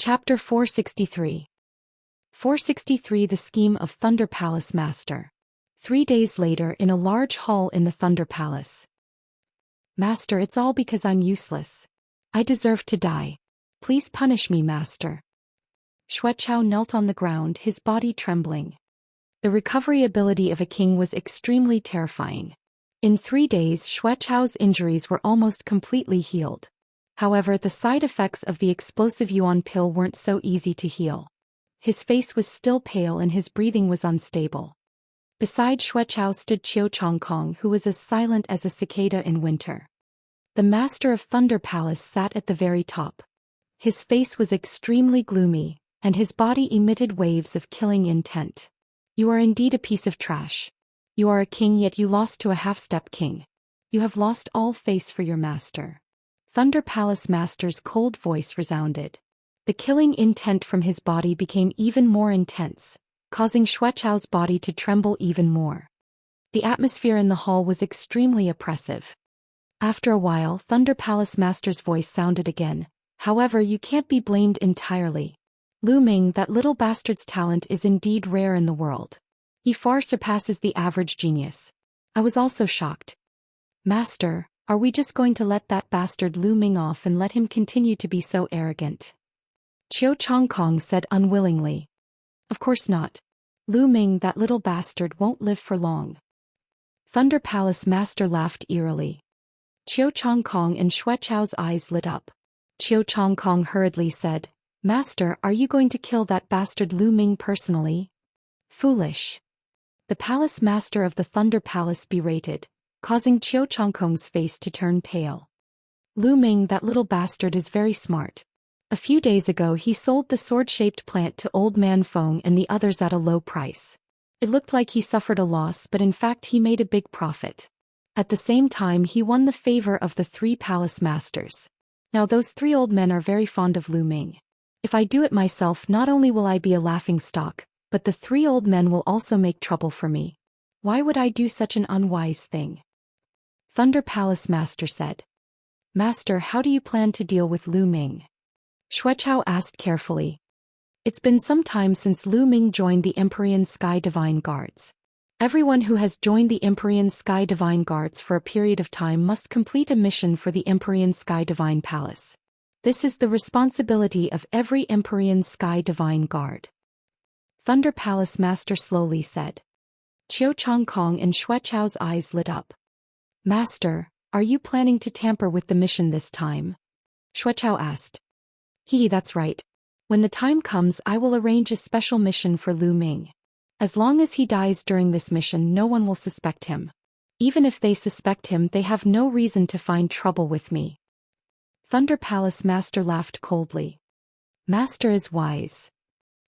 Chapter 463. 463 The Scheme of Thunder Palace Master. 3 days later in a large hall in the Thunder Palace. Master, it's all because I'm useless. I deserve to die. Please punish me, Master. Xueqiao knelt on the ground, his body trembling. The recovery ability of a king was extremely terrifying. In 3 days, Xueqiao's injuries were almost completely healed. However, the side effects of the explosive yuan pill weren't so easy to heal. His face was still pale and his breathing was unstable. Beside Xueqiao stood Qiu Chongkong, who was as silent as a cicada in winter. The master of Thunder Palace sat at the very top. His face was extremely gloomy, and his body emitted waves of killing intent. You are indeed a piece of trash. You are a king, yet you lost to a half-step king. You have lost all face for your master. Thunder Palace Master's cold voice resounded. The killing intent from his body became even more intense, causing Xueqiao's body to tremble even more. The atmosphere in the hall was extremely oppressive. After a while, Thunder Palace Master's voice sounded again. However, you can't be blamed entirely. Lu Ming, that little bastard's talent is indeed rare in the world. He far surpasses the average genius. I was also shocked. Master, are we just going to let that bastard Lu Ming off and let him continue to be so arrogant? Qiu Chongkong said unwillingly. Of course not. Lu Ming, that little bastard, won't live for long. Thunder Palace Master laughed eerily. Qiu Chongkong and Xueqiao's eyes lit up. Qiu Chongkong hurriedly said, Master, are you going to kill that bastard Lu Ming personally? Foolish. The Palace Master of the Thunder Palace berated, causing Qiu Chongkong's face to turn pale. Lu Ming, that little bastard, is very smart. A few days ago he sold the sword-shaped plant to Old Man Feng and the others at a low price. It looked like he suffered a loss, but in fact he made a big profit. At the same time he won the favor of the 3 palace masters. Now those 3 old men are very fond of Lu Ming. If I do it myself, not only will I be a laughingstock, but the 3 old men will also make trouble for me. Why would I do such an unwise thing? Thunder Palace Master said. Master, how do you plan to deal with Lu Ming? Xueqiao asked carefully. It's been some time since Lu Ming joined the Empyrean Sky Divine Guards. Everyone who has joined the Empyrean Sky Divine Guards for a period of time must complete a mission for the Empyrean Sky Divine Palace. This is the responsibility of every Empyrean Sky Divine Guard. Thunder Palace Master slowly said. Qiu Chongkong and Xueqiao's eyes lit up. Master, are you planning to tamper with the mission this time? Xueqiao asked. That's right. When the time comes, I will arrange a special mission for Lu Ming. As long as he dies during this mission, no one will suspect him. Even if they suspect him, they have no reason to find trouble with me. Thunder Palace Master laughed coldly. Master is wise.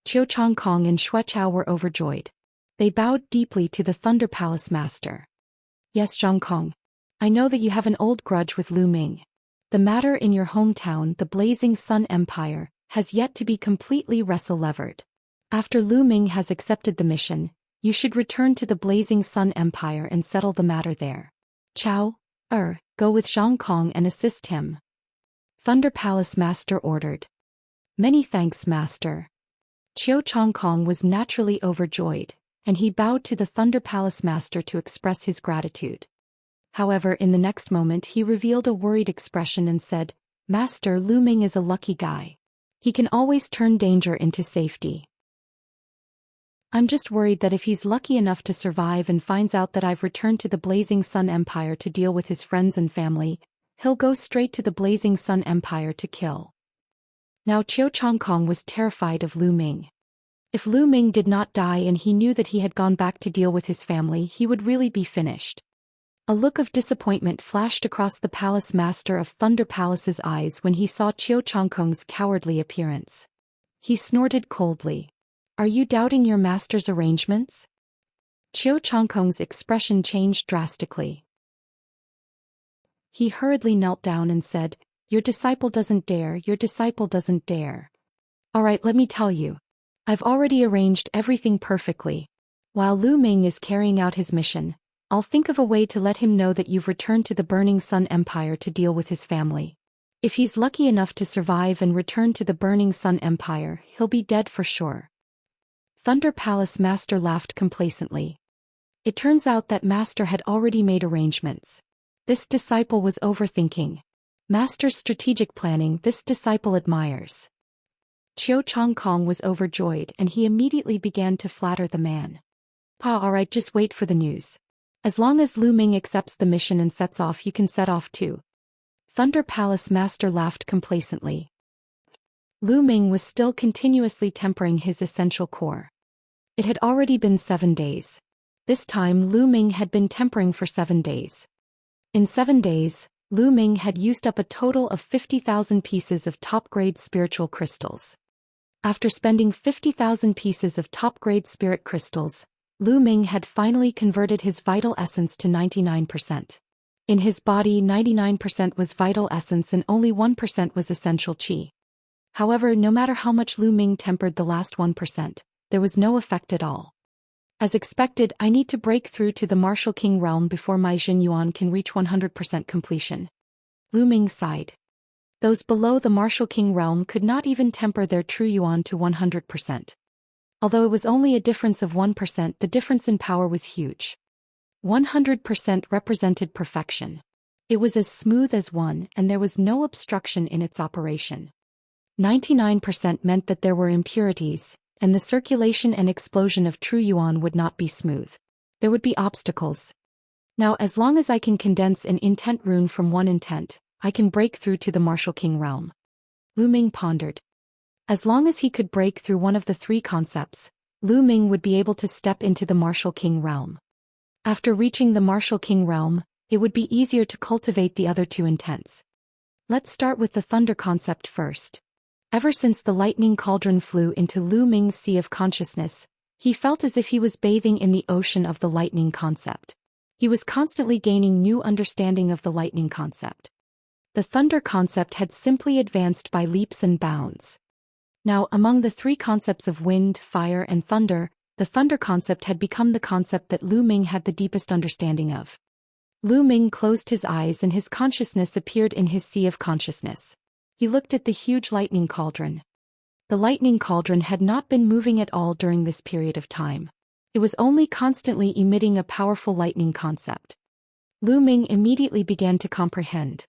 Qiu Chongkong and Xueqiao were overjoyed. They bowed deeply to the Thunder Palace Master. Yes, Zhongkong. I know that you have an old grudge with Lu Ming. The matter in your hometown, the Blazing Sun Empire, has yet to be completely wrestle-levered. After Lu Ming has accepted the mission, you should return to the Blazing Sun Empire and settle the matter there. Go with Zhongkong and assist him. Thunder Palace Master ordered. Many thanks, Master. Qiu Chongkong was naturally overjoyed, and he bowed to the Thunder Palace Master to express his gratitude. However, in the next moment he revealed a worried expression and said, Master, Lu Ming is a lucky guy. He can always turn danger into safety. I'm just worried that if he's lucky enough to survive and finds out that I've returned to the Blazing Sun Empire to deal with his friends and family, he'll go straight to the Blazing Sun Empire to kill. Now Qiu Chongkong was terrified of Lu Ming. If Lu Ming did not die and he knew that he had gone back to deal with his family, he would really be finished. A look of disappointment flashed across the Palace Master of Thunder Palace's eyes when he saw Qiu Chongkong's cowardly appearance. He snorted coldly. Are you doubting your master's arrangements? Qiu Chongkong's expression changed drastically. He hurriedly knelt down and said, Your disciple doesn't dare, your disciple doesn't dare. All right, let me tell you. I've already arranged everything perfectly. While Lu Ming is carrying out his mission, I'll think of a way to let him know that you've returned to the Burning Sun Empire to deal with his family. If he's lucky enough to survive and return to the Burning Sun Empire, he'll be dead for sure. Thunder Palace Master laughed complacently. It turns out that Master had already made arrangements. This disciple was overthinking. Master's strategic planning this disciple admires. Qiu Changkong was overjoyed and he immediately began to flatter the man. Alright, just wait for the news. As long as Lu Ming accepts the mission and sets off, you can set off too. Thunder Palace Master laughed complacently. Lu Ming was still continuously tempering his essential core. It had already been 7 days. This time Lu Ming had been tempering for 7 days. In 7 days, Lu Ming had used up a total of 50,000 pieces of top-grade spiritual crystals. After spending 50,000 pieces of top-grade spirit crystals, Lu Ming had finally converted his vital essence to 99%. In his body 99% was vital essence and only 1% was essential qi. However, no matter how much Lu Ming tempered the last 1%, there was no effect at all. As expected, I need to break through to the Martial King realm before my Jin Yuan can reach 100% completion. Lu Ming sighed. Those below the Martial King realm could not even temper their true Yuan to 100%. Although it was only a difference of 1%, the difference in power was huge. 100% represented perfection. It was as smooth as 1 and there was no obstruction in its operation. 99% meant that there were impurities, and the circulation and explosion of true Yuan would not be smooth. There would be obstacles. Now, as long as I can condense an intent rune from one intent, I can break through to the Martial King realm. Lu Ming pondered. As long as he could break through one of the 3 concepts, Lu Ming would be able to step into the Martial King realm. After reaching the Martial King realm, it would be easier to cultivate the other 2 intents. Let's start with the thunder concept first. Ever since the lightning cauldron flew into Lu Ming's sea of consciousness, he felt as if he was bathing in the ocean of the lightning concept. He was constantly gaining new understanding of the lightning concept. The thunder concept had simply advanced by leaps and bounds. Now, among the 3 concepts of wind, fire, and thunder, the thunder concept had become the concept that Lu Ming had the deepest understanding of. Lu Ming closed his eyes and his consciousness appeared in his sea of consciousness. He looked at the huge lightning cauldron. The lightning cauldron had not been moving at all during this period of time. It was only constantly emitting a powerful lightning concept. Lu Ming immediately began to comprehend.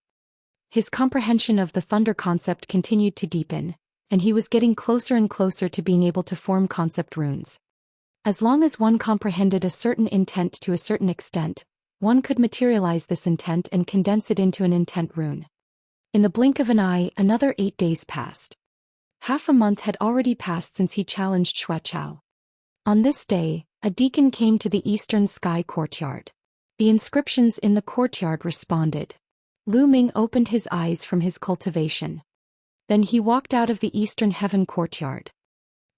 His comprehension of the thunder concept continued to deepen, and he was getting closer and closer to being able to form concept runes. As long as one comprehended a certain intent to a certain extent, one could materialize this intent and condense it into an intent rune. In the blink of an eye, another 8 days passed. Half a month had already passed since he challenged Xuechao. On this day, a deacon came to the eastern sky courtyard. The inscriptions in the courtyard responded. Lu Ming opened his eyes from his cultivation. Then he walked out of the eastern heaven courtyard.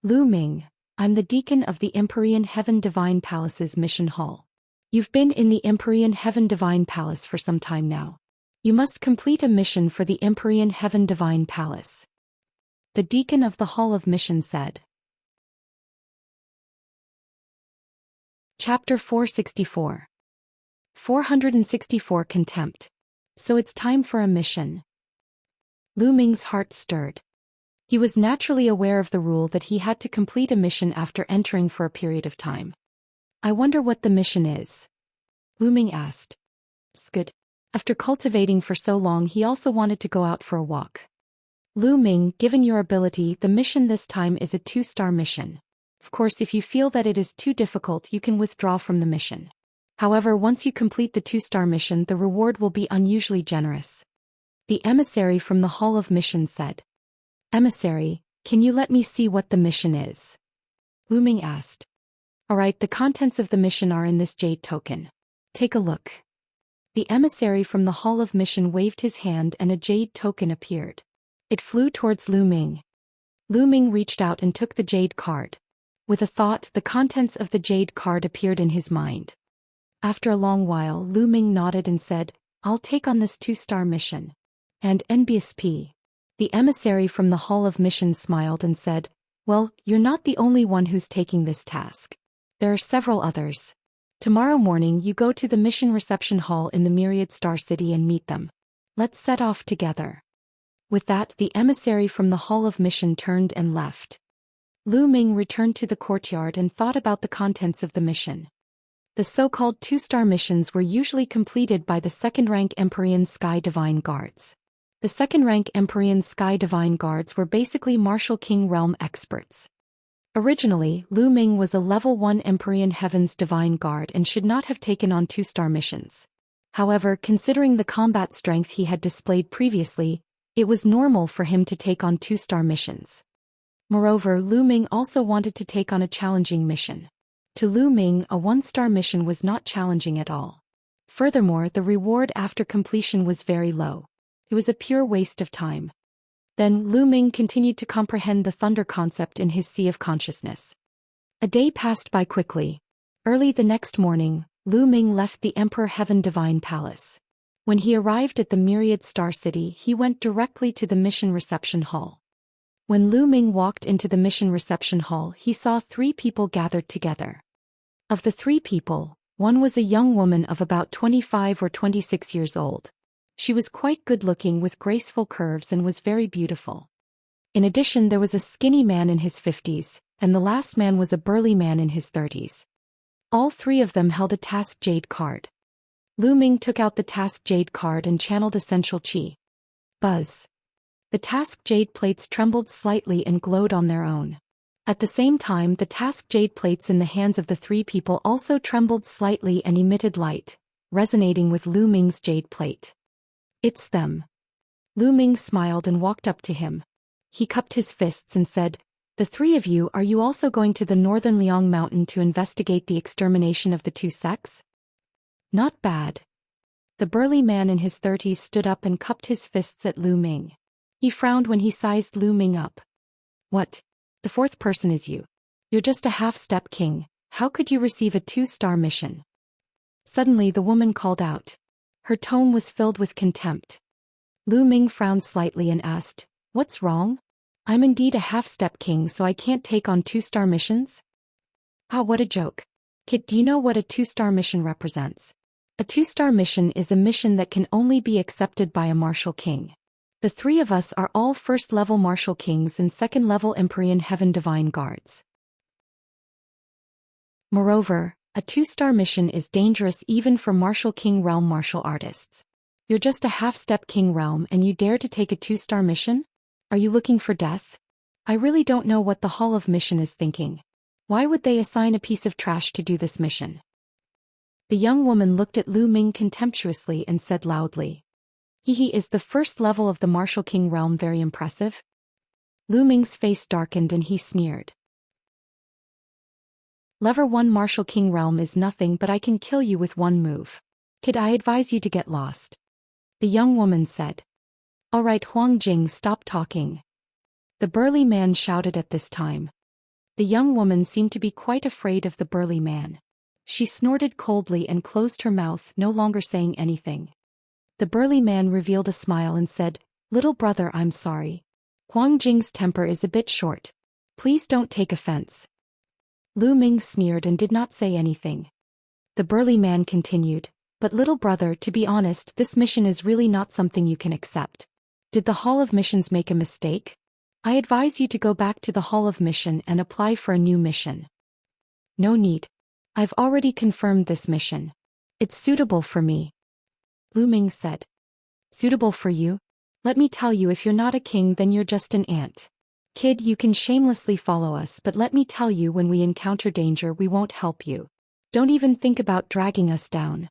Lu Ming, I'm the deacon of the Empyrean Heaven Divine Palace's mission hall. You've been in the Empyrean Heaven Divine Palace for some time now. You must complete a mission for the Empyrean Heaven Divine Palace. The deacon of the Hall of Mission said. Chapter 464. 464 Contempt. So it's time for a mission. Lu Ming's heart stirred. He was naturally aware of the rule that he had to complete a mission after entering for a period of time. I wonder what the mission is. Lu Ming asked. Good. After cultivating for so long, he also wanted to go out for a walk. Lu Ming, given your ability, the mission this time is a 2-star mission. Of course, if you feel that it is too difficult, you can withdraw from the mission. However, once you complete the 2-star mission, the reward will be unusually generous. The emissary from the Hall of Mission said. Emissary, can you let me see what the mission is? Lu Ming asked. Alright, the contents of the mission are in this jade token. Take a look. The emissary from the Hall of Mission waved his hand and a jade token appeared. It flew towards Lu Ming. Lu Ming reached out and took the jade card. With a thought, the contents of the jade card appeared in his mind. After a long while, Lu Ming nodded and said, I'll take on this 2-star mission. And NBSP. The emissary from the Hall of Mission smiled and said, Well, you're not the only one who's taking this task. There are several others. Tomorrow morning you go to the mission reception hall in the Myriad Star City and meet them. Let's set off together. With that, the emissary from the Hall of Mission turned and left. Lu Ming returned to the courtyard and thought about the contents of the mission. The so-called two-star missions were usually completed by the second-rank Empyrean Sky Divine Guards. The second-rank Empyrean Sky Divine Guards were basically Martial King Realm experts. Originally, Lu Ming was a level 1 Empyrean Heavens Divine Guard and should not have taken on two-star missions. However, considering the combat strength he had displayed previously, it was normal for him to take on two-star missions. Moreover, Lu Ming also wanted to take on a challenging mission. To Lu Ming, a one-star mission was not challenging at all. Furthermore, the reward after completion was very low. It was a pure waste of time. Then, Lu Ming continued to comprehend the thunder concept in his sea of consciousness. A day passed by quickly. Early the next morning, Lu Ming left the Emperor Heaven Divine Palace. When he arrived at the Myriad Star City, he went directly to the mission reception hall. When Lu Ming walked into the mission reception hall, he saw 3 people gathered together. Of the 3 people, one was a young woman of about 25 or 26 years old. She was quite good-looking with graceful curves and was very beautiful. In addition, there was a skinny man in his 50s, and the last man was a burly man in his 30s. All 3 of them held a Task Jade card. Lu Ming took out the Task Jade card and channeled Essential Qi. Buzz. The Task Jade plates trembled slightly and glowed on their own. At the same time, the Task Jade plates in the hands of the 3 people also trembled slightly and emitted light, resonating with Lu Ming's jade plate. It's them. Lu Ming smiled and walked up to him. He cupped his fists and said, "The 3 of you, are you also going to the northern Liang Mountain to investigate the extermination of the 2 sects?" "Not bad." The burly man in his 30s stood up and cupped his fists at Lu Ming. He frowned when he sized Lu Ming up. "What? The 4th person is you. You're just a half-step king. How could you receive a 2-star mission?" Suddenly the woman called out. Her tone was filled with contempt. Lu Ming frowned slightly and asked, "What's wrong? I'm indeed a half-step king, so I can't take on 2-star missions?" "Ah, what a joke. Kid, do you know what a 2-star mission represents?" A 2-star mission is a mission that can only be accepted by a martial king. The 3 of us are all 1st-level martial kings and 2nd-level Empyrean Heaven Divine Guards. Moreover, a 2-star mission is dangerous even for Martial King Realm martial artists. You're just a half-step King Realm and you dare to take a 2-star mission? Are you looking for death? I really don't know what the Hall of Mission is thinking. Why would they assign a piece of trash to do this mission? The young woman looked at Lu Ming contemptuously and said loudly, "He is the 1st level of the Martial King Realm very impressive?" Lu Ming's face darkened and he sneered. "Level 1 Martial King Realm is nothing, but I can kill you with 1 move. Kid, I advise you to get lost." The young woman said. "All right, Huang Jing, stop talking." The burly man shouted at this time. The young woman seemed to be quite afraid of the burly man. She snorted coldly and closed her mouth, no longer saying anything. The burly man revealed a smile and said, "Little brother, I'm sorry. Huang Jing's temper is a bit short. Please don't take offense." Lu Ming sneered and did not say anything. The burly man continued, "But little brother, to be honest, this mission is really not something you can accept. Did the Hall of Missions make a mistake? I advise you to go back to the Hall of Mission and apply for a new mission." "No need. I've already confirmed this mission. It's suitable for me." Lu Ming said. "Suitable for you? Let me tell you, if you're not a king then you're just an ant. Kid, you can shamelessly follow us, but let me tell you, when we encounter danger we won't help you. Don't even think about dragging us down."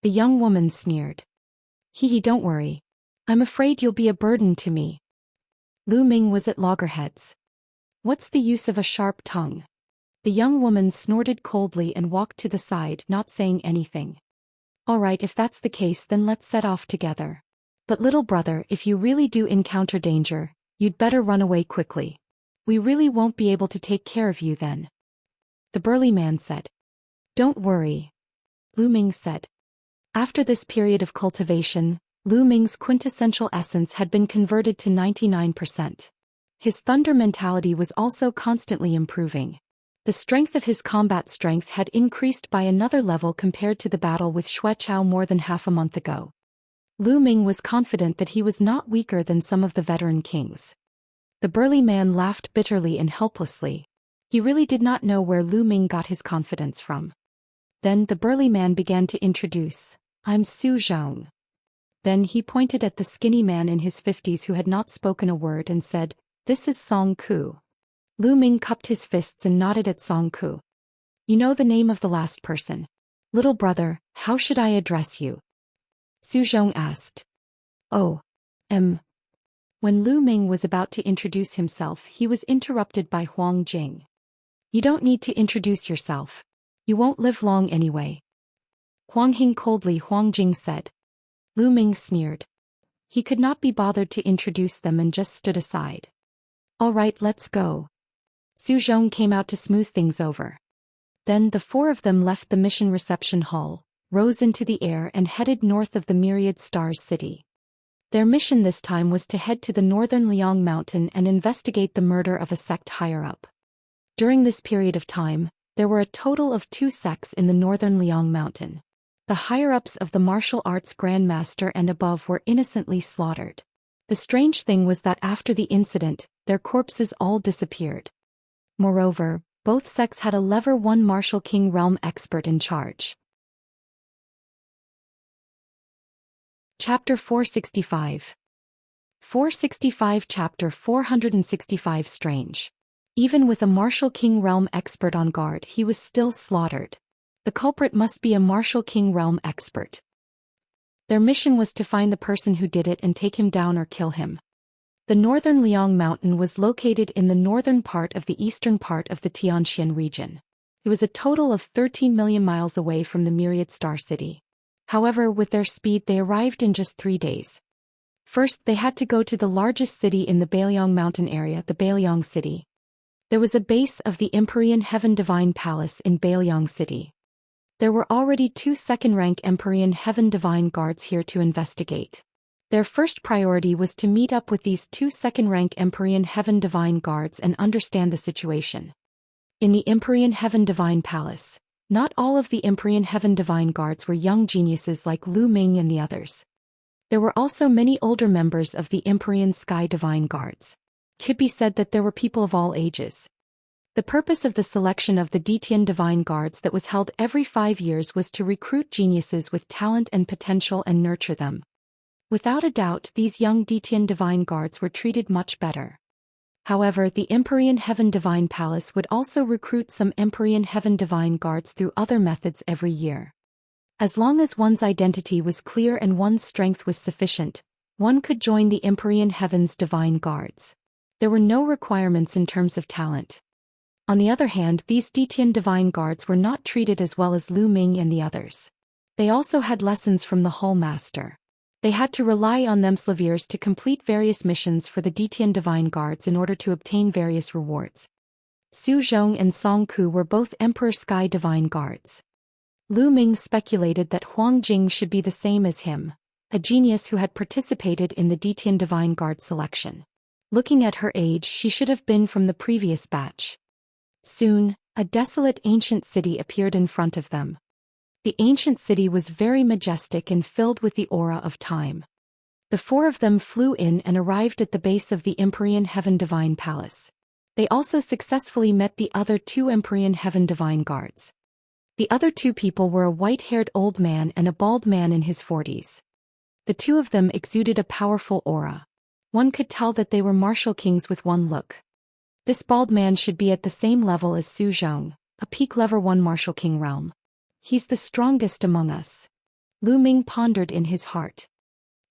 The young woman sneered. Hee, don't worry. I'm afraid you'll be a burden to me." Lu Ming was at loggerheads. What's the use of a sharp tongue? The young woman snorted coldly and walked to the side, not saying anything. "All right, if that's the case then let's set off together. But little brother, if you really do encounter danger, you'd better run away quickly. We really won't be able to take care of you then." The burly man said. "Don't worry," Lu Ming said. After this period of cultivation, Lu Ming's quintessential essence had been converted to 99%. His thunder mentality was also constantly improving. The strength of his combat strength had increased by another level compared to the battle with Xueqiao more than half a month ago. Lu Ming was confident that he was not weaker than some of the veteran kings. The burly man laughed bitterly and helplessly. He really did not know where Lu Ming got his confidence from. Then the burly man began to introduce, "I'm Zhou Xian." Then he pointed at the skinny man in his 50s who had not spoken a word and said, "This is Song Ku." Lu Ming cupped his fists and nodded at Song Ku. "You know the name of the last person. Little brother, how should I address you?" Zhou Xian asked. "Oh, When Lu Ming was about to introduce himself, he was interrupted by Huang Jing. "You don't need to introduce yourself. You won't live long anyway." Huang Hing coldly, Huang Jing said. Lu Ming sneered. He could not be bothered to introduce them and just stood aside. "All right, let's go." Zhou Xian came out to smooth things over. Then the four of them left the mission reception hall, rose into the air and headed north of the Myriad Stars city. Their mission this time was to head to the northern Liang Mountain and investigate the murder of a sect higher up. During this period of time, there were a total of 2 sects in the northern Liang Mountain. The higher-ups of the martial arts grandmaster and above were innocently slaughtered. The strange thing was that after the incident, their corpses all disappeared. Moreover, both sects had a Level 1 martial king realm expert in charge. Chapter 465. 465 Chapter 465 Strange. Even with a martial king realm expert on guard, he was still slaughtered. The culprit must be a martial king realm expert. Their mission was to find the person who did it and take him down or kill him. The northern Liang Mountain was located in the northern part of the eastern part of the Xianxia region. It was a total of 13 million miles away from the Myriad Star City. However, with their speed they arrived in just 3 days. First, they had to go to the largest city in the Bailiang Mountain area, the Bailiang City. There was a base of the Empyrean Heaven Divine Palace in Bailiang City. There were already 2 second-rank Empyrean Heaven Divine Guards here to investigate. Their first priority was to meet up with these 2 second-rank Empyrean Heaven Divine Guards and understand the situation. In the Empyrean Heaven Divine Palace, not all of the Empyrean Heaven Divine Guards were young geniuses like Lu Ming and the others. There were also many older members of the Empyrean Sky Divine Guards. Could be said that there were people of all ages. The purpose of the selection of the Detian Divine Guards that was held every 5 years was to recruit geniuses with talent and potential and nurture them. Without a doubt, these young Detian Divine Guards were treated much better. However, the Empyrean Heaven Divine Palace would also recruit some Empyrean Heaven Divine Guards through other methods every year. As long as one's identity was clear and one's strength was sufficient, one could join the Empyrean Heaven's Divine Guards. There were no requirements in terms of talent. On the other hand, these Detian Divine Guards were not treated as well as Lu Ming and the others. They also had lessons from the Hall Master. They had to rely on themselves to complete various missions for the Detian Divine Guards in order to obtain various rewards. Zhou Xian and Song Ku were both Emperor Sky Divine Guards. Lu Ming speculated that Huang Jing should be the same as him, a genius who had participated in the Detian Divine Guard selection. Looking at her age, she should have been from the previous batch. Soon, a desolate ancient city appeared in front of them. The ancient city was very majestic and filled with the aura of time. The 4 of them flew in and arrived at the base of the Empyrean Heaven Divine Palace. They also successfully met the other 2 Empyrean Heaven Divine Guards. The other 2 people were a white-haired old man and a bald man in his 40s. The 2 of them exuded a powerful aura. One could tell that they were martial kings with one look. This bald man should be at the same level as Zhou Xian, a peak Level 1 martial king realm. He's the strongest among us. Lu Ming pondered in his heart.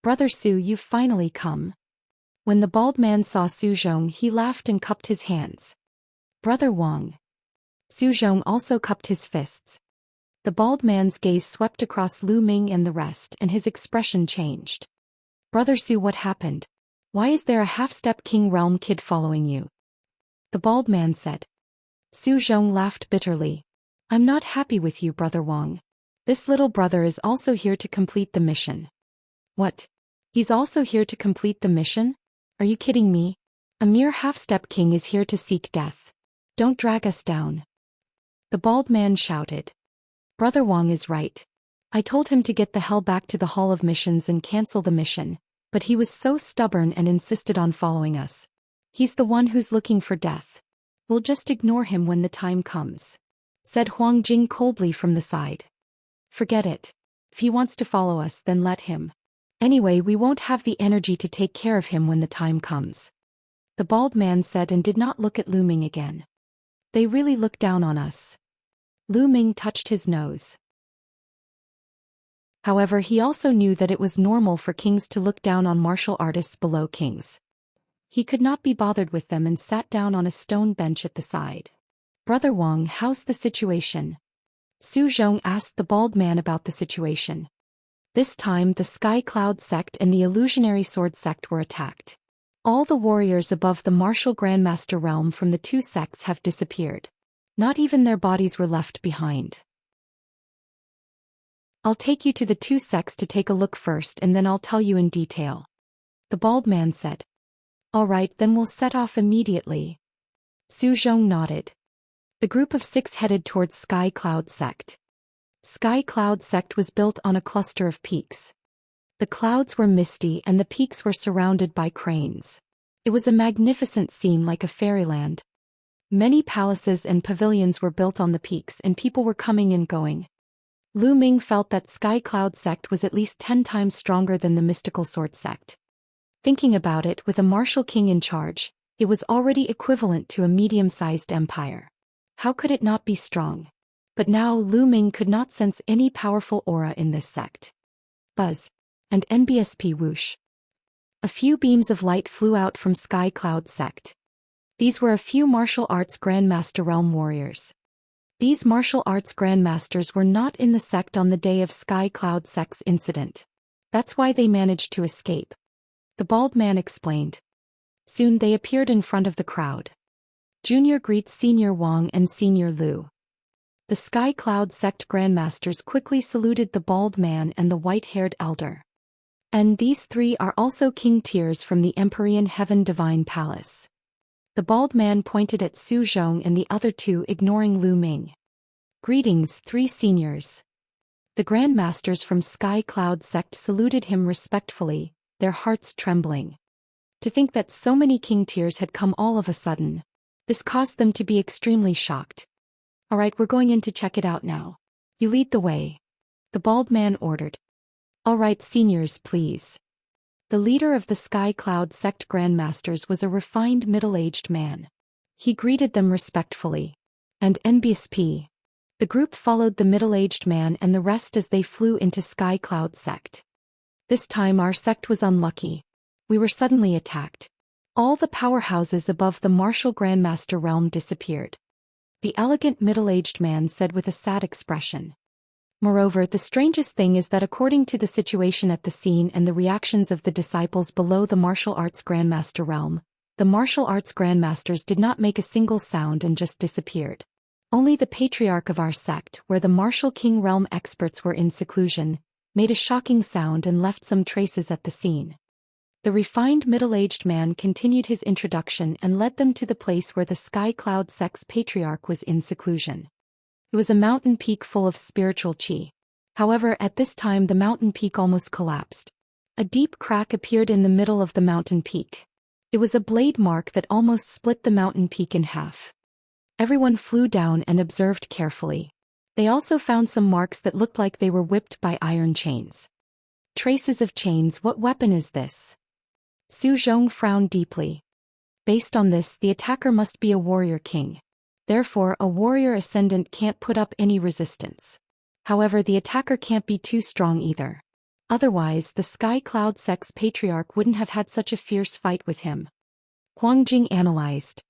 Brother Su, you've finally come. When the bald man saw Zhou Xian, he laughed and cupped his hands. Brother Wang. Zhou Xian also cupped his fists. The bald man's gaze swept across Lu Ming and the rest, and his expression changed. Brother Su, what happened? Why is there a half-step king realm kid following you? The bald man said. Zhou Xian laughed bitterly. I'm not happy with you, Brother Wang. This little brother is also here to complete the mission. What? He's also here to complete the mission? Are you kidding me? A mere half-step king is here to seek death. Don't drag us down. The bald man shouted. Brother Wang is right. I told him to get the hell back to the Hall of Missions and cancel the mission, but he was so stubborn and insisted on following us. He's the one who's looking for death. We'll just ignore him when the time comes," said Huang Jing coldly from the side. "Forget it. If he wants to follow us, then let him. Anyway, we won't have the energy to take care of him when the time comes," the bald man said and did not look at Lu Ming again. "They really look down on us." Lu Ming touched his nose. However, he also knew that it was normal for kings to look down on martial artists below kings. He could not be bothered with them and sat down on a stone bench at the side. "Brother Wang, how's the situation?" Su Zhong asked the bald man about the situation. This time the Sky Cloud sect and the Illusionary Sword sect were attacked. All the warriors above the martial Grandmaster realm from the two sects have disappeared. Not even their bodies were left behind. "I'll take you to the two sects to take a look first and then I'll tell you in detail," the bald man said. "All right, then we'll set off immediately." Su Zhong nodded. The group of 6 headed towards Sky Cloud sect. Sky Cloud sect was built on a cluster of peaks. The clouds were misty and the peaks were surrounded by cranes. It was a magnificent scene like a fairyland. Many palaces and pavilions were built on the peaks and people were coming and going. Lu Ming felt that Sky Cloud sect was at least 10 times stronger than the Mystical Sword sect. Thinking about it, with a martial king in charge, it was already equivalent to a medium-sized empire. How could it not be strong? But now Lu Ming could not sense any powerful aura in this sect. Buzz. And NBSP whoosh. A few beams of light flew out from Sky Cloud sect. These were a few martial arts Grandmaster realm warriors. These martial arts grandmasters were not in the sect on the day of Sky Cloud sect's incident. That's why they managed to escape, the bald man explained. Soon they appeared in front of the crowd. Junior greets Senior Wang and Senior Lu. The Sky Cloud sect grandmasters quickly saluted the bald man and the white-haired elder. "And these 3 are also king tiers from the Empyrean Heaven Divine Palace." The bald man pointed at Su Zhong and the other 2, ignoring Lu Ming. "Greetings, 3 seniors." The grandmasters from Sky Cloud sect saluted him respectfully, their hearts trembling. To think that so many king tiers had come all of a sudden. This caused them to be extremely shocked. "All right, we're going in to check it out now. You lead the way," the bald man ordered. "All right, seniors, please." The leader of the Sky Cloud sect grandmasters was a refined middle-aged man. He greeted them respectfully. And NBSP. The group followed the middle-aged man and the rest as they flew into Sky Cloud sect. This time our sect was unlucky. We were suddenly attacked. All the powerhouses above the martial Grandmaster realm disappeared. The elegant middle-aged man said with a sad expression. Moreover, the strangest thing is that according to the situation at the scene and the reactions of the disciples below the martial arts Grandmaster realm, the martial arts Grandmasters did not make a single sound and just disappeared. Only the patriarch of our sect, where the martial king realm experts were in seclusion, made a shocking sound and left some traces at the scene. The refined middle-aged man continued his introduction and led them to the place where the Sky Cloud sect's patriarch was in seclusion. It was a mountain peak full of spiritual chi. However, at this time the mountain peak almost collapsed. A deep crack appeared in the middle of the mountain peak. It was a blade mark that almost split the mountain peak in half. Everyone flew down and observed carefully. They also found some marks that looked like they were whipped by iron chains. Traces of chains. What weapon is this? Su Zhong frowned deeply. Based on this, the attacker must be a warrior king. Therefore, a warrior ascendant can't put up any resistance. However, the attacker can't be too strong either. Otherwise, the Sky Cloud sect's patriarch wouldn't have had such a fierce fight with him. Huang Jing analyzed.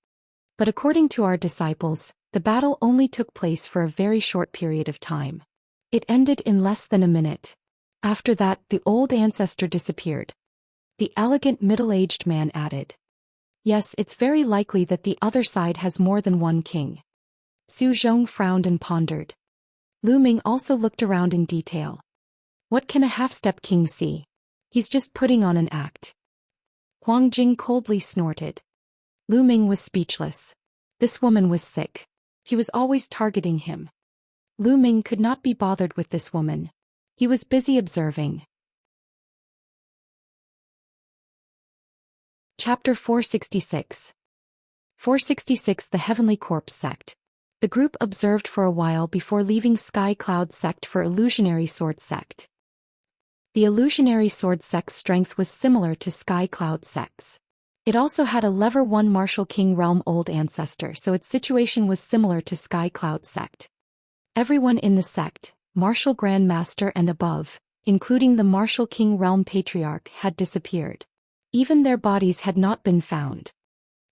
But according to our disciples, the battle only took place for a very short period of time. It ended in less than a minute. After that, the old ancestor disappeared. The elegant middle-aged man added. Yes, it's very likely that the other side has more than one king. Su Zhong frowned and pondered. Lu Ming also looked around in detail. What can a half-step king see? He's just putting on an act. Huang Jing coldly snorted. Lu Ming was speechless. This woman was sick. He was always targeting him. Lu Ming could not be bothered with this woman. He was busy observing. Chapter 466. 466 The Heavenly Corpse Sect. The group observed for a while before leaving Sky Cloud Sect for Illusionary Sword Sect. The Illusionary Sword Sect's strength was similar to Sky Cloud Sect's. It also had a Level 1 Martial King Realm Old Ancestor, so its situation was similar to Sky Cloud Sect. Everyone in the sect, Martial Grand Master and above, including the Martial King Realm Patriarch, had disappeared. Even their bodies had not been found.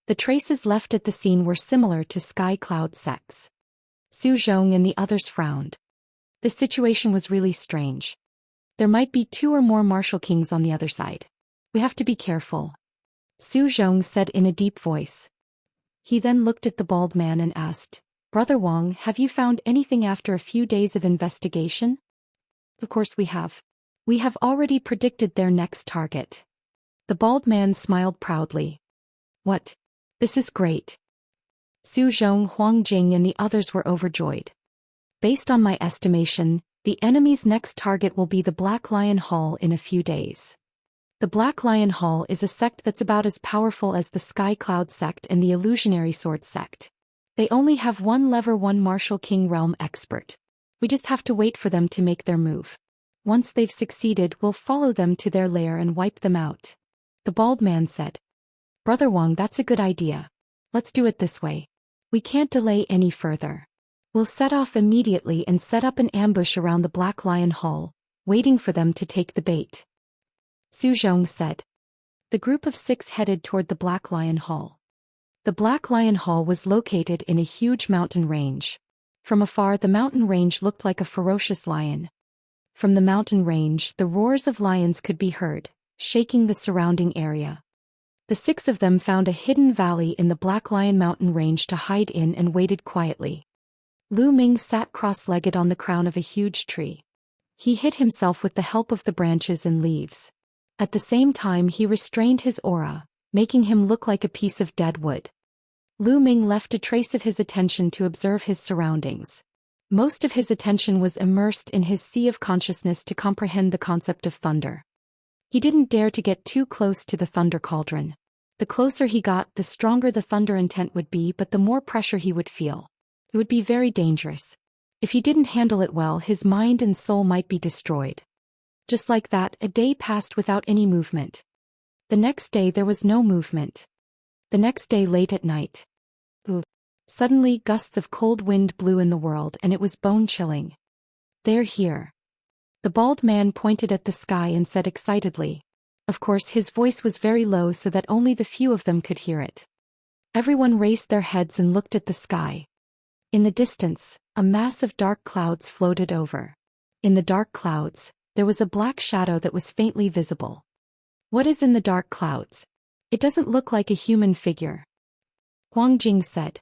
The traces left at the scene were similar to Sky Cloud Sect's. Su Zhong and the others frowned. The situation was really strange. There might be 2 or more Martial Kings on the other side. We have to be careful, Su Zhong said in a deep voice. He then looked at the bald man and asked, Brother Wang, have you found anything after a few days of investigation? Of course we have. We have already predicted their next target. The bald man smiled proudly. What? This is great. Su Zhong, Huang Jing and the others were overjoyed. Based on my estimation, the enemy's next target will be the Black Lion Hall in a few days. The Black Lion Hall is a sect that's about as powerful as the Sky Cloud Sect and the Illusionary Sword Sect. They only have one Level 1 Martial King Realm expert. We just have to wait for them to make their move. Once they've succeeded, we'll follow them to their lair and wipe them out. The bald man said. Brother Wang, that's a good idea. Let's do it this way. We can't delay any further. We'll set off immediately and set up an ambush around the Black Lion Hall, waiting for them to take the bait. Su Zhong said. The group of 6 headed toward the Black Lion Hall. The Black Lion Hall was located in a huge mountain range. From afar, the mountain range looked like a ferocious lion. From the mountain range, the roars of lions could be heard, shaking the surrounding area. The 6 of them found a hidden valley in the Black Lion mountain range to hide in and waited quietly. Lu Ming sat cross-legged on the crown of a huge tree. He hid himself with the help of the branches and leaves. At the same time, he restrained his aura, making him look like a piece of dead wood. Lu Ming left a trace of his attention to observe his surroundings. Most of his attention was immersed in his sea of consciousness to comprehend the concept of thunder. He didn't dare to get too close to the thunder cauldron. The closer he got, the stronger the thunder intent would be, but the more pressure he would feel. It would be very dangerous. If he didn't handle it well, his mind and soul might be destroyed. Just like that, a day passed without any movement. The next day there was no movement. The next day late at night. Suddenly gusts of cold wind blew in the world and it was bone-chilling. They're here. The bald man pointed at the sky and said excitedly. Of course his voice was very low so that only the few of them could hear it. Everyone raised their heads and looked at the sky. In the distance, a mass of dark clouds floated over. In the dark clouds, there was a black shadow that was faintly visible. What is in the dark clouds? It doesn't look like a human figure. Huang Jing said.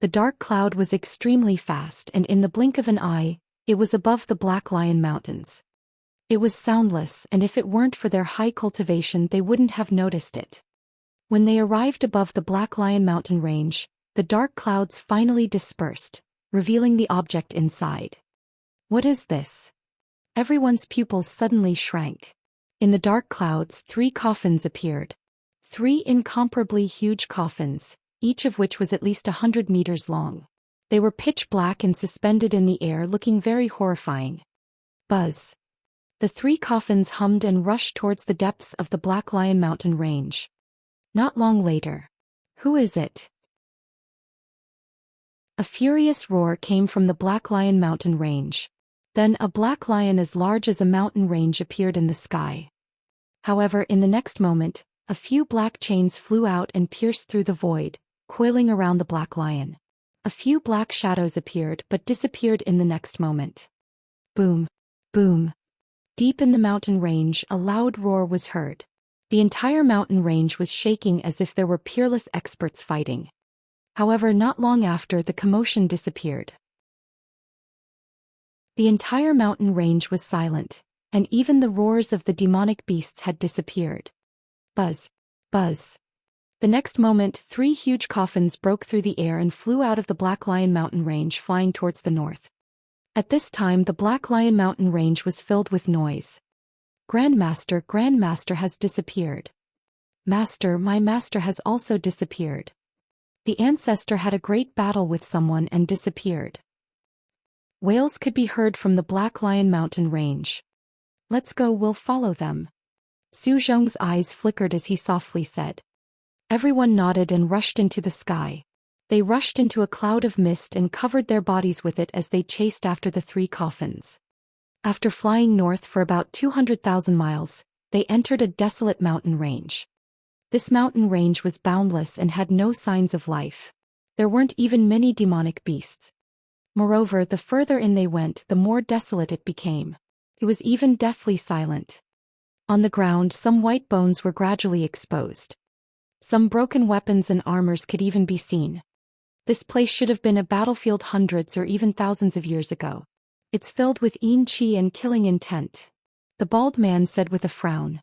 The dark cloud was extremely fast and in the blink of an eye, it was above the Black Lion Mountains. It was soundless and if it weren't for their high cultivation they wouldn't have noticed it. When they arrived above the Black Lion Mountain range, the dark clouds finally dispersed, revealing the object inside. What is this? Everyone's pupils suddenly shrank. In the dark clouds, 3 coffins appeared. 3 incomparably huge coffins, each of which was at least 100 meters long. They were pitch black and suspended in the air, looking very horrifying. Buzz. The 3 coffins hummed and rushed towards the depths of the Black Lion Mountain range. Not long later. Who is it? A furious roar came from the Black Lion Mountain range. Then a black lion as large as a mountain range appeared in the sky. However, in the next moment, a few black chains flew out and pierced through the void, coiling around the black lion. A few black shadows appeared but disappeared in the next moment. Boom! Boom! Deep in the mountain range, a loud roar was heard. The entire mountain range was shaking as if there were peerless experts fighting. However, not long after, the commotion disappeared. The entire mountain range was silent, and even the roars of the demonic beasts had disappeared. Buzz! Buzz! The next moment, 3 huge coffins broke through the air and flew out of the Black Lion Mountain range, flying towards the north. At this time the Black Lion mountain range was filled with noise. Grandmaster has disappeared. Master, my master has also disappeared. The ancestor had a great battle with someone and disappeared. Wails could be heard from the Black Lion mountain range. Let's go, we'll follow them. Su Zhong's eyes flickered as he softly said. Everyone nodded and rushed into the sky. They rushed into a cloud of mist and covered their bodies with it as they chased after the 3 coffins. After flying north for about 200,000 miles, they entered a desolate mountain range. This mountain range was boundless and had no signs of life. There weren't even many demonic beasts. Moreover, the further in they went, the more desolate it became. It was even deathly silent. On the ground, some white bones were gradually exposed. Some broken weapons and armors could even be seen. This place should have been a battlefield hundreds or even thousands of years ago. It's filled with yin qi and killing intent. The bald man said with a frown.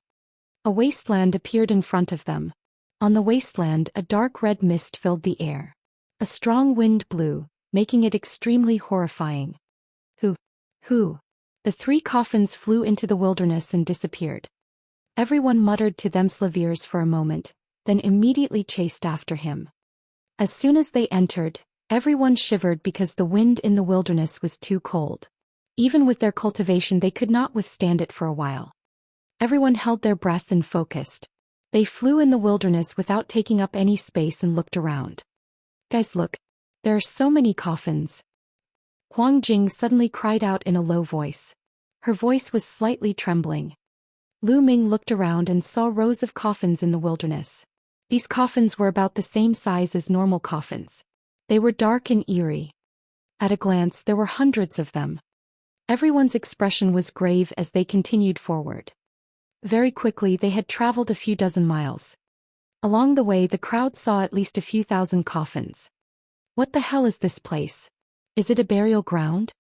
A wasteland appeared in front of them. On the wasteland, a dark red mist filled the air. A strong wind blew, making it extremely horrifying. Who? The 3 coffins flew into the wilderness and disappeared. Everyone muttered to themselves for a moment, then immediately chased after him. As soon as they entered, everyone shivered because the wind in the wilderness was too cold. Even with their cultivation they could not withstand it for a while. Everyone held their breath and focused. They flew in the wilderness without taking up any space and looked around. Guys, look. There are so many coffins. Huang Jing suddenly cried out in a low voice. Her voice was slightly trembling. Lu Ming looked around and saw rows of coffins in the wilderness. These coffins were about the same size as normal coffins. They were dark and eerie. At a glance there were hundreds of them. Everyone's expression was grave as they continued forward. Very quickly they had traveled a few dozen miles. Along the way the crowd saw at least a few thousand coffins. What the hell is this place? Is it a burial ground?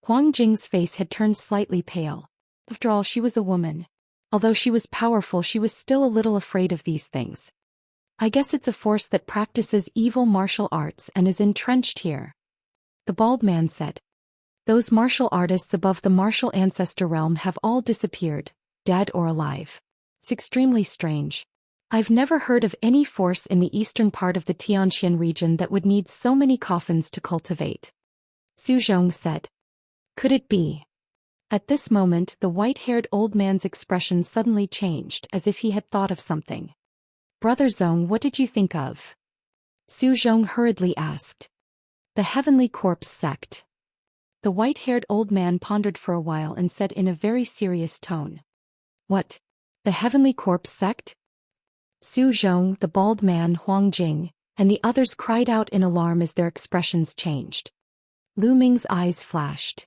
Huang Jing's face had turned slightly pale. After all, she was a woman. Although she was powerful, she was still a little afraid of these things. I guess it's a force that practices evil martial arts and is entrenched here. The bald man said. Those martial artists above the martial ancestor realm have all disappeared, dead or alive. It's extremely strange. I've never heard of any force in the eastern part of the Xianxia region that would need so many coffins to cultivate. Su Zhong said. Could it be? At this moment the white-haired old man's expression suddenly changed as if he had thought of something. Brother Zhong, what did you think of? Su Zhong hurriedly asked. The Heavenly Corpse Sect. The white-haired old man pondered for a while and said in a very serious tone. What? The Heavenly Corpse Sect? Su Zhong, the bald man, Huang Jing, and the others cried out in alarm as their expressions changed. Lu Ming's eyes flashed.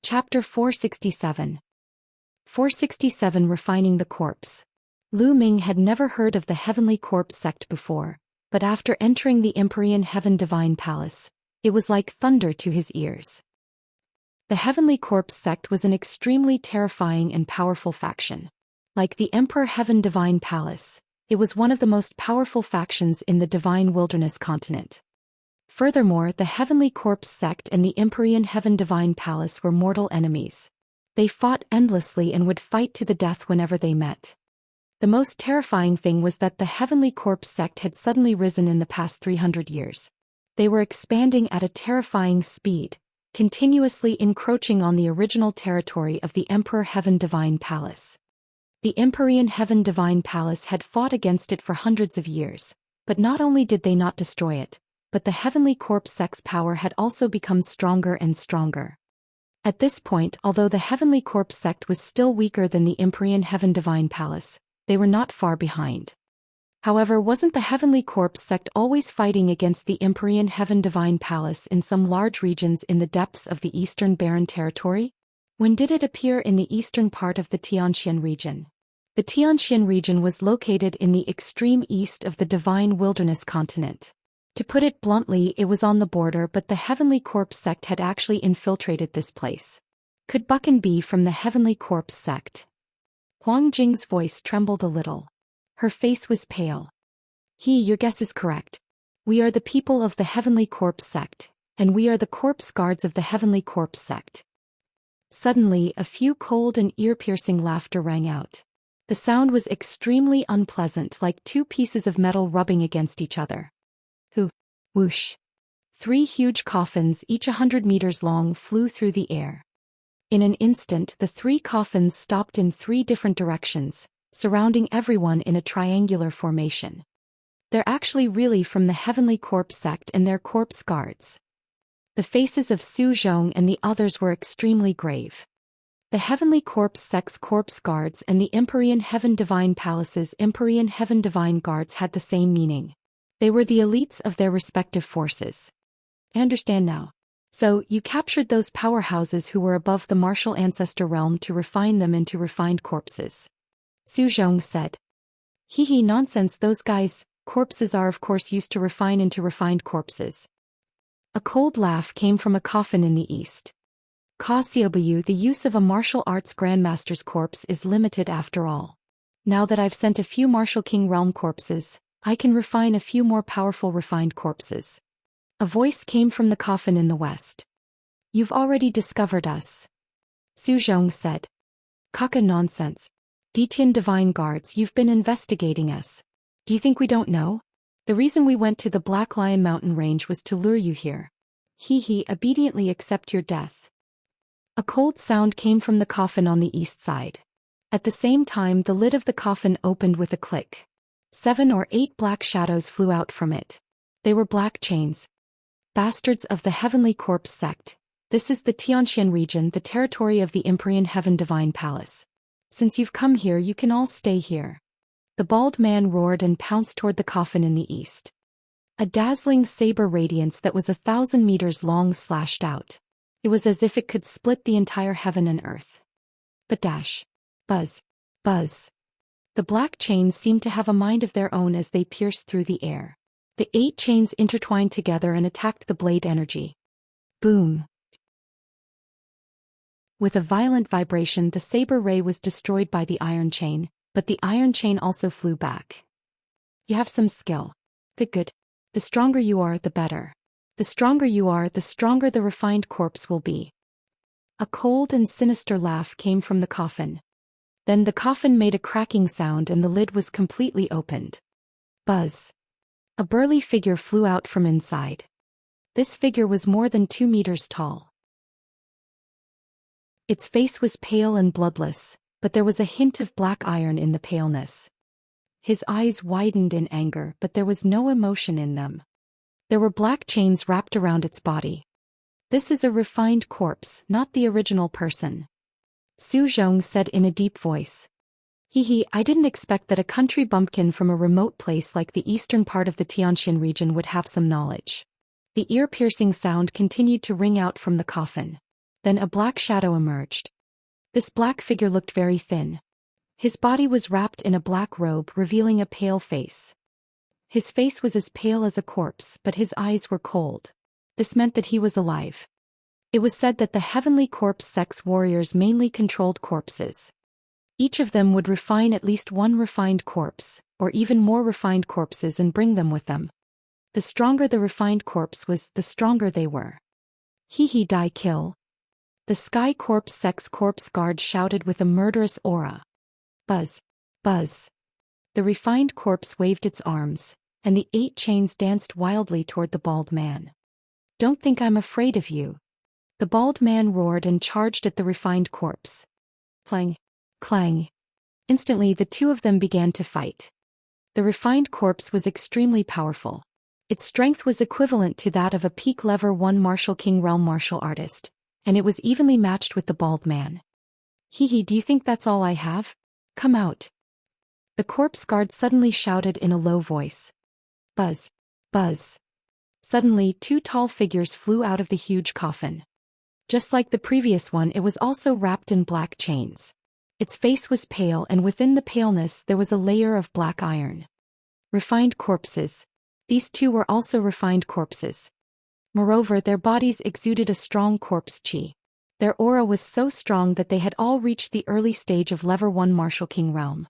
Chapter 467. 467 Refining the Corpse. Lu Ming had never heard of the Heavenly Corpse Sect before, but after entering the Empyrean Heaven Divine Palace, it was like thunder to his ears. The Heavenly Corpse Sect was an extremely terrifying and powerful faction. Like the Emperor Heaven Divine Palace, it was one of the most powerful factions in the Divine Wilderness continent. Furthermore, the Heavenly Corpse Sect and the Empyrean Heaven Divine Palace were mortal enemies. They fought endlessly and would fight to the death whenever they met. The most terrifying thing was that the Heavenly Corpse Sect had suddenly risen in the past 300 years. They were expanding at a terrifying speed, continuously encroaching on the original territory of the Emperor Heaven Divine Palace. The Empyrean Heaven Divine Palace had fought against it for hundreds of years, but not only did they not destroy it, but the Heavenly Corpse Sect's power had also become stronger and stronger. At this point, although the Heavenly Corpse Sect was still weaker than the Empyrean Heaven Divine Palace, they were not far behind. However, wasn't the Heavenly Corpse Sect always fighting against the Empyrean Heaven Divine Palace in some large regions in the depths of the Eastern Barren Territory? When did it appear in the eastern part of the Xianxia region? The Xianxia region was located in the extreme east of the Divine Wilderness continent. To put it bluntly, it was on the border, but the Heavenly Corpse Sect had actually infiltrated this place. Could Buchan be from the Heavenly Corpse Sect? Huang Jing's voice trembled a little. Her face was pale. Your guess is correct. We are the people of the Heavenly Corpse sect, and we are the corpse guards of the Heavenly Corpse sect. Suddenly, a few cold and ear-piercing laughter rang out. The sound was extremely unpleasant, like two pieces of metal rubbing against each other. Whoosh. 3 huge coffins, each 100 meters long, flew through the air. In an instant, the 3 coffins stopped in 3 different directions, surrounding everyone in a triangular formation. They're actually really from the Heavenly Corpse sect and their corpse guards. The faces of Zhou Xian and the others were extremely grave. The Heavenly Corpse sect's corpse guards and the Empyrean Heaven Divine Palace's Empyrean Heaven Divine Guards had the same meaning. They were the elites of their respective forces. I understand now. So, you captured those powerhouses who were above the martial ancestor realm to refine them into refined corpses. Zhou Xian said. Nonsense, those guys, corpses are of course used to refine into refined corpses. A cold laugh came from a coffin in the east. Xiaobu, the use of a martial arts grandmaster's corpse is limited after all. Now that I've sent a few martial king realm corpses, I can refine a few more powerful refined corpses. A voice came from the coffin in the west. You've already discovered us. Zhou Xian said. Kaka nonsense. Detian Divine Guards, you've been investigating us. Do you think we don't know? The reason we went to the Black Lion Mountain Range was to lure you here. Obediently accept your death. A cold sound came from the coffin on the east side. At the same time, the lid of the coffin opened with a click. 7 or 8 black shadows flew out from it. They were black chains. Bastards of the Heavenly Corpse sect. This is the Xianxia region, the territory of the Empyrean Heaven Divine Palace. Since you've come here, you can all stay here. The bald man roared and pounced toward the coffin in the east. A dazzling saber radiance that was 1,000 meters long slashed out. It was as if it could split the entire heaven and earth. But dash. Buzz. Buzz. The black chains seemed to have a mind of their own as they pierced through the air. The 8 chains intertwined together and attacked the blade energy. Boom. With a violent vibration, the saber ray was destroyed by the iron chain, but the iron chain also flew back. You have some skill. Good. The stronger you are, the better. The stronger you are, the stronger the refined corpse will be. A cold and sinister laugh came from the coffin. Then the coffin made a cracking sound and the lid was completely opened. Buzz. A burly figure flew out from inside. This figure was more than 2 meters tall. Its face was pale and bloodless, but there was a hint of black iron in the paleness. His eyes widened in anger, but there was no emotion in them. There were black chains wrapped around its body. This is a refined corpse, not the original person. Zhou Xian said in a deep voice. I didn't expect that a country bumpkin from a remote place like the eastern part of the Xianxia region would have some knowledge. The ear-piercing sound continued to ring out from the coffin. Then a black shadow emerged. This black figure looked very thin. His body was wrapped in a black robe, revealing a pale face. His face was as pale as a corpse, but his eyes were cold. This meant that he was alive. It was said that the Heavenly Corpse sect's warriors mainly controlled corpses. Each of them would refine at least 1 refined corpse, or even more refined corpses, and bring them with them. The stronger the refined corpse was, the stronger they were. Die kill. The Sky Corpse sect's corpse guard shouted with a murderous aura. Buzz. Buzz. The refined corpse waved its arms, and the 8 chains danced wildly toward the bald man. Don't think I'm afraid of you. The bald man roared and charged at the refined corpse. Clang. Clang. Instantly the 2 of them began to fight. The refined corpse was extremely powerful. Its strength was equivalent to that of a peak level 1 martial king realm martial artist, and it was evenly matched with the bald man. Do you think that's all I have? Come out. The corpse guard suddenly shouted in a low voice. Buzz. Buzz. Suddenly 2 tall figures flew out of the huge coffin. Just like the previous one, it was also wrapped in black chains. Its face was pale, and within the paleness there was a layer of black iron. Refined corpses. These 2 were also refined corpses. Moreover, their bodies exuded a strong corpse chi. Their aura was so strong that they had all reached the early stage of level 1 martial king realm.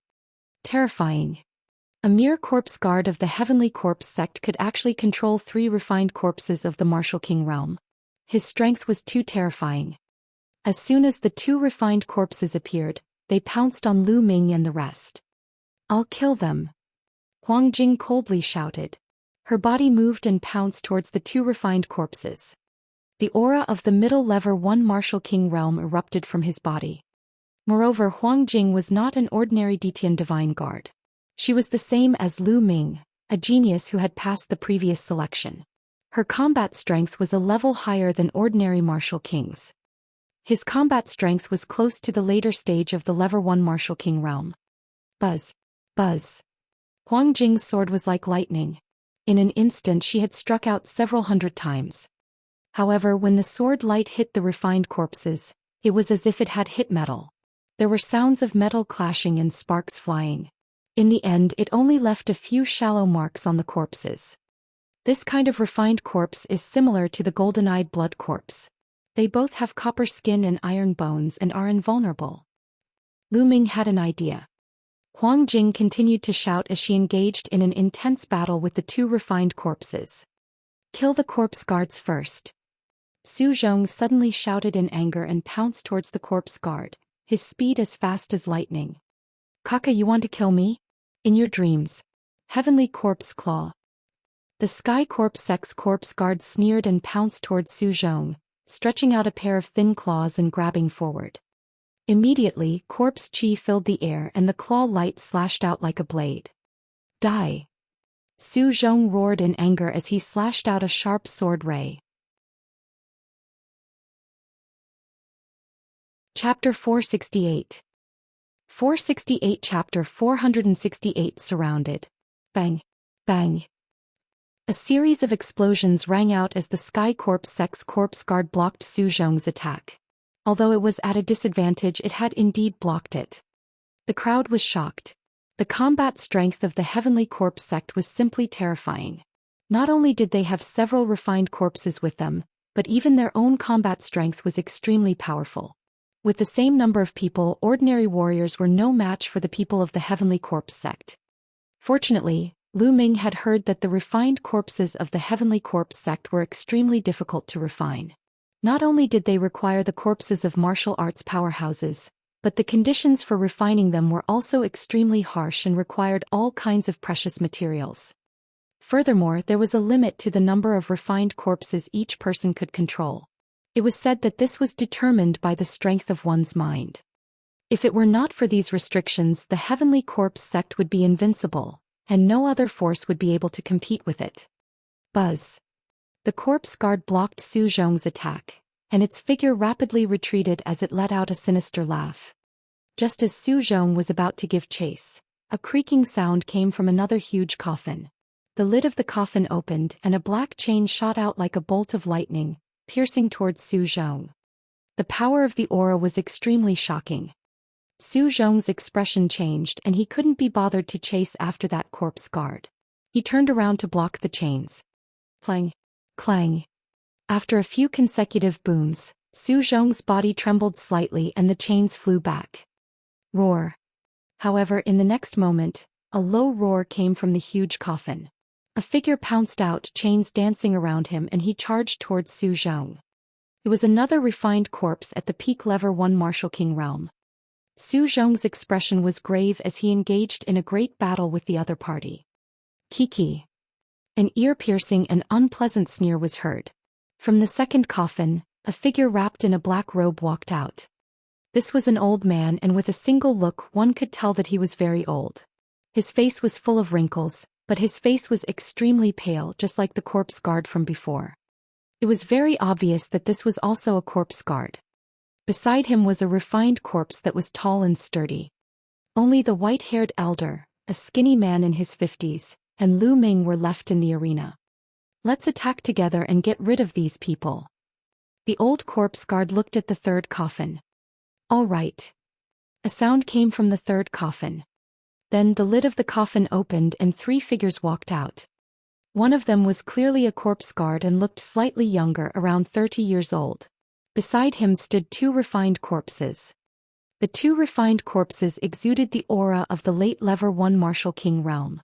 Terrifying. A mere corpse guard of the Heavenly Corpse sect could actually control 3 refined corpses of the Martial King realm. His strength was too terrifying. As soon as the 2 refined corpses appeared, they pounced on Lu Ming and the rest. "I'll kill them," Huang Jing coldly shouted. Her body moved and pounced towards the 2 refined corpses. The aura of the middle level 1 Martial King realm erupted from his body. Moreover, Huang Jing was not an ordinary Detian divine guard. She was the same as Lu Ming, a genius who had passed the previous selection. Her combat strength was a level higher than ordinary Martial Kings. His combat strength was close to the later stage of the level 1 Martial King realm. Buzz. Buzz. Huang Jing's sword was like lightning. In an instant she had struck out several hundred times. However, when the sword light hit the refined corpses, it was as if it had hit metal. There were sounds of metal clashing and sparks flying. In the end, it only left a few shallow marks on the corpses. This kind of refined corpse is similar to the golden-eyed blood corpse. They both have copper skin and iron bones and are invulnerable. Lu Ming had an idea. Huang Jing continued to shout as she engaged in an intense battle with the 2 refined corpses. "Kill the corpse guards first." Su Zhong suddenly shouted in anger and pounced towards the corpse guard, his speed as fast as lightning. "Kaka, you want to kill me? In your dreams." Heavenly Corpse Claw. The Sky Corpse Sect's corpse guard sneered and pounced towards Su Zhong, stretching out a pair of thin claws and grabbing forward. Immediately, corpse chi filled the air and the claw light slashed out like a blade. "Die!" Su Zhong roared in anger as he slashed out a sharp sword ray. Chapter 468. 468 Chapter 468 Surrounded. Bang! Bang! A series of explosions rang out as the Sky Corpse Sect's corpse guard blocked Su Zhong's attack. Although it was at a disadvantage, it had indeed blocked it. The crowd was shocked. The combat strength of the Heavenly Corpse sect was simply terrifying. Not only did they have several refined corpses with them, but even their own combat strength was extremely powerful. With the same number of people, ordinary warriors were no match for the people of the Heavenly Corpse sect. Fortunately, Lu Ming had heard that the refined corpses of the Heavenly Corpse sect were extremely difficult to refine. Not only did they require the corpses of martial arts powerhouses, but the conditions for refining them were also extremely harsh and required all kinds of precious materials. Furthermore, there was a limit to the number of refined corpses each person could control. It was said that this was determined by the strength of one's mind. If it were not for these restrictions, the Heavenly Corpse sect would be invincible, and no other force would be able to compete with it. Buzz. The corpse guard blocked Su Zhong's attack, and its figure rapidly retreated as it let out a sinister laugh. Just as Su Zhong was about to give chase, a creaking sound came from another huge coffin. The lid of the coffin opened and a black chain shot out like a bolt of lightning, piercing towards Su Zhong. The power of the aura was extremely shocking. Su Zhong's expression changed and he couldn't be bothered to chase after that corpse guard. He turned around to block the chains. Clang. Clang. After a few consecutive booms, Su Zhong's body trembled slightly and the chains flew back. Roar. However, in the next moment, a low roar came from the huge coffin. A figure pounced out, chains dancing around him, and he charged towards Su Zhong. It was another refined corpse at the peak level 1 Martial King realm. Su Zhong's expression was grave as he engaged in a great battle with the other party. Kiki. An ear-piercing and unpleasant sneer was heard. From the second coffin, a figure wrapped in a black robe walked out. This was an old man, and with a single look one could tell that he was very old. His face was full of wrinkles, but his face was extremely pale, just like the corpse guard from before. It was very obvious that this was also a corpse guard. Beside him was a refined corpse that was tall and sturdy. Only the white-haired elder, a skinny man in his 50s, and Lu Ming were left in the arena. Let's attack together and get rid of these people. The old corpse guard looked at the third coffin. All right. A sound came from the third coffin. Then the lid of the coffin opened and 3 figures walked out. One of them was clearly a corpse guard and looked slightly younger, around 30 years old. Beside him stood 2 refined corpses. The 2 refined corpses exuded the aura of the late level 1 Martial King realm.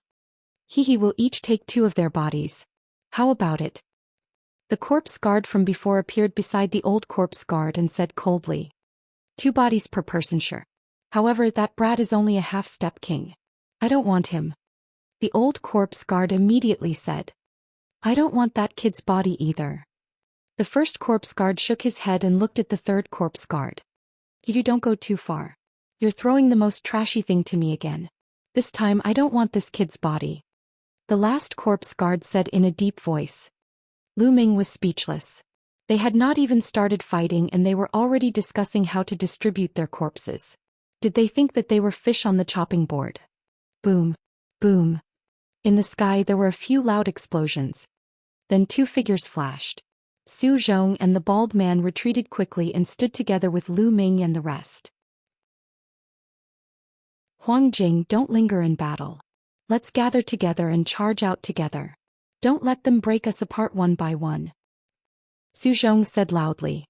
He will each take 2 of their bodies. How about it? The corpse guard from before appeared beside the old corpse guard and said coldly. 2 bodies per person, sure. However, that brat is only a half-step king. I don't want him. The old corpse guard immediately said. I don't want that kid's body either. The first corpse guard shook his head and looked at the third corpse guard. You don't go too far. You're throwing the most trashy thing to me again. This time I don't want this kid's body. The last corpse guard said in a deep voice. Lu Ming was speechless. They had not even started fighting and they were already discussing how to distribute their corpses. Did they think that they were fish on the chopping board? Boom. Boom. In the sky there were a few loud explosions. Then 2 figures flashed. Su Zhong and the bald man retreated quickly and stood together with Lu Ming and the rest. Huang Jing, don't linger in battle. Let's gather together and charge out together. Don't let them break us apart one by one. Su Zhong said loudly.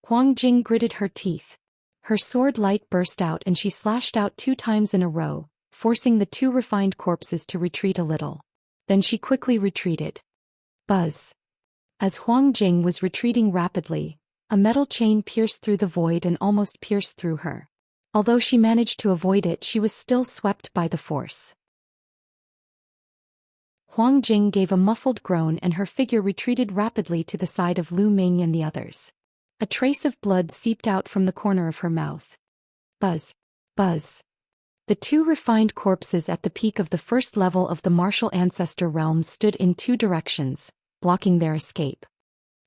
Huang Jing gritted her teeth. Her sword light burst out and she slashed out 2 times in a row, forcing the 2 refined corpses to retreat a little. Then she quickly retreated. Buzz. As Huang Jing was retreating rapidly, a metal chain pierced through the void and almost pierced through her. Although she managed to avoid it, she was still swept by the force. Huang Jing gave a muffled groan and her figure retreated rapidly to the side of Lu Ming and the others. A trace of blood seeped out from the corner of her mouth. Buzz. Buzz. The 2 refined corpses at the peak of the first level of the martial ancestor realm stood in 2 directions, blocking their escape.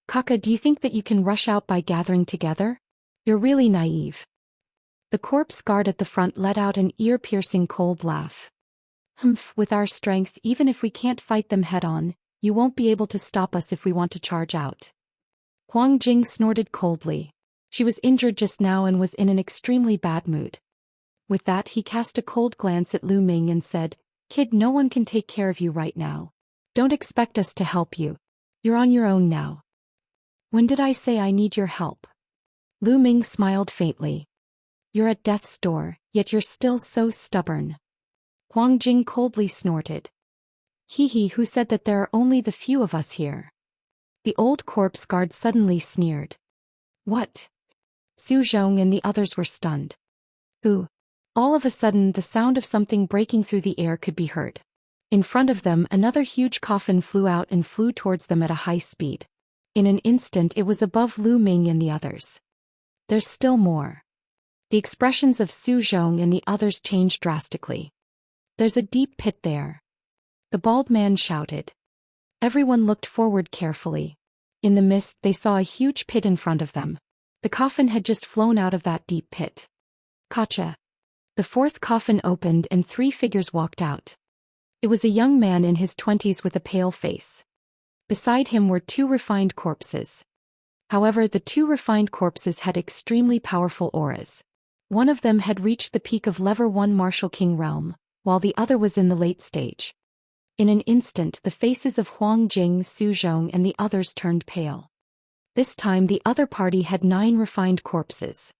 Kaka, do you think that you can rush out by gathering together? You're really naive. The corpse guard at the front let out an ear-piercing cold laugh. Humph, with our strength, even if we can't fight them head-on, you won't be able to stop us if we want to charge out. Huang Jing snorted coldly. She was injured just now and was in an extremely bad mood. With that, he cast a cold glance at Lu Ming and said, Kid, no one can take care of you right now. Don't expect us to help you. You're on your own now. When did I say I need your help? Lu Ming smiled faintly. You're at death's door, yet you're still so stubborn. Huang Jing coldly snorted. Who said that there are only the few of us here? The old corpse guard suddenly sneered. What? Su Zhong and the others were stunned. Who? All of a sudden the sound of something breaking through the air could be heard. In front of them another huge coffin flew out and flew towards them at a high speed. In an instant it was above Lu Ming and the others. There's still more. The expressions of Su Zhong and the others changed drastically. There's a deep pit there. The bald man shouted. Everyone looked forward carefully. In the mist they saw a huge pit in front of them. The coffin had just flown out of that deep pit. Gotcha. The 4th coffin opened and 3 figures walked out. It was a young man in his 20s with a pale face. Beside him were 2 refined corpses. However, the 2 refined corpses had extremely powerful auras. One of them had reached the peak of Level 1 Martial King realm, while the other was in the late stage. In an instant the faces of Huang Jing, Su Zhong and the others turned pale. This time the other party had 9 refined corpses.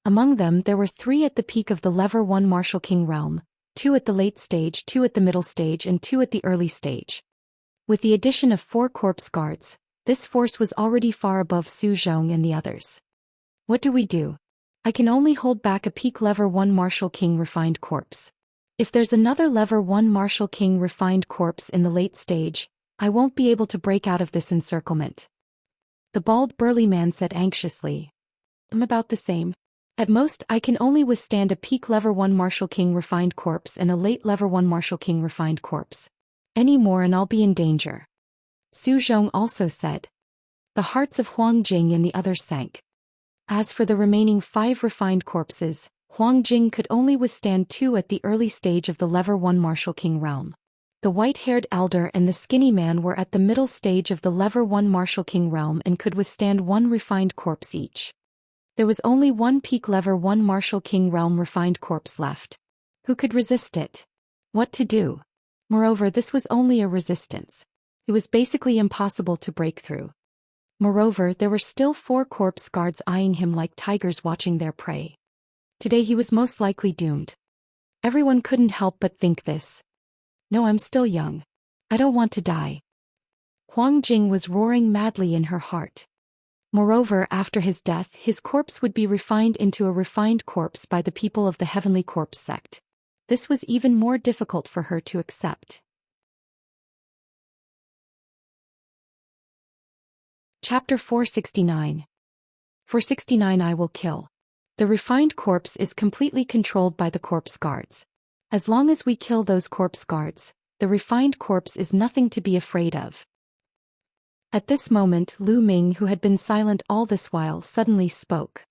Among them there were 3 at the peak of the Level 1 Martial King realm, 2 at the late stage, 2 at the middle stage and 2 at the early stage. With the addition of 4 corpse guards, this force was already far above Su Zhong and the others. What do we do? I can only hold back a peak Level 1 Martial King refined corpse. If there's another Level 1 Martial King refined corpse in the late stage, I won't be able to break out of this encirclement. The bald burly man said anxiously. I'm about the same. At most I can only withstand a peak Level 1 Martial King refined corpse and a late Level 1 Martial King refined corpse. Any more and I'll be in danger. Su Zhong also said. The hearts of Huang Jing and the others sank. As for the remaining 5 refined corpses, Huang Jing could only withstand 2 at the early stage of the Level 1 Martial King realm. The white-haired elder and the skinny man were at the middle stage of the Level 1 Martial King realm and could withstand 1 refined corpse each. There was only 1 peak Level 1 Martial King realm refined corpse left. Who could resist it? What to do? Moreover, this was only a resistance. It was basically impossible to break through. Moreover, there were still 4 corpse guards eyeing him like tigers watching their prey. Today he was most likely doomed. Everyone couldn't help but think this. No, I'm still young. I don't want to die. Huang Jing was roaring madly in her heart. Moreover, after his death, his corpse would be refined into a refined corpse by the people of the Heavenly Corpse sect. This was even more difficult for her to accept. Chapter 469. 469 I will kill. The refined corpse is completely controlled by the corpse guards. As long as we kill those corpse guards, the refined corpse is nothing to be afraid of. At this moment, Lu Ming, who had been silent all this while, suddenly spoke.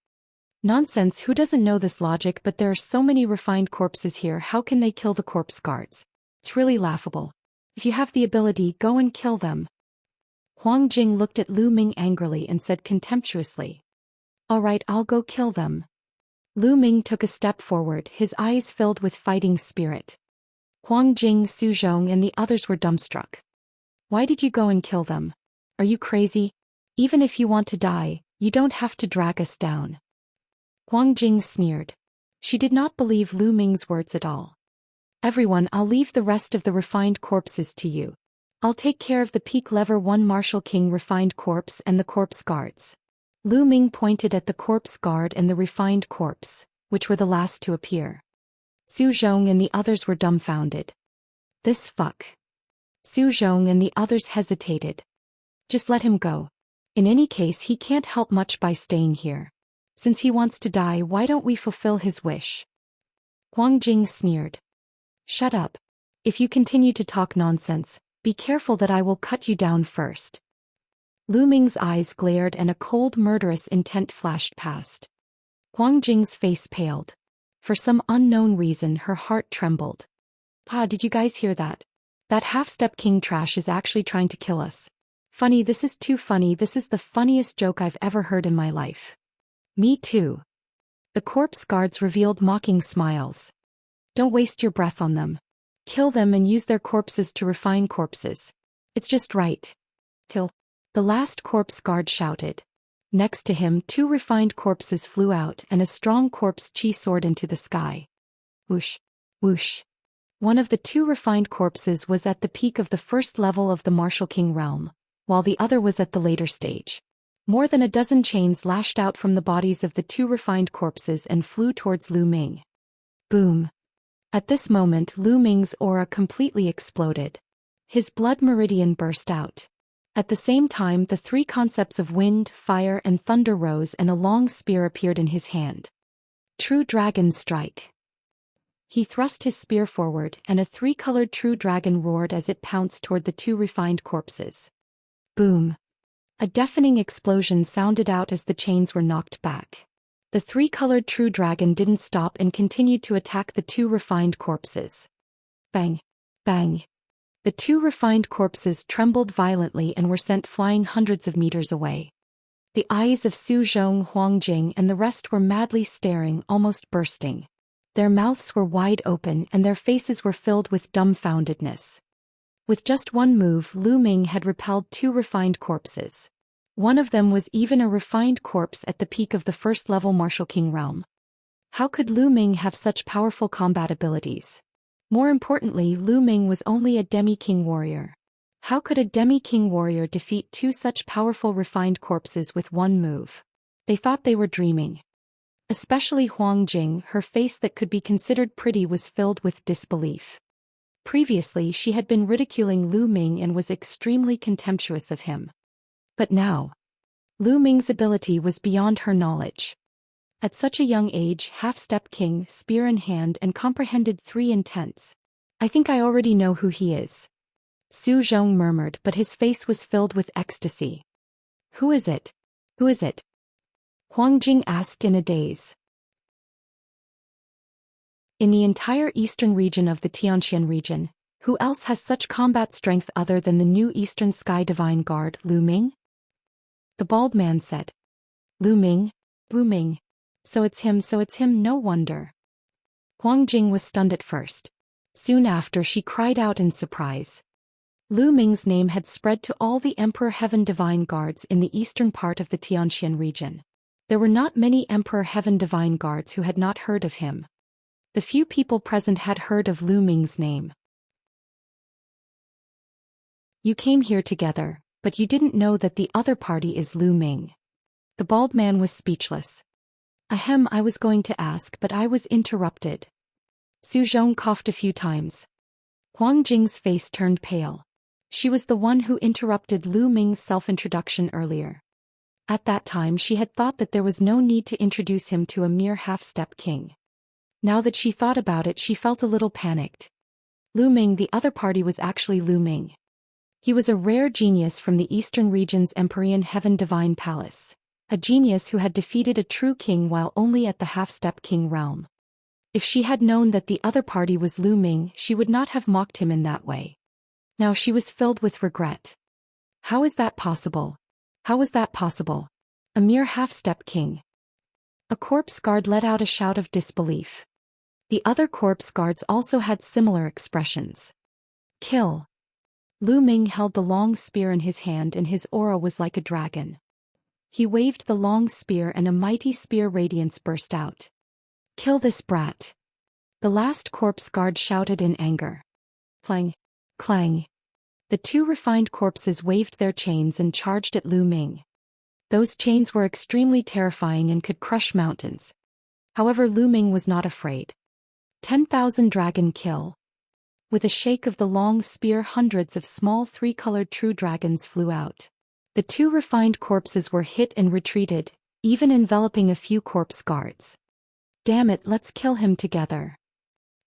Nonsense, who doesn't know this logic? But there are so many refined corpses here, how can they kill the corpse guards? It's really laughable. If you have the ability, go and kill them. Huang Jing looked at Lu Ming angrily and said contemptuously. All right, I'll go kill them. Lu Ming took a step forward, his eyes filled with fighting spirit. Huang Jing, Su Zhong and the others were dumbstruck. Why did you go and kill them? Are you crazy? Even if you want to die, you don't have to drag us down. Huang Jing sneered. She did not believe Lu Ming's words at all. Everyone, I'll leave the rest of the refined corpses to you. I'll take care of the peak lever 1 Martial King refined corpse and the corpse guards. Lu Ming pointed at the corpse guard and the refined corpse, which were the last to appear. Su Zhong and the others were dumbfounded. This fuck. Su Zhong and the others hesitated. Just let him go. In any case, he can't help much by staying here. Since he wants to die, why don't we fulfill his wish? Huang Jing sneered. Shut up. If you continue to talk nonsense, be careful that I will cut you down first. Lu Ming's eyes glared and a cold murderous intent flashed past. Huang Jing's face paled. For some unknown reason her heart trembled. Pa, did you guys hear that? That half-step king trash is actually trying to kill us. Funny, this is too funny, this is the funniest joke I've ever heard in my life. Me too. The corpse guards revealed mocking smiles. Don't waste your breath on them. Kill them and use their corpses to refine corpses. It's just right. Kill. The last corpse guard shouted. Next to him, 2 refined corpses flew out and a strong corpse chi soared into the sky. Whoosh. Whoosh. One of the 2 refined corpses was at the peak of the first level of the Martial King realm, while the other was at the later stage. More than a dozen chains lashed out from the bodies of the 2 refined corpses and flew towards Lu Ming. Boom. At this moment, Lu Ming's aura completely exploded. His blood meridian burst out. At the same time, the 3 concepts of wind, fire and thunder rose and a long spear appeared in his hand. True Dragon Strike. He thrust his spear forward and a 3-colored true dragon roared as it pounced toward the 2 refined corpses. Boom. A deafening explosion sounded out as the chains were knocked back. The 3-colored true dragon didn't stop and continued to attack the 2 refined corpses. Bang. Bang. The 2 refined corpses trembled violently and were sent flying hundreds of meters away. The eyes of Su Zhong, Huang Jing and the rest were madly staring, almost bursting. Their mouths were wide open and their faces were filled with dumbfoundedness. With just one move, Lu Ming had repelled 2 refined corpses. One of them was even a refined corpse at the peak of the first-level Martial King realm. How could Lu Ming have such powerful combat abilities? More importantly, Lu Ming was only a demi-king warrior. How could a demi-king warrior defeat 2 such powerful refined corpses with one move? They thought they were dreaming. Especially Huang Jing, her face that could be considered pretty was filled with disbelief. Previously, she had been ridiculing Lu Ming and was extremely contemptuous of him. But now, Lu Ming's ability was beyond her knowledge. At such a young age, half-step king, spear in hand and comprehended 3 intents. I think I already know who he is. Su Zhong murmured, but his face was filled with ecstasy. Who is it? Who is it? Huang Jing asked in a daze. In the entire eastern region of the Xianxia region, who else has such combat strength other than the new Eastern Sky Divine Guard, Lu Ming? The bald man said. Lu Ming? Lu Ming. So it's him, no wonder. Huang Jing was stunned at first. Soon after she cried out in surprise. Lu Ming's name had spread to all the Emperor Heaven Divine Guards in the eastern part of the Xianxia region. There were not many Emperor Heaven Divine Guards who had not heard of him. The few people present had heard of Lu Ming's name. You came here together, but you didn't know that the other party is Lu Ming. The bald man was speechless. Ahem, I was going to ask, but I was interrupted. Su Zhong coughed a few times. Huang Jing's face turned pale. She was the one who interrupted Lu Ming's self-introduction earlier. At that time she had thought that there was no need to introduce him to a mere half-step king. Now that she thought about it, she felt a little panicked. Lu Ming, the other party, was actually Lu Ming. He was a rare genius from the eastern region's Empyrean Heaven Divine Palace. A genius who had defeated a true king while only at the half-step king realm. If she had known that the other party was Lu Ming, she would not have mocked him in that way. Now she was filled with regret. How is that possible? How was that possible? A mere half-step king. A corpse guard let out a shout of disbelief. The other corpse guards also had similar expressions. Kill. Lu Ming held the long spear in his hand and his aura was like a dragon. He waved the long spear and a mighty spear radiance burst out. Kill this brat. The last corpse guard shouted in anger. Clang. Clang. The two refined corpses waved their chains and charged at Lu Ming. Those chains were extremely terrifying and could crush mountains. However, Lu Ming was not afraid. 10,000 dragon kill. With a shake of the long spear, hundreds of small three-colored true dragons flew out. The two refined corpses were hit and retreated, even enveloping a few corpse guards. Damn it, let's kill him together.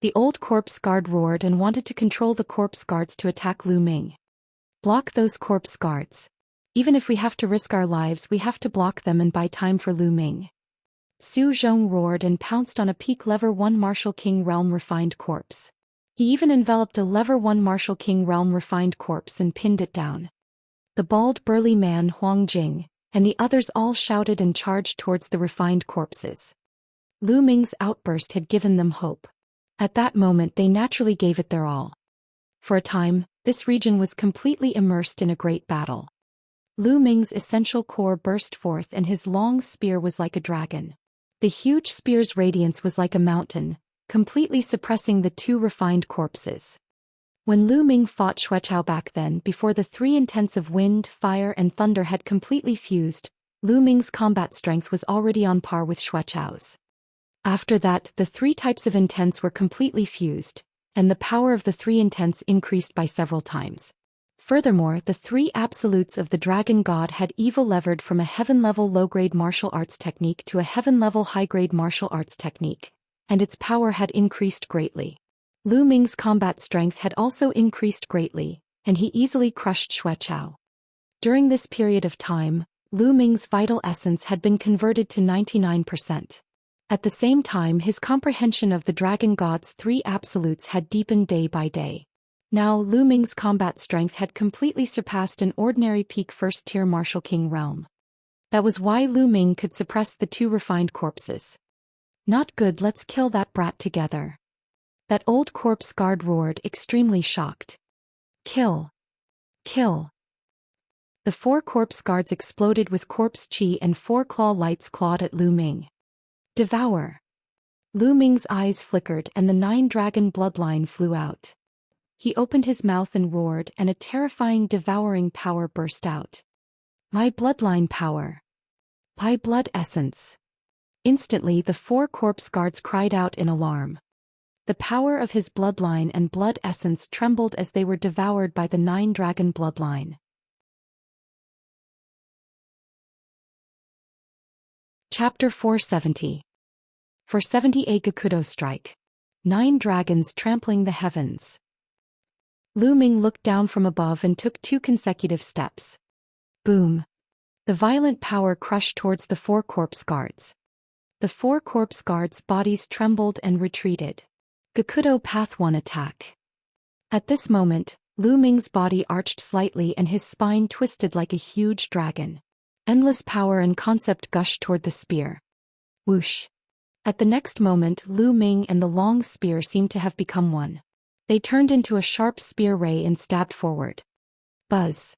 The old corpse guard roared and wanted to control the corpse guards to attack Lu Ming. Block those corpse guards. Even if we have to risk our lives, we have to block them and buy time for Lu Ming. Su Zhong roared and pounced on a peak level 1 Martial King Realm refined corpse. He even enveloped a level 1 Martial King Realm refined corpse and pinned it down. The bald burly man Huang Jing, and the others all shouted and charged towards the refined corpses. Lu Ming's outburst had given them hope. At that moment they naturally gave it their all. For a time, this region was completely immersed in a great battle. Lu Ming's essential core burst forth and his long spear was like a dragon. The huge spear's radiance was like a mountain, completely suppressing the two refined corpses. When Lu Ming fought Xueqiao back then, before the three intents of wind, fire and thunder had completely fused, Lu Ming's combat strength was already on par with Xueqiao's. After that, the three types of intents were completely fused, and the power of the three intents increased by several times. Furthermore, the three absolutes of the dragon god had evo-levered from a heaven-level low-grade martial arts technique to a heaven-level high-grade martial arts technique, and its power had increased greatly. Lu Ming's combat strength had also increased greatly, and he easily crushed Xueqiao. During this period of time, Lu Ming's vital essence had been converted to 99%. At the same time, his comprehension of the dragon god's three absolutes had deepened day by day. Now, Lu Ming's combat strength had completely surpassed an ordinary peak first-tier Martial King realm. That was why Lu Ming could suppress the two refined corpses. Not good, let's kill that brat together. That old corpse guard roared, extremely shocked. Kill. Kill. The four corpse guards exploded with corpse chi and four claw lights clawed at Lu Ming. Devour. Lu Ming's eyes flickered and the 9-dragon bloodline flew out. He opened his mouth and roared, and a terrifying devouring power burst out. My bloodline power. My blood essence. Instantly the four corpse guards cried out in alarm. The power of his bloodline and blood essence trembled as they were devoured by the 9-dragon bloodline. Chapter 470. 470 A Gakudo Strike. 9 dragons trampling the heavens. Lu Ming looked down from above and took 2 consecutive steps. Boom. The violent power crushed towards the 4 corpse guards. The 4 corpse guards' bodies trembled and retreated. Gakudo Path 1 attack. At this moment, Lu Ming's body arched slightly and his spine twisted like a huge dragon. Endless power and concept gushed toward the spear. Whoosh. At the next moment, Lu Ming and the long spear seemed to have become one. They turned into a sharp spear ray and stabbed forward. Buzz.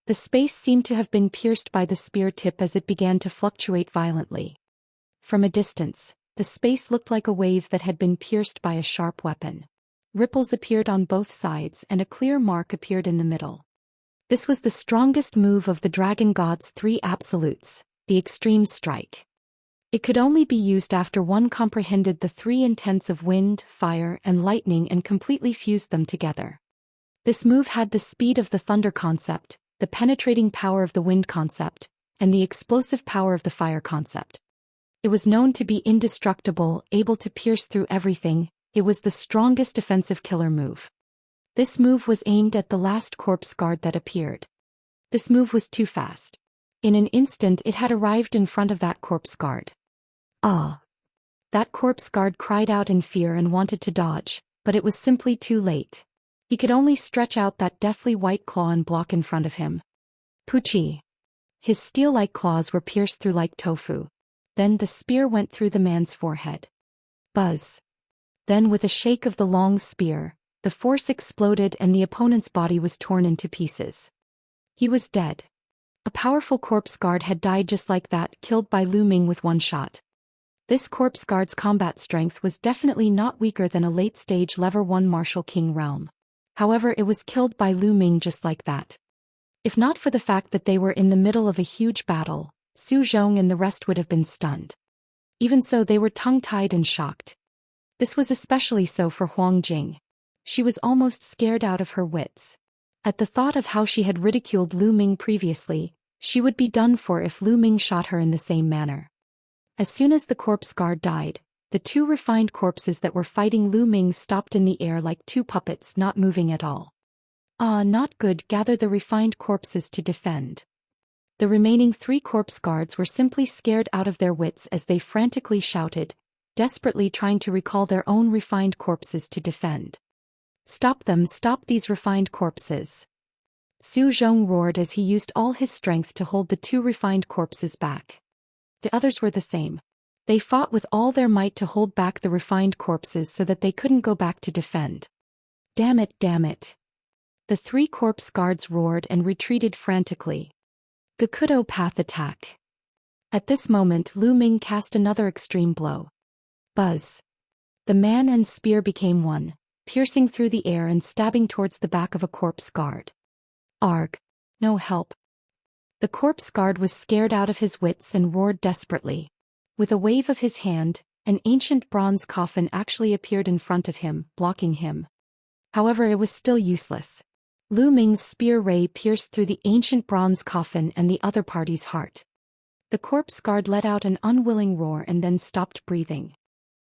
The space seemed to have been pierced by the spear tip as it began to fluctuate violently. From a distance, the space looked like a wave that had been pierced by a sharp weapon. Ripples appeared on both sides and a clear mark appeared in the middle. This was the strongest move of the Dragon God's three absolutes, the Extreme Strike. It could only be used after one comprehended the three intents of wind, fire, and lightning and completely fused them together. This move had the speed of the thunder concept, the penetrating power of the wind concept, and the explosive power of the fire concept. It was known to be indestructible, able to pierce through everything. It was the strongest defensive killer move. This move was aimed at the last corpse guard that appeared. This move was too fast. In an instant it had arrived in front of that corpse guard. Ah! That corpse guard cried out in fear and wanted to dodge, but it was simply too late. He could only stretch out that deathly white claw and block in front of him. Pucci! His steel-like claws were pierced through like tofu. Then the spear went through the man's forehead. Buzz! Then with a shake of the long spear, the force exploded and the opponent's body was torn into pieces. He was dead. A powerful corpse guard had died just like that, killed by Lu Ming with one shot. This corpse guard's combat strength was definitely not weaker than a late-stage Level 1 Martial King realm. However, it was killed by Lu Ming just like that. If not for the fact that they were in the middle of a huge battle, Su Zhong and the rest would have been stunned. Even so, they were tongue-tied and shocked. This was especially so for Huang Jing. She was almost scared out of her wits. At the thought of how she had ridiculed Lu Ming previously, she would be done for if Lu Ming shot her in the same manner. As soon as the corpse guard died, the two refined corpses that were fighting Lu Ming stopped in the air like two puppets, not moving at all. Ah, not good. Gather the refined corpses to defend. The remaining three corpse guards were simply scared out of their wits as they frantically shouted, desperately trying to recall their own refined corpses to defend. Stop them, stop these refined corpses. Su Zhong roared as he used all his strength to hold the two refined corpses back. The others were the same. They fought with all their might to hold back the refined corpses so that they couldn't go back to defend. Damn it, damn it. The three corpse guards roared and retreated frantically. Gakudo Path Attack. At this moment Lu Ming cast another extreme blow. Buzz. The man and spear became one, piercing through the air and stabbing towards the back of a corpse guard. Arg. No help. The corpse guard was scared out of his wits and roared desperately. With a wave of his hand, an ancient bronze coffin actually appeared in front of him, blocking him. However, it was still useless. Lu Ming's spear ray pierced through the ancient bronze coffin and the other party's heart. The corpse guard let out an unwilling roar and then stopped breathing.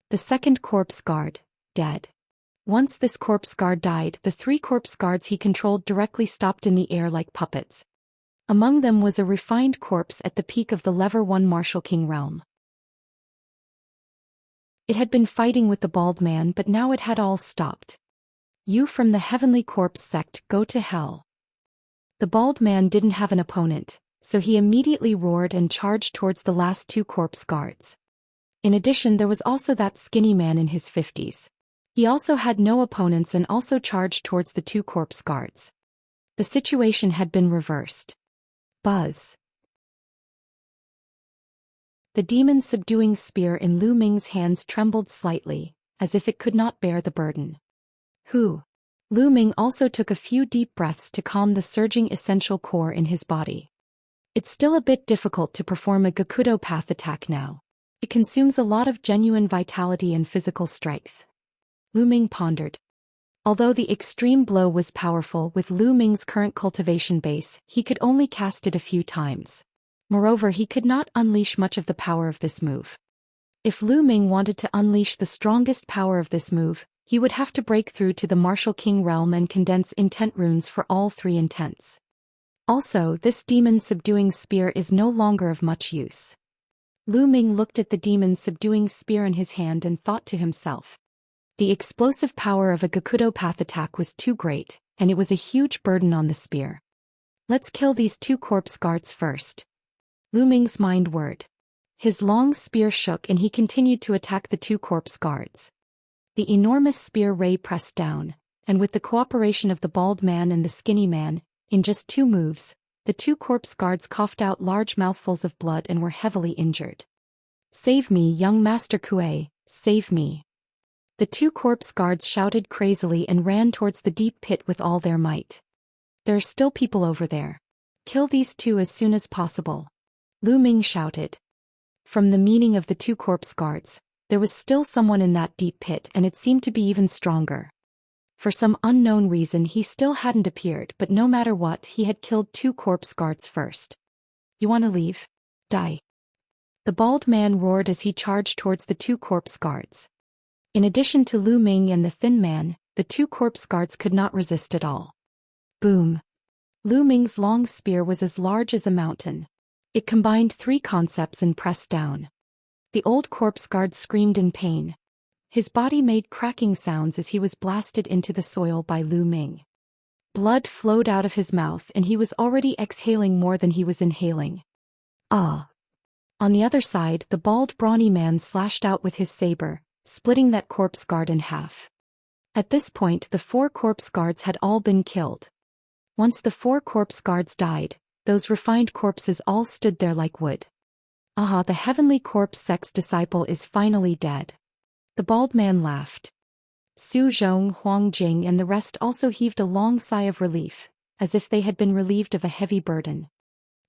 The second corpse guard, dead. Once this corpse guard died, the three corpse guards he controlled directly stopped in the air like puppets. Among them was a refined corpse at the peak of the Level 1 Martial King realm. It had been fighting with the bald man, but now it had all stopped. You from the Heavenly Corpse sect, go to hell. The bald man didn't have an opponent, so he immediately roared and charged towards the last two corpse guards. In addition, there was also that skinny man in his 50s. He also had no opponents and also charged towards the two corpse guards. The situation had been reversed. Buzz. The demon's subduing spear in Lu Ming's hands trembled slightly, as if it could not bear the burden. Lu Ming also took a few deep breaths to calm the surging essential core in his body. It's still a bit difficult to perform a Gakudo Path attack now. It consumes a lot of genuine vitality and physical strength. Lu Ming pondered. Although the extreme blow was powerful, with Lu Ming's current cultivation base, he could only cast it a few times. Moreover, he could not unleash much of the power of this move. If Lu Ming wanted to unleash the strongest power of this move, he would have to break through to the Martial King realm and condense intent runes for all three intents. Also, this demon's subduing spear is no longer of much use. Lu Ming looked at the demon's subduing spear in his hand and thought to himself. The explosive power of a Gakudo Path attack was too great, and it was a huge burden on the spear. Let's kill these two corpse guards first. Lu Ming's mind whirred. His long spear shook and he continued to attack the two corpse guards. The enormous spear ray pressed down, and with the cooperation of the bald man and the skinny man, in just 2 moves, the two corpse guards coughed out large mouthfuls of blood and were heavily injured. Save me, young Master Kue, save me. The two corpse guards shouted crazily and ran towards the deep pit with all their might. There are still people over there. Kill these two as soon as possible. Lu Ming shouted. From the meaning of the two corpse guards, there was still someone in that deep pit, and it seemed to be even stronger. For some unknown reason he still hadn't appeared, but no matter what, he had killed two corpse guards first. You want to leave? Die. The bald man roared as he charged towards the two corpse guards. In addition to Lu Ming and the thin man, the two corpse guards could not resist at all. Boom. Lu Ming's long spear was as large as a mountain. It combined three concepts and pressed down. The old corpse guard screamed in pain. His body made cracking sounds as he was blasted into the soil by Lu Ming. Blood flowed out of his mouth and he was already exhaling more than he was inhaling. Ah! On the other side, the bald brawny man slashed out with his saber, splitting that corpse guard in half. At this point the four corpse guards had all been killed. Once the four corpse guards died, those refined corpses all stood there like wood. Aha, the heavenly corpse sect's disciple is finally dead. The bald man laughed. Su Zhong, Huang Jing and the rest also heaved a long sigh of relief, as if they had been relieved of a heavy burden.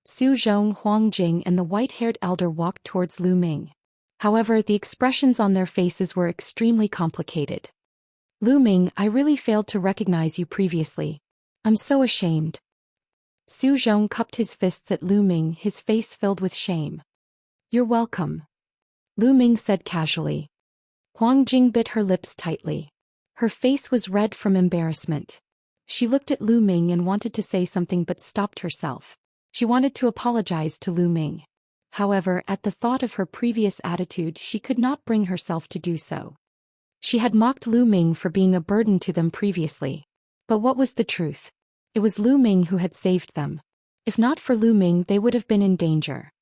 Su Zhong, Huang Jing and the white-haired elder walked towards Lu Ming. However, the expressions on their faces were extremely complicated. Lu Ming, I really failed to recognize you previously. I'm so ashamed. Su Zhong cupped his fists at Lu Ming, his face filled with shame. You're welcome. Lu Ming said casually. Huang Jing bit her lips tightly. Her face was red from embarrassment. She looked at Lu Ming and wanted to say something but stopped herself. She wanted to apologize to Lu Ming. However, at the thought of her previous attitude she could not bring herself to do so. She had mocked Lu Ming for being a burden to them previously. But what was the truth? It was Lu Ming who had saved them. If not for Lu Ming they would have been in danger.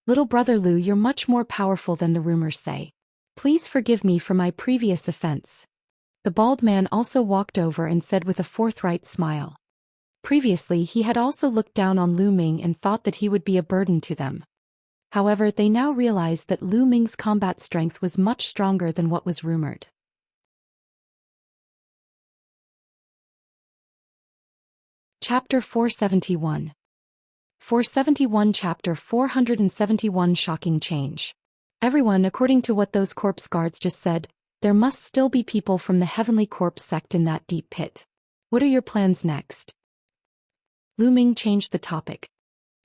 Little brother Lu, you're much more powerful than the rumors say. Please forgive me for my previous offense. The bald man also walked over and said with a forthright smile. Previously he had also looked down on Lu Ming and thought that he would be a burden to them. However, they now realized that Lu Ming's combat strength was much stronger than what was rumored. Chapter 471. 471 Chapter 471 Shocking Change. Everyone, according to what those corpse guards just said, there must still be people from the heavenly corpse sect in that deep pit. What are your plans next? Lu Ming changed the topic.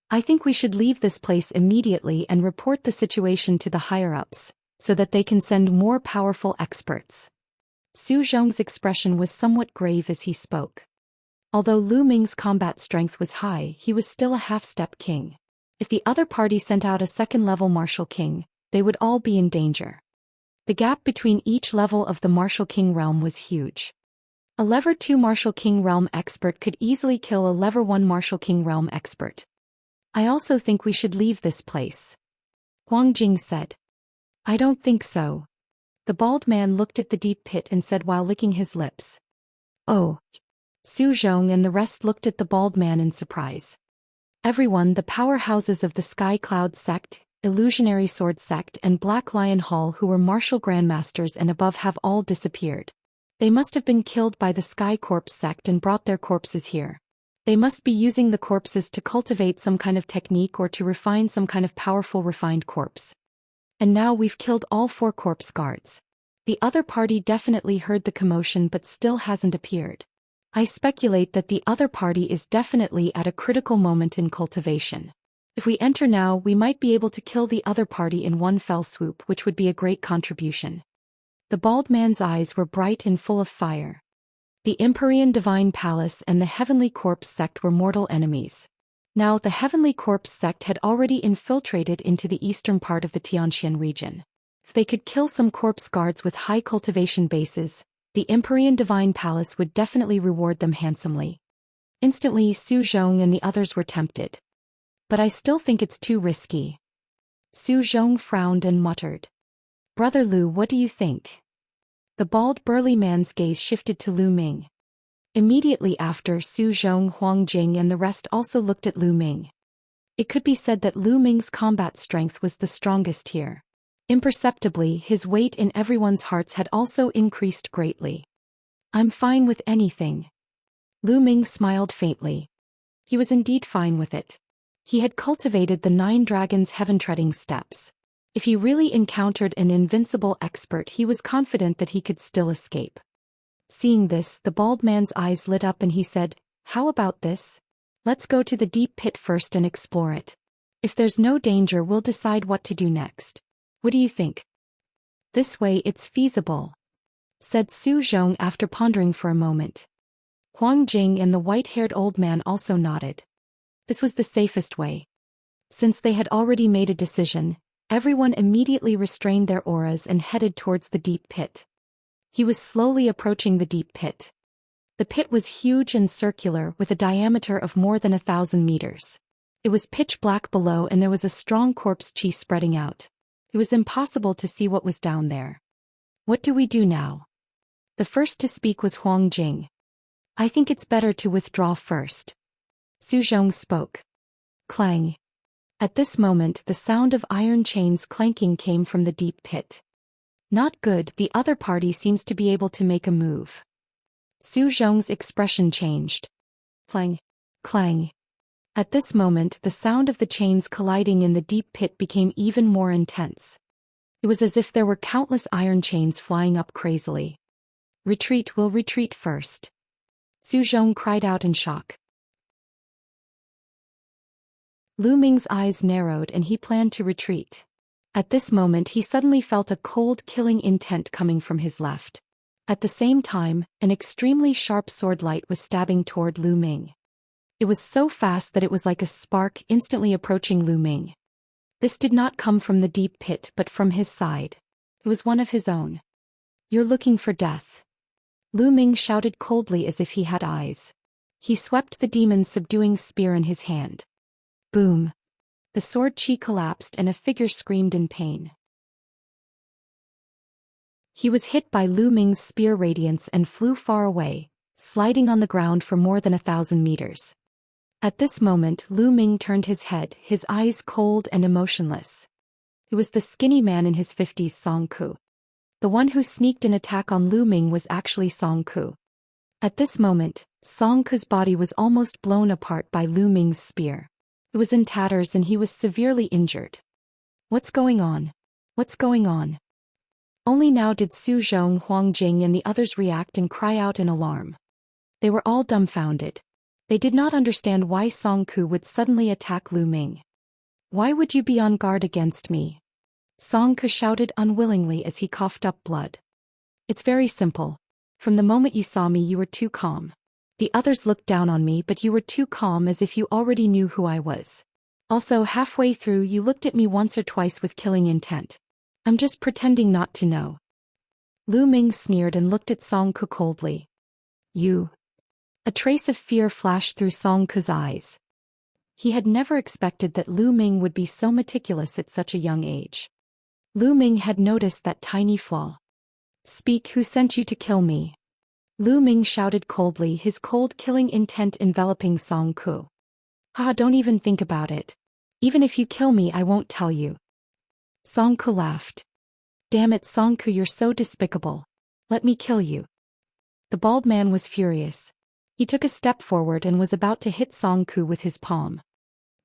I think we should leave this place immediately and report the situation to the higher-ups, so that they can send more powerful experts. Su Zhong's expression was somewhat grave as he spoke. Although Lu Ming's combat strength was high, he was still a half-step king. If the other party sent out a second-level martial king, they would all be in danger. The gap between each level of the martial king realm was huge. A level 2 martial king realm expert could easily kill a level 1 martial king realm expert. I also think we should leave this place. Huang Jing said. I don't think so. The bald man looked at the deep pit and said while licking his lips. Oh. Su Zhong and the rest looked at the bald man in surprise. Everyone, the powerhouses of the Sky Cloud sect, Illusionary Sword sect and Black Lion Hall who were martial grandmasters and above have all disappeared. They must have been killed by the Sky Corpse sect and brought their corpses here. They must be using the corpses to cultivate some kind of technique or to refine some kind of powerful refined corpse. And now we've killed all 4 corpse guards. The other party definitely heard the commotion but still hasn't appeared. I speculate that the other party is definitely at a critical moment in cultivation. If we enter now, we might be able to kill the other party in one fell swoop, which would be a great contribution. The bald man's eyes were bright and full of fire. The Empyrean Divine Palace and the Heavenly Corpse sect were mortal enemies. Now the Heavenly Corpse sect had already infiltrated into the eastern part of the Xianxia region. If they could kill some corpse guards with high cultivation bases, the Empyrean Divine Palace would definitely reward them handsomely. Instantly Su Zhong and the others were tempted. But I still think it's too risky. Su Zhong frowned and muttered. Brother Lu, what do you think? The bald burly man's gaze shifted to Lu Ming. Immediately after, Su Zhong, Huang Jing and the rest also looked at Lu Ming. It could be said that Lu Ming's combat strength was the strongest here. Imperceptibly, his weight in everyone's hearts had also increased greatly. I'm fine with anything. Lu Ming smiled faintly. He was indeed fine with it. He had cultivated the 9 dragons' heaven-treading steps. If he really encountered an invincible expert, he was confident that he could still escape. Seeing this, the bald man's eyes lit up and he said, "How about this? Let's go to the deep pit first and explore it. If there's no danger, we'll decide what to do next. What do you think?" "This way it's feasible," said Su Zhong after pondering for a moment. Huang Jing and the white-haired old man also nodded. This was the safest way. Since they had already made a decision, everyone immediately restrained their auras and headed towards the deep pit. He was slowly approaching the deep pit. The pit was huge and circular with a diameter of more than 1,000 meters. It was pitch black below and there was a strong corpse chi spreading out. It was impossible to see what was down there. "What do we do now?" The first to speak was Huang Jing. "I think it's better to withdraw first." Su Zhong spoke. Clang. At this moment the sound of iron chains clanking came from the deep pit. "Not good, the other party seems to be able to make a move." Su Zhong's expression changed. Clang. Clang. At this moment the sound of the chains colliding in the deep pit became even more intense. It was as if there were countless iron chains flying up crazily. "Retreat, we'll retreat first." Su Zhong cried out in shock. Lu Ming's eyes narrowed and he planned to retreat. At this moment he suddenly felt a cold, killing intent coming from his left. At the same time, an extremely sharp sword light was stabbing toward Lu Ming. It was so fast that it was like a spark instantly approaching Lu Ming. This did not come from the deep pit but from his side. It was one of his own. "You're looking for death." Lu Ming shouted coldly as if he had eyes. He swept the demon's subduing spear in his hand. Boom. The sword chi collapsed and a figure screamed in pain. He was hit by Lu Ming's spear radiance and flew far away, sliding on the ground for more than 1,000 meters. At this moment Lu Ming turned his head, his eyes cold and emotionless. It was the skinny man in his 50s, Song Ku. The one who sneaked an attack on Lu Ming was actually Song Ku. At this moment, Song Ku's body was almost blown apart by Lu Ming's spear. It was in tatters and he was severely injured. "What's going on? What's going on?" Only now did Su Zhong, Huang Jing and the others react and cry out in alarm. They were all dumbfounded. They did not understand why Song Ku would suddenly attack Lu Ming. "Why would you be on guard against me?" Song Ku shouted unwillingly as he coughed up blood. "It's very simple. From the moment you saw me you were too calm. The others looked down on me but you were too calm as if you already knew who I was. Also halfway through you looked at me once or twice with killing intent. I'm just pretending not to know." Lu Ming sneered and looked at Song Ku coldly. "You?" A trace of fear flashed through Song Ku's eyes. He had never expected that Lu Ming would be so meticulous at such a young age. Lu Ming had noticed that tiny flaw. "Speak, who sent you to kill me?" Lu Ming shouted coldly, his cold killing intent enveloping Song Ku. "Ah, don't even think about it. Even if you kill me I won't tell you." Song Ku laughed. "Damn it, Song Ku, you're so despicable. Let me kill you." The bald man was furious. He took a step forward and was about to hit Song Ku with his palm.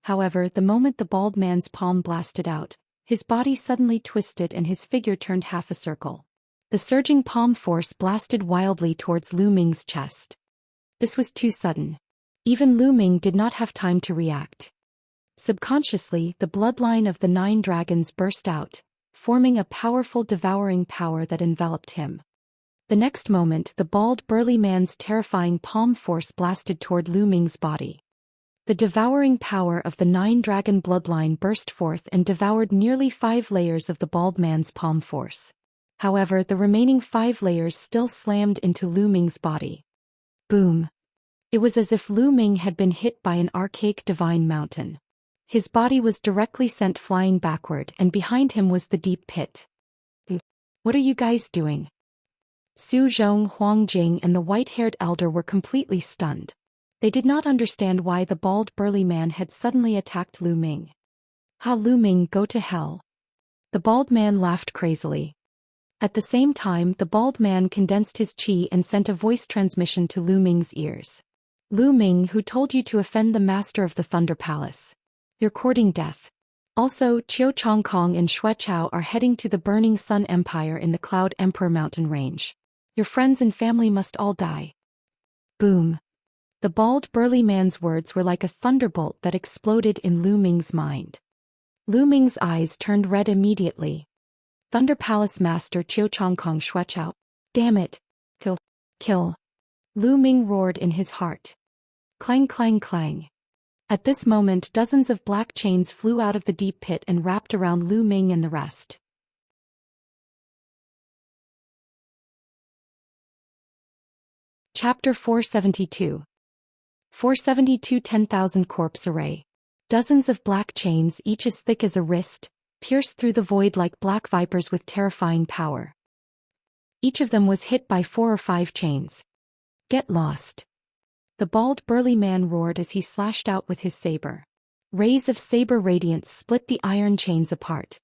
However, the moment the bald man's palm blasted out, his body suddenly twisted and his figure turned half a circle. The surging palm force blasted wildly towards Lu Ming's chest. This was too sudden. Even Lu Ming did not have time to react. Subconsciously, the bloodline of the 9 dragons burst out, forming a powerful devouring power that enveloped him. The next moment, the bald burly man's terrifying palm force blasted toward Lu Ming's body. The devouring power of the 9 dragon bloodline burst forth and devoured nearly 5 layers of the bald man's palm force. However, the remaining 5 layers still slammed into Lu Ming's body. Boom. It was as if Lu Ming had been hit by an archaic divine mountain. His body was directly sent flying backward and behind him was the deep pit. "What are you guys doing?" Su Zhong, Huang Jing and the white-haired elder were completely stunned. They did not understand why the bald burly man had suddenly attacked Lu Ming. "Ha, Lu Ming, go to hell." The bald man laughed crazily. At the same time, the bald man condensed his chi and sent a voice transmission to Lu Ming's ears. Lu Ming, who told you to offend the master of the Thunder Palace? You're courting death. Also, Qiu Chongkong and Xue Chao are heading to the Burning Sun Empire in the Cloud Emperor mountain range. Your friends and family must all die. Boom. The bald, burly man's words were like a thunderbolt that exploded in Lu Ming's mind. Lu Ming's eyes turned red immediately. Thunder Palace Master Qiu Chongkong Xue Chao. Damn it. Kill. Lu Ming roared in his heart. Clang clang clang. At this moment dozens of black chains flew out of the deep pit and wrapped around Lu Ming and the rest. Chapter 472. 472 10,000 Corpse Array. Dozens of black chains, each as thick as a wrist, pierced through the void like black vipers with terrifying power. Each of them was hit by 4 or 5 chains. Get lost. The bald, burly man roared as he slashed out with his saber. Rays of saber radiance split the iron chains apart.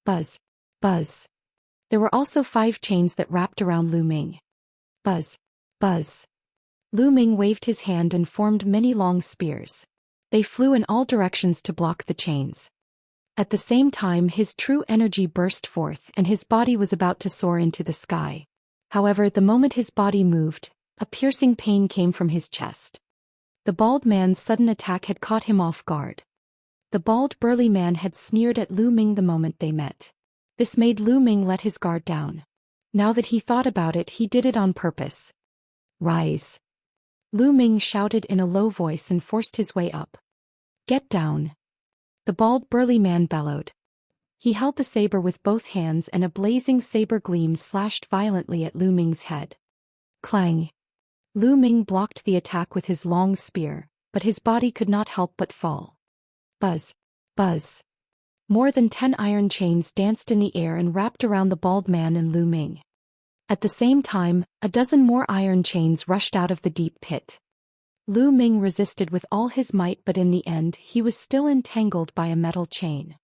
Buzz. Buzz. There were also 5 chains that wrapped around Lu Ming. Buzz. Buzz. Lu Ming waved his hand and formed many long spears. They flew in all directions to block the chains. At the same time, his true energy burst forth and his body was about to soar into the sky. However, the moment his body moved, a piercing pain came from his chest. The bald man's sudden attack had caught him off guard. The bald, burly man had sneered at Lu Ming the moment they met. This made Lu Ming let his guard down. Now that he thought about it, he did it on purpose. Rise. Lu Ming shouted in a low voice and forced his way up. Get down. The bald, burly man bellowed. He held the saber with both hands and a blazing saber gleam slashed violently at Lu Ming's head. Clang. Lu Ming blocked the attack with his long spear, but his body could not help but fall. Buzz. Buzz. More than 10 iron chains danced in the air and wrapped around the bald man and Lu Ming. At the same time, a dozen more iron chains rushed out of the deep pit. Lu Ming resisted with all his might, but in the end he was still entangled by a metal chain.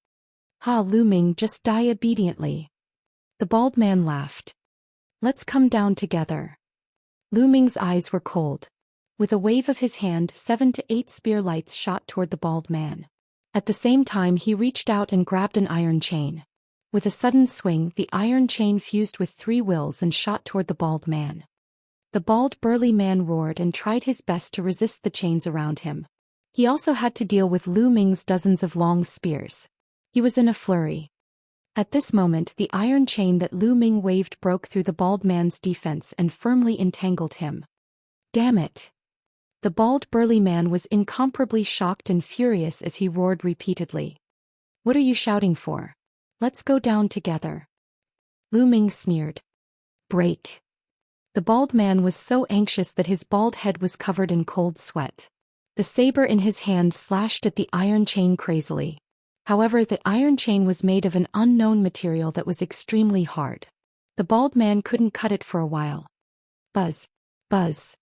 Ha, Lu Ming, just die obediently. The bald man laughed. Let's come down together. Lu Ming's eyes were cold. With a wave of his hand, 7 to 8 spear lights shot toward the bald man. At the same time he reached out and grabbed an iron chain. With a sudden swing, the iron chain fused with 3 wills and shot toward the bald man. The bald, burly man roared and tried his best to resist the chains around him. He also had to deal with Lu Ming's dozens of long spears. He was in a flurry. At this moment, the iron chain that Lu Ming waved broke through the bald man's defense and firmly entangled him. Damn it! The bald, burly man was incomparably shocked and furious as he roared repeatedly. What are you shouting for? Let's go down together. Lu Ming sneered. Break. The bald man was so anxious that his bald head was covered in cold sweat. The saber in his hand slashed at the iron chain crazily. However, the iron chain was made of an unknown material that was extremely hard. The bald man couldn't cut it for a while. Buzz. Buzz.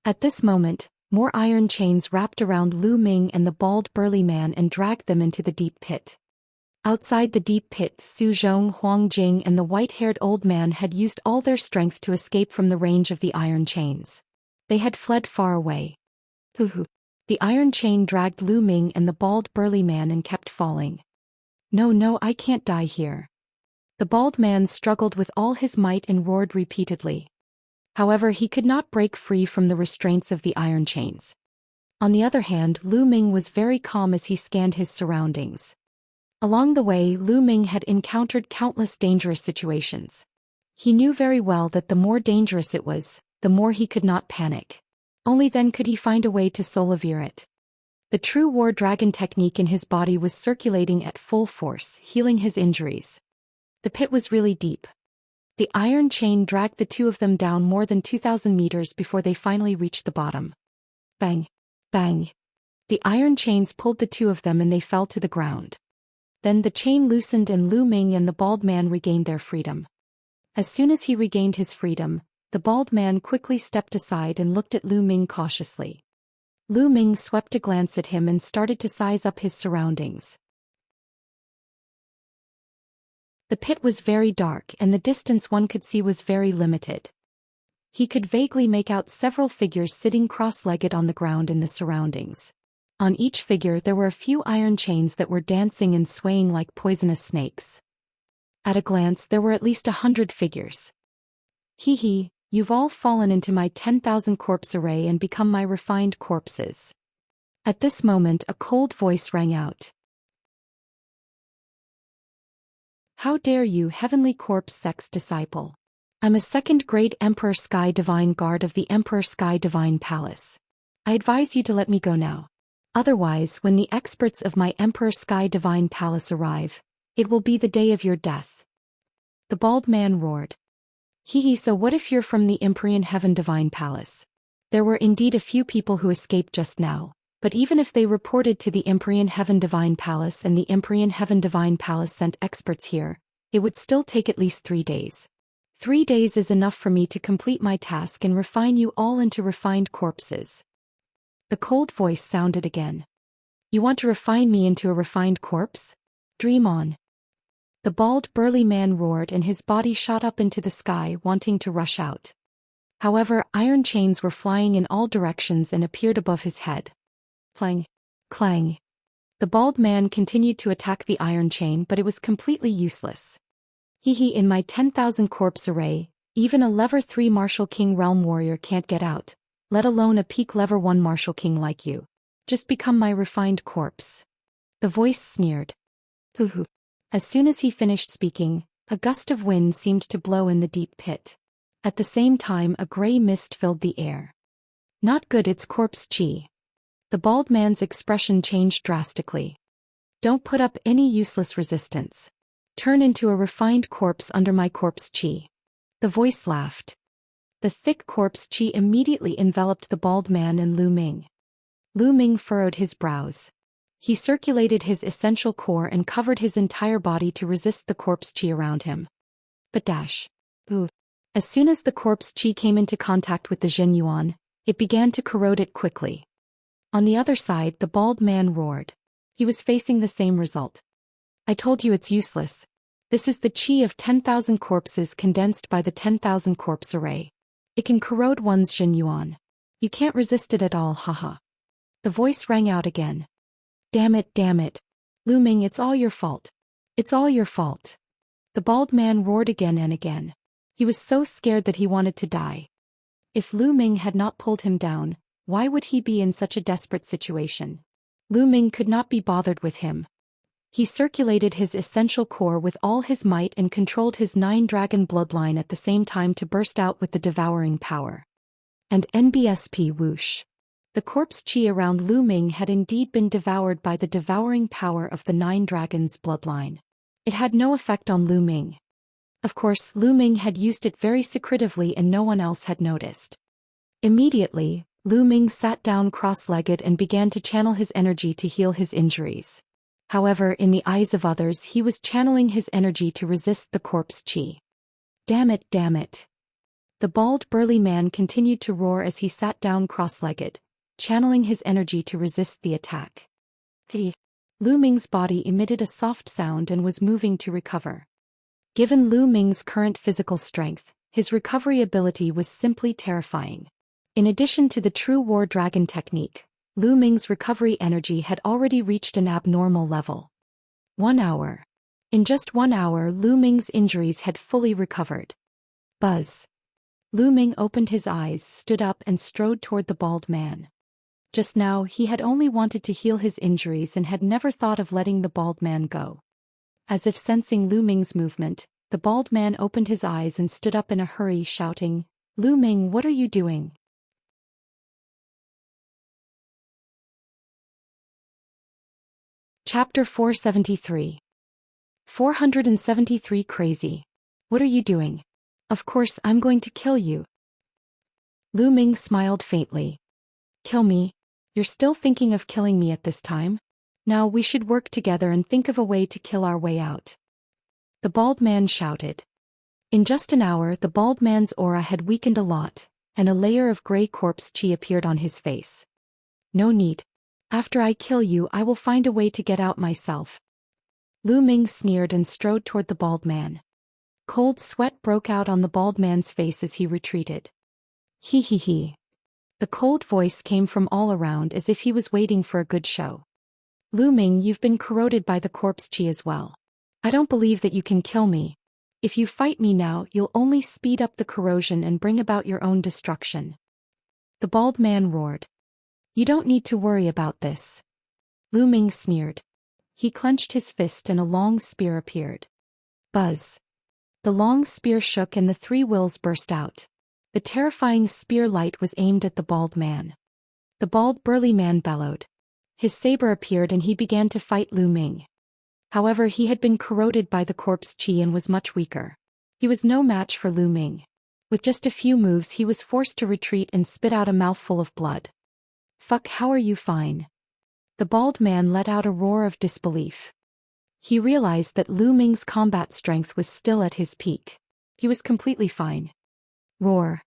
At this moment, more iron chains wrapped around Lu Ming and the bald, burly man and dragged them into the deep pit. Outside the deep pit, Su Zhong, Huang Jing and the white-haired old man had used all their strength to escape from the range of the iron chains. They had fled far away. Hoo-hoo. The iron chain dragged Lu Ming and the bald, burly man and kept falling. No, I can't die here. The bald man struggled with all his might and roared repeatedly. However, he could not break free from the restraints of the iron chains. On the other hand, Lu Ming was very calm as he scanned his surroundings. Along the way, Lu Ming had encountered countless dangerous situations. He knew very well that the more dangerous it was, the more he could not panic. Only then could he find a way to solve it. The true war dragon technique in his body was circulating at full force, healing his injuries. The pit was really deep. The iron chain dragged the 2 of them down more than 2,000 meters before they finally reached the bottom. Bang! Bang! The iron chains pulled the 2 of them and they fell to the ground. Then the chain loosened and Lu Ming and the bald man regained their freedom. As soon as he regained his freedom, the bald man quickly stepped aside and looked at Lu Ming cautiously. Lu Ming swept a glance at him and started to size up his surroundings. The pit was very dark and the distance one could see was very limited. He could vaguely make out several figures sitting cross-legged on the ground in the surroundings. On each figure there were a few iron chains that were dancing and swaying like poisonous snakes. At a glance there were at least 100 figures. Hee hee, you've all fallen into my 10,000 corpse array and become my refined corpses. At this moment a cold voice rang out. How dare you, heavenly corpse sex disciple? I'm a second-grade Emperor Sky Divine Guard of the Emperor Sky Divine Palace. I advise you to let me go now. Otherwise, when the experts of my Emperor Sky Divine Palace arrive, it will be the day of your death. The bald man roared. Hee hee, so what if you're from the Empyrean Heaven Divine Palace? There were indeed a few people who escaped just now, but even if they reported to the Empyrean Heaven Divine Palace and the Empyrean Heaven Divine Palace sent experts here, it would still take at least 3 days. 3 days is enough for me to complete my task and refine you all into refined corpses. The cold voice sounded again. You want to refine me into a refined corpse? Dream on. The bald, burly man roared and his body shot up into the sky, wanting to rush out. However, iron chains were flying in all directions and appeared above his head. Clang. Clang. The bald man continued to attack the iron chain, but it was completely useless. Hee hee, in my 10,000 corpse array, even a level 3 Martial King Realm Warrior can't get out, let alone a peak level 1 Martial King like you. Just become my refined corpse. The voice sneered. Hoo hoo. As soon as he finished speaking, a gust of wind seemed to blow in the deep pit. At the same time a gray mist filled the air. Not good, it's corpse chi. The bald man's expression changed drastically. Don't put up any useless resistance. Turn into a refined corpse under my corpse chi. The voice laughed. The thick corpse chi immediately enveloped the bald man and Lu Ming. Lu Ming furrowed his brows. He circulated his essential core and covered his entire body to resist the corpse chi around him. But dash. Ooh. As soon as the corpse chi came into contact with the Jin Yuan, it began to corrode it quickly. On the other side, the bald man roared. He was facing the same result. I told you it's useless. This is the chi of 10,000 corpses condensed by the 10,000 corpse array. It can corrode one's Jin Yuan. You can't resist it at all, haha. The voice rang out again. Damn it. Lu Ming, it's all your fault. It's all your fault. The bald man roared again and again. He was so scared that he wanted to die. If Lu Ming had not pulled him down, why would he be in such a desperate situation? Lu Ming could not be bothered with him. He circulated his essential core with all his might and controlled his 9-dragon bloodline at the same time to burst out with the devouring power. And NBSP whoosh. The corpse chi around Lu Ming had indeed been devoured by the devouring power of the 9 dragons' bloodline. It had no effect on Lu Ming. Of course, Lu Ming had used it very secretively and no one else had noticed. Immediately, Lu Ming sat down cross-legged and began to channel his energy to heal his injuries. However, in the eyes of others, he was channeling his energy to resist the corpse chi. Damn it. The bald, burly man continued to roar as he sat down cross-legged, channeling his energy to resist the attack. Lu Ming's body emitted a soft sound and was moving to recover. Given Lu Ming's current physical strength, his recovery ability was simply terrifying. In addition to the true war dragon technique, Lu Ming's recovery energy had already reached an abnormal level. 1 hour. In just 1 hour, Lu Ming's injuries had fully recovered. Buzz. Lu Ming opened his eyes, stood up and strode toward the bald man. Just now, he had only wanted to heal his injuries and had never thought of letting the bald man go. As if sensing Lu Ming's movement, the bald man opened his eyes and stood up in a hurry, shouting, Lu Ming, what are you doing? Chapter 473. 473 Crazy. What are you doing? Of course, I'm going to kill you. Lu Ming smiled faintly. Kill me? You're still thinking of killing me at this time? Now we should work together and think of a way to kill our way out. The bald man shouted. In just an hour, the bald man's aura had weakened a lot, and a layer of gray corpse chi appeared on his face. No need. After I kill you, I will find a way to get out myself. Lu Ming sneered and strode toward the bald man. Cold sweat broke out on the bald man's face as he retreated. He he he. The cold voice came from all around as if he was waiting for a good show. Lu Ming, you've been corroded by the corpse chi as well. I don't believe that you can kill me. If you fight me now, you'll only speed up the corrosion and bring about your own destruction. The bald man roared. You don't need to worry about this. Lu Ming sneered. He clenched his fist and a long spear appeared. Buzz. The long spear shook and the three wills burst out. The terrifying spear light was aimed at the bald man. The bald burly man bellowed. His saber appeared and he began to fight Lu Ming. However, he had been corroded by the corpse chi and was much weaker. He was no match for Lu Ming. With just a few moves he was forced to retreat and spit out a mouthful of blood. Fuck, how are you fine? The bald man let out a roar of disbelief. He realized that Lu Ming's combat strength was still at his peak. He was completely fine. Roar.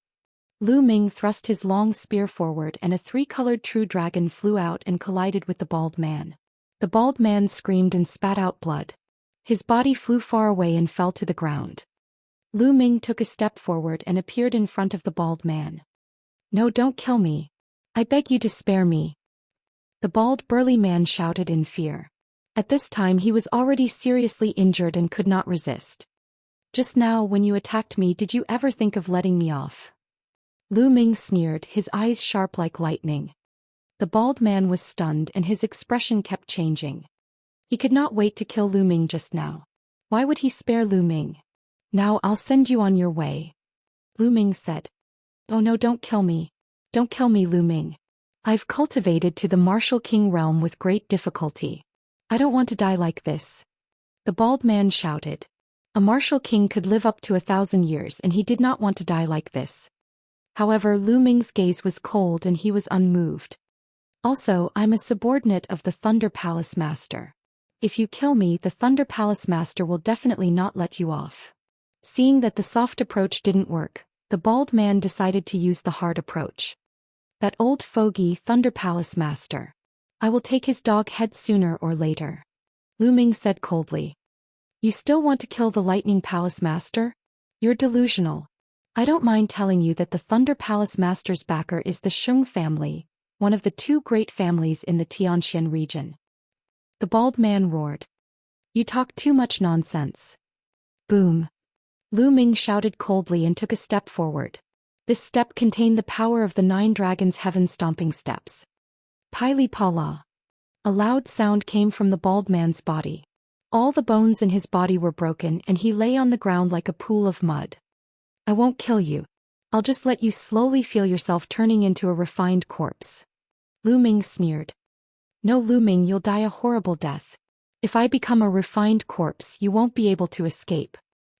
Lu Ming thrust his long spear forward and a three-colored true dragon flew out and collided with the bald man. The bald man screamed and spat out blood. His body flew far away and fell to the ground. Lu Ming took a step forward and appeared in front of the bald man. No, don't kill me. I beg you to spare me. The bald burly man shouted in fear. At this time he was already seriously injured and could not resist. Just now when you attacked me, did you ever think of letting me off? Lu Ming sneered, his eyes sharp like lightning. The bald man was stunned and his expression kept changing. He could not wait to kill Lu Ming just now. Why would he spare Lu Ming? Now I'll send you on your way. Lu Ming said. Oh no, don't kill me. Don't kill me, Lu Ming. I've cultivated to the martial king realm with great difficulty. I don't want to die like this. The bald man shouted. A martial king could live up to 1,000 years and he did not want to die like this. However, Lu Ming's gaze was cold and he was unmoved. Also, I'm a subordinate of the Thunder Palace Master. If you kill me, the Thunder Palace Master will definitely not let you off. Seeing that the soft approach didn't work, the bald man decided to use the hard approach. That old fogey Thunder Palace Master. I will take his dog head sooner or later. Lu Ming said coldly. You still want to kill the Lightning Palace Master? You're delusional. I don't mind telling you that the Thunder Palace Master's backer is the Shung family, one of the two great families in the Xianxia region. The bald man roared. You talk too much nonsense. Boom. Lu Ming shouted coldly and took a step forward. This step contained the power of the 9 dragons' heaven-stomping steps. Pili Pala. A loud sound came from the bald man's body. All the bones in his body were broken and he lay on the ground like a pool of mud. I won't kill you. I'll just let you slowly feel yourself turning into a refined corpse. Lu Ming sneered. No, Lu Ming, you'll die a horrible death. If I become a refined corpse, you won't be able to escape.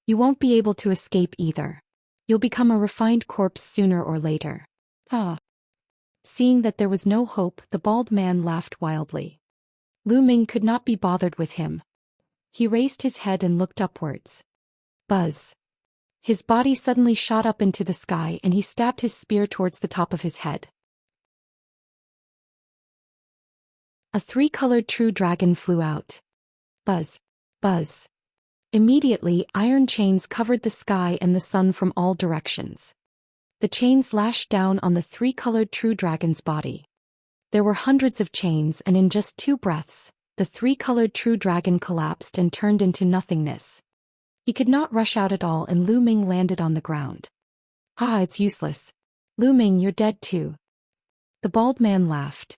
You won't be able to escape either. You'll become a refined corpse sooner or later. Ah. Seeing that there was no hope, the bald man laughed wildly. Lu Ming could not be bothered with him. He raised his head and looked upwards. Buzz. His body suddenly shot up into the sky and he stabbed his spear towards the top of his head. A 3-colored true dragon flew out. Buzz. Buzz. Immediately, iron chains covered the sky and the sun from all directions. The chains lashed down on the 3-colored true dragon's body. There were hundreds of chains and in just 2 breaths, the 3-colored true dragon collapsed and turned into nothingness. He could not rush out at all and Lu Ming landed on the ground. Ah, it's useless. Lu Ming, you're dead too. The bald man laughed.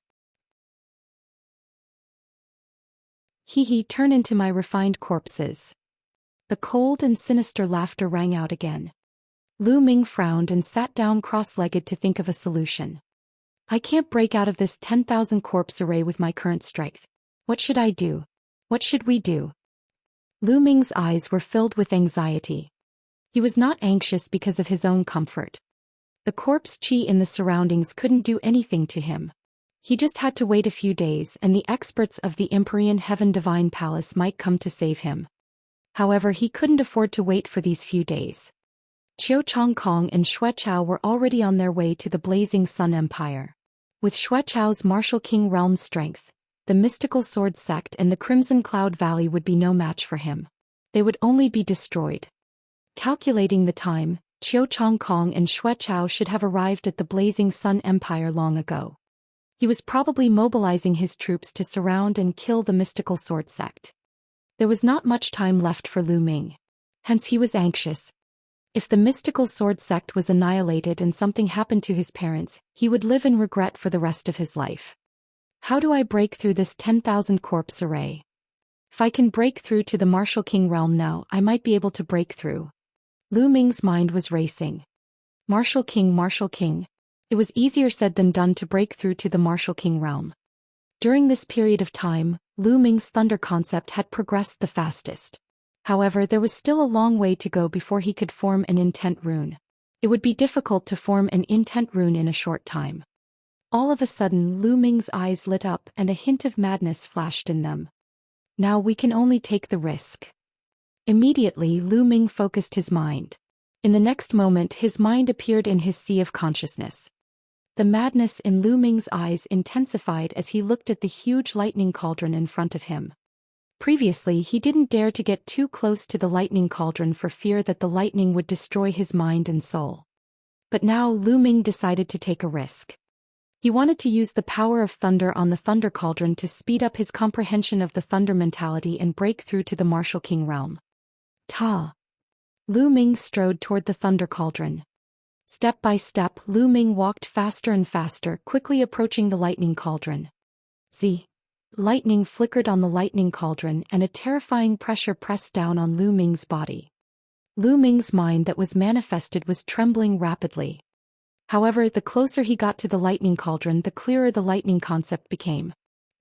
Hee, turn into my refined corpses. The cold and sinister laughter rang out again. Lu Ming frowned and sat down cross-legged to think of a solution. I can't break out of this 10,000 corpse array with my current strength. What should I do? What should we do? Lu Ming's eyes were filled with anxiety. He was not anxious because of his own comfort. The corpse chi in the surroundings couldn't do anything to him. He just had to wait a few days and the experts of the Empyrean Heaven Divine Palace might come to save him. However, he couldn't afford to wait for these few days. Qiu Chongkong and Xuechao were already on their way to the Blazing Sun Empire. With Xuechao's martial king realm strength, the mystical sword sect and the Crimson Cloud Valley would be no match for him. They would only be destroyed. Calculating the time, Qiu Chongkong and Xue Chao should have arrived at the Blazing Sun Empire long ago. He was probably mobilizing his troops to surround and kill the mystical sword sect. There was not much time left for Lu Ming. Hence he was anxious. If the mystical sword sect was annihilated and something happened to his parents, he would live in regret for the rest of his life. How do I break through this 10,000 corpse array? If I can break through to the Martial King realm now, I might be able to break through. Lu Ming's mind was racing. Martial King, Martial King. It was easier said than done to break through to the Martial King realm. During this period of time, Lu Ming's thunder concept had progressed the fastest. However, there was still a long way to go before he could form an intent rune. It would be difficult to form an intent rune in a short time. All of a sudden, Lu Ming's eyes lit up and a hint of madness flashed in them. Now we can only take the risk. Immediately, Lu Ming focused his mind. In the next moment, his mind appeared in his sea of consciousness. The madness in Lu Ming's eyes intensified as he looked at the huge lightning cauldron in front of him. Previously, he didn't dare to get too close to the lightning cauldron for fear that the lightning would destroy his mind and soul. But now Lu Ming decided to take a risk. He wanted to use the power of thunder on the thunder cauldron to speed up his comprehension of the thunder mentality and break through to the Martial King realm. Ta! Lu Ming strode toward the thunder cauldron. Step by step, Lu Ming walked faster and faster, quickly approaching the lightning cauldron. Z. Lightning flickered on the lightning cauldron and a terrifying pressure pressed down on Lu Ming's body. Lu Ming's mind that was manifested was trembling rapidly. However, the closer he got to the lightning cauldron, the clearer the lightning concept became.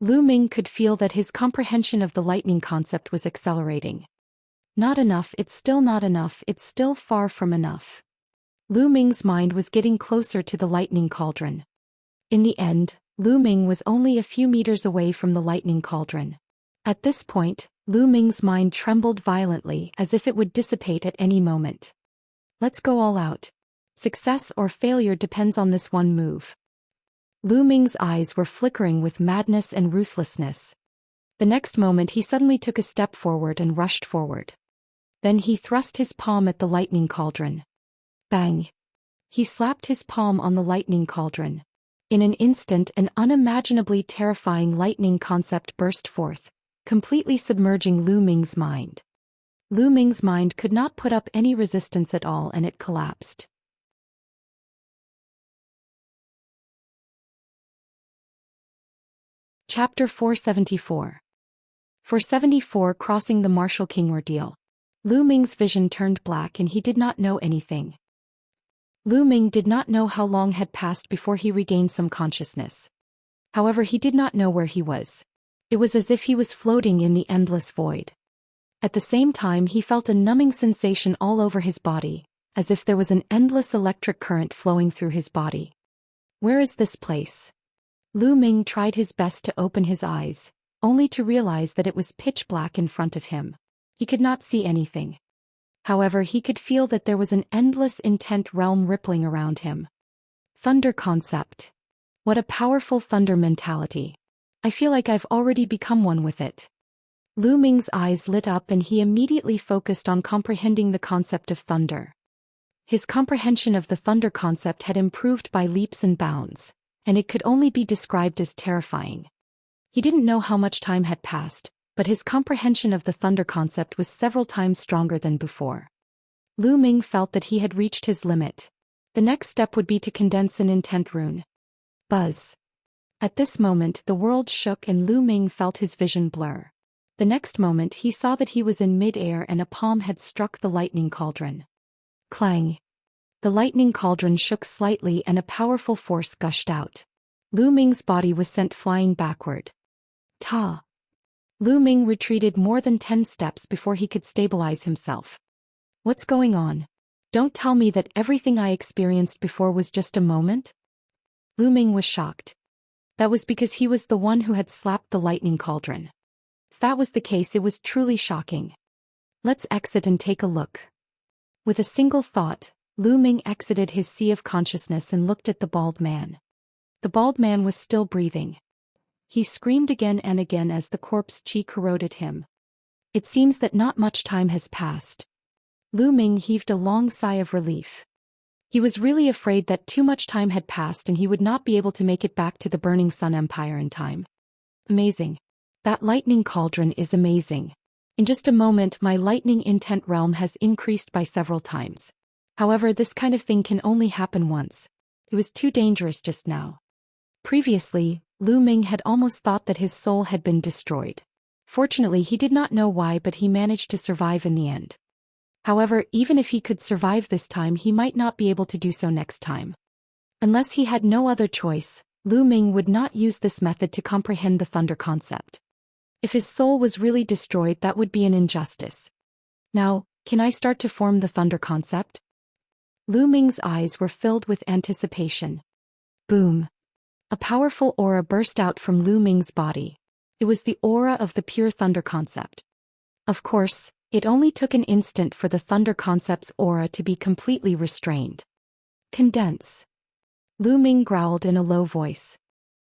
Lu Ming could feel that his comprehension of the lightning concept was accelerating. Not enough, it's still not enough, it's still far from enough. Lu Ming's mind was getting closer to the lightning cauldron. In the end, Lu Ming was only a few meters away from the lightning cauldron. At this point, Lu Ming's mind trembled violently as if it would dissipate at any moment. Let's go all out. Success or failure depends on this one move. Lu Ming's eyes were flickering with madness and ruthlessness. The next moment he suddenly took a step forward and rushed forward. Then he thrust his palm at the lightning cauldron. Bang! He slapped his palm on the lightning cauldron. In an instant, an unimaginably terrifying lightning concept burst forth, completely submerging Lu Ming's mind. Lu Ming's mind could not put up any resistance at all and it collapsed. Chapter 474. 474 Crossing the Martial King Ordeal. Lu Ming's vision turned black and he did not know anything. Lu Ming did not know how long had passed before he regained some consciousness. However, he did not know where he was. It was as if he was floating in the endless void. At the same time, he felt a numbing sensation all over his body, as if there was an endless electric current flowing through his body. Where is this place? Lu Ming tried his best to open his eyes, only to realize that it was pitch black in front of him. He could not see anything. However, he could feel that there was an endless intent realm rippling around him. Thunder concept. What a powerful thunder mentality. I feel like I've already become one with it. Lu Ming's eyes lit up and he immediately focused on comprehending the concept of thunder. His comprehension of the thunder concept had improved by leaps and bounds, and it could only be described as terrifying. He didn't know how much time had passed, but his comprehension of the thunder concept was several times stronger than before. Lu Ming felt that he had reached his limit. The next step would be to condense an intent rune. Buzz. At this moment the world shook and Lu Ming felt his vision blur. The next moment he saw that he was in mid-air and a palm had struck the lightning cauldron. Clang. The lightning cauldron shook slightly and a powerful force gushed out. Lu Ming's body was sent flying backward. Ta! Lu Ming retreated more than 10 steps before he could stabilize himself. What's going on? Don't tell me that everything I experienced before was just a moment? Lu Ming was shocked. That was because he was the one who had slapped the lightning cauldron. If that was the case, it was truly shocking. Let's exit and take a look. With a single thought, Lu Ming exited his sea of consciousness and looked at the bald man. The bald man was still breathing. He screamed again and again as the corpse chi corroded him. It seems that not much time has passed. Lu Ming heaved a long sigh of relief. He was really afraid that too much time had passed and he would not be able to make it back to the Burning Sun Empire in time. Amazing. That lightning cauldron is amazing. In just a moment, my lightning intent realm has increased by several times. However, this kind of thing can only happen once. It was too dangerous just now. Previously, Lu Ming had almost thought that his soul had been destroyed. Fortunately, he did not know why, but he managed to survive in the end. However, even if he could survive this time, he might not be able to do so next time. Unless he had no other choice, Lu Ming would not use this method to comprehend the thunder concept. If his soul was really destroyed, that would be an injustice. Now, can I start to form the thunder concept? Lu Ming's eyes were filled with anticipation. Boom. A powerful aura burst out from Lu Ming's body. It was the aura of the pure thunder concept. Of course, it only took an instant for the thunder concept's aura to be completely restrained. Condense. Lu Ming growled in a low voice.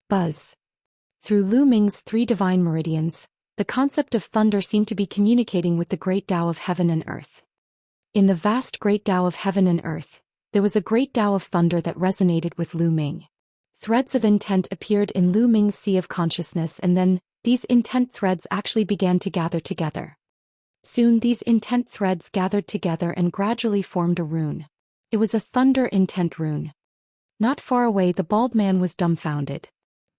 Buzz. Through Lu Ming's 3 divine meridians, the concept of thunder seemed to be communicating with the great Tao of heaven and earth. In the vast great Tao of heaven and earth, there was a great Tao of thunder that resonated with Lu Ming. Threads of intent appeared in Lu Ming's sea of consciousness, and then, these intent threads actually began to gather together. Soon these intent threads gathered together and gradually formed a rune. It was a thunder intent rune. Not far away, the bald man was dumbfounded.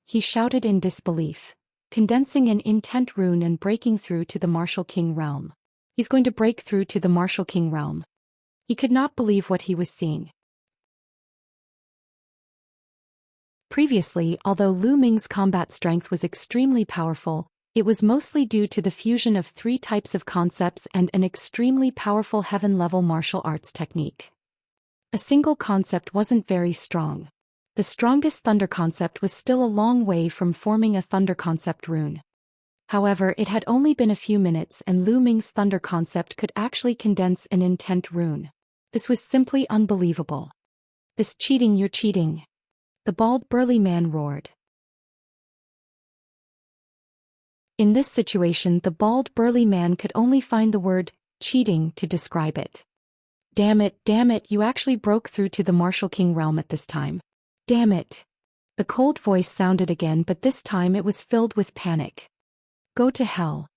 He shouted in disbelief, condensing an intent rune and breaking through to the Martial King realm. He's going to break through to the Martial King realm. He could not believe what he was seeing. Previously, although Lu Ming's combat strength was extremely powerful, it was mostly due to the fusion of 3 types of concepts and an extremely powerful heaven-level martial arts technique. A single concept wasn't very strong. The strongest thunder concept was still a long way from forming a thunder concept rune. However, it had only been a few minutes and Lu Ming's thunder concept could actually condense an intent rune. This was simply unbelievable. This cheating, you're cheating. The bald burly man roared. In this situation, the bald burly man could only find the word cheating to describe it. Damn it, you actually broke through to the Martial King realm at this time. Damn it. The cold voice sounded again, but this time it was filled with panic. Go to hell.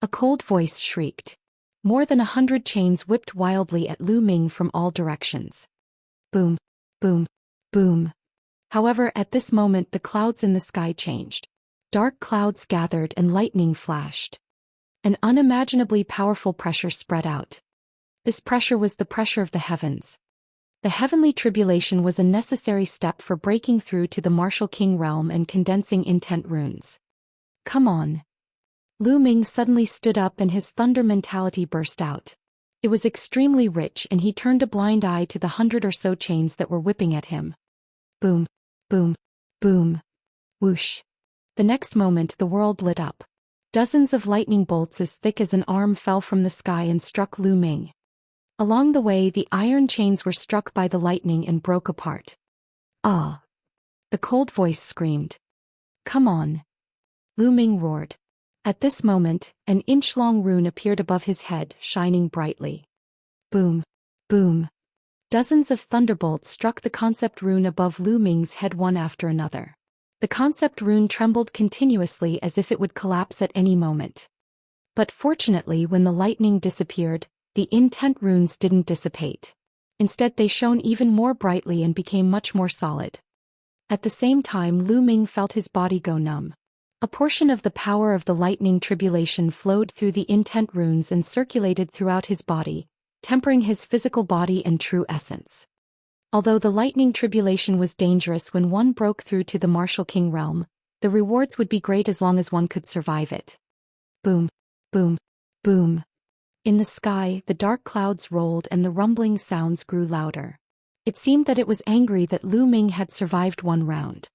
A cold voice shrieked. More than 100 chains whipped wildly at Lu Ming from all directions. Boom, boom, boom. However, at this moment the clouds in the sky changed. Dark clouds gathered and lightning flashed. An unimaginably powerful pressure spread out. This pressure was the pressure of the heavens. The heavenly tribulation was a necessary step for breaking through to the Martial King realm and condensing intent runes. Come on. Lu Ming suddenly stood up and his thunder mentality burst out. It was extremely rich and he turned a blind eye to the 100 or so chains that were whipping at him. Boom, boom, boom. Whoosh. The next moment the world lit up. Dozens of lightning bolts as thick as an arm fell from the sky and struck Lu Ming. Along the way, the iron chains were struck by the lightning and broke apart. Ah! The cold voice screamed. Come on! Lu Ming roared. At this moment, an inch-long rune appeared above his head, shining brightly. Boom! Boom! Dozens of thunderbolts struck the concept rune above Lu Ming's head one after another. The concept rune trembled continuously as if it would collapse at any moment. But fortunately, when the lightning disappeared, the intent runes didn't dissipate. Instead, they shone even more brightly and became much more solid. At the same time, Lu Ming felt his body go numb. A portion of the power of the lightning tribulation flowed through the intent runes and circulated throughout his body, tempering his physical body and true essence. Although the lightning tribulation was dangerous when one broke through to the Martial King realm, the rewards would be great as long as one could survive it. Boom, boom, boom. In the sky, the dark clouds rolled and the rumbling sounds grew louder. It seemed that it was angry that Lu Ming had survived one round.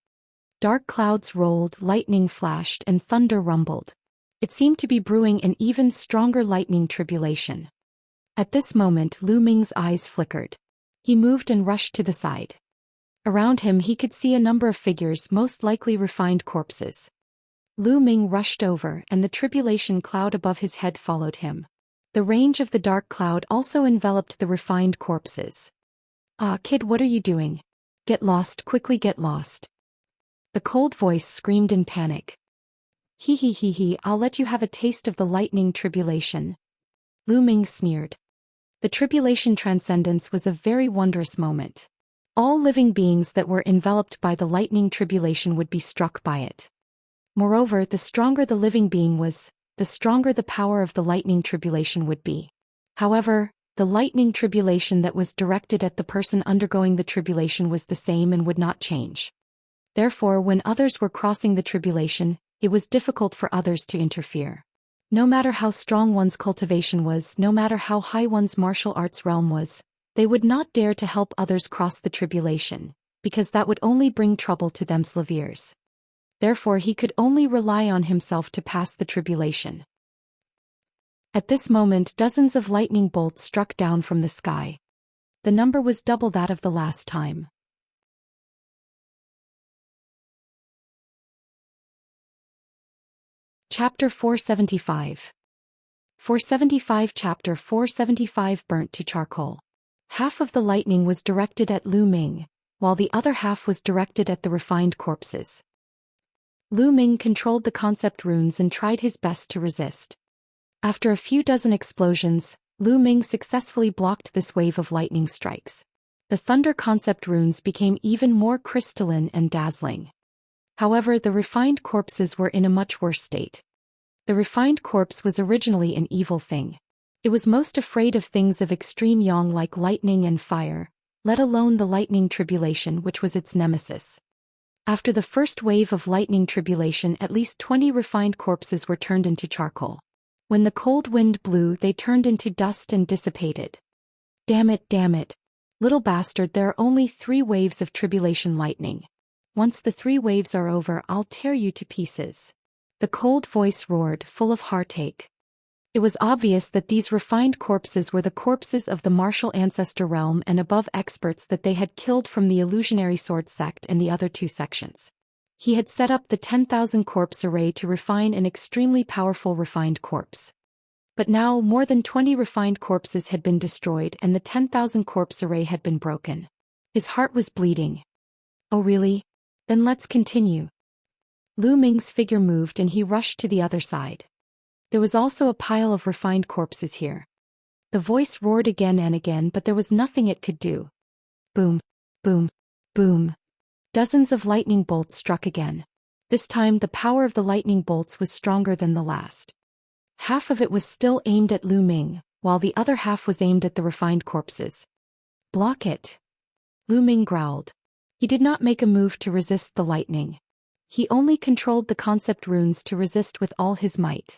Dark clouds rolled, lightning flashed, and thunder rumbled. It seemed to be brewing an even stronger lightning tribulation. At this moment, Lu Ming's eyes flickered. He moved and rushed to the side. Around him he could see a number of figures, most likely refined corpses. Lu Ming rushed over and the tribulation cloud above his head followed him. The range of the dark cloud also enveloped the refined corpses. Ah, kid, what are you doing? Get lost, quickly get lost. The cold voice screamed in panic. Hee hee hee hee, I'll let you have a taste of the lightning tribulation. Lu Ming sneered. The tribulation transcendence was a very wondrous moment. All living beings that were enveloped by the lightning tribulation would be struck by it. Moreover, the stronger the living being was, the stronger the power of the lightning tribulation would be. However, the lightning tribulation that was directed at the person undergoing the tribulation was the same and would not change. Therefore, when others were crossing the tribulation, it was difficult for others to interfere. No matter how strong one's cultivation was, no matter how high one's martial arts realm was, they would not dare to help others cross the tribulation, because that would only bring trouble to themselves. Therefore he could only rely on himself to pass the tribulation. At this moment dozens of lightning bolts struck down from the sky. The number was double that of the last time. Chapter 475. 475 Chapter 475 Burnt to charcoal. Half of the lightning was directed at Lu Ming, while the other half was directed at the refined corpses. Lu Ming controlled the concept runes and tried his best to resist. After a few dozen explosions, Lu Ming successfully blocked this wave of lightning strikes. The thunder concept runes became even more crystalline and dazzling. However, the refined corpses were in a much worse state. The refined corpse was originally an evil thing. It was most afraid of things of extreme yang like lightning and fire, let alone the lightning tribulation which was its nemesis. After the first wave of lightning tribulation, at least 20 refined corpses were turned into charcoal. When the cold wind blew, they turned into dust and dissipated. Damn it, little bastard, there are only 3 waves of tribulation lightning. Once the 3 waves are over, I'll tear you to pieces. The cold voice roared, full of heartache. It was obvious that these refined corpses were the corpses of the martial ancestor realm and above experts that they had killed from the illusionary sword sect and the other 2 sections. He had set up the 10,000 corpse array to refine an extremely powerful refined corpse. But now more than 20 refined corpses had been destroyed and the 10,000 corpse array had been broken. His heart was bleeding. Oh really? Then let's continue. Lu Ming's figure moved and he rushed to the other side. There was also a pile of refined corpses here. The voice roared again and again, but there was nothing it could do. Boom, boom, boom. Dozens of lightning bolts struck again. This time the power of the lightning bolts was stronger than the last. Half of it was still aimed at Lu Ming, while the other half was aimed at the refined corpses. Block it. Lu Ming growled. He did not make a move to resist the lightning. He only controlled the concept runes to resist with all his might.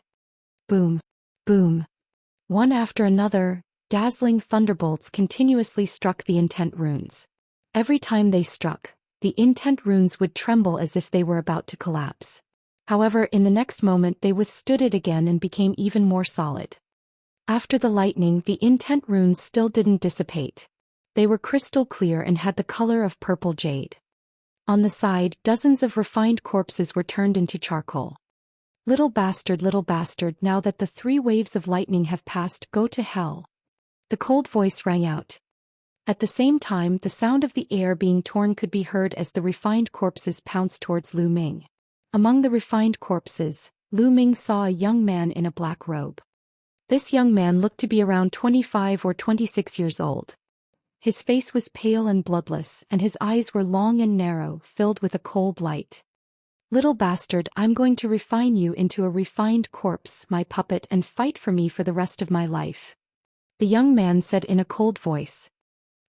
Boom, boom. One after another, dazzling thunderbolts continuously struck the intent runes. Every time they struck, the intent runes would tremble as if they were about to collapse. However, in the next moment they withstood it again and became even more solid. After the lightning, the intent runes still didn't dissipate. They were crystal clear and had the color of purple jade. On the side, dozens of refined corpses were turned into charcoal. Little bastard, now that the 3 waves of lightning have passed, go to hell. The cold voice rang out. At the same time, the sound of the air being torn could be heard as the refined corpses pounced towards Lu Ming. Among the refined corpses, Lu Ming saw a young man in a black robe. This young man looked to be around 25 or 26 years old. His face was pale and bloodless, and his eyes were long and narrow, filled with a cold light. Little bastard, I'm going to refine you into a refined corpse, my puppet, and fight for me for the rest of my life. The young man said in a cold voice.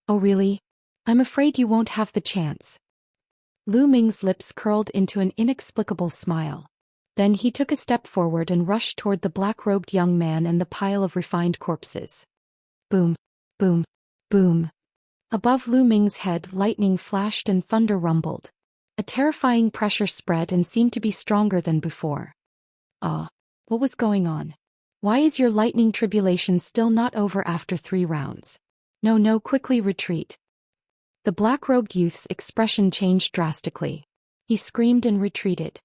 Oh really? I'm afraid you won't have the chance. Lu Ming's lips curled into an inexplicable smile. Then he took a step forward and rushed toward the black-robed young man and the pile of refined corpses. Boom, boom, boom. Above Lu Ming's head, lightning flashed and thunder rumbled. A terrifying pressure spread and seemed to be stronger than before. What was going on? Why is your lightning tribulation still not over after 3 rounds? No, quickly retreat. The black-robed youth's expression changed drastically. He screamed and retreated.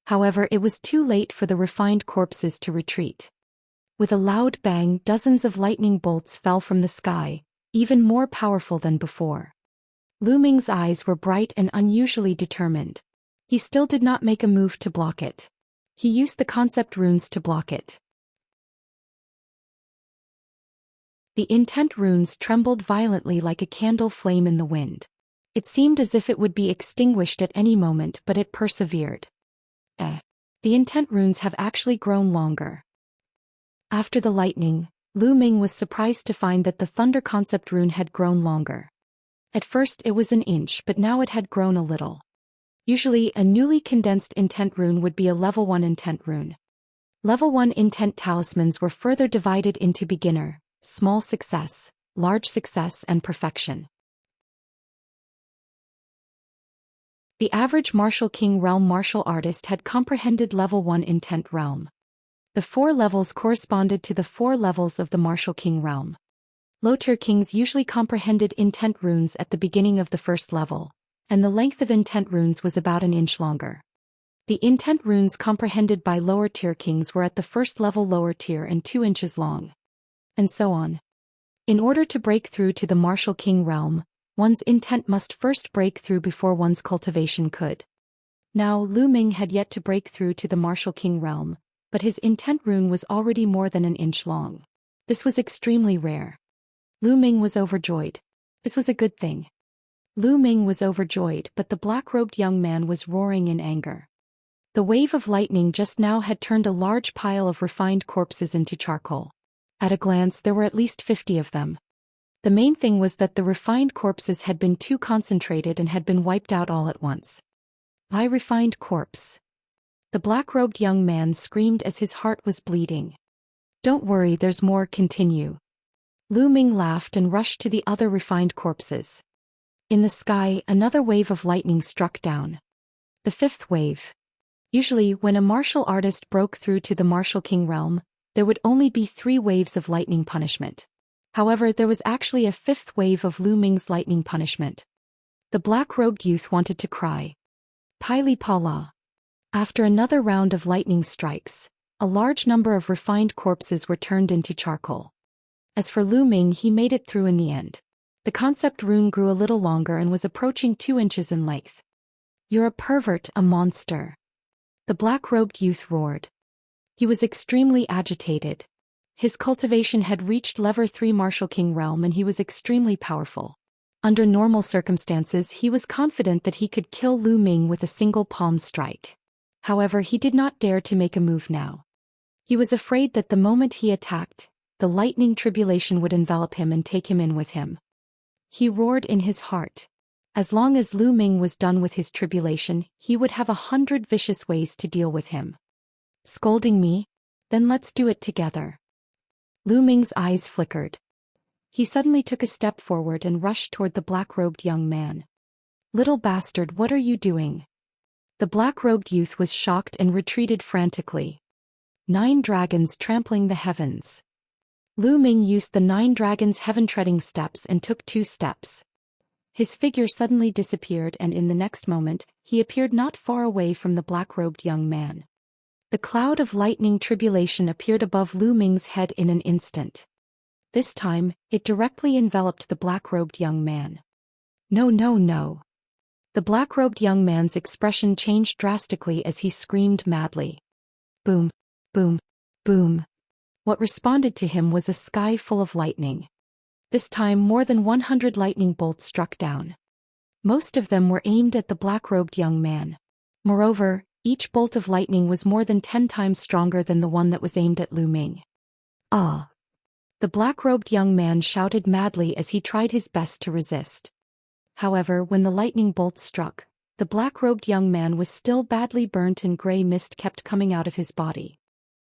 However, it was too late for the refined corpses to retreat. With a loud bang, dozens of lightning bolts fell from the sky, even more powerful than before. Lu Ming's eyes were bright and unusually determined. He still did not make a move to block it. He used the concept runes to block it. The intent runes trembled violently like a candle flame in the wind. It seemed as if it would be extinguished at any moment, but it persevered. The intent runes have actually grown longer. After the lightning, Lu Ming was surprised to find that the thunder concept rune had grown longer. At first it was an inch, but now it had grown a little. Usually, a newly condensed intent rune would be a level 1 intent rune. Level 1 intent talismans were further divided into beginner, small success, large success, and perfection. The average Martial King Realm martial artist had comprehended level 1 intent realm. The 4 levels corresponded to the 4 levels of the Martial King Realm. Low-tier kings usually comprehended intent runes at the beginning of the first level, and the length of intent runes was about an inch longer. The intent runes comprehended by lower-tier kings were at the first level lower tier and 2 inches long. And so on. In order to break through to the Martial King Realm, one's intent must first break through before one's cultivation could. Now Lu Ming had yet to break through to the Martial King Realm, but his intent rune was already more than an inch long. This was extremely rare. Lu Ming was overjoyed. This was a good thing. Lu Ming was overjoyed, but the black-robed young man was roaring in anger. The wave of lightning just now had turned a large pile of refined corpses into charcoal. At a glance there were at least 50 of them. The main thing was that the refined corpses had been too concentrated and had been wiped out all at once. "I refined corpse." The black-robed young man screamed as his heart was bleeding. "Don't worry, there's more, continue." Lu Ming laughed and rushed to the other refined corpses. In the sky, another wave of lightning struck down. The 5th wave. Usually, when a martial artist broke through to the Martial King Realm, there would only be 3 waves of lightning punishment. However, there was actually a 5th wave of Lu Ming's lightning punishment. The black-robed youth wanted to cry. Pili Pala. After another round of lightning strikes, a large number of refined corpses were turned into charcoal. As for Lu Ming, he made it through in the end. The concept rune grew a little longer and was approaching 2 inches in length. "You're a pervert, a monster," the black-robed youth roared. He was extremely agitated. His cultivation had reached level 3 Martial King Realm and he was extremely powerful. Under normal circumstances, he was confident that he could kill Lu Ming with a single palm strike. However, he did not dare to make a move now. He was afraid that the moment he attacked, the lightning tribulation would envelop him and take him in with him. He roared in his heart. As long as Lu Ming was done with his tribulation, he would have 100 vicious ways to deal with him. "Scolding me? Then let's do it together." Lu Ming's eyes flickered. He suddenly took a step forward and rushed toward the black-robed young man. "Little bastard, what are you doing?" The black-robed youth was shocked and retreated frantically. 9 dragons trampling the heavens. Lu Ming used the 9 dragons' heaven-treading steps and took 2 steps. His figure suddenly disappeared and in the next moment, he appeared not far away from the black-robed young man. The cloud of lightning tribulation appeared above Lu Ming's head in an instant. This time, it directly enveloped the black-robed young man. "No, no, no." The black-robed young man's expression changed drastically as he screamed madly. Boom, boom, boom. What responded to him was a sky full of lightning. This time more than 100 lightning bolts struck down. Most of them were aimed at the black-robed young man. Moreover, each bolt of lightning was more than 10 times stronger than the one that was aimed at Lu Ming. "Ah!" The black-robed young man shouted madly as he tried his best to resist. However, when the lightning bolts struck, the black-robed young man was still badly burnt and gray mist kept coming out of his body.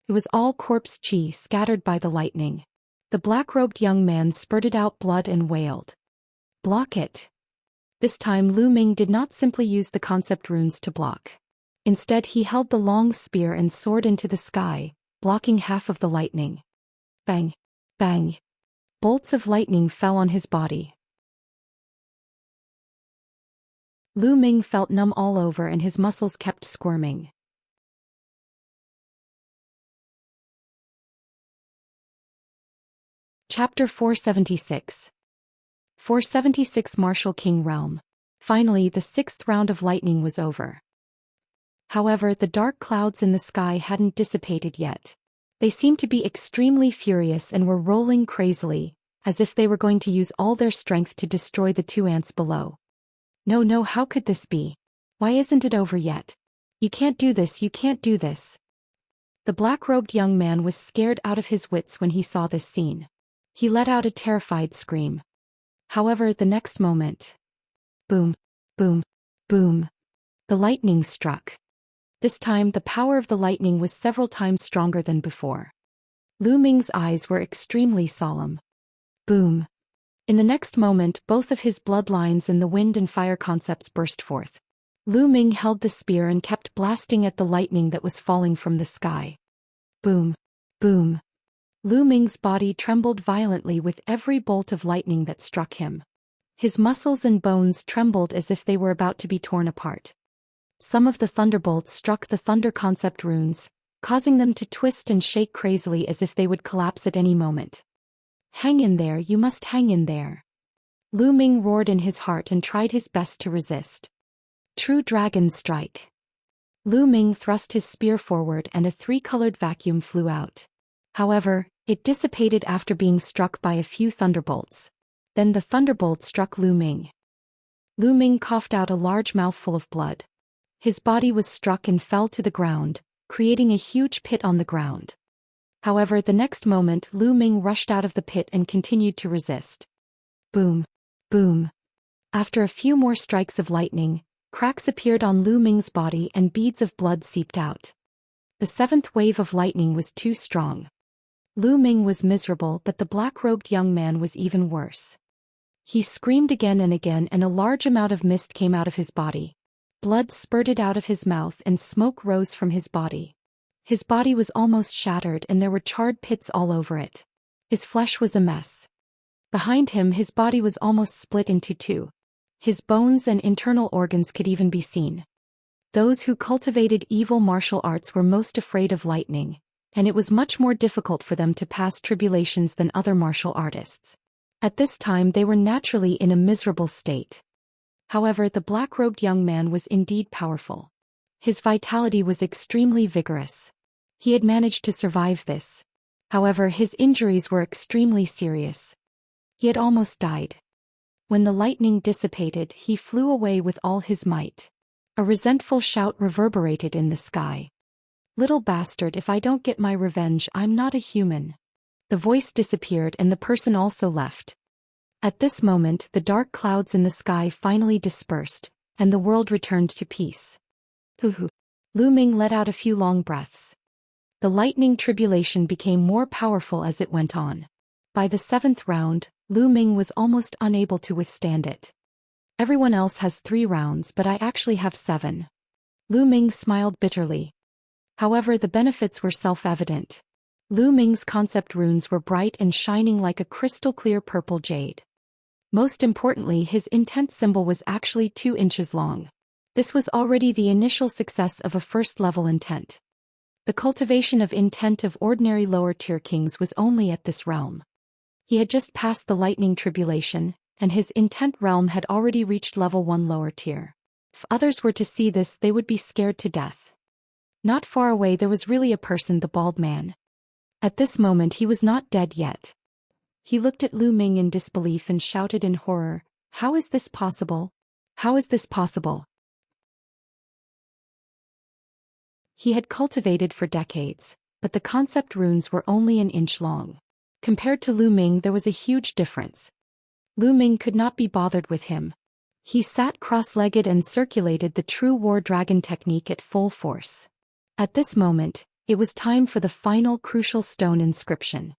It was all corpse chi scattered by the lightning. The black-robed young man spurted out blood and wailed. "Block it." This time Lu Ming did not simply use the concept runes to block. Instead he held the long spear and soared into the sky, blocking half of the lightning. Bang! Bang! Bolts of lightning fell on his body. Lu Ming felt numb all over and his muscles kept squirming. Chapter 476. 476 Martial King Realm. Finally, the 6th round of lightning was over. However, the dark clouds in the sky hadn't dissipated yet. They seemed to be extremely furious and were rolling crazily, as if they were going to use all their strength to destroy the 2 ants below. No, how could this be? Why isn't it over yet? You can't do this, you can't do this. The black-robed young man was scared out of his wits when he saw this scene. He let out a terrified scream. However, the next moment... boom, boom, boom. The lightning struck. This time the power of the lightning was several times stronger than before. Lu Ming's eyes were extremely solemn. Boom. In the next moment both of his bloodlines and the wind and fire concepts burst forth. Lu Ming held the spear and kept blasting at the lightning that was falling from the sky. Boom. Boom. Lu Ming's body trembled violently with every bolt of lightning that struck him. His muscles and bones trembled as if they were about to be torn apart. Some of the thunderbolts struck the thunder concept runes, causing them to twist and shake crazily as if they would collapse at any moment. Hang in there, you must hang in there. Lu Ming roared in his heart and tried his best to resist. True Dragon Strike. Lu Ming thrust his spear forward and a 3-colored vacuum flew out. However, it dissipated after being struck by a few thunderbolts. Then the thunderbolt struck Lu Ming. Lu Ming coughed out a large mouthful of blood. His body was struck and fell to the ground, creating a huge pit on the ground. However, the next moment Lu Ming rushed out of the pit and continued to resist. Boom. Boom. After a few more strikes of lightning, cracks appeared on Lu Ming's body and beads of blood seeped out. The 7th wave of lightning was too strong. Lu Ming was miserable, but the black-robed young man was even worse. He screamed again and again and a large amount of mist came out of his body. Blood spurted out of his mouth and smoke rose from his body. His body was almost shattered and there were charred pits all over it. His flesh was a mess. Behind him his body was almost split into 2. His bones and internal organs could even be seen. Those who cultivated evil martial arts were most afraid of lightning, and it was much more difficult for them to pass tribulations than other martial artists. At this time they were naturally in a miserable state. However, the black-robed young man was indeed powerful. His vitality was extremely vigorous. He had managed to survive this. However, his injuries were extremely serious. He had almost died. When the lightning dissipated, he flew away with all his might. A resentful shout reverberated in the sky. Little bastard, if I don't get my revenge, I'm not a human. The voice disappeared and the person also left. At this moment, the dark clouds in the sky finally dispersed, and the world returned to peace. Lu Ming let out a few long breaths. The lightning tribulation became more powerful as it went on. By the 7th round, Lu Ming was almost unable to withstand it. Everyone else has 3 rounds, but I actually have 7. Lu Ming smiled bitterly. However, the benefits were self-evident. Lu Ming's concept runes were bright and shining like a crystal-clear purple jade. Most importantly, his intent symbol was actually 2 inches long. This was already the initial success of a first-level intent. The cultivation of intent of ordinary lower-tier kings was only at this realm. He had just passed the lightning tribulation, and his intent realm had already reached level 1 lower tier. If others were to see this, they would be scared to death. Not far away there was really a person, the bald man. At this moment he was not dead yet. He looked at Lu Ming in disbelief and shouted in horror, "How is this possible? How is this possible?" He had cultivated for decades, but the concept runes were only an inch long. Compared to Lu Ming there was a huge difference. Lu Ming could not be bothered with him. He sat cross-legged and circulated the true war dragon technique at full force. At this moment, it was time for the final crucial stone inscription.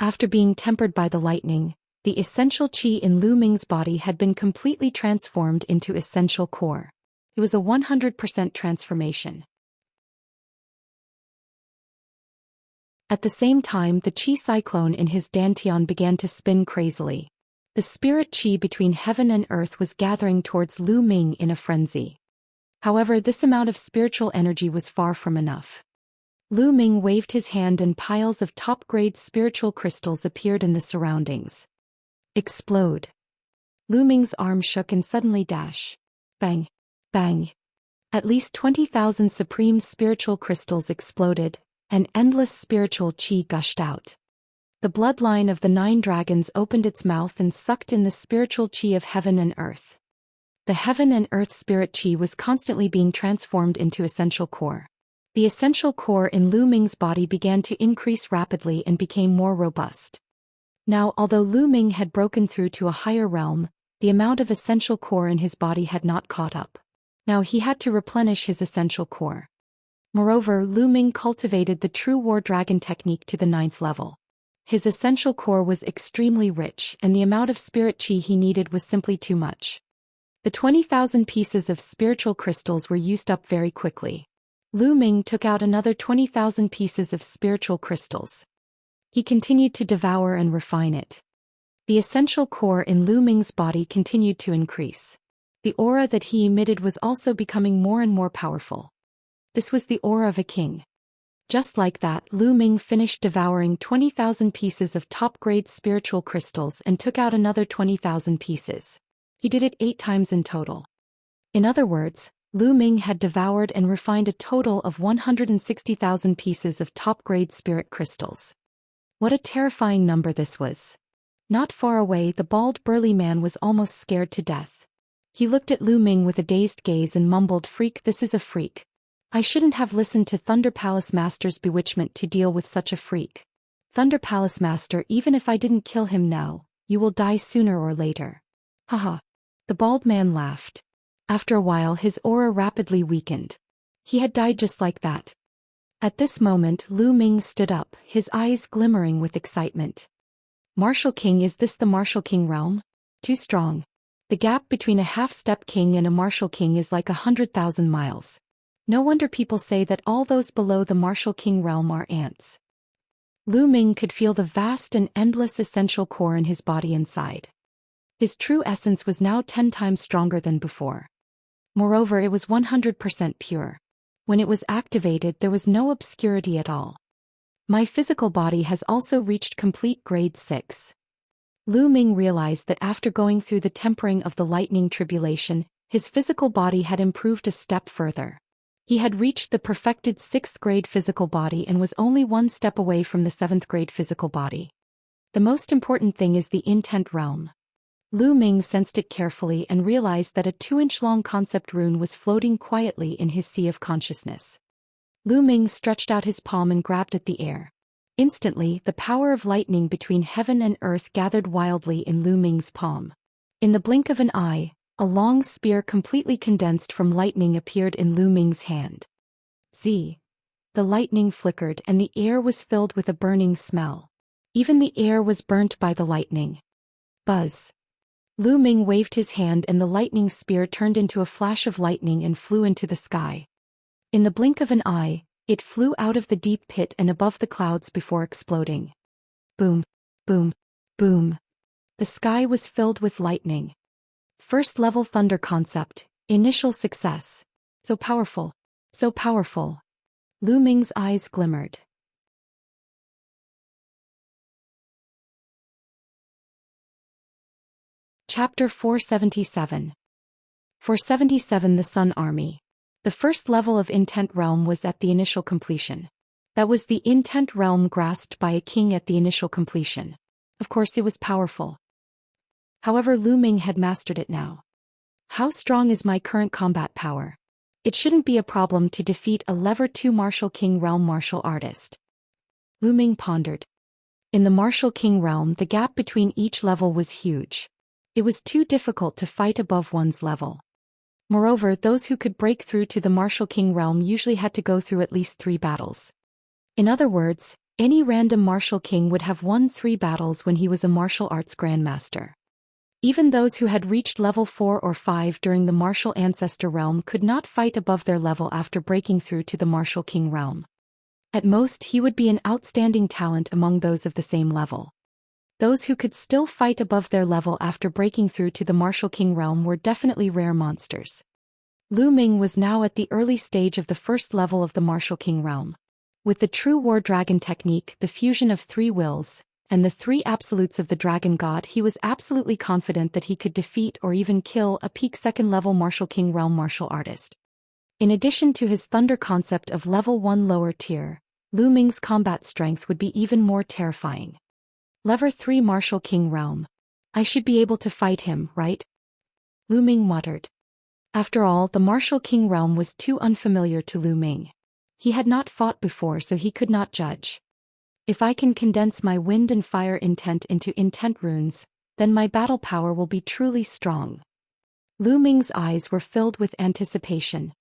After being tempered by the lightning, the essential qi in Lu Ming's body had been completely transformed into essential core. It was a 100% transformation. At the same time, the qi cyclone in his dantian began to spin crazily. The spirit qi between heaven and earth was gathering towards Lu Ming in a frenzy. However, this amount of spiritual energy was far from enough. Lu Ming waved his hand and piles of top-grade spiritual crystals appeared in the surroundings. Explode. Lu Ming's arm shook and suddenly dash. Bang. Bang. At least 20,000 supreme spiritual crystals exploded, and endless spiritual qi gushed out. The bloodline of the 9 dragons opened its mouth and sucked in the spiritual qi of heaven and earth. The heaven and earth spirit qi was constantly being transformed into essential core. The essential core in Lu Ming's body began to increase rapidly and became more robust. Now, although Lu Ming had broken through to a higher realm, the amount of essential core in his body had not caught up. Now he had to replenish his essential core. Moreover, Lu Ming cultivated the true war dragon technique to the 9th level. His essential core was extremely rich, and the amount of spirit qi he needed was simply too much. The 20,000 pieces of spiritual crystals were used up very quickly. Lu Ming took out another 20,000 pieces of spiritual crystals. He continued to devour and refine it. The essential core in Lu Ming's body continued to increase. The aura that he emitted was also becoming more and more powerful. This was the aura of a king. Just like that, Lu Ming finished devouring 20,000 pieces of top-grade spiritual crystals and took out another 20,000 pieces. He did it 8 times in total. In other words, Lu Ming had devoured and refined a total of 160,000 pieces of top-grade spirit crystals. What a terrifying number this was. Not far away, the bald burly man was almost scared to death. He looked at Lu Ming with a dazed gaze and mumbled, "Freak, this is a freak. I shouldn't have listened to Thunder Palace Master's bewitchment to deal with such a freak. Thunder Palace Master, even if I didn't kill him now, you will die sooner or later." Haha. The bald man laughed. After a while, his aura rapidly weakened. He had died just like that. At this moment, Lu Ming stood up, his eyes glimmering with excitement. "Martial King, is this the Martial King realm? Too strong. The gap between a half-step king and a Martial King is like 100,000 miles. No wonder people say that all those below the Martial King realm are ants." Lu Ming could feel the vast and endless essential core in his body inside. His true essence was now 10 times stronger than before. Moreover, it was 100% pure. When it was activated, there was no obscurity at all. My physical body has also reached complete grade 6. Lu Ming realized that after going through the tempering of the lightning tribulation, his physical body had improved a step further. He had reached the perfected 6th grade physical body and was only 1 step away from the 7th grade physical body. The most important thing is the intent realm. Lu Ming sensed it carefully and realized that a 2-inch-long concept rune was floating quietly in his sea of consciousness. Lu Ming stretched out his palm and grabbed at the air. Instantly, the power of lightning between heaven and earth gathered wildly in Lu Ming's palm. In the blink of an eye, a long spear completely condensed from lightning appeared in Lu Ming's hand. Z. The lightning flickered and the air was filled with a burning smell. Even the air was burnt by the lightning. Buzz. Lu Ming waved his hand and the lightning spear turned into a flash of lightning and flew into the sky. In the blink of an eye, it flew out of the deep pit and above the clouds before exploding. Boom, boom, boom. The sky was filled with lightning. First level thunder concept, initial success. So powerful, so powerful. Lu Ming's eyes glimmered. Chapter 477. 477 The Sun Army. The first level of Intent Realm was at the initial completion. That was the Intent Realm grasped by a king at the initial completion. Of course it was powerful. However, Lu Ming had mastered it now. How strong is my current combat power? It shouldn't be a problem to defeat a Level 2 Martial King Realm martial artist. Lu Ming pondered. In the Martial King Realm, the gap between each level was huge. It was too difficult to fight above one's level. Moreover, those who could break through to the Martial King realm usually had to go through at least 3 battles. In other words, any random Martial King would have won 3 battles when he was a martial arts grandmaster. Even those who had reached level 4 or 5 during the Martial Ancestor realm could not fight above their level after breaking through to the Martial King realm. At most, he would be an outstanding talent among those of the same level. Those who could still fight above their level after breaking through to the Martial King realm were definitely rare monsters. Lu Ming was now at the early stage of the first level of the Martial King realm. With the true War Dragon technique, the fusion of 3 wills, and the 3 absolutes of the dragon god, he was absolutely confident that he could defeat or even kill a peak 2nd level martial king realm martial artist. In addition to his thunder concept of level 1 lower tier, Lu Ming's combat strength would be even more terrifying. Level 3 martial king realm. I should be able to fight him, right? Lu Ming muttered. After all, the martial king realm was too unfamiliar to Lu Ming. He had not fought before, so he could not judge. If I can condense my wind and fire intent into intent runes, then my battle power will be truly strong. Lu Ming's eyes were filled with anticipation.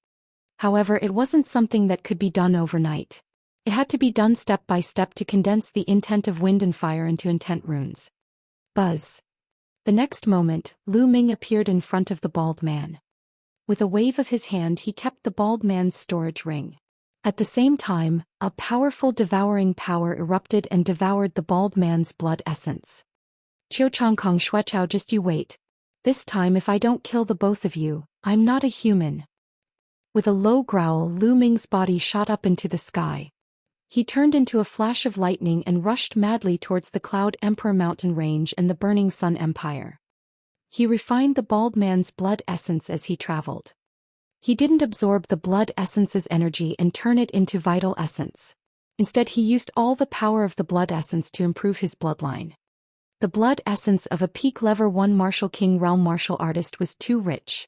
However, it wasn't something that could be done overnight. It had to be done step by step to condense the intent of wind and fire into intent runes. Buzz. The next moment, Lu Ming appeared in front of the bald man. With a wave of his hand, he kept the bald man's storage ring. At the same time, a powerful devouring power erupted and devoured the bald man's blood essence. Qiu Changkong Shuechao, just you wait. This time if I don't kill the both of you, I'm not a human. With a low growl, Lu Ming's body shot up into the sky. He turned into a flash of lightning and rushed madly towards the Cloud Emperor mountain range and the Burning Sun Empire. He refined the bald man's blood essence as he traveled. He didn't absorb the blood essence's energy and turn it into vital essence. Instead, he used all the power of the blood essence to improve his bloodline. The blood essence of a peak level 1 martial king realm martial artist was too rich.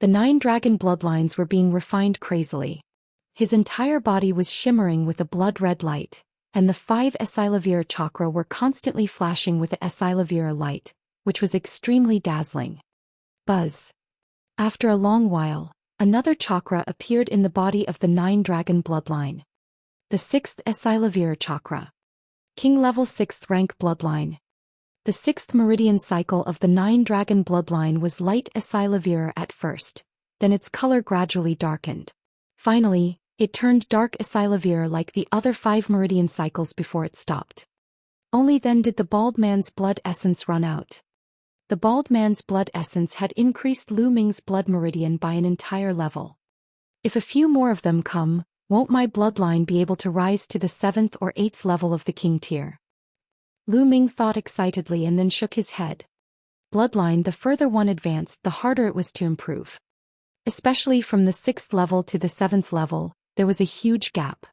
The 9 dragon bloodlines were being refined crazily. His entire body was shimmering with a blood-red light, and the 5 Esilavira chakra were constantly flashing with the Esilavira light, which was extremely dazzling. Buzz. After a long while, another chakra appeared in the body of the 9 dragon bloodline. The 6th Esilavira chakra. King level 6th rank bloodline. The 6th meridian cycle of the 9 dragon bloodline was light Esilavira at first, then its color gradually darkened. Finally, it turned dark Esilavira like the other 5 meridian cycles before it stopped. Only then did the bald man's blood essence run out. The bald man's blood essence had increased Lu Ming's blood meridian by an entire level. If a few more of them come, won't my bloodline be able to rise to the 7th or 8th level of the king tier? Lu Ming thought excitedly and then shook his head. Bloodline, the further one advanced, the harder it was to improve. Especially from the 6th level to the 7th level, there was a huge gap.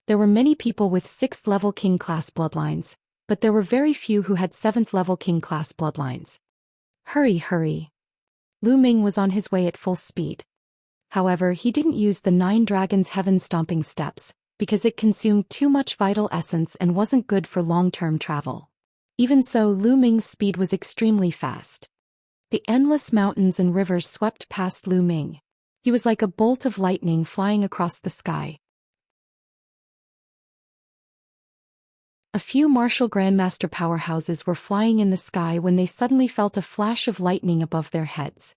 There were many people with 6th level king class bloodlines, but there were very few who had 7th level king class bloodlines. Hurry, hurry. Lu Ming was on his way at full speed. However, he didn't use the 9 dragons heaven stomping steps, because it consumed too much vital essence and wasn't good for long-term travel. Even so, Lu Ming's speed was extremely fast. The endless mountains and rivers swept past Lu Ming. He was like a bolt of lightning flying across the sky. A few martial grandmaster powerhouses were flying in the sky when they suddenly felt a flash of lightning above their heads.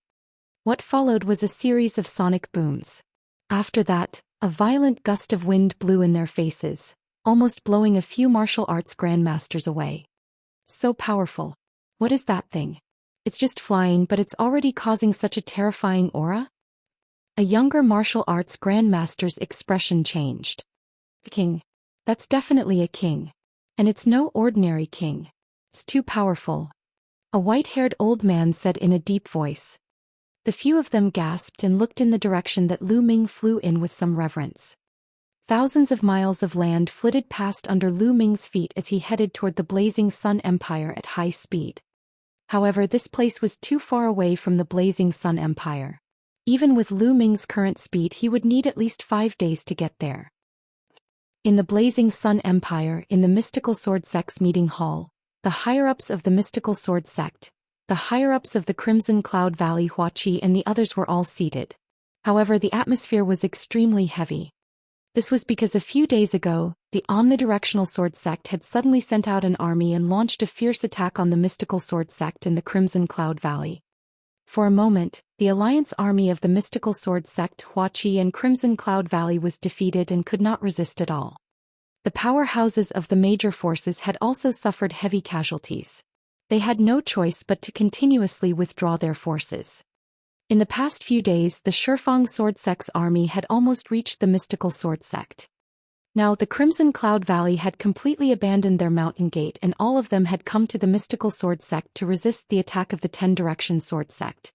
What followed was a series of sonic booms. After that, a violent gust of wind blew in their faces, almost blowing a few martial arts grandmasters away. So powerful. What is that thing? It's just flying, but it's already causing such a terrifying aura? A younger martial arts grandmaster's expression changed. King. That's definitely a king. And it's no ordinary king. It's too powerful. A white-haired old man said in a deep voice. The few of them gasped and looked in the direction that Lu Ming flew in with some reverence. Thousands of miles of land flitted past under Lu Ming's feet as he headed toward the blazing Sun Empire at high speed. However, this place was too far away from the blazing Sun Empire. Even with Lu Ming's current speed, he would need at least 5 days to get there. In the blazing Sun Empire, in the Mystical Sword Sect's meeting hall, the higher-ups of the Mystical Sword Sect, the higher-ups of the Crimson Cloud Valley Huaqi and the others were all seated. However, the atmosphere was extremely heavy. This was because a few days ago, the Omnidirectional Sword Sect had suddenly sent out an army and launched a fierce attack on the Mystical Sword Sect in the Crimson Cloud Valley. For a moment, the alliance army of the Mystical Sword Sect Huaqi and Crimson Cloud Valley was defeated and could not resist at all. The powerhouses of the major forces had also suffered heavy casualties. They had no choice but to continuously withdraw their forces. In the past few days, the Shifang Sword Sect's army had almost reached the Mystical Sword Sect. Now the Crimson Cloud Valley had completely abandoned their mountain gate, and all of them had come to the mystical sword sect to resist the attack of the 10 Direction sword sect.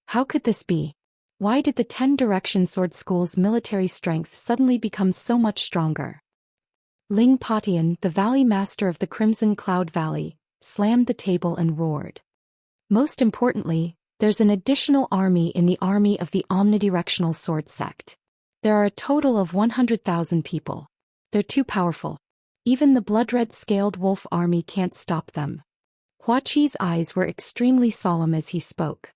How could this be? Why did the 10 Direction sword school's military strength suddenly become so much stronger? Ling Patian, the valley master of the Crimson Cloud Valley, slammed the table and roared. Most importantly, there's an additional army in the army of the omnidirectional sword sect. There are a total of 100,000 people. They're too powerful. Even the blood-red scaled wolf army can't stop them. Hua Qi's eyes were extremely solemn as he spoke.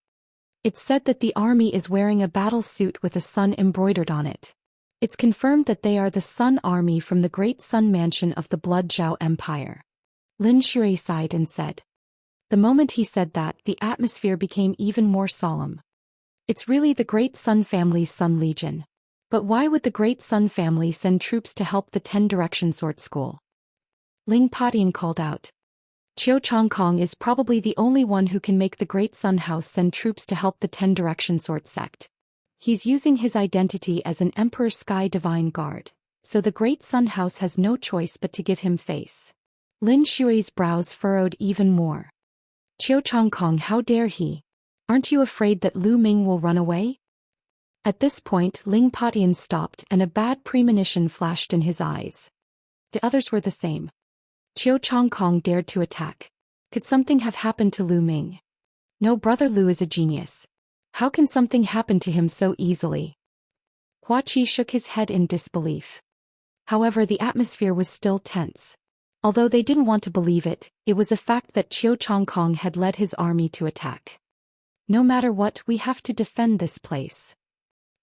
It's said that the army is wearing a battle suit with a sun embroidered on it. It's confirmed that they are the Sun Army from the Great Sun Mansion of the Blood Zhao Empire. Lin Shui sighed and said. The moment he said that, the atmosphere became even more solemn. It's really the Great Sun family's Sun Legion. But why would the Great Sun family send troops to help the 10 Direction Sword School? Ling Patian called out. Qiu Changkong is probably the only one who can make the Great Sun House send troops to help the 10 Direction Sword sect. He's using his identity as an Emperor Sky Divine Guard, so the Great Sun House has no choice but to give him face. Lin Shui's brows furrowed even more. Qiu Changkong, how dare he? Aren't you afraid that Lu Ming will run away? At this point, Ling Patian stopped and a bad premonition flashed in his eyes. The others were the same. Qiu Changkong dared to attack. Could something have happened to Lu Ming? No, Brother Lu is a genius. How can something happen to him so easily? Hua Qi shook his head in disbelief. However, the atmosphere was still tense. Although they didn't want to believe it, it was a fact that Qiu Changkong had led his army to attack. No matter what, we have to defend this place.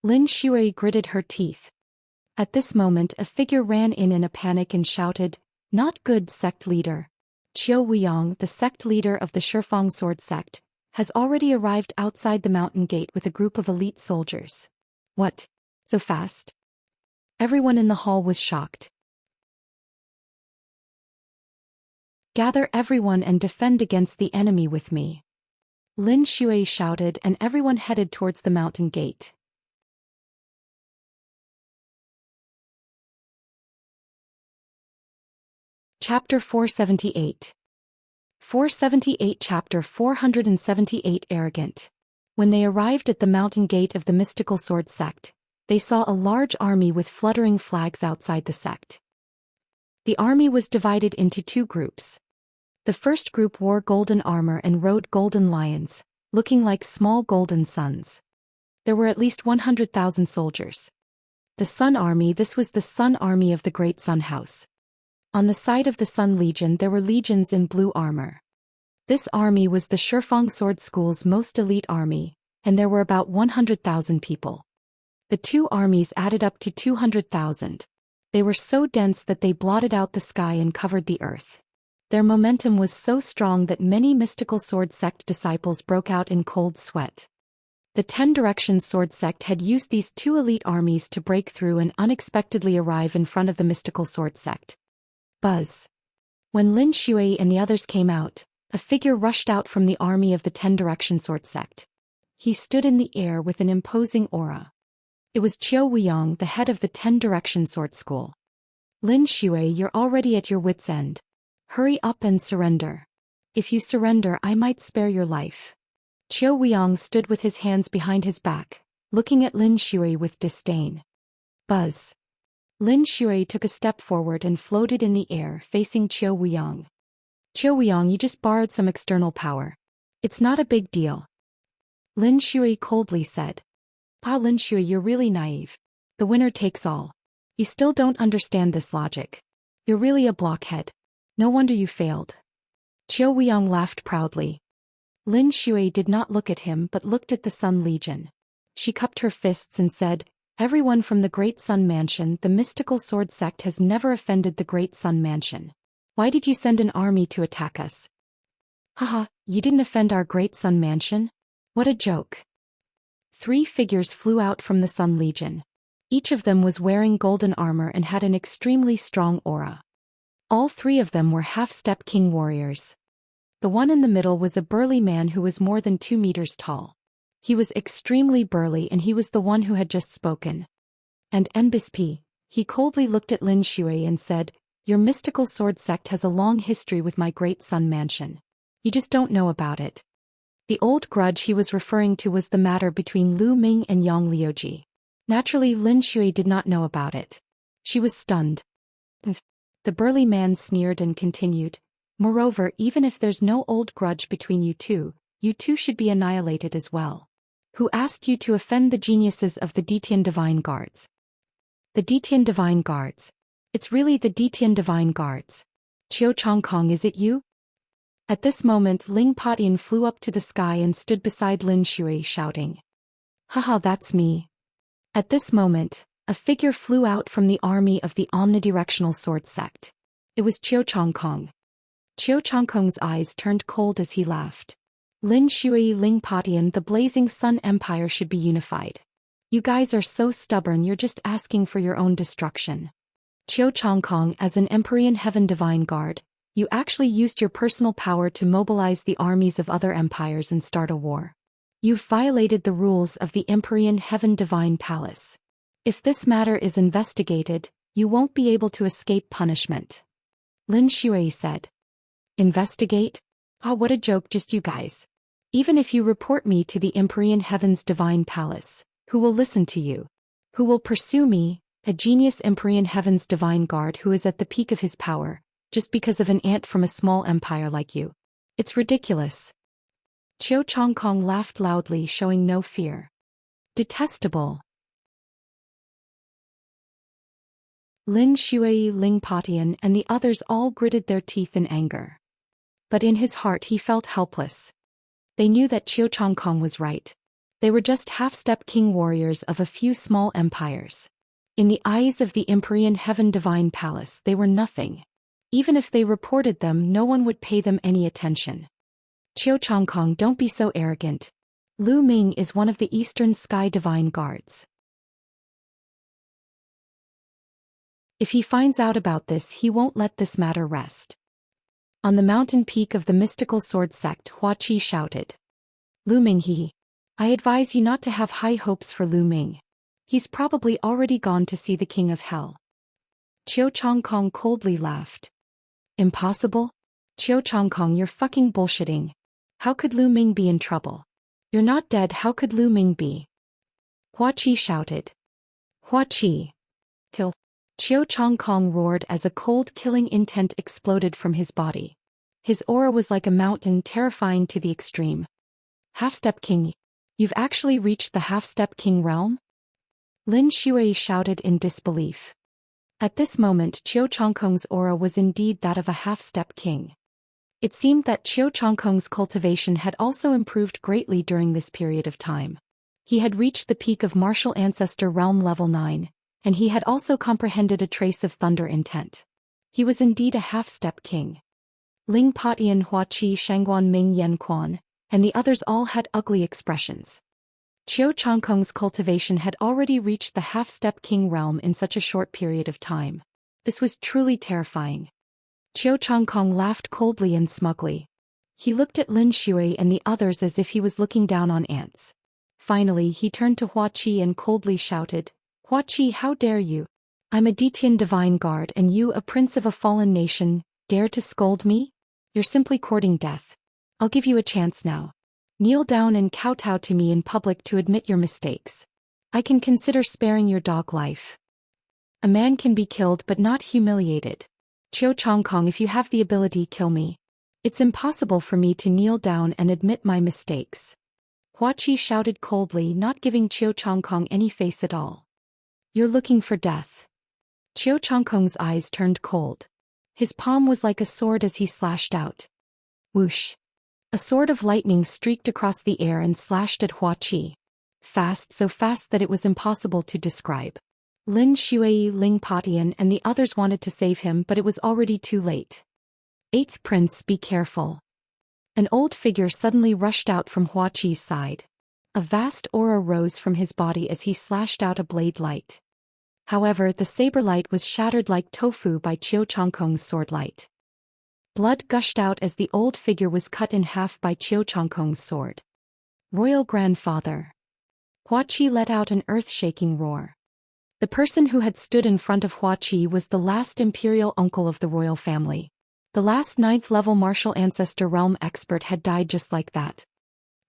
Lin Shui gritted her teeth. At this moment, a figure ran in a panic and shouted, "Not good, sect leader. Qiu Wuyang, the sect leader of the Shifang sword sect, has already arrived outside the mountain gate with a group of elite soldiers." What? So fast? Everyone in the hall was shocked. Gather everyone and defend against the enemy with me. Lin Shui shouted, and everyone headed towards the mountain gate. Chapter 478. 478 Chapter 478 Arrogant. When they arrived at the mountain gate of the mystical sword sect, they saw a large army with fluttering flags outside the sect. The army was divided into two groups. The first group wore golden armor and rode golden lions, looking like small golden suns. There were at least 100,000 soldiers. The Sun Army, this was the Sun Army of the Great Sun House. On the side of the Sun Legion there were legions in blue armor. This army was the Shifang Sword School's most elite army, and there were about 100,000 people. The two armies added up to 200,000. They were so dense that they blotted out the sky and covered the earth. Their momentum was so strong that many mystical sword sect disciples broke out in cold sweat. The 10 Directions sword sect had used these two elite armies to break through and unexpectedly arrive in front of the mystical sword sect. Buzz. When Lin Shui and the others came out, a figure rushed out from the army of the 10 Direction sword sect. He stood in the air with an imposing aura. It was Qiu Wuyang, the head of the 10 Direction sword school. Lin Shui, you're already at your wit's end. Hurry up and surrender. If you surrender, I might spare your life. Qiu Wuyang stood with his hands behind his back, looking at Lin Shui with disdain. Buzz. Lin Shui took a step forward and floated in the air, facing Qiu Wuyang. Qiu Wuyang, you just borrowed some external power. It's not a big deal. Lin Shui coldly said. Lin Shui, you're really naive. The winner takes all. You still don't understand this logic. You're really a blockhead. No wonder you failed. Qiu Wuyang laughed proudly. Lin Shui did not look at him but looked at the Sun Legion. She cupped her fists and said, "Everyone from the Great Sun Mansion, the mystical sword sect has never offended the Great Sun Mansion. Why did you send an army to attack us?" Haha, you didn't offend our Great Sun Mansion? What a joke. 3 figures flew out from the Sun Legion. Each of them was wearing golden armor and had an extremely strong aura. All 3 of them were half-step king warriors. The one in the middle was a burly man who was more than 2 meters tall. He was extremely burly and he was the one who had just spoken. And Nbisp, He coldly looked at Lin Shui and said, "Your mystical sword sect has a long history with my great sun mansion. You just don't know about it." The old grudge he was referring to was the matter between Lu Ming and Yang Liuji. Naturally, Lin Shui did not know about it. She was stunned. The burly man sneered and continued, "Moreover, even if there's no old grudge between you two should be annihilated as well. Who asked you to offend the geniuses of the Detian Divine Guards?" "The Detian Divine Guards. It's really the Detian Divine Guards. Qiu Chongkong, is it you?" At this moment Ling Patian flew up to the sky and stood beside Lin Shui shouting, "Haha, that's me." At this moment, a figure flew out from the army of the omnidirectional sword sect. It was Qiu Chongkong. Qiu Chongkong's eyes turned cold as he laughed. "Lin Shui, Ling Patian, the Blazing Sun Empire should be unified. You guys are so stubborn, you're just asking for your own destruction. Qiu Chongkong, as an Empyrean Heaven Divine Guard, you actually used your personal power to mobilize the armies of other empires and start a war. You've violated the rules of the Empyrean Heaven Divine Palace. If this matter is investigated, you won't be able to escape punishment." Lin Shui said. "Investigate? Ah, what a joke, just you guys. Even if you report me to the Empyrean Heaven's Divine Palace, who will listen to you? Who will pursue me, a genius Empyrean Heaven's Divine Guard who is at the peak of his power, just because of an ant from a small empire like you? It's ridiculous." Qiu Chongkong laughed loudly, showing no fear. "Detestable." Lin Shui, Ling Patian, and the others all gritted their teeth in anger. But in his heart he felt helpless. They knew that Qiu Chongkong was right. They were just half-step king warriors of a few small empires. In the eyes of the Empyrean Heaven Divine Palace, they were nothing. Even if they reported them, no one would pay them any attention. "Qiu Chongkong, don't be so arrogant. Lu Ming is one of the Eastern Sky Divine Guards. If he finds out about this, he won't let this matter rest." On the mountain peak of the mystical sword sect, Hua Qi shouted, "Lu Ming, I advise you not to have high hopes for Lu Ming. He's probably already gone to see the King of Hell." Qiu Chongkong coldly laughed. "Impossible? Qiu Chongkong, you're fucking bullshitting. How could Lu Ming be in trouble? You're not dead, how could Lu Ming be?" Hua Qi shouted. "Hua Qi! Kill!" Qiu Chongkong roared as a cold killing intent exploded from his body. His aura was like a mountain, terrifying to the extreme. "Half-step king? You've actually reached the half-step king realm?" Lin Shui shouted in disbelief. At this moment Qiu Chongkong's aura was indeed that of a half-step king. It seemed that Qiu Chongkong's cultivation had also improved greatly during this period of time. He had reached the peak of martial ancestor realm level 9, and he had also comprehended a trace of thunder intent. He was indeed a half-step king. Ling Patian, Hua Qi, Shangguan Ming, Yan Quan, and the others all had ugly expressions. Qiu Chongkong's cultivation had already reached the half-step king realm in such a short period of time. This was truly terrifying. Qiu Chongkong laughed coldly and smugly. He looked at Lin Shui and the others as if he was looking down on ants. Finally he turned to Hua Qi and coldly shouted, "Hua Qi, how dare you? I'm a Detian Divine Guard and you, a prince of a fallen nation, dare to scold me? You're simply courting death. I'll give you a chance now. Kneel down and kowtow to me in public to admit your mistakes. I can consider sparing your dog life. A man can be killed but not humiliated. Qiu Chongkong, if you have the ability, kill me. It's impossible for me to kneel down and admit my mistakes." Hua Qi shouted coldly, not giving Qiu Chongkong any face at all. "You're looking for death." Qiu Chongkong's eyes turned cold. His palm was like a sword as he slashed out. Whoosh! A sword of lightning streaked across the air and slashed at Hua Qi. Fast, so fast that it was impossible to describe. Lin Shui, Ling Patian, and the others wanted to save him, but it was already too late. "Eighth Prince, be careful." An old figure suddenly rushed out from Hua Qi's side. A vast aura rose from his body as he slashed out a blade light. However, the saber light was shattered like tofu by Qiu Chongkong's sword light. Blood gushed out as the old figure was cut in half by Qiu Chongkong's sword. "Royal Grandfather." Hua Qi let out an earth-shaking roar. The person who had stood in front of Hua Qi was the last imperial uncle of the royal family. The last 9th-level martial ancestor realm expert had died just like that.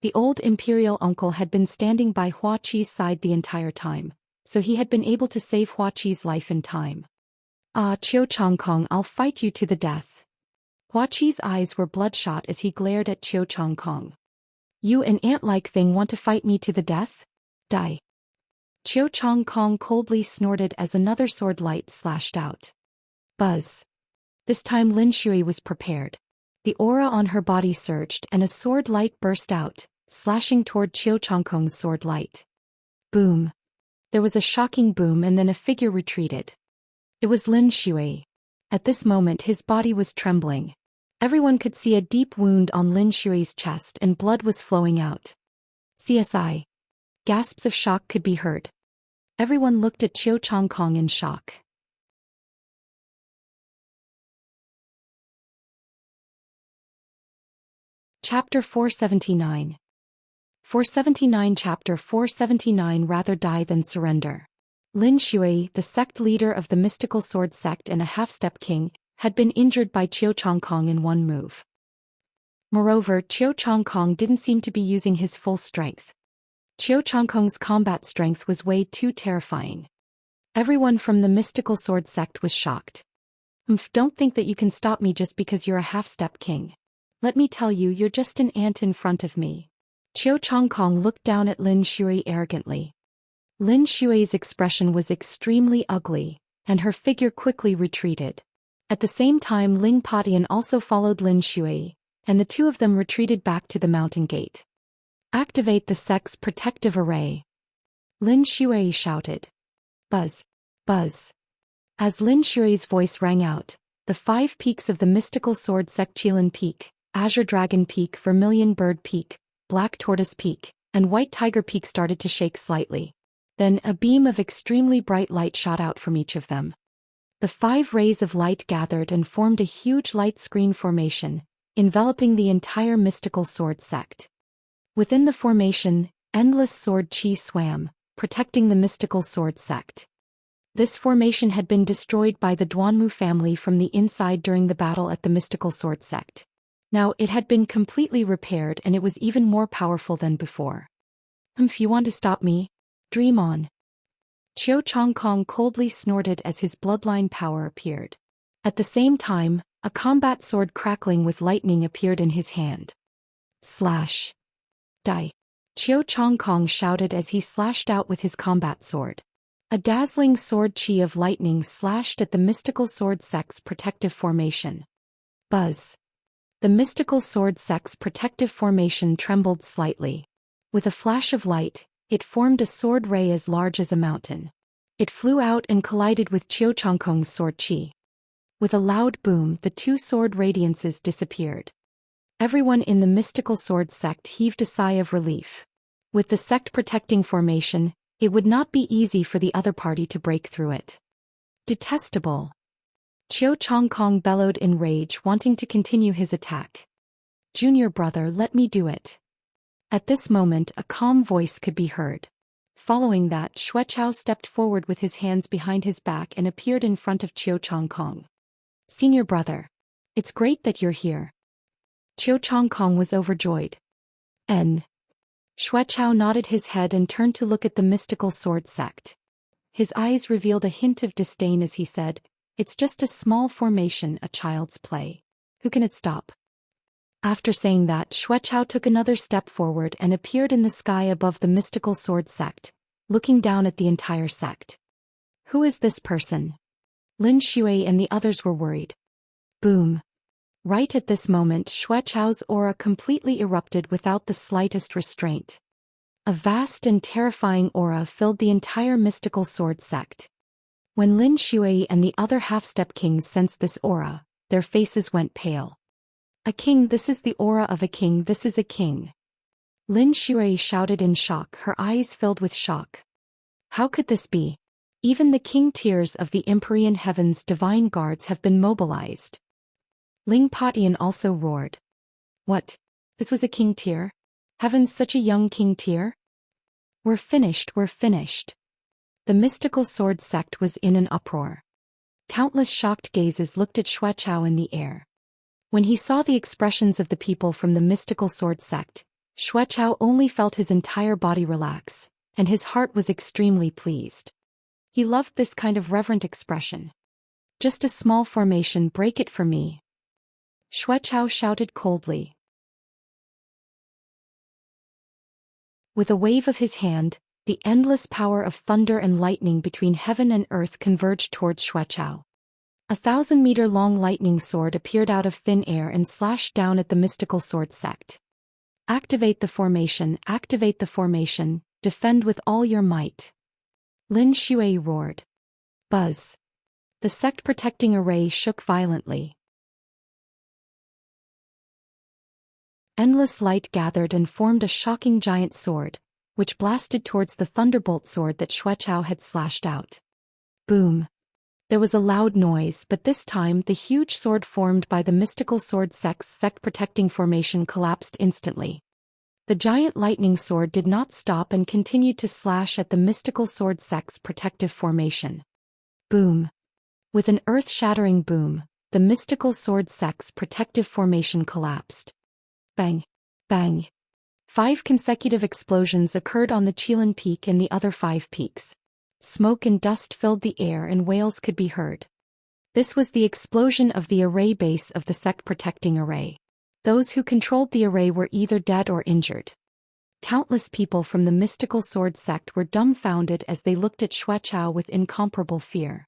The old imperial uncle had been standing by Hua Qi's side the entire time, so he had been able to save Hua Qi's life in time. "Ah, Qiu Changkong, I'll fight you to the death." Hua Qi's eyes were bloodshot as he glared at Qiu Changkong. "You, an ant-like thing, want to fight me to the death? Die." Qiu Changkong coldly snorted as another sword light slashed out. Buzz. This time Lin Shui was prepared. The aura on her body surged and a sword light burst out, slashing toward Qiu Changkong's sword light. Boom. There was a shocking boom and then a figure retreated. It was Lin Shui. At this moment his body was trembling. Everyone could see a deep wound on Lin Shui's chest and blood was flowing out. CSI. Gasps of shock could be heard. Everyone looked at Qiu Changkong in shock. Chapter 479. 479 Chapter 479 Rather die than surrender. Lin Shui, the sect leader of the mystical sword sect and a half-step king, had been injured by Qiu Changkong in one move. Moreover, Qiu Changkong didn't seem to be using his full strength. Qiu Changkong's combat strength was way too terrifying. Everyone from the mystical sword sect was shocked. Don't think that you can stop me just because you're a half-step king. Let me tell you, you're just an ant in front of me. Qiu Changkong looked down at Lin Shui arrogantly. Lin Shui's expression was extremely ugly, and her figure quickly retreated. At the same time Ling Patian also followed Lin Shui, and the two of them retreated back to the mountain gate. "Activate the sect's protective array." Lin Shui shouted. Buzz. Buzz. As Lin Shui's voice rang out, the 5 peaks of the mystical sword sect, Qilin Peak, Azure Dragon Peak, Vermilion Bird Peak, Black Tortoise Peak, and White Tiger Peak started to shake slightly. Then a beam of extremely bright light shot out from each of them. The 5 rays of light gathered and formed a huge light screen formation, enveloping the entire mystical sword sect. Within the formation, endless sword qi swam, protecting the mystical sword sect. This formation had been destroyed by the Duanmu family from the inside during the battle at the mystical sword sect. Now it had been completely repaired and it was even more powerful than before. If you want to stop me, dream on." Qiu Changkong coldly snorted as his bloodline power appeared. At the same time, a combat sword crackling with lightning appeared in his hand. Slash. Die. Qiu Changkong shouted as he slashed out with his combat sword. A dazzling sword qi of lightning slashed at the mystical sword sect's protective formation. Buzz. The mystical sword sect's protective formation trembled slightly. With a flash of light, it formed a sword ray as large as a mountain. It flew out and collided with Qiu Changkong's sword qi. With a loud boom, the 2 sword radiances disappeared. Everyone in the mystical sword sect heaved a sigh of relief. With the sect protecting formation, it would not be easy for the other party to break through it. Detestable. Qiu Changkong bellowed in rage, wanting to continue his attack. "Junior brother, let me do it." At this moment a calm voice could be heard. Following that, Xuechao stepped forward with his hands behind his back and appeared in front of Qiu Changkong. "Senior brother. It's great that you're here." Qiu Changkong was overjoyed. Xuechao nodded his head and turned to look at the mystical sword sect. His eyes revealed a hint of disdain as he said, "It's just a small formation, a child's play. Who can it stop?" After saying that, Xuechao took another step forward and appeared in the sky above the mystical sword sect, looking down at the entire sect. "Who is this person?" Lin Shui and the others were worried. Boom. Right at this moment, Xuechao's aura completely erupted without the slightest restraint. A vast and terrifying aura filled the entire mystical sword sect. When Lin Shui and the other half-step kings sensed this aura, their faces went pale. "A king, this is the aura of a king, this is a king." Lin Shui shouted in shock, her eyes filled with shock. How could this be? Even the king tiers of the Empyrean Heaven's divine guards have been mobilized. Ling Patian also roared. "What? This was a king tier? Heaven's such a young king tier? We're finished, we're finished." The mystical sword sect was in an uproar. Countless shocked gazes looked at Xuechao in the air. When he saw the expressions of the people from the mystical sword sect, Xuechao only felt his entire body relax, and his heart was extremely pleased. He loved this kind of reverent expression. "Just a small formation, break it for me," Xuechao shouted coldly. With a wave of his hand, the endless power of thunder and lightning between heaven and earth converged towards Xuechao. A 1,000-meter-long lightning sword appeared out of thin air and slashed down at the mystical sword sect. Activate the formation, defend with all your might," Lin Shui roared. Buzz. The sect-protecting array shook violently. Endless light gathered and formed a shocking giant sword, which blasted towards the thunderbolt sword that Xuechao had slashed out. Boom. There was a loud noise, but this time the huge sword formed by the mystical sword sect's sect-protecting formation collapsed instantly. The giant lightning sword did not stop and continued to slash at the mystical sword sect's protective formation. Boom. With an earth-shattering boom, the mystical sword sect's protective formation collapsed. Bang. Bang. 5 consecutive explosions occurred on the Qilin Peak and the other 5 peaks. Smoke and dust filled the air and wails could be heard. This was the explosion of the array base of the sect-protecting array. Those who controlled the array were either dead or injured. Countless people from the mystical sword sect were dumbfounded as they looked at Xuechao with incomparable fear.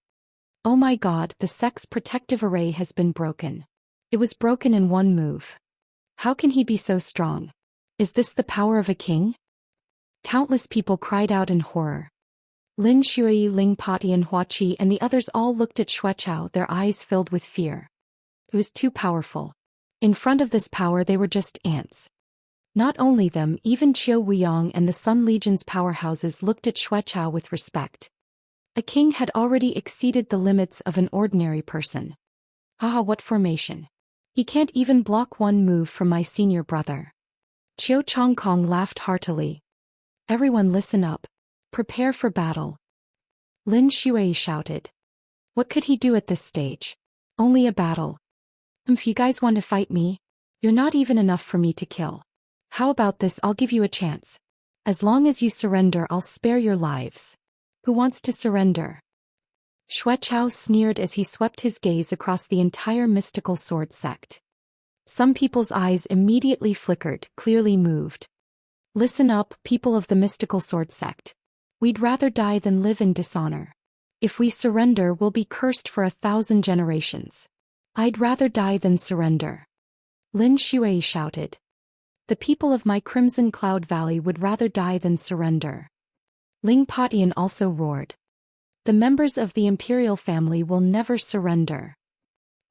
Oh my god, the sect's protective array has been broken. It was broken in one move. How can he be so strong? Is this the power of a king? Countless people cried out in horror. Lin Shui, Ling Pati and Huaqi and the others all looked at Xuechao, their eyes filled with fear. It was too powerful. In front of this power they were just ants. Not only them, even Qiu Wuyang and the Sun Legion's powerhouses looked at Xuechao with respect. A king had already exceeded the limits of an ordinary person. Ah, what formation! He can't even block one move from my senior brother. Qiu Chongkong laughed heartily. Everyone listen up. Prepare for battle. Lin Shui shouted. What could he do at this stage? Only a battle. If you guys want to fight me, you're not even enough for me to kill. How about this? I'll give you a chance. As long as you surrender, I'll spare your lives. Who wants to surrender? Xuechao sneered as he swept his gaze across the entire mystical sword sect. Some people's eyes immediately flickered, clearly moved. Listen up, people of the mystical sword sect. We'd rather die than live in dishonor. If we surrender, we'll be cursed for 1,000 generations. I'd rather die than surrender. Lin Shui shouted. The people of my Crimson Cloud Valley would rather die than surrender. Ling Patian also roared. The members of the imperial family will never surrender.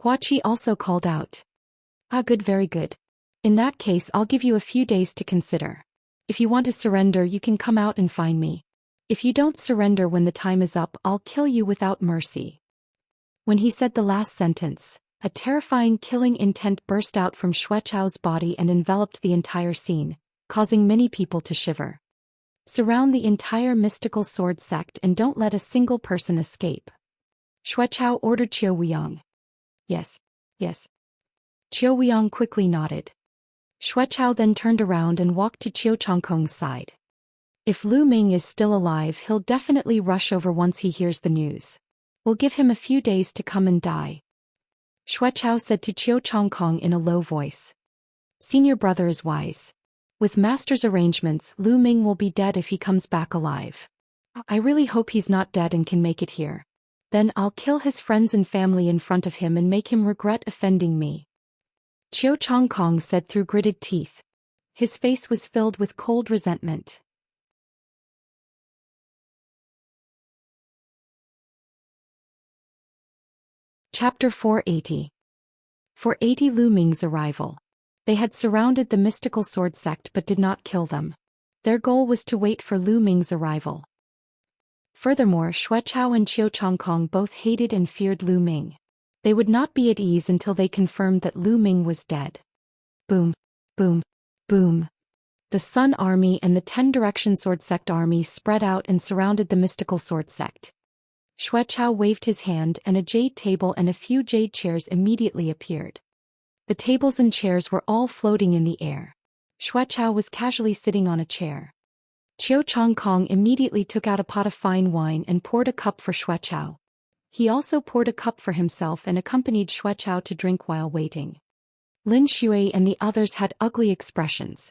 Huaqi also called out. Ah, good, very good. In that case, I'll give you a few days to consider. If you want to surrender, you can come out and find me. If you don't surrender when the time is up, I'll kill you without mercy. When he said the last sentence, a terrifying killing intent burst out from Xuechao's body and enveloped the entire scene, causing many people to shiver. Surround the entire mystical sword sect and don't let a single person escape. Xuechao ordered Qiu Wuyang. Yes, yes. Qiu Wuyang quickly nodded. Xuechao then turned around and walked to Qiu Chongkong's side. If Lu Ming is still alive, he'll definitely rush over once he hears the news. We'll give him a few days to come and die. Xuechao said to Qiu Chongkong in a low voice. Senior brother is wise. With master's arrangements, Lu Ming will be dead if he comes back alive. I really hope he's not dead and can make it here. Then I'll kill his friends and family in front of him and make him regret offending me. Qiu Chongkong said through gritted teeth. His face was filled with cold resentment. Chapter 480. 480 Lu Ming's arrival. They had surrounded the mystical sword sect but did not kill them. Their goal was to wait for Lu Ming's arrival. Furthermore, Xuechao and Qiu Chongkong both hated and feared Lu Ming. They would not be at ease until they confirmed that Lu Ming was dead. Boom, boom, boom. The Sun Army and the 10 Direction Sword Sect army spread out and surrounded the mystical sword sect. Xuechao waved his hand and a jade table and a few jade chairs immediately appeared. The tables and chairs were all floating in the air. Xuechao was casually sitting on a chair. Qiu Chongkong immediately took out a pot of fine wine and poured a cup for Xuechao. He also poured a cup for himself and accompanied Xuechao to drink while waiting. Lin Shui and the others had ugly expressions.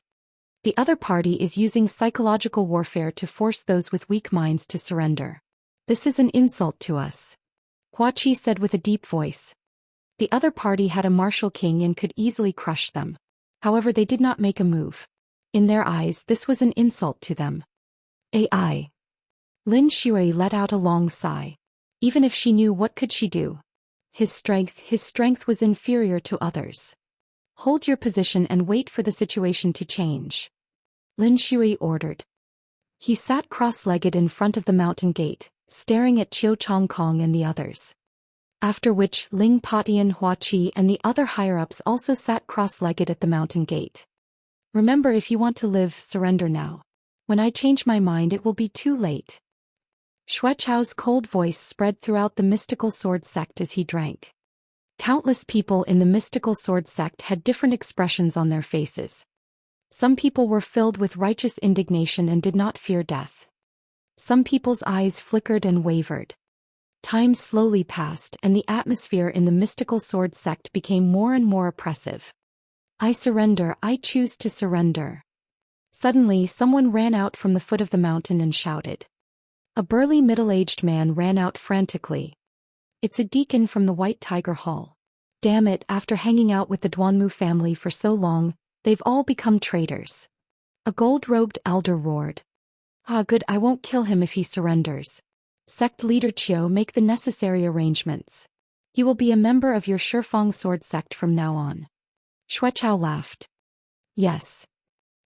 The other party is using psychological warfare to force those with weak minds to surrender. This is an insult to us. Hua Qi said with a deep voice. The other party had a martial king and could easily crush them. However, they did not make a move. In their eyes, this was an insult to them. AI. Lin Shui let out a long sigh. Even if she knew, what could she do? His strength was inferior to others. Hold your position and wait for the situation to change. Lin Shui ordered. He sat cross-legged in front of the mountain gate, staring at Qiu Chongkong and the others. After which Ling Patian, Hua Qi and the other higher-ups also sat cross-legged at the mountain gate. Remember, if you want to live, surrender now. When I change my mind, it will be too late. Xuechao's cold voice spread throughout the mystical sword sect as he drank. Countless people in the mystical sword sect had different expressions on their faces. Some people were filled with righteous indignation and did not fear death. Some people's eyes flickered and wavered. Time slowly passed and the atmosphere in the mystical sword sect became more and more oppressive. I surrender, I choose to surrender. Suddenly someone ran out from the foot of the mountain and shouted. A burly middle-aged man ran out frantically. It's a deacon from the White Tiger Hall. Damn it, after hanging out with the Duanmu family for so long, they've all become traitors. A gold-robed elder roared. Ah, good, I won't kill him if he surrenders. Sect leader Qiu, make the necessary arrangements. You will be a member of your Shifeng sword sect from now on. Xuechao laughed. Yes.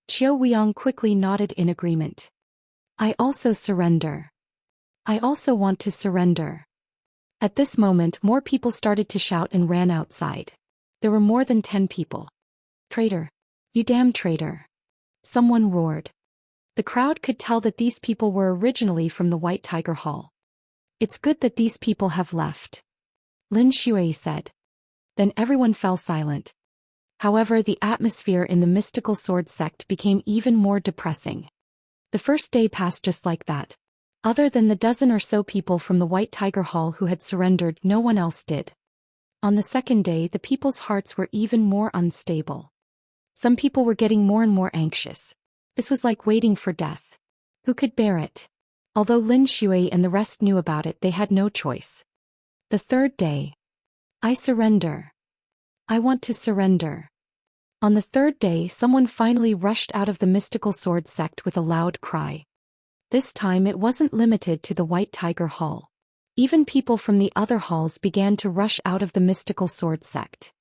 Qiu Weiyang quickly nodded in agreement. I also surrender. I also want to surrender. At this moment, more people started to shout and ran outside. There were more than 10 people. Traitor! You damn traitor! Someone roared. The crowd could tell that these people were originally from the White Tiger Hall. It's good that these people have left. Lin Shui said. Then everyone fell silent. However, the atmosphere in the mystical sword sect became even more depressing. The first day passed just like that. Other than the dozen or so people from the White Tiger Hall who had surrendered, no one else did. On the second day, the people's hearts were even more unstable. Some people were getting more and more anxious. This was like waiting for death. Who could bear it? Although Lin Shui and the rest knew about it, they had no choice. The third day. I surrender. I want to surrender. On the third day, someone finally rushed out of the mystical sword sect with a loud cry. This time it wasn't limited to the White Tiger Hall. Even people from the other halls began to rush out of the mystical sword sect.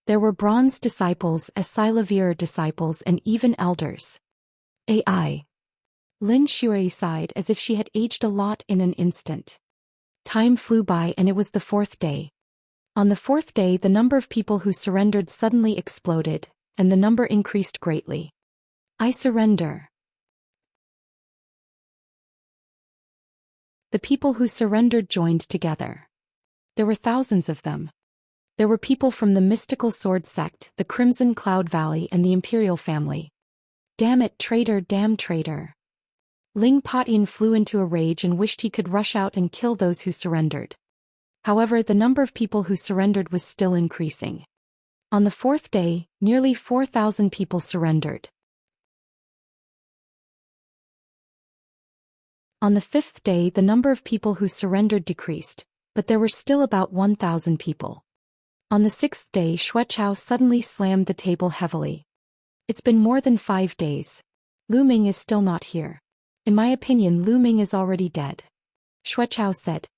There were bronze disciples, Asilavir disciples and even elders. AI. Lin Shui sighed as if she had aged a lot in an instant. Time flew by and it was the fourth day. On the fourth day, the number of people who surrendered suddenly exploded, and the number increased greatly. I surrender. The people who surrendered joined together. There were thousands of them. There were people from the mystical sword sect, the Crimson Cloud Valley and the Imperial family. Damn it, traitor, damn traitor. Ling Patian flew into a rage and wished he could rush out and kill those who surrendered. However, the number of people who surrendered was still increasing. On the fourth day, nearly 4,000 people surrendered. On the fifth day, the number of people who surrendered decreased, but there were still about 1,000 people. On the sixth day, Xuechao suddenly slammed the table heavily. It's been more than 5 days. Lu Ming is still not here. In my opinion, Lu Ming is already dead. Xuechao said.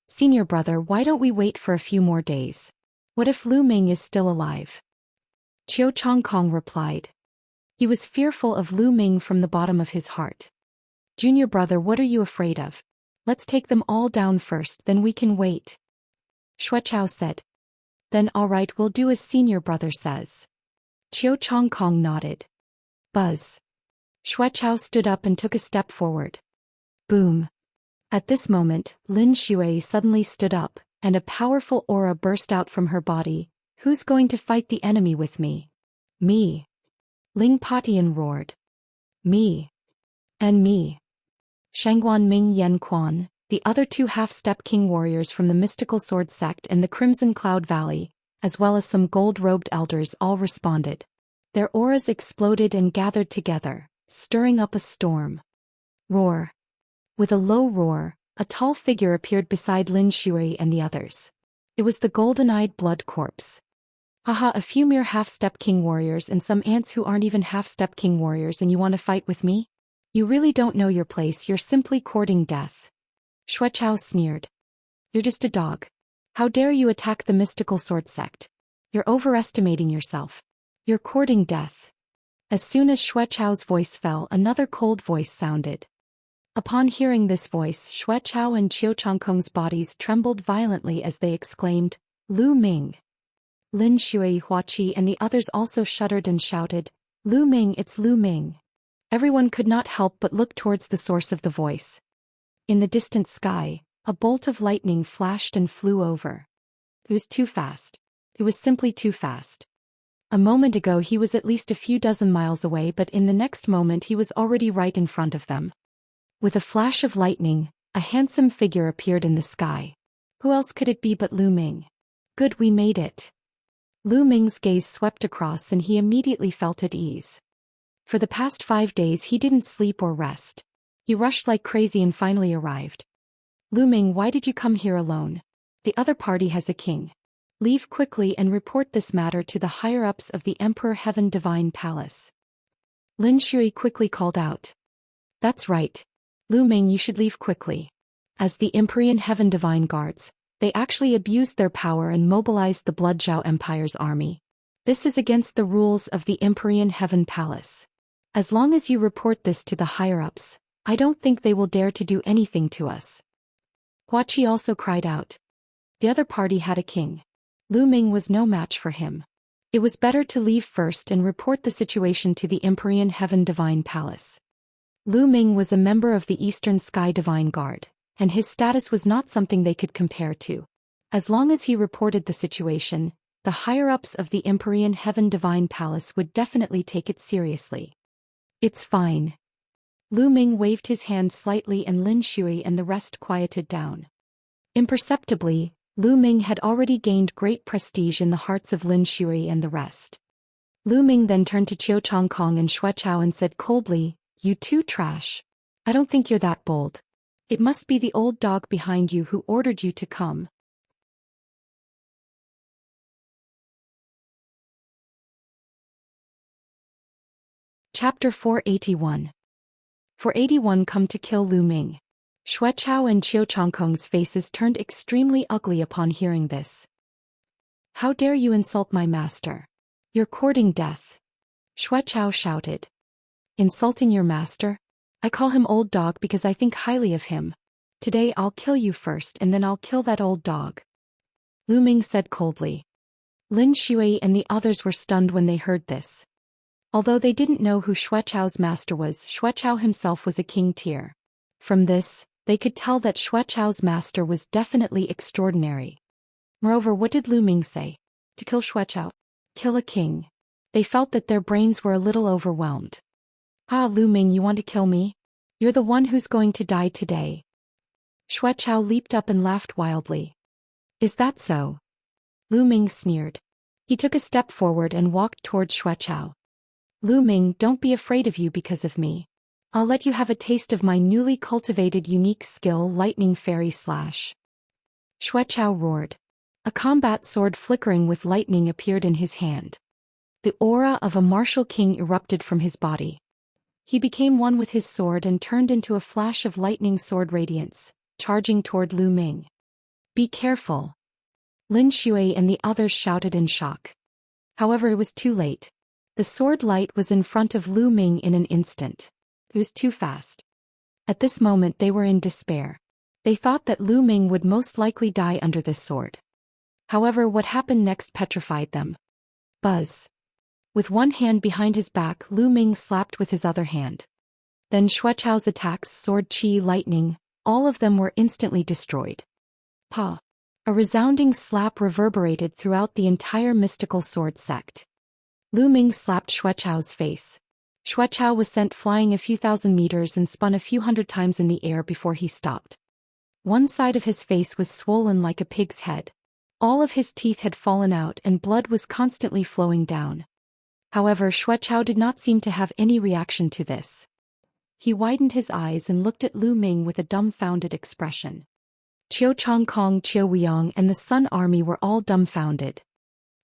Senior brother, why don't we wait for a few more days? What if Lu Ming is still alive? Qiu Chongkong replied. He was fearful of Lu Ming from the bottom of his heart. Junior brother, what are you afraid of? Let's take them all down first, then we can wait. Xuechao said. Then all right, we'll do as senior brother says. Qiu Chongkong nodded. Buzz. Xuechao stood up and took a step forward. Boom. At this moment, Lin Shui suddenly stood up, and a powerful aura burst out from her body. Who's going to fight the enemy with me? Me. Ling Patian roared. Me. And me. Shangguan Ming Yen Quan, the other two half-step king warriors from the mystical sword sect and the Crimson Cloud Valley, as well as some gold-robed elders all responded. Their auras exploded and gathered together, stirring up a storm. Roar. With a low roar, a tall figure appeared beside Lin Shui and the others. It was the golden-eyed blood corpse. Haha, a few mere half-step king warriors and some ants who aren't even half-step king warriors, and you want to fight with me? You really don't know your place, you're simply courting death. Xuechao sneered. You're just a dog. How dare you attack the mystical sword sect? You're overestimating yourself. You're courting death. As soon as Xuechao's voice fell, another cold voice sounded. Upon hearing this voice, Xuechao and Qiu Changkong's bodies trembled violently as they exclaimed, Lu Ming. Lin Shui, Huaqi and the others also shuddered and shouted, Lu Ming, it's Lu Ming. Everyone could not help but look towards the source of the voice. In the distant sky, a bolt of lightning flashed and flew over. It was too fast. It was simply too fast. A moment ago he was at least a few dozen miles away, but in the next moment he was already right in front of them. With a flash of lightning, a handsome figure appeared in the sky. Who else could it be but Lu Ming? Good, we made it. Lu Ming's gaze swept across and he immediately felt at ease. For the past 5 days he didn't sleep or rest. He rushed like crazy and finally arrived. Lu Ming, why did you come here alone? The other party has a king. Leave quickly and report this matter to the higher-ups of the Emperor Heaven Divine Palace. Lin Shui quickly called out. That's right. Lu Ming, you should leave quickly. As the Empyrean Heaven Divine Guards, they actually abused their power and mobilized the Blood Zhao Empire's army. This is against the rules of the Empyrean Heaven Palace. As long as you report this to the higher-ups, I don't think they will dare to do anything to us. Huaqi also cried out. The other party had a king. Lu Ming was no match for him. It was better to leave first and report the situation to the Empyrean Heaven Divine Palace. Lu Ming was a member of the Eastern Sky Divine Guard, and his status was not something they could compare to. As long as he reported the situation, the higher-ups of the Empyrean Heaven Divine Palace would definitely take it seriously. It's fine. Lu Ming waved his hand slightly and Lin Shui and the rest quieted down. Imperceptibly, Lu Ming had already gained great prestige in the hearts of Lin Shui and the rest. Lu Ming then turned to Qiu Changkong and Xuechao and said coldly, You two trash. I don't think you're that bold. It must be the old dog behind you who ordered you to come. Chapter 481. 481 Come to kill Lu Ming. Xuechao and Qiu Changkong's faces turned extremely ugly upon hearing this. How dare you insult my master? You're courting death. Xuechao shouted. Insulting your master? I call him old dog because I think highly of him. Today I'll kill you first and then I'll kill that old dog. Lu Ming said coldly. Lin Shui and the others were stunned when they heard this. Although they didn't know who Xuechao's master was, Xuechao himself was a king tier. From this, they could tell that Xuechao's master was definitely extraordinary. Moreover, what did Lu Ming say? To kill Xuechao? Kill a king. They felt that their brains were a little overwhelmed. Ah, Lu Ming, you want to kill me? You're the one who's going to die today. Xuechao leaped up and laughed wildly. Is that so? Lu Ming sneered. He took a step forward and walked towards Xuechao. Lu Ming, don't be afraid of you because of me. I'll let you have a taste of my newly cultivated unique skill, Lightning Fairy Slash. Xuechao roared. A combat sword flickering with lightning appeared in his hand. The aura of a martial king erupted from his body. He became one with his sword and turned into a flash of lightning sword radiance, charging toward Lu Ming. Be careful. Lin Shui and the others shouted in shock. However, it was too late. The sword light was in front of Lu Ming in an instant. It was too fast. At this moment they were in despair. They thought that Lu Ming would most likely die under this sword. However, what happened next petrified them. Buzz. With one hand behind his back, Lu Ming slapped with his other hand. Then Xuechao's attacks, sword, qi, lightning, all of them were instantly destroyed. Pa! A resounding slap reverberated throughout the entire mystical sword sect. Lu Ming slapped Xuechao's face. Xuechao was sent flying a few thousand meters and spun a few hundred times in the air before he stopped. One side of his face was swollen like a pig's head. All of his teeth had fallen out and blood was constantly flowing down. However, Xuechao did not seem to have any reaction to this. He widened his eyes and looked at Lu Ming with a dumbfounded expression. Qiu Chongkong, Qiu Weiyang and the Sun Army were all dumbfounded.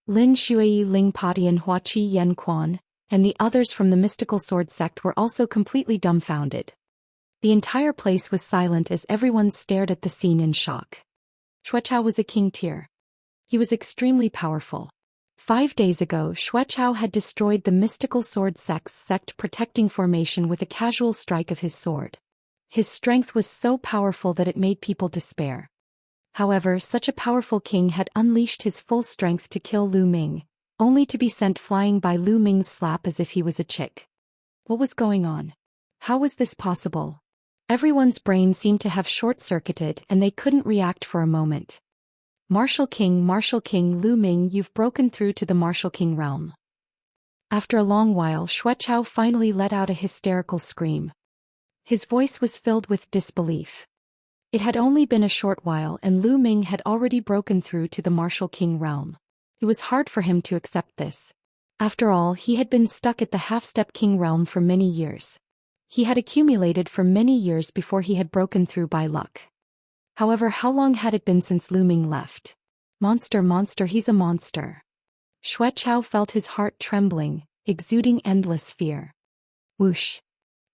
Lin Shui, Ling Patian, Hua Qi Yen Quan, and the others from the mystical sword sect were also completely dumbfounded. The entire place was silent as everyone stared at the scene in shock. Xuechao was a king tier. He was extremely powerful. 5 days ago, Xuechao had destroyed the mystical sword sect's sect protecting formation with a casual strike of his sword. His strength was so powerful that it made people despair. However, such a powerful king had unleashed his full strength to kill Lu Ming, only to be sent flying by Lu Ming's slap as if he was a chick. What was going on? How was this possible? Everyone's brain seemed to have short-circuited and they couldn't react for a moment. Martial King, Lu Ming, you've broken through to the Martial King realm. After a long while, Xuechao finally let out a hysterical scream. His voice was filled with disbelief. It had only been a short while and Lu Ming had already broken through to the Martial King realm. It was hard for him to accept this. After all, he had been stuck at the half-step king realm for many years. He had accumulated for many years before he had broken through by luck. However, how long had it been since Lu Ming left? Monster, he's a monster. Xuechao felt his heart trembling, exuding endless fear. Whoosh.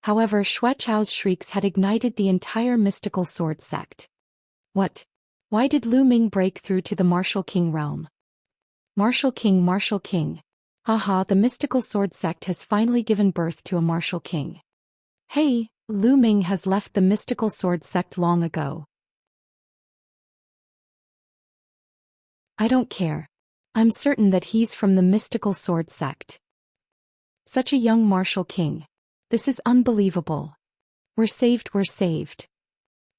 However, Xuechao's shrieks had ignited the entire mystical sword sect. What? Why did Lu Ming break through to the Martial King realm? Martial King. Haha, the mystical sword sect has finally given birth to a Martial King. Hey, Lu Ming has left the mystical sword sect long ago. I don't care. I'm certain that he's from the mystical sword sect. Such a young Martial King. This is unbelievable. We're saved.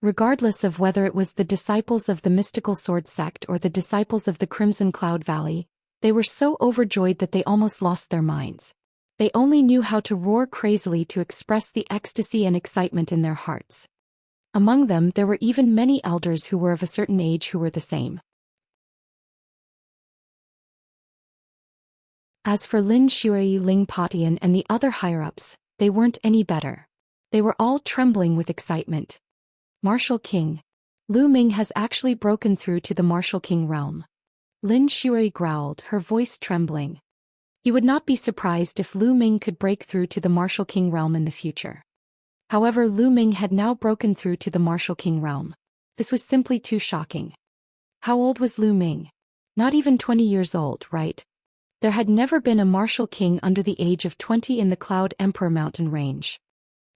Regardless of whether it was the disciples of the mystical sword sect or the disciples of the Crimson Cloud Valley, they were so overjoyed that they almost lost their minds. They only knew how to roar crazily to express the ecstasy and excitement in their hearts. Among them there were even many elders who were of a certain age who were the same. As for Lin Shui, Ling Patian and the other higher-ups, they weren't any better. They were all trembling with excitement. Martial King. Lu Ming has actually broken through to the Martial King realm. Lin Shui growled, her voice trembling. He would not be surprised if Lu Ming could break through to the Martial King realm in the future. However, Lu Ming had now broken through to the Martial King realm. This was simply too shocking. How old was Lu Ming? Not even 20 years old, right? There had never been a Martial King under the age of 20 in the Cloud Emperor mountain range.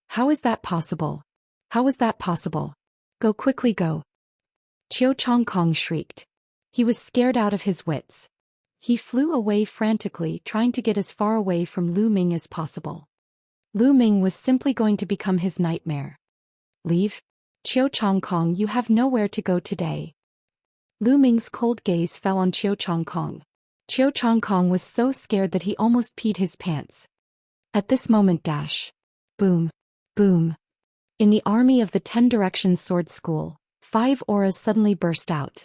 How is that possible? How was that possible? Go quickly, go. Qiu Chongkong shrieked. He was scared out of his wits. He flew away frantically, trying to get as far away from Lu Ming as possible. Lu Ming was simply going to become his nightmare. Leave? Qiu Chongkong, you have nowhere to go today. Lu Ming's cold gaze fell on Qiu Chongkong. Qiu Chongkong was so scared that he almost peed his pants. At this moment, boom, boom. In the army of the 10 Directions Sword School, 5 auras suddenly burst out.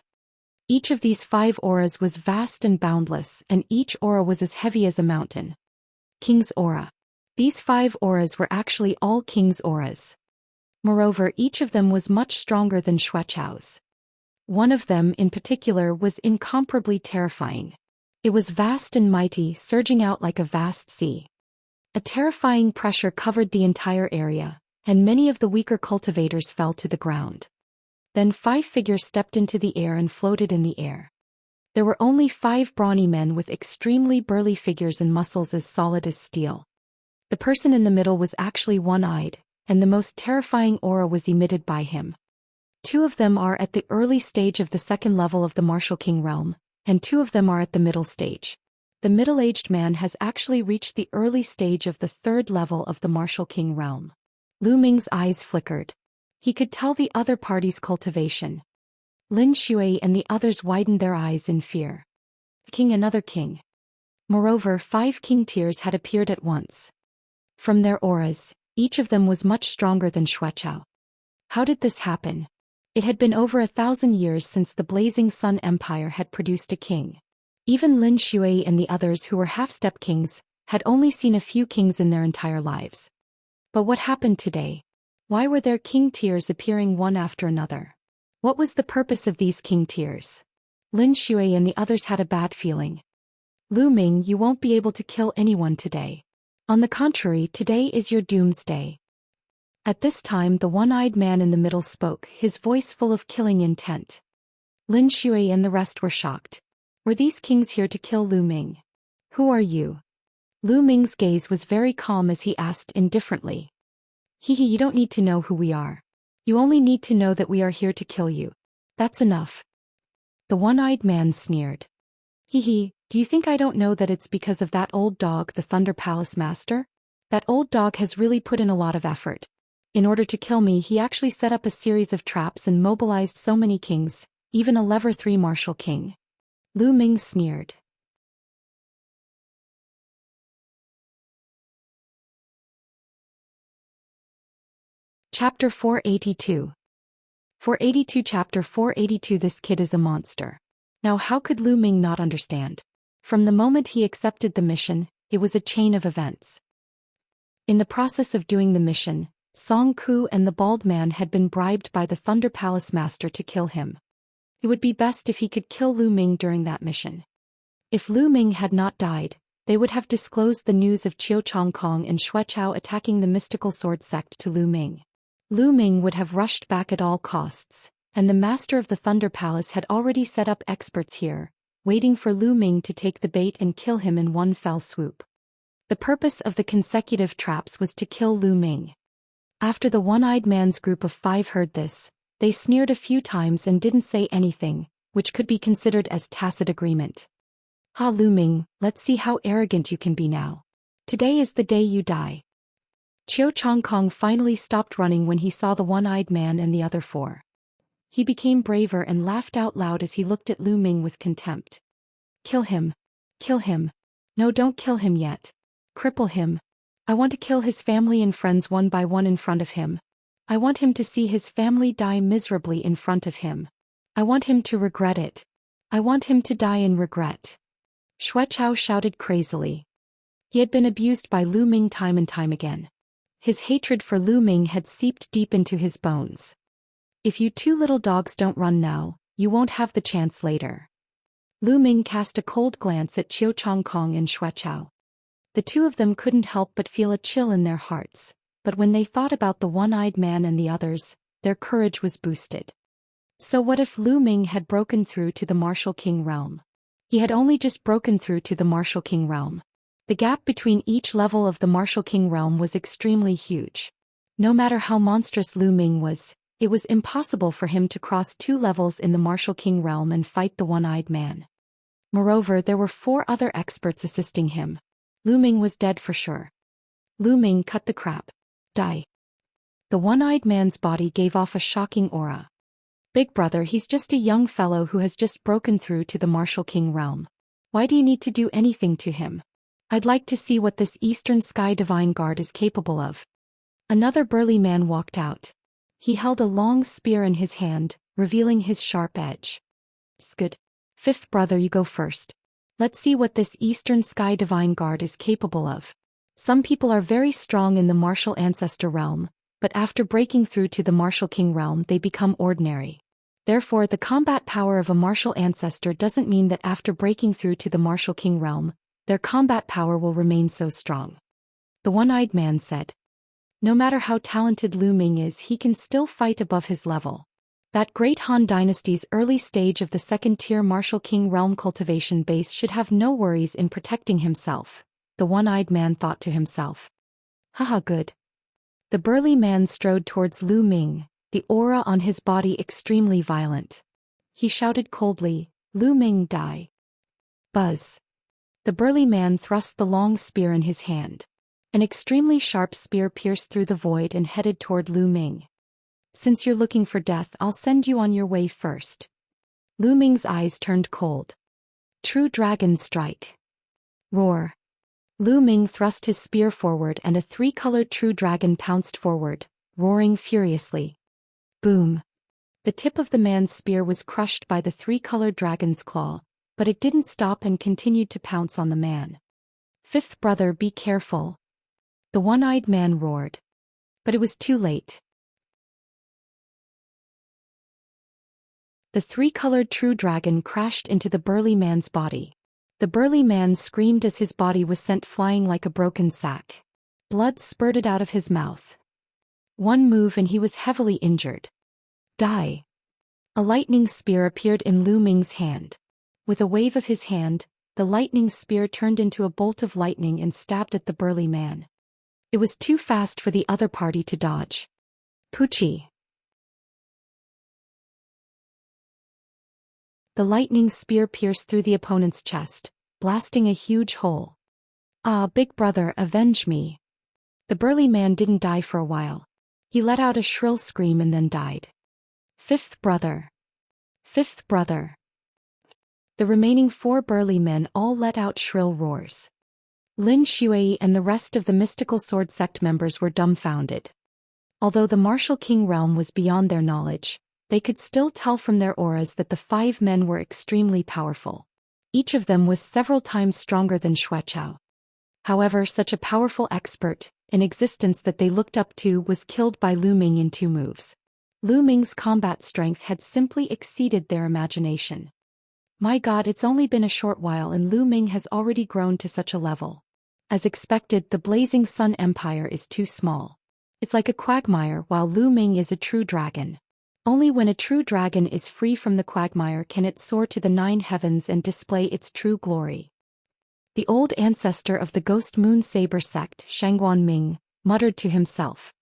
Each of these 5 auras was vast and boundless, and each aura was as heavy as a mountain. King's Aura. These 5 auras were actually all King's auras. Moreover, each of them was much stronger than Xuechao's. One of them, in particular, was incomparably terrifying. It was vast and mighty, surging out like a vast sea. A terrifying pressure covered the entire area, and many of the weaker cultivators fell to the ground. Then 5 figures stepped into the air and floated in the air. There were only 5 brawny men with extremely burly figures and muscles as solid as steel. The person in the middle was actually one-eyed, and the most terrifying aura was emitted by him. 2 of them are at the early stage of the 2nd level of the Martial King realm, and 2 of them are at the middle stage. The middle-aged man has actually reached the early stage of the 3rd level of the Martial King realm. Lu Ming's eyes flickered. He could tell the other party's cultivation. Lin Shui and the others widened their eyes in fear. King, another king. Moreover, 5 king tiers had appeared at once. From their auras, each of them was much stronger than Xueqiao. How did this happen? It had been over 1,000 years since the Blazing Sun Empire had produced a king. Even Lin Shui and the others who were half-step kings had only seen a few kings in their entire lives. But what happened today? Why were there king tiers appearing one after another? What was the purpose of these king tiers? Lin Shui and the others had a bad feeling. Lu Ming, you won't be able to kill anyone today. On the contrary, today is your doomsday. At this time, the one-eyed man in the middle spoke, his voice full of killing intent. Lin Shui and the rest were shocked. Were these kings here to kill Lu Ming? Who are you? Lu Ming's gaze was very calm as he asked indifferently. You don't need to know who we are. You only need to know that we are here to kill you. That's enough. The one-eyed man sneered. Do you think I don't know that it's because of that old dog, the Thunder Palace Master? That old dog has really put in a lot of effort. In order to kill me, he actually set up a series of traps and mobilized so many kings, even a Level 3 martial king. Lu Ming sneered. Chapter 482. 482 Chapter 482 This kid is a monster. Now how could Lu Ming not understand? From the moment he accepted the mission, it was a chain of events. In the process of doing the mission, Song Ku and the bald man had been bribed by the Thunder Palace Master to kill him. It would be best if he could kill Lu Ming during that mission. If Lu Ming had not died, they would have disclosed the news of Qiu Chongkong and Xueqiao attacking the mystical sword sect to Lu Ming. Lu Ming would have rushed back at all costs, and the master of the Thunder Palace had already set up experts here, waiting for Lu Ming to take the bait and kill him in one fell swoop. The purpose of the consecutive traps was to kill Lu Ming. After the one-eyed man's group of 5 heard this, they sneered a few times and didn't say anything, which could be considered as tacit agreement. Lu Ming, let's see how arrogant you can be now. Today is the day you die. Qiu Chongkong finally stopped running when he saw the one-eyed man and the other 4. He became braver and laughed out loud as he looked at Lu Ming with contempt. Kill him. Kill him. No, don't kill him yet. Cripple him. I want to kill his family and friends one by one in front of him. I want him to see his family die miserably in front of him. I want him to regret it. I want him to die in regret. Xueqiao shouted crazily. He had been abused by Lu Ming time and time again. His hatred for Lu Ming had seeped deep into his bones. If you 2 little dogs don't run now, you won't have the chance later. Lu Ming cast a cold glance at Qiu Chongkong and Xueqiao. The 2 of them couldn't help but feel a chill in their hearts, but when they thought about the one-eyed man and the others, their courage was boosted. So what if Lu Ming had broken through to the Martial King realm? He had only just broken through to the Martial King realm. The gap between each level of the Martial King realm was extremely huge. No matter how monstrous Lu Ming was, it was impossible for him to cross 2 levels in the Martial King realm and fight the one-eyed man. Moreover, there were 4 other experts assisting him. Lu Ming was dead for sure. Lu Ming, cut the crap. Die. The one-eyed man's body gave off a shocking aura. Big brother, he's just a young fellow who has just broken through to the Martial King realm. Why do you need to do anything to him? I'd like to see what this Eastern Sky Divine Guard is capable of. Another burly man walked out. He held a long spear in his hand, revealing his sharp edge. Good. 5th brother, you go first. Let's see what this Eastern Sky Divine Guard is capable of. Some people are very strong in the Martial Ancestor realm, but after breaking through to the Martial King realm they become ordinary. Therefore, the combat power of a Martial Ancestor doesn't mean that after breaking through to the Martial King realm, their combat power will remain so strong. The one-eyed man said. No matter how talented Lu Ming is, he can still fight above his level. That great Han Dynasty's early stage of the 2nd-tier Martial King realm cultivation base should have no worries in protecting himself, the one-eyed man thought to himself. Haha, good. The burly man strode towards Lu Ming, the aura on his body extremely violent. He shouted coldly, Lu Ming, die. Buzz. The burly man thrust the long spear in his hand. An extremely sharp spear pierced through the void and headed toward Lu Ming. Since you're looking for death, I'll send you on your way first. Lu Ming's eyes turned cold. True dragon strike. Roar. Lu Ming thrust his spear forward and a three-colored true dragon pounced forward, roaring furiously. Boom. The tip of the man's spear was crushed by the three-colored dragon's claw, but it didn't stop and continued to pounce on the man. Fifth brother, be careful. The one-eyed man roared. But it was too late. The three-colored true dragon crashed into the burly man's body. The burly man screamed as his body was sent flying like a broken sack. Blood spurted out of his mouth. One move and he was heavily injured. Die. A lightning spear appeared in Lu Ming's hand. With a wave of his hand, the lightning spear turned into a bolt of lightning and stabbed at the burly man. It was too fast for the other party to dodge. Poochie. The lightning spear pierced through the opponent's chest, blasting a huge hole. Ah, big brother, avenge me. The burly man didn't die for a while. He let out a shrill scream and then died. Fifth brother. Fifth brother. The remaining 4 burly men all let out shrill roars. Lin Shui and the rest of the mystical sword sect members were dumbfounded. Although the martial king realm was beyond their knowledge, they could still tell from their auras that the 5 men were extremely powerful. Each of them was several times stronger than Xueqiao. However, such a powerful expert, in existence that they looked up to, was killed by Lu Ming in 2 moves. Lu Ming's combat strength had simply exceeded their imagination. My god, it's only been a short while and Lu Ming has already grown to such a level. As expected, the Blazing Sun Empire is too small. It's like a quagmire while Lu Ming is a true dragon. Only when a true dragon is free from the quagmire can it soar to the 9 heavens and display its true glory. The old ancestor of the Ghost Moon Saber sect, Shangguan Ming, muttered to himself.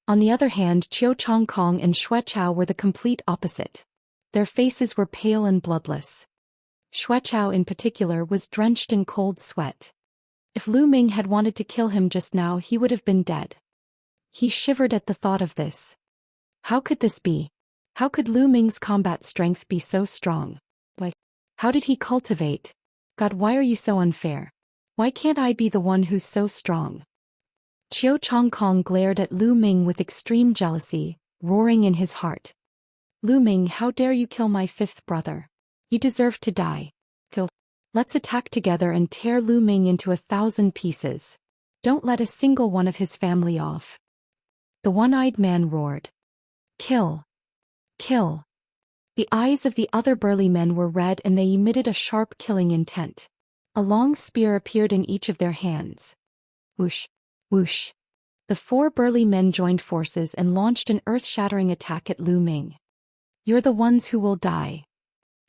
On the other hand, Qiu Chongkong and Xueqiao were the complete opposite. Their faces were pale and bloodless. Xueqiao in particular was drenched in cold sweat. If Lu Ming had wanted to kill him just now, he would have been dead. He shivered at the thought of this. How could this be? How could Lu Ming's combat strength be so strong? Why? How did he cultivate? God, why are you so unfair? Why can't I be the one who's so strong? Qiu Chongkong glared at Lu Ming with extreme jealousy, roaring in his heart. Lu Ming, how dare you kill my 5th brother? You deserve to die. Kill. Let's attack together and tear Lu Ming into 1,000 pieces. Don't let a single one of his family off. The one-eyed man roared. Kill. Kill. The eyes of the other burly men were red and they emitted a sharp killing intent. A long spear appeared in each of their hands. Whoosh. Whoosh. The 4 burly men joined forces and launched an earth-shattering attack at Lu Ming. You're the ones who will die.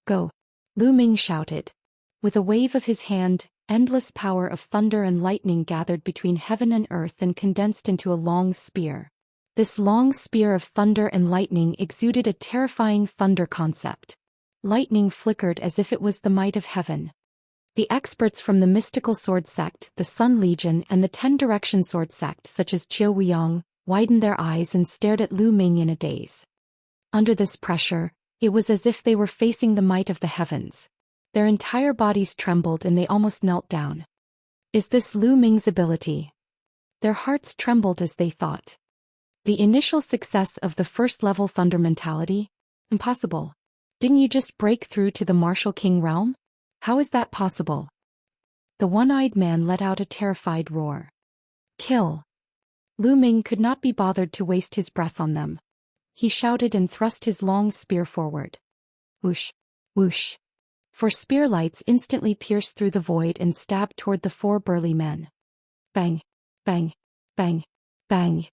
Go. Lu Ming shouted. With a wave of his hand, endless power of thunder and lightning gathered between heaven and earth and condensed into a long spear. This long spear of thunder and lightning exuded a terrifying thunder concept. Lightning flickered as if it was the might of heaven. The experts from the mystical sword sect, the Sun Legion and the 10 Direction sword sect such as Qiu Wuyong, widened their eyes and stared at Lu Ming in a daze. Under this pressure, it was as if they were facing the might of the heavens. Their entire bodies trembled and they almost knelt down. Is this Lu Ming's ability? Their hearts trembled as they thought. The initial success of the first-level thunder mentality? Impossible. Didn't you just break through to the martial king realm? How is that possible? The one-eyed man let out a terrified roar. Kill. Lu Ming could not be bothered to waste his breath on them. He shouted and thrust his long spear forward. Whoosh. Whoosh. 4 spear lights instantly pierced through the void and stabbed toward the 4 burly men. Bang. Bang. Bang. Bang.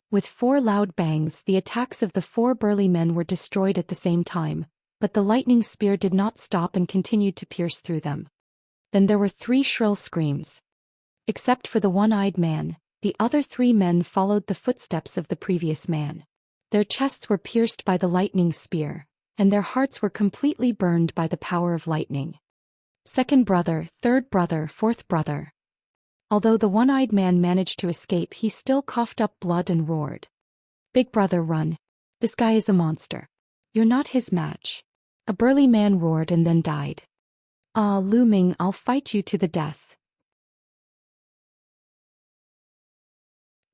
With 4 loud bangs, the attacks of the 4 burly men were destroyed at the same time, but the lightning spear did not stop and continued to pierce through them. Then there were 3 shrill screams. Except for the one-eyed man, the other 3 men followed the footsteps of the previous man. Their chests were pierced by the lightning spear, and their hearts were completely burned by the power of lightning. 2nd brother, 3rd brother, 4th brother. Although the one-eyed man managed to escape, he still coughed up blood and roared. "Big brother, run. This guy is a monster. You're not his match." A burly man roared and then died. "Ah, Lu Ming, I'll fight you to the death."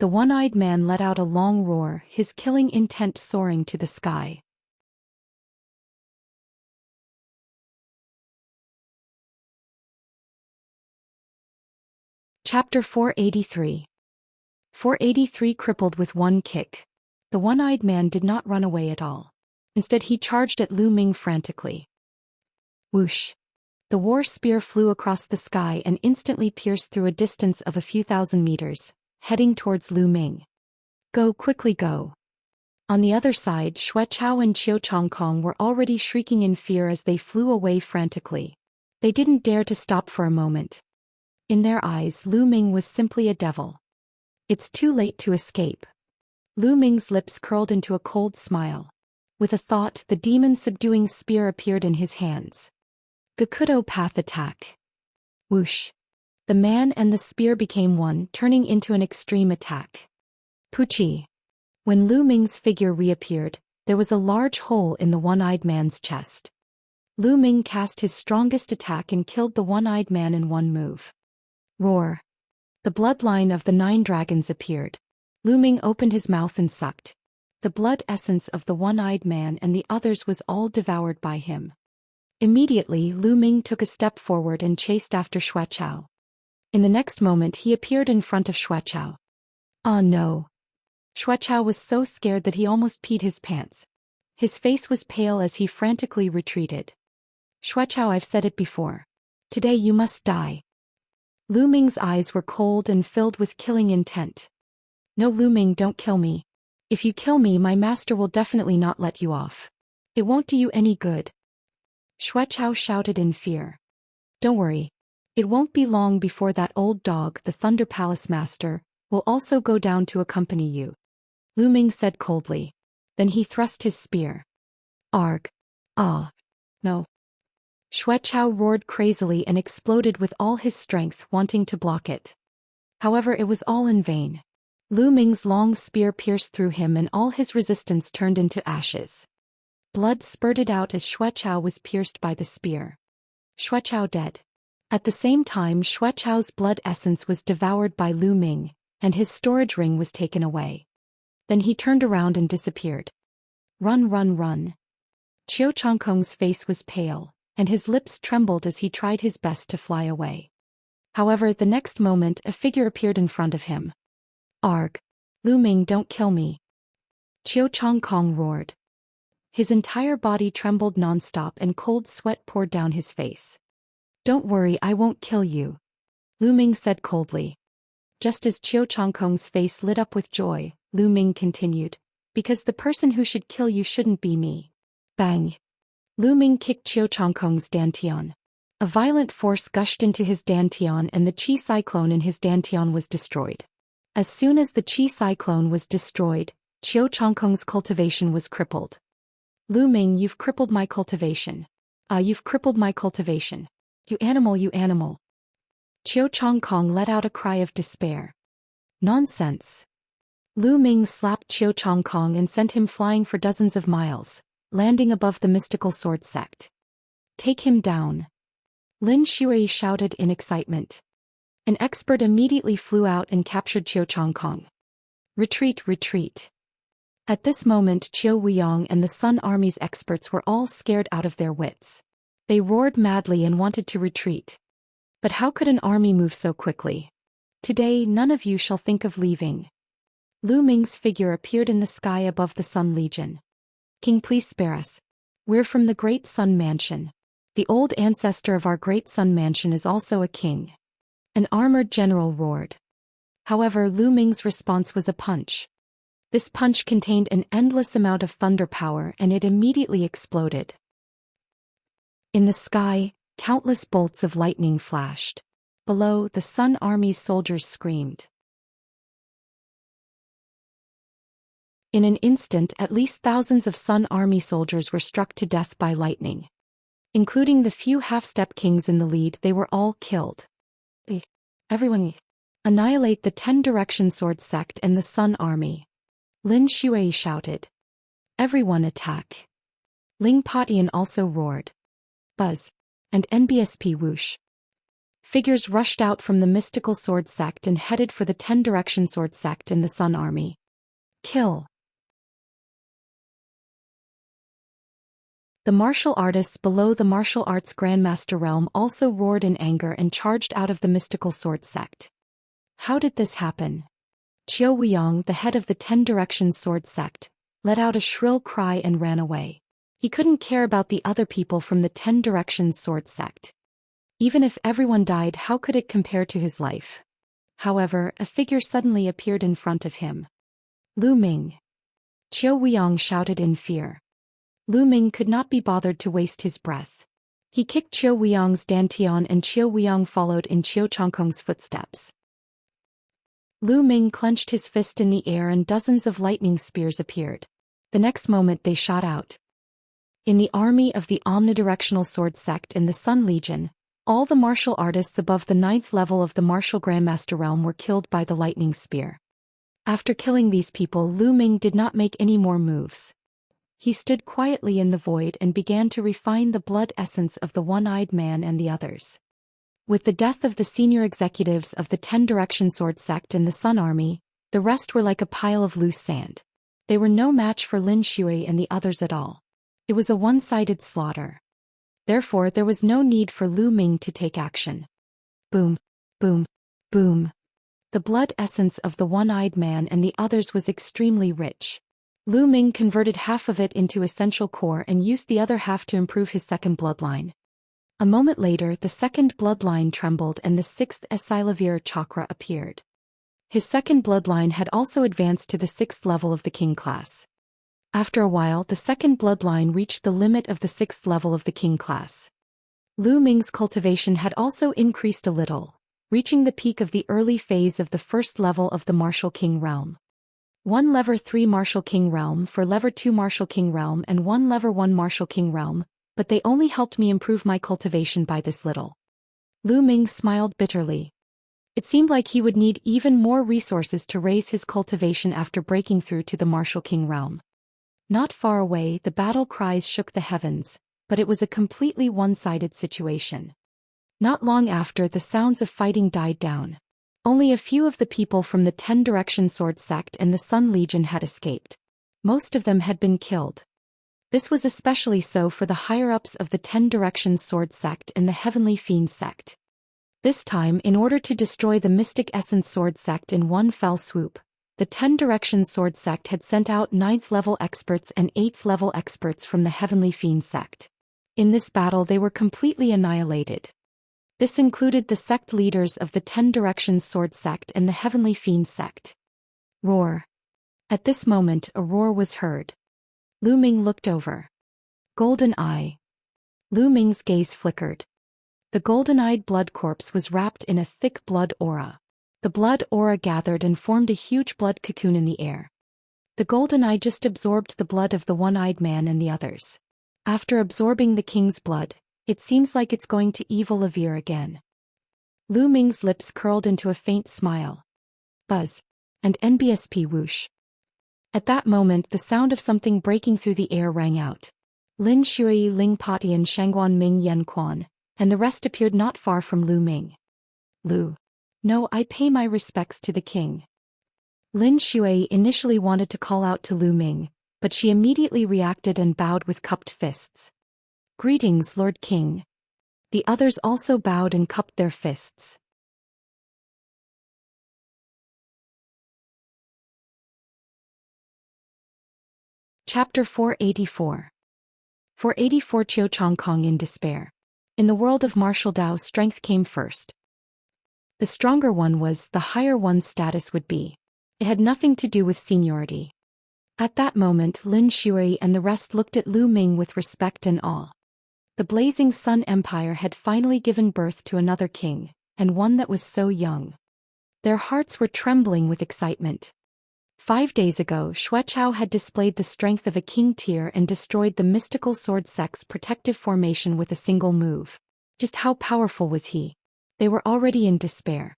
The one-eyed man let out a long roar, his killing intent soaring to the sky. Chapter 483. 483 crippled with one kick. The one-eyed man did not run away at all. Instead he charged at Lu Ming frantically. Whoosh! The war spear flew across the sky and instantly pierced through a distance of a few thousand meters, heading towards Lu Ming. "Go, quickly go." On the other side, Xuechao and Qiu Chongkong were already shrieking in fear as they flew away frantically. They didn't dare to stop for a moment. In their eyes, Lu Ming was simply a devil. It's too late to escape. Lu Ming's lips curled into a cold smile. With a thought, the demon-subduing spear appeared in his hands. Gakudo Path Attack. Whoosh! The man and the spear became one, turning into an extreme attack. Puchi! When Lu Ming's figure reappeared, there was a large hole in the one-eyed man's chest. Lu Ming cast his strongest attack and killed the one-eyed man in one move. Roar! The bloodline of the 9 dragons appeared. Lu Ming opened his mouth and sucked. The blood essence of the one-eyed man and the others was all devoured by him. Immediately, Lu Ming took a step forward and chased after Xuechao. In the next moment he appeared in front of Xuechao. Ah no! Xuechao was so scared that he almost peed his pants. His face was pale as he frantically retreated. "Xuechao, I've said it before. Today you must die." Lu Ming's eyes were cold and filled with killing intent. "No, Lu Ming, don't kill me. If you kill me, my master will definitely not let you off. It won't do you any good." Xuechao shouted in fear. "Don't worry. It won't be long before that old dog, the Thunder Palace Master, will also go down to accompany you," Lu Ming said coldly. Then he thrust his spear. Arg! Ah! No! Xuechao roared crazily and exploded with all his strength, wanting to block it. However, it was all in vain. Lu Ming's long spear pierced through him and all his resistance turned into ashes. Blood spurted out as Xuechao was pierced by the spear. Xuechao dead. At the same time, Xuechao's blood essence was devoured by Lu Ming, and his storage ring was taken away. Then he turned around and disappeared. "Run, run, run." Qiu Chongkong's face was pale, and his lips trembled as he tried his best to fly away. However, the next moment a figure appeared in front of him. "Arg! Lu Ming, don't kill me." Qiu Chongkong roared. His entire body trembled non-stop and cold sweat poured down his face. "Don't worry, I won't kill you," Lu Ming said coldly. Just as Qiu Chongkong's face lit up with joy, Lu Ming continued, "Because the person who should kill you shouldn't be me." Bang! Lu Ming kicked Qiu Chongkong's dantian. A violent force gushed into his dantian and the qi cyclone in his dantian was destroyed. As soon as the qi cyclone was destroyed, Qiu Chongkong's cultivation was crippled. "Lu Ming, you've crippled my cultivation. You've crippled my cultivation. You animal, you animal." Qiu Chongkong let out a cry of despair. "Nonsense." Lu Ming slapped Qiu Chongkong and sent him flying for dozens of miles, landing above the mystical sword sect. "Take him down." Lin Shui shouted in excitement. An expert immediately flew out and captured Qiu Chongkong. "Retreat, retreat." At this moment Qiu Wuyong and the Sun Army's experts were all scared out of their wits. They roared madly and wanted to retreat. But how could an army move so quickly? "Today none of you shall think of leaving." Lu Ming's figure appeared in the sky above the Sun Legion. "King, please spare us. We're from the Great Sun Mansion. The old ancestor of our Great Sun Mansion is also a king." An armored general roared. However, Lu Ming's response was a punch. This punch contained an endless amount of thunder power and it immediately exploded. In the sky, countless bolts of lightning flashed. Below, the Sun Army's soldiers screamed. In an instant, at least thousands of Sun Army soldiers were struck to death by lightning. Including the few half-step kings in the lead, they were all killed. Everyone. Annihilate the 10 Direction Sword Sect and the Sun Army. Lin Shui shouted. Everyone attack. Ling Patian also roared. Buzz. And NBSP whoosh. Figures rushed out from the mystical sword sect and headed for the 10 Direction Sword Sect and the Sun Army. Kill. The martial artists below the martial arts Grandmaster realm also roared in anger and charged out of the mystical sword sect. How did this happen? Qiu Weiyang, the head of the 10 Directions sword sect, let out a shrill cry and ran away. He couldn't care about the other people from the 10 Directions sword sect. Even if everyone died, how could it compare to his life? However, a figure suddenly appeared in front of him. Lu Ming. Qiu Weiyang shouted in fear. Lu Ming could not be bothered to waste his breath. He kicked Qiu Weiyang's dantian and Qiu Weiyang followed in Qiu Changkong's footsteps. Lu Ming clenched his fist in the air and dozens of lightning spears appeared. The next moment they shot out. In the army of the Omnidirectional Sword Sect and the Sun Legion, all the martial artists above the 9th level of the Martial Grandmaster realm were killed by the lightning spear. After killing these people, Lu Ming did not make any more moves. He stood quietly in the void and began to refine the blood essence of the one-eyed man and the others. With the death of the senior executives of the 10 Direction Sword Sect and the Sun Army, the rest were like a pile of loose sand. They were no match for Lin Shui and the others at all. It was a one-sided slaughter. Therefore, there was no need for Lu Ming to take action. Boom, boom, boom. The blood essence of the one-eyed man and the others was extremely rich. Lu Ming converted half of it into essential core and used the other half to improve his second bloodline. A moment later, the second bloodline trembled and the 6th Esilavir chakra appeared. His second bloodline had also advanced to the 6th level of the king class. After a while, the second bloodline reached the limit of the 6th level of the king class. Lu Ming's cultivation had also increased a little, reaching the peak of the early phase of the 1st level of the Martial King realm. 1 Lever 3 Martial King realm, 4 Lever 2 Martial King realm and 1 Lever 1 Martial King realm, but they only helped me improve my cultivation by this little. Lu Ming smiled bitterly. It seemed like he would need even more resources to raise his cultivation after breaking through to the Martial King realm. Not far away, the battle cries shook the heavens, but it was a completely one-sided situation. Not long after, the sounds of fighting died down. Only a few of the people from the 10 Direction Sword Sect and the Sun Legion had escaped. Most of them had been killed. This was especially so for the higher-ups of the 10 Direction Sword Sect and the Heavenly Fiend Sect. This time, in order to destroy the Mystic Essence Sword Sect in one fell swoop, the 10 Direction Sword Sect had sent out 9th-level experts and 8th-level experts from the Heavenly Fiend Sect. In this battle they were completely annihilated. This included the sect leaders of the 10 Direction Sword Sect and the Heavenly Fiend Sect. Roar. At this moment a roar was heard. Lu Ming looked over. Golden Eye. Lu Ming's gaze flickered. The golden-eyed blood corpse was wrapped in a thick blood aura. The blood aura gathered and formed a huge blood cocoon in the air. The golden eye just absorbed the blood of the one-eyed man and the others. After absorbing the king's blood, it seems like it's going to evil Lavir again. Lu Ming's lips curled into a faint smile. Buzz. And NBSP whoosh. At that moment the sound of something breaking through the air rang out. Lin Shui, Ling Patian, Shangguan Ming Yan Quan, and the rest appeared not far from Lu Ming. Lu. No, I pay my respects to the king. Lin Shui initially wanted to call out to Lu Ming, but she immediately reacted and bowed with cupped fists. Greetings, Lord King. The others also bowed and cupped their fists. Chapter 484. 484 Qiu Changkong in despair. In the world of martial Dao, strength came first. The stronger one was, the higher one's status would be. It had nothing to do with seniority. At that moment Lin Shui and the rest looked at Lu Ming with respect and awe. The blazing Sun Empire had finally given birth to another king, and one that was so young. Their hearts were trembling with excitement. 5 days ago Xuechao had displayed the strength of a king tier and destroyed the mystical sword sect's protective formation with a single move. Just how powerful was he? They were already in despair.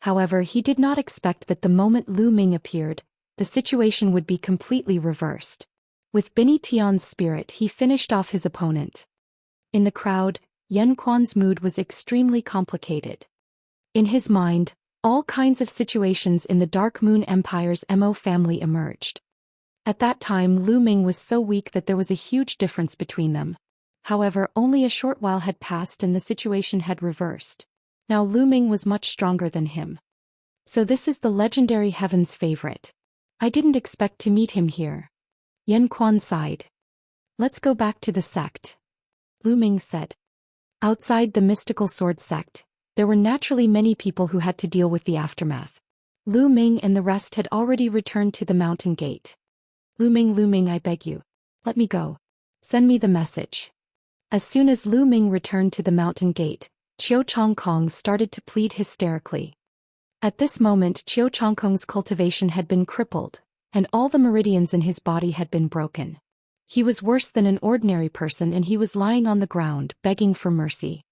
However, he did not expect that the moment Lu Ming appeared, the situation would be completely reversed. With Binnie Tian's spirit, he finished off his opponent. In the crowd, Yan Quan's mood was extremely complicated. In his mind, all kinds of situations in the Dark Moon Empire's Mo family emerged. At that time, Lu Ming was so weak that there was a huge difference between them. However, only a short while had passed and the situation had reversed. Now Lu Ming was much stronger than him. So this is the legendary Heaven's favorite. I didn't expect to meet him here. Yan Quan sighed. Let's go back to the sect, Lu Ming said. Outside the mystical sword sect, there were naturally many people who had to deal with the aftermath. Lu Ming and the rest had already returned to the mountain gate. Lu Ming, I beg you. Let me go. Send me the message. As soon as Lu Ming returned to the mountain gate, Qiu Chongkong started to plead hysterically. At this moment, Qiu Chongkong's cultivation had been crippled, and all the meridians in his body had been broken. He was worse than an ordinary person and he was lying on the ground, begging for mercy.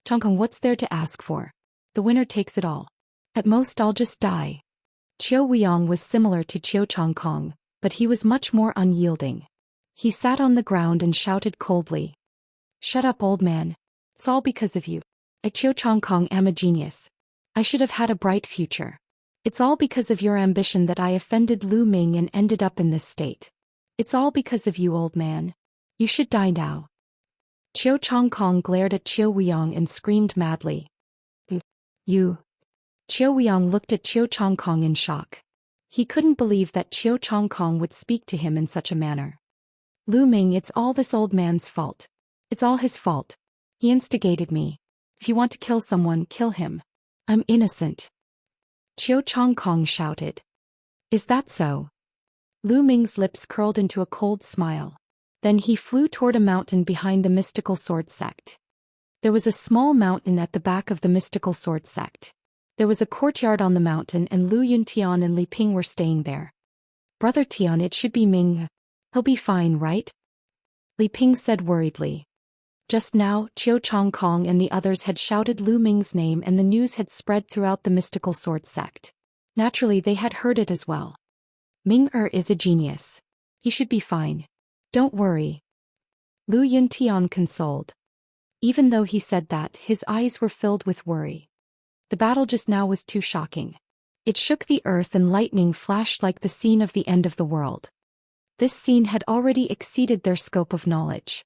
Chongkong, what's there to ask for? The winner takes it all. At most I'll just die. Qiu Weiyang was similar to Qiu Chongkong, but he was much more unyielding. He sat on the ground and shouted coldly. Shut up, old man. It's all because of you. I, Qiu Chongkong, am a genius. I should have had a bright future. It's all because of your ambition that I offended Lu Ming and ended up in this state. It's all because of you, old man. You should die now. Qiu Chongkong glared at Qiu Weiyang and screamed madly. You. Qiu Weiyang looked at Qiu Chongkong in shock. He couldn't believe that Qiu Chongkong would speak to him in such a manner. Lu Ming, it's all this old man's fault. It's all his fault. He instigated me. If you want to kill someone, kill him. I'm innocent. Qiu Chongkong shouted. Is that so? Lu Ming's lips curled into a cold smile. Then he flew toward a mountain behind the mystical sword sect. There was a small mountain at the back of the mystical sword sect. There was a courtyard on the mountain and Lu Yuntian and Li Ping were staying there. Brother Tian, it should be Ming. He'll be fine, right? Li Ping said worriedly. Just now, Qiu Chongkong and the others had shouted Lu Ming's name and the news had spread throughout the mystical sword sect. Naturally, they had heard it as well. Ming-er is a genius. He should be fine. Don't worry. Lu Yuntian consoled. Even though he said that, his eyes were filled with worry. The battle just now was too shocking. It shook the earth and lightning flashed like the scene of the end of the world. This scene had already exceeded their scope of knowledge.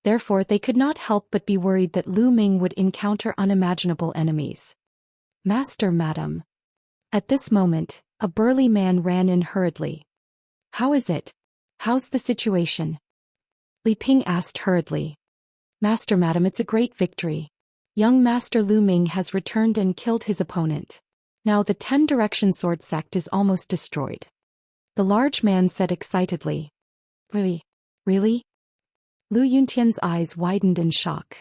Therefore, they could not help but be worried that Lu Ming would encounter unimaginable enemies. Master, madam. At this moment, a burly man ran in hurriedly. How is it? How's the situation? Li Ping asked hurriedly. Master, madam, it's a great victory. Young Master Lu Ming has returned and killed his opponent. Now the 10-direction sword sect is almost destroyed. The large man said excitedly. Really? Really? Lu Yuntian's eyes widened in shock.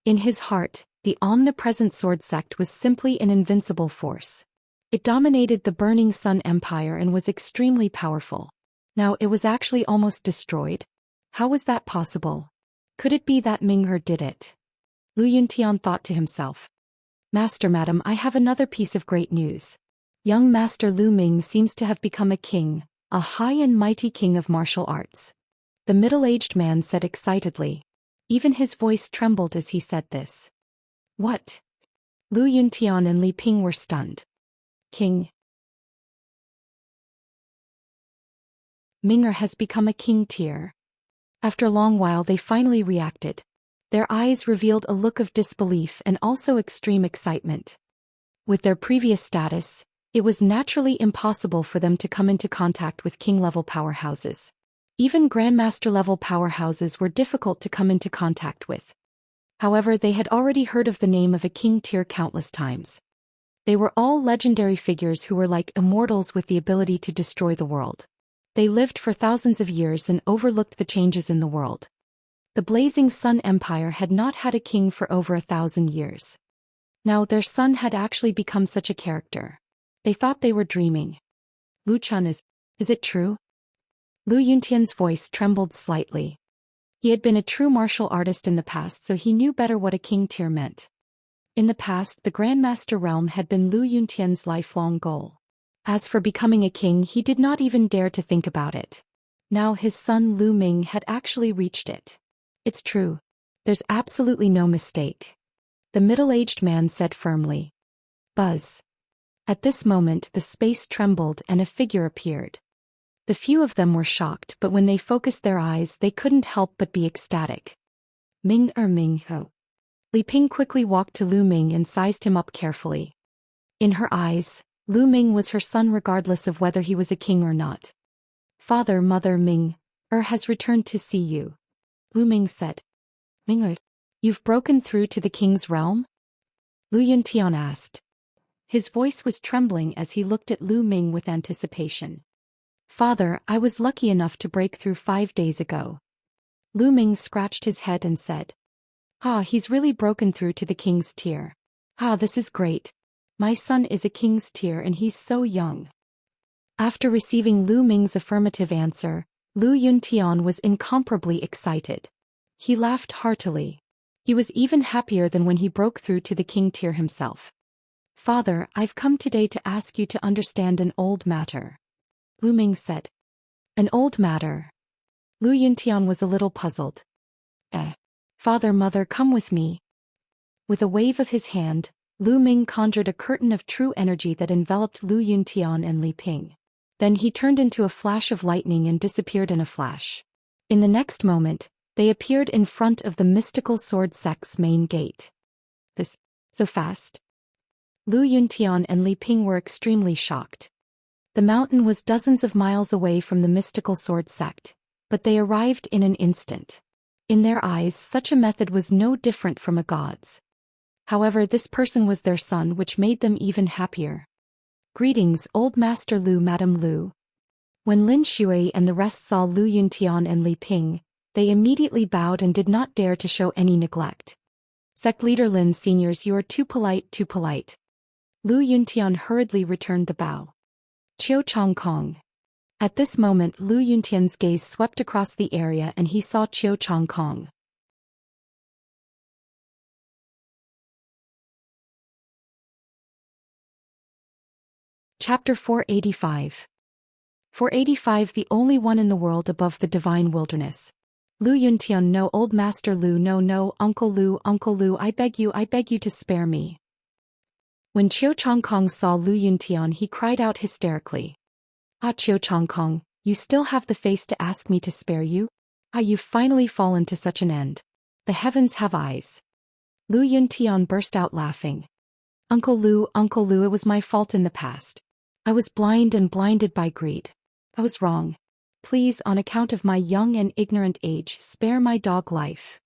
In his heart, the omnipresent sword sect was simply an invincible force. It dominated the Burning Sun Empire and was extremely powerful. Now it was actually almost destroyed. How was that possible? Could it be that Ming-er did it? Lu Yuntian thought to himself. Master, madam, I have another piece of great news. Young Master Lu Ming seems to have become a king, a high and mighty king of martial arts. The middle-aged man said excitedly. Even his voice trembled as he said this. What? Lu Yuntian and Li Ping were stunned. King. Ming-er has become a king tier. After a long while they finally reacted. Their eyes revealed a look of disbelief and also extreme excitement. With their previous status, it was naturally impossible for them to come into contact with king-level powerhouses. Even grandmaster-level powerhouses were difficult to come into contact with. However, they had already heard of the name of a king tier countless times. They were all legendary figures who were like immortals with the ability to destroy the world. They lived for thousands of years and overlooked the changes in the world. The Blazing Sun Empire had not had a king for over 1,000 years. Now their son had actually become such a character. They thought they were dreaming. Lu Chun is it true? Lu Yuntian's voice trembled slightly. He had been a true martial artist in the past, so he knew better what a king tier meant. In the past, the Grandmaster realm had been Lu Yuntian's lifelong goal. As for becoming a king, he did not even dare to think about it. Now his son Lu Ming had actually reached it. It's true. There's absolutely no mistake. The middle-aged man said firmly. Buzz. At this moment the space trembled and a figure appeared. The few of them were shocked, but when they focused their eyes they couldn't help but be ecstatic. Ming Ho. Li Ping quickly walked to Lu Ming and sized him up carefully. In her eyes, Lu Ming was her son regardless of whether he was a king or not. Father, Mother Ming, has returned to see you. Lu Ming said. Ming you've broken through to the king's realm? Lu Yuntian asked. His voice was trembling as he looked at Lu Ming with anticipation. Father, I was lucky enough to break through 5 days ago. Lu Ming scratched his head and said. He's really broken through to the king's tier. This is great. My son is a king's tier and he's so young. After receiving Lu Ming's affirmative answer, Lu Yuntian was incomparably excited. He laughed heartily. He was even happier than when he broke through to the king tier himself. Father, I've come today to ask you to understand an old matter. Lu Ming said. An old matter. Lu Yuntian was a little puzzled. Father, Mother, come with me. With a wave of his hand, Lu Ming conjured a curtain of true energy that enveloped Lu Yuntian and Li Ping. Then he turned into a flash of lightning and disappeared in a flash. In the next moment, they appeared in front of the mystical sword sect's main gate. This, so fast? Lu Yuntian and Li Ping were extremely shocked. The mountain was dozens of miles away from the mystical sword sect, but they arrived in an instant. In their eyes, such a method was no different from a god's. However, this person was their son, which made them even happier. Greetings, Old Master Lu, Madam Lu. When Lin Shui and the rest saw Lu Yuntian and Li Ping, they immediately bowed and did not dare to show any neglect. Sect Leader Lin, seniors, you are too polite, too polite. Lu Yuntian hurriedly returned the bow. Chiao Chong Kong. At this moment Lu Yuntian's gaze swept across the area and he saw Chiao Chong Kong. Chapter 485. 485 The only one in the world above the divine wilderness. Lu Yuntian, no, Old Master Lu, no, Uncle Lu, I beg you to spare me. When Chiao Chong Kong saw Lu Yuntian he cried out hysterically. Chiao Chong Kong, you still have the face to ask me to spare you? You've finally fallen to such an end. The heavens have eyes. Lu Yuntian burst out laughing. Uncle Lu, it was my fault in the past. I was blind and blinded by greed. I was wrong. Please, on account of my young and ignorant age, spare my dog life.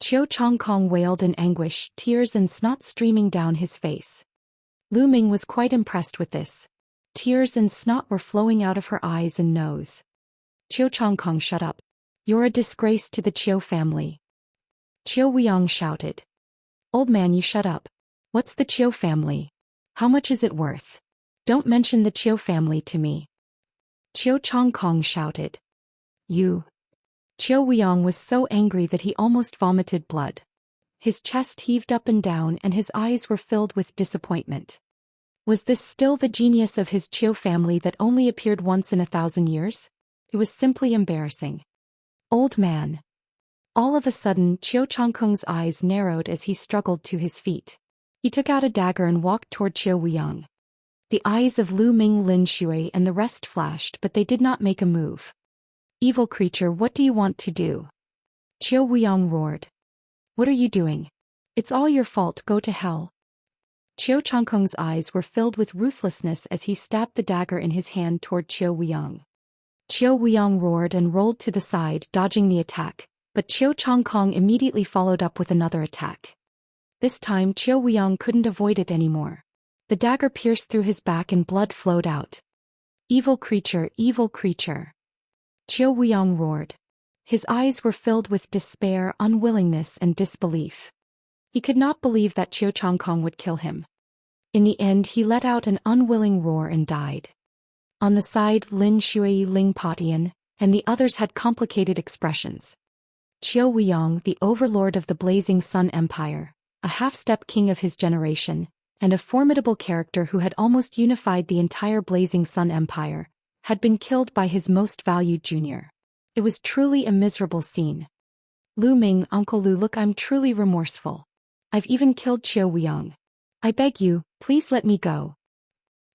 Chiao Chong Kong wailed in anguish, tears and snot streaming down his face. Lu Ming was quite impressed with this. Tears and snot were flowing out of her eyes and nose. Chiao Chong Kong, shut up. You're a disgrace to the Chiao family. Chiao Weiyang shouted. Old man, you shut up. What's the Chiao family? How much is it worth? Don't mention the Chiao family to me. Chiao Chong Kong shouted. You. Chiao Weiyang was so angry that he almost vomited blood. His chest heaved up and down and his eyes were filled with disappointment. Was this still the genius of his Chiao family that only appeared once in 1,000 years? It was simply embarrassing. Old man. All of a sudden, Chiao Chong Kong's eyes narrowed as he struggled to his feet. He took out a dagger and walked toward Chiao Weiyang. The eyes of Lu Ming, Lin Shui and the rest flashed, but they did not make a move. Evil creature, what do you want to do? Chiao Weiyang roared. What are you doing? It's all your fault, go to hell. Chiao Chong Kong's eyes were filled with ruthlessness as he stabbed the dagger in his hand toward Chiao Weiyang. Chiao Weiyang roared and rolled to the side, dodging the attack, but Chiao Chong Kong immediately followed up with another attack. This time Chiao Weiyang couldn't avoid it anymore. The dagger pierced through his back and blood flowed out. Evil creature, evil creature. Chiao Weiyang roared. His eyes were filled with despair, unwillingness and disbelief. He could not believe that Chiao Chong Kong would kill him. In the end he let out an unwilling roar and died. On the side Lin Shui, Ling Potian, and the others had complicated expressions. Chiao Weiyang, the overlord of the Blazing Sun Empire, a half-step king of his generation, and a formidable character who had almost unified the entire Blazing Sun Empire, had been killed by his most valued junior. It was truly a miserable scene. Lu Ming, Uncle Lu, look, I'm truly remorseful. I've even killed Qiu Weiyang. I beg you, please let me go.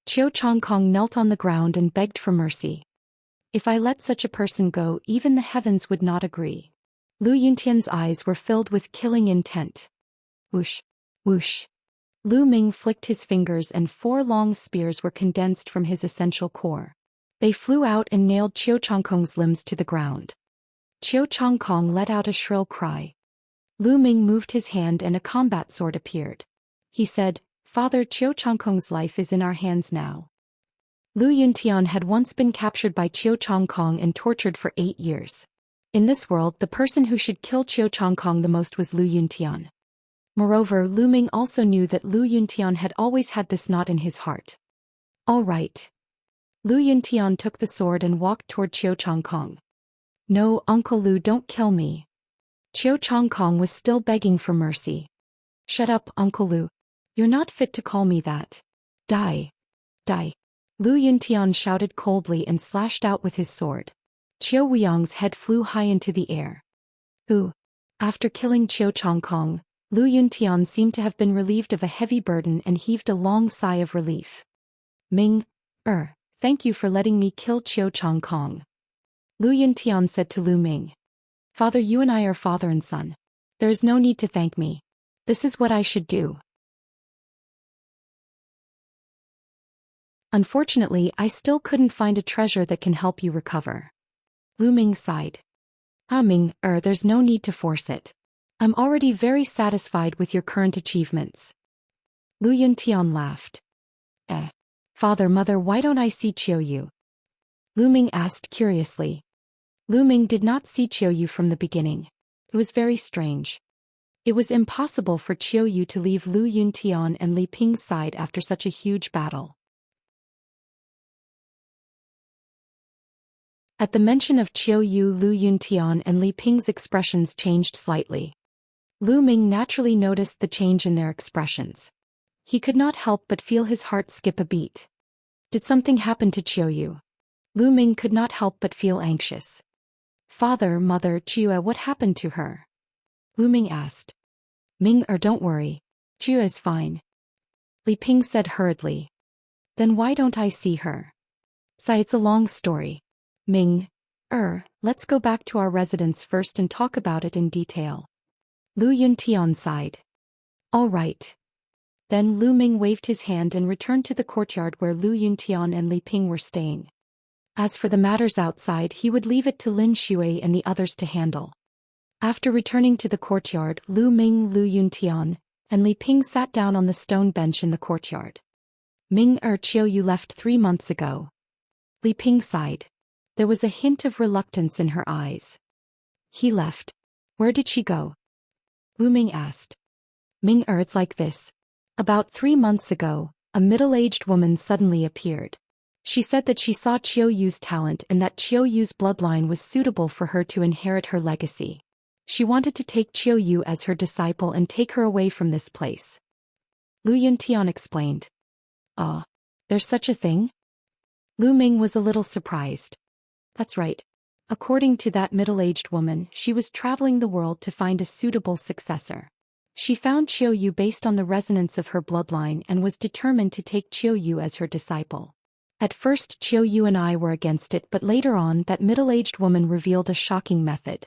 Qiu Chongkong knelt on the ground and begged for mercy. If I let such a person go, even the heavens would not agree. Lu Yuntian's eyes were filled with killing intent. Whoosh, whoosh. Lu Ming flicked his fingers and 4 long spears were condensed from his essential core. They flew out and nailed Qiu Chongkong's limbs to the ground. Qiu Chongkong let out a shrill cry. Lu Ming moved his hand and a combat sword appeared. He said, Father, Qiu Chongkong's life is in our hands now. Lu Yuntian had once been captured by Qiu Chongkong and tortured for 8 years. In this world, the person who should kill Qiu Chongkong the most was Lu Yuntian. Moreover, Lu Ming also knew that Lu Yuntian had always had this knot in his heart. All right. Lu Yuntian took the sword and walked toward Qiu Chongkong. No, Uncle Lu, don't kill me. Qiu Chongkong was still begging for mercy. Shut up, Uncle Lu. You're not fit to call me that. Die. Die. Lu Yuntian shouted coldly and slashed out with his sword. Qiu Weiyang's head flew high into the air. Ooh. After killing Qiu Chongkong, Lu Yuntian seemed to have been relieved of a heavy burden and heaved a long sigh of relief. Ming, thank you for letting me kill Qiu Chongkong. Lu Yuntian said to Lu Ming. Father, you and I are father and son. There is no need to thank me. This is what I should do. Unfortunately, I still couldn't find a treasure that can help you recover. Lu Ming sighed. Ming, there's no need to force it. I'm already very satisfied with your current achievements. Lu Yuntian laughed. Father, Mother, why don't I see Qiu Yu? Lu Ming asked curiously. Lu Ming did not see Qiu Yu from the beginning. It was very strange. It was impossible for Qiu Yu to leave Lu Yuntian and Li Ping's side after such a huge battle. At the mention of Qiu Yu, Lu Yuntian and Li Ping's expressions changed slightly. Lu Ming naturally noticed the change in their expressions. He could not help but feel his heart skip a beat. Did something happen to Qiu Yu? Lu Ming could not help but feel anxious. Father, Mother, Qiu, what happened to her? Lu Ming asked. Ming, don't worry. Qiu is fine. Li Ping said hurriedly. Then why don't I see her? Sigh, it's a long story. Ming, let's go back to our residence first and talk about it in detail. Lu Yuntian sighed. All right. Then Lu Ming waved his hand and returned to the courtyard where Lu Yuntian and Li Ping were staying. As for the matters outside, he would leave it to Lin Shui and the others to handle. After returning to the courtyard, Lu Ming, Lu Yuntian, and Li Ping sat down on the stone bench in the courtyard. Ming, Qiu Yu left 3 months ago. Li Ping sighed. There was a hint of reluctance in her eyes. He left. Where did she go? Lu Ming asked. Ming, it's like this. About 3 months ago, a middle-aged woman suddenly appeared. She said that she saw Qiu Yu's talent and that Qiu Yu's bloodline was suitable for her to inherit her legacy. She wanted to take Qiu Yu as her disciple and take her away from this place. Lu Yuntian explained. There's such a thing? Lu Ming was a little surprised. That's right. According to that middle-aged woman, she was traveling the world to find a suitable successor. She found Qiu Yu based on the resonance of her bloodline and was determined to take Qiu Yu as her disciple. At first Qiu Yu and I were against it, but later on that middle-aged woman revealed a shocking method.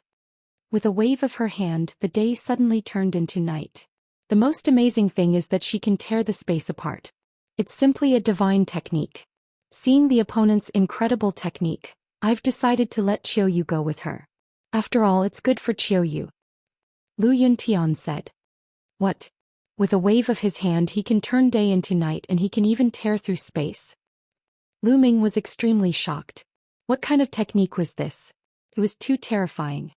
With a wave of her hand, the day suddenly turned into night. The most amazing thing is that she can tear the space apart. It's simply a divine technique. Seeing the opponent's incredible technique, I've decided to let Qiu Yu go with her. After all, it's good for Qiu Yu. Lu Yuntian said. What? With a wave of his hand he can turn day into night and he can even tear through space. Lu Ming was extremely shocked. What kind of technique was this? It was too terrifying.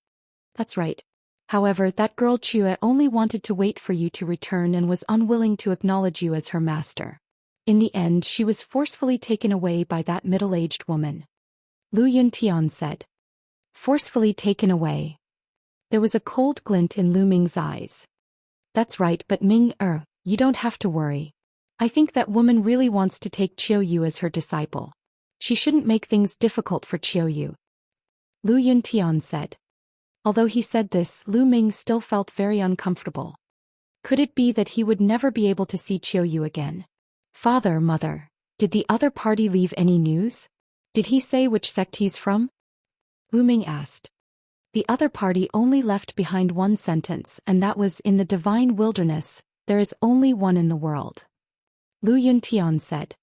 That's right. However, that girl Qiu only wanted to wait for you to return and was unwilling to acknowledge you as her master. In the end, she was forcefully taken away by that middle-aged woman. Lu Yuntian said. Forcefully taken away. There was a cold glint in Lu Ming's eyes. That's right, but you don't have to worry. I think that woman really wants to take Qiuyu as her disciple. She shouldn't make things difficult for Qiuyu. Lu Yuntian said. Although he said this, Lu Ming still felt very uncomfortable. Could it be that he would never be able to see Qiuyu again? Father, mother, did the other party leave any news? Did he say which sect he's from? Lu Ming asked. The other party only left behind one sentence, and that was, in the divine wilderness, there is only one in the world. Lu Yuntian said.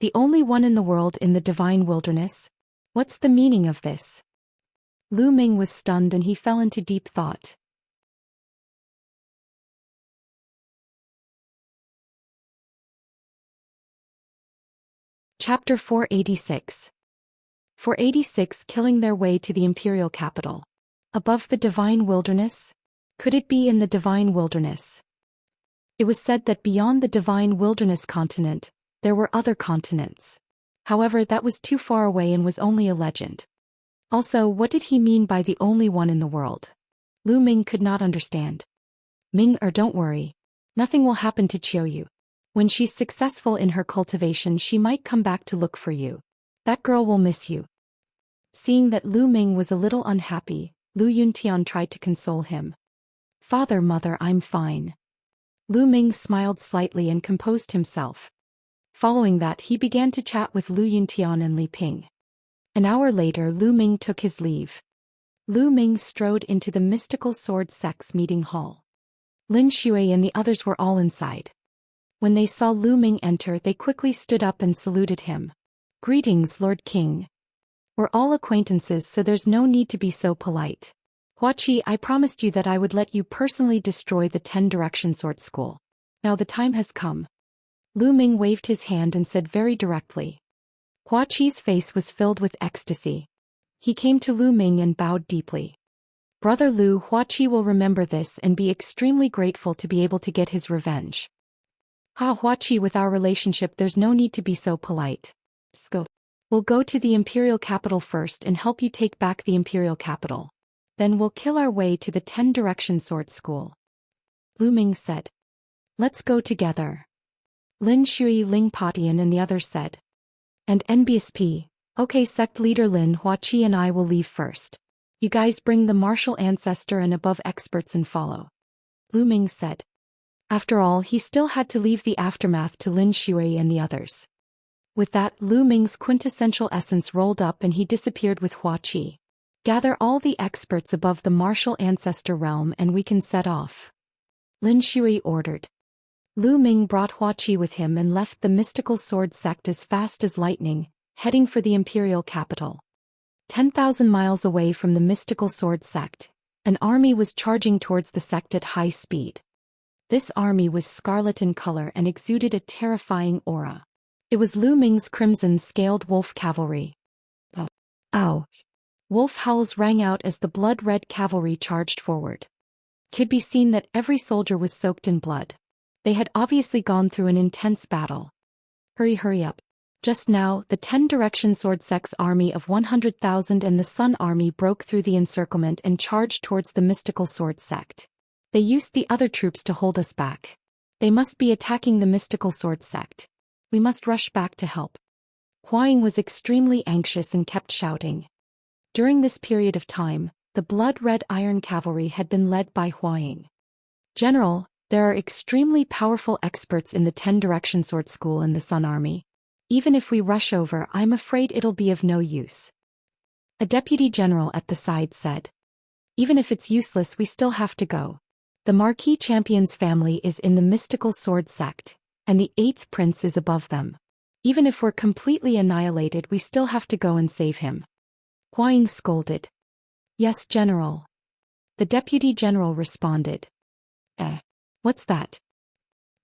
The only one in the world in the divine wilderness? What's the meaning of this? Lu Ming was stunned and he fell into deep thought. Chapter 486. 486 Killing their way to the imperial capital. Above the divine wilderness? Could it be in the divine wilderness? It was said that beyond the divine wilderness continent, there were other continents. However, that was too far away and was only a legend. Also, what did he mean by the only one in the world? Lu Ming could not understand. Don't worry. Nothing will happen to Qiuyu. When she's successful in her cultivation, she might come back to look for you. That girl will miss you. Seeing that Lu Ming was a little unhappy, Lu Yuntian tried to console him. Father, mother, I'm fine. Lu Ming smiled slightly and composed himself. Following that, he began to chat with Lu Yuntian and Li Ping. An hour later, Lu Ming took his leave. Lu Ming strode into the mystical sword sect's meeting hall. Lin Shui and the others were all inside. When they saw Lu Ming enter, they quickly stood up and saluted him. Greetings, Lord King. We're all acquaintances, so there's no need to be so polite. Huaqi, I promised you that I would let you personally destroy the 10 Direction Sword School. Now the time has come. Lu Ming waved his hand and said very directly. Huaqi's face was filled with ecstasy. He came to Lu Ming and bowed deeply. Brother Lu, Huaqi will remember this and be extremely grateful to be able to get his revenge. Huaqi, with our relationship there's no need to be so polite. We'll go to the imperial capital first and help you take back the imperial capital. Then we'll kill our way to the 10 Direction Sword School. Lu Ming said. Let's go together. Lin Shui, Ling Patian and the others said. And NBSP, okay, sect leader Lin Huaqi and I will leave first. You guys bring the martial ancestor and above experts and follow. Lu Ming said. After all, he still had to leave the aftermath to Lin Shui and the others. With that, Lu Ming's quintessential essence rolled up and he disappeared with Huaqi. Gather all the experts above the martial ancestor realm and we can set off. Lin Shui ordered. Lu Ming brought Huaqi with him and left the mystical sword sect as fast as lightning, heading for the imperial capital. 10,000 miles away from the mystical sword sect, an army was charging towards the sect at high speed. This army was scarlet in color and exuded a terrifying aura. It was Lu Ming's crimson-scaled wolf cavalry. Ow! Wolf howls rang out as the blood-red cavalry charged forward. Could be seen that every soldier was soaked in blood. They had obviously gone through an intense battle. Hurry up. Just now, the 10 Direction Sword Sect's army of 100,000 and the Sun Army broke through the encirclement and charged towards the mystical sword sect. They used the other troops to hold us back. They must be attacking the mystical sword sect. We must rush back to help. Huaying was extremely anxious and kept shouting. During this period of time, the blood-red iron cavalry had been led by Huaying. General, there are extremely powerful experts in the 10 Direction Sword School and the Sun Army. Even if we rush over, I'm afraid it'll be of no use. A deputy general at the side said. Even if it's useless, we still have to go. The Marquis Champion's family is in the mystical sword sect, and the 8th prince is above them. Even if we're completely annihilated, we still have to go and save him. Huaying scolded. Yes, General. The deputy general responded. What's that?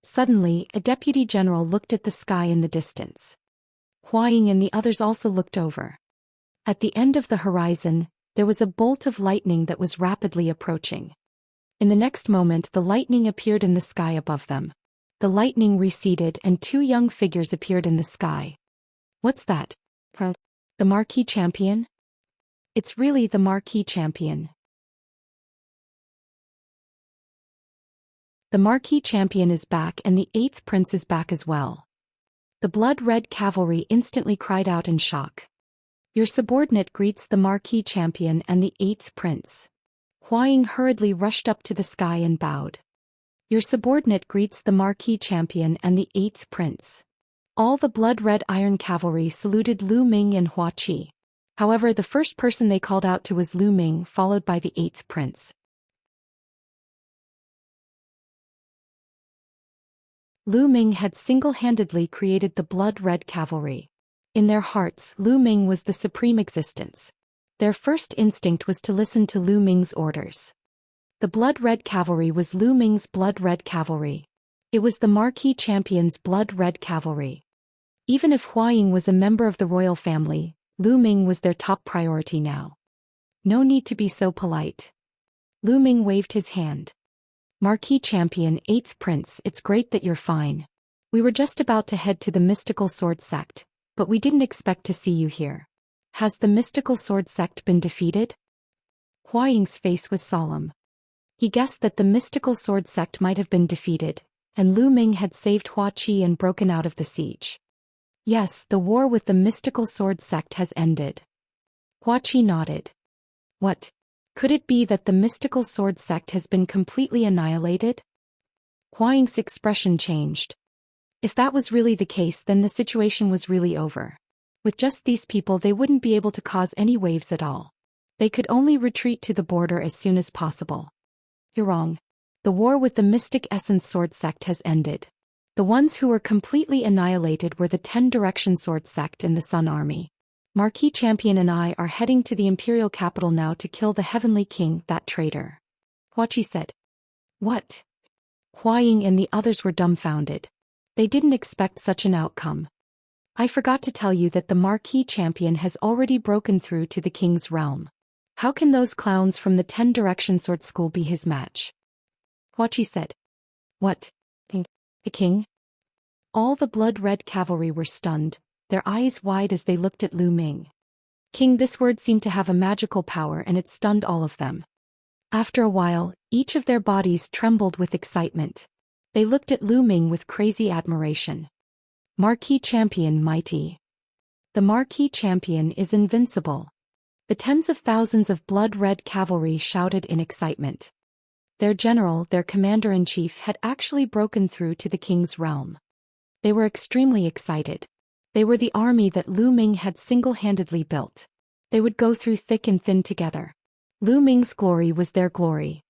Suddenly, a deputy general looked at the sky in the distance. Huaying and the others also looked over. At the end of the horizon, there was a bolt of lightning that was rapidly approaching. In the next moment, the lightning appeared in the sky above them. The lightning receded and 2 young figures appeared in the sky. What's that? The Marquis Champion? It's really the Marquis Champion. The Marquis Champion is back and the 8th Prince is back as well. The blood-red cavalry instantly cried out in shock. Your subordinate greets the Marquis Champion and the 8th Prince. Huaying hurriedly rushed up to the sky and bowed. Your subordinate greets the Marquis Champion and the 8th Prince. All the blood-red iron cavalry saluted Lu Ming and Hua Qi. However, the first person they called out to was Lu Ming, followed by the 8th Prince. Lu Ming had single-handedly created the blood-red cavalry. In their hearts, Lu Ming was the supreme existence. Their first instinct was to listen to Lu Ming's orders. The blood-red cavalry was Lu Ming's blood-red cavalry. It was the Marquis Champion's blood-red cavalry. Even if Huaying was a member of the royal family, Lu Ming was their top priority now. No need to be so polite. Lu Ming waved his hand. Marquis Champion, 8th Prince, it's great that you're fine. We were just about to head to the Mystical Sword Sect, but we didn't expect to see you here. Has the Mystical Sword Sect been defeated? Huaying's face was solemn. He guessed that the Mystical Sword Sect might have been defeated, and Lu Ming had saved Hua Qi and broken out of the siege. Yes, the war with the Mystical Sword Sect has ended. Hua Qi nodded. What? Could it be that the Mystical Sword Sect has been completely annihilated? Huaying's expression changed. If that was really the case, then the situation was really over. With just these people, they wouldn't be able to cause any waves at all. They could only retreat to the border as soon as possible. You're wrong. The war with the Mystic Essence Sword Sect has ended. The ones who were completely annihilated were the 10 Direction Sword Sect and the Sun Army. Marquis Champion and I are heading to the Imperial capital now to kill the Heavenly King, that traitor. Hua Qi said. What? Huaying and the others were dumbfounded. They didn't expect such an outcome. I forgot to tell you that the Marquis Champion has already broken through to the King's realm. How can those clowns from the 10 Direction Sword School be his match? Hua Qi said. What? The King? All the blood-red cavalry were stunned, their eyes wide as they looked at Lu Ming. King, this word seemed to have a magical power and it stunned all of them. After a while, each of their bodies trembled with excitement. They looked at Lu Ming with crazy admiration. Marquis Champion mighty. The Marquis Champion is invincible. The tens of thousands of blood-red cavalry shouted in excitement. Their general, their commander-in-chief, had actually broken through to the King's realm. They were extremely excited. They were the army that Lu Ming had single-handedly built. They would go through thick and thin together. Lu Ming's glory was their glory.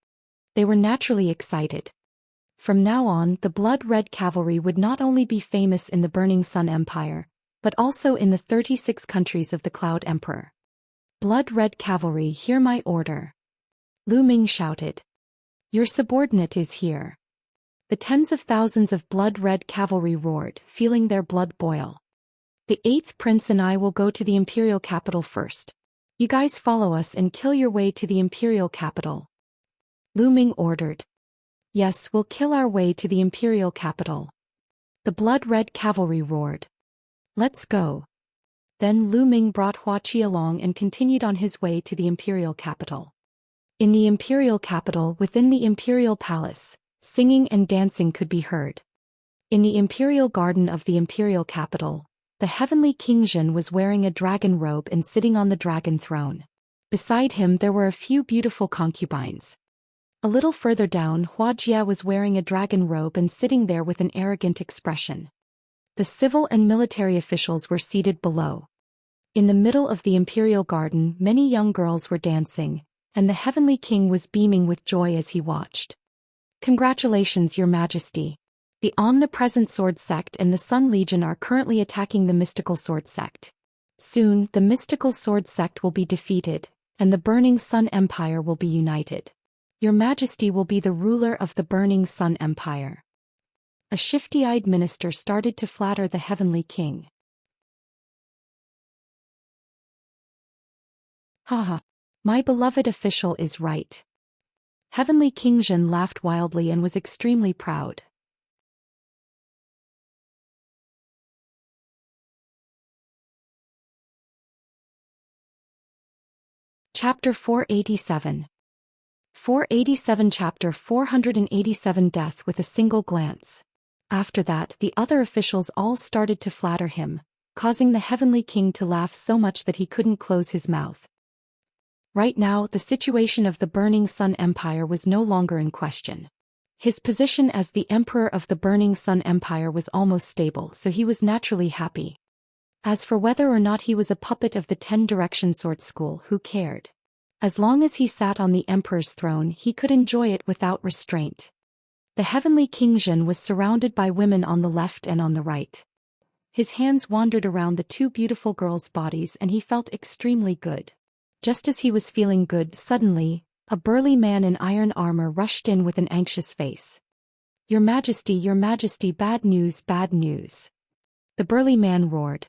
They were naturally excited. From now on, the blood-red cavalry would not only be famous in the Burning Sun Empire, but also in the 36 countries of the Cloud Emperor. Blood-red cavalry, hear my order. Lu Ming shouted. Your subordinate is here. The tens of thousands of blood-red cavalry roared, feeling their blood boil. The 8th Prince and I will go to the Imperial capital first. You guys follow us and kill your way to the Imperial capital. Lu Ming ordered. Yes, we'll kill our way to the Imperial capital. The blood-red cavalry roared. Let's go. Then Lu Ming brought Hua Qi along and continued on his way to the Imperial capital. In the Imperial capital, within the Imperial palace, singing and dancing could be heard. In the Imperial garden of the Imperial capital, the heavenly King Zhen was wearing a dragon robe and sitting on the dragon throne. Beside him there were a few beautiful concubines. A little further down, Hua Jia was wearing a dragon robe and sitting there with an arrogant expression. The civil and military officials were seated below. In the middle of the Imperial garden, many young girls were dancing, and the heavenly king was beaming with joy as he watched. Congratulations, Your Majesty. The Omnipresent Sword Sect and the Sun Legion are currently attacking the Mystical Sword Sect. Soon, the Mystical Sword Sect will be defeated, and the Burning Sun Empire will be united. Your Majesty will be the ruler of the Burning Sun Empire. A shifty-eyed minister started to flatter the heavenly king. Haha, my beloved official is right. Heavenly King Zhen laughed wildly and was extremely proud. Chapter 487. 487 Chapter 487 Death with a single glance. After that, the other officials all started to flatter him, causing the Heavenly King to laugh so much that he couldn't close his mouth. Right now, the situation of the Burning Sun Empire was no longer in question. His position as the Emperor of the Burning Sun Empire was almost stable, so he was naturally happy. As for whether or not he was a puppet of the 10-direction sword school, who cared? As long as he sat on the Emperor's throne, he could enjoy it without restraint. The Heavenly King Zhen was surrounded by women on the left and on the right. His hands wandered around the two beautiful girls' bodies and he felt extremely good. Just as he was feeling good, suddenly, a burly man in iron armor rushed in with an anxious face. Your Majesty, bad news, bad news. The burly man roared.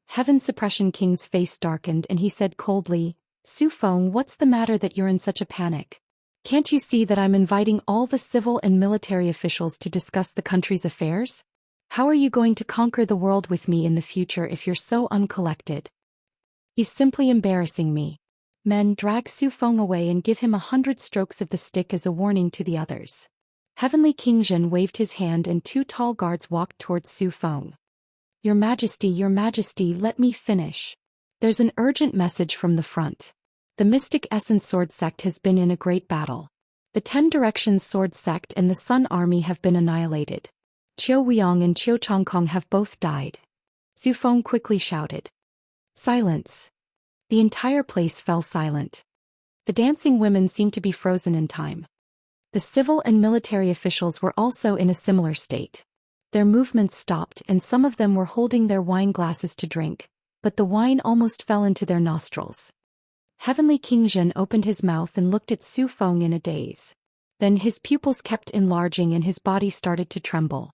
Heaven Suppression King's face darkened and he said coldly, Su Feng, what's the matter that you're in such a panic? Can't you see that I'm inviting all the civil and military officials to discuss the country's affairs? How are you going to conquer the world with me in the future if you're so uncollected? He's simply embarrassing me. Men, drag Su Feng away and give him 100 strokes of the stick as a warning to the others. Heavenly King Zhen waved his hand and two tall guards walked towards Su Feng. Your Majesty, let me finish. There's an urgent message from the front. The Mystic Essence Sword Sect has been in a great battle. The 10 Directions Sword Sect and the Sun Army have been annihilated. Qiu Weiyang and Qiu Changkong have both died. Su Feng quickly shouted. Silence. The entire place fell silent. The dancing women seemed to be frozen in time. The civil and military officials were also in a similar state. Their movements stopped and some of them were holding their wine glasses to drink, but the wine almost fell into their nostrils. Heavenly King Zhen opened his mouth and looked at Su Feng in a daze. Then his pupils kept enlarging and his body started to tremble.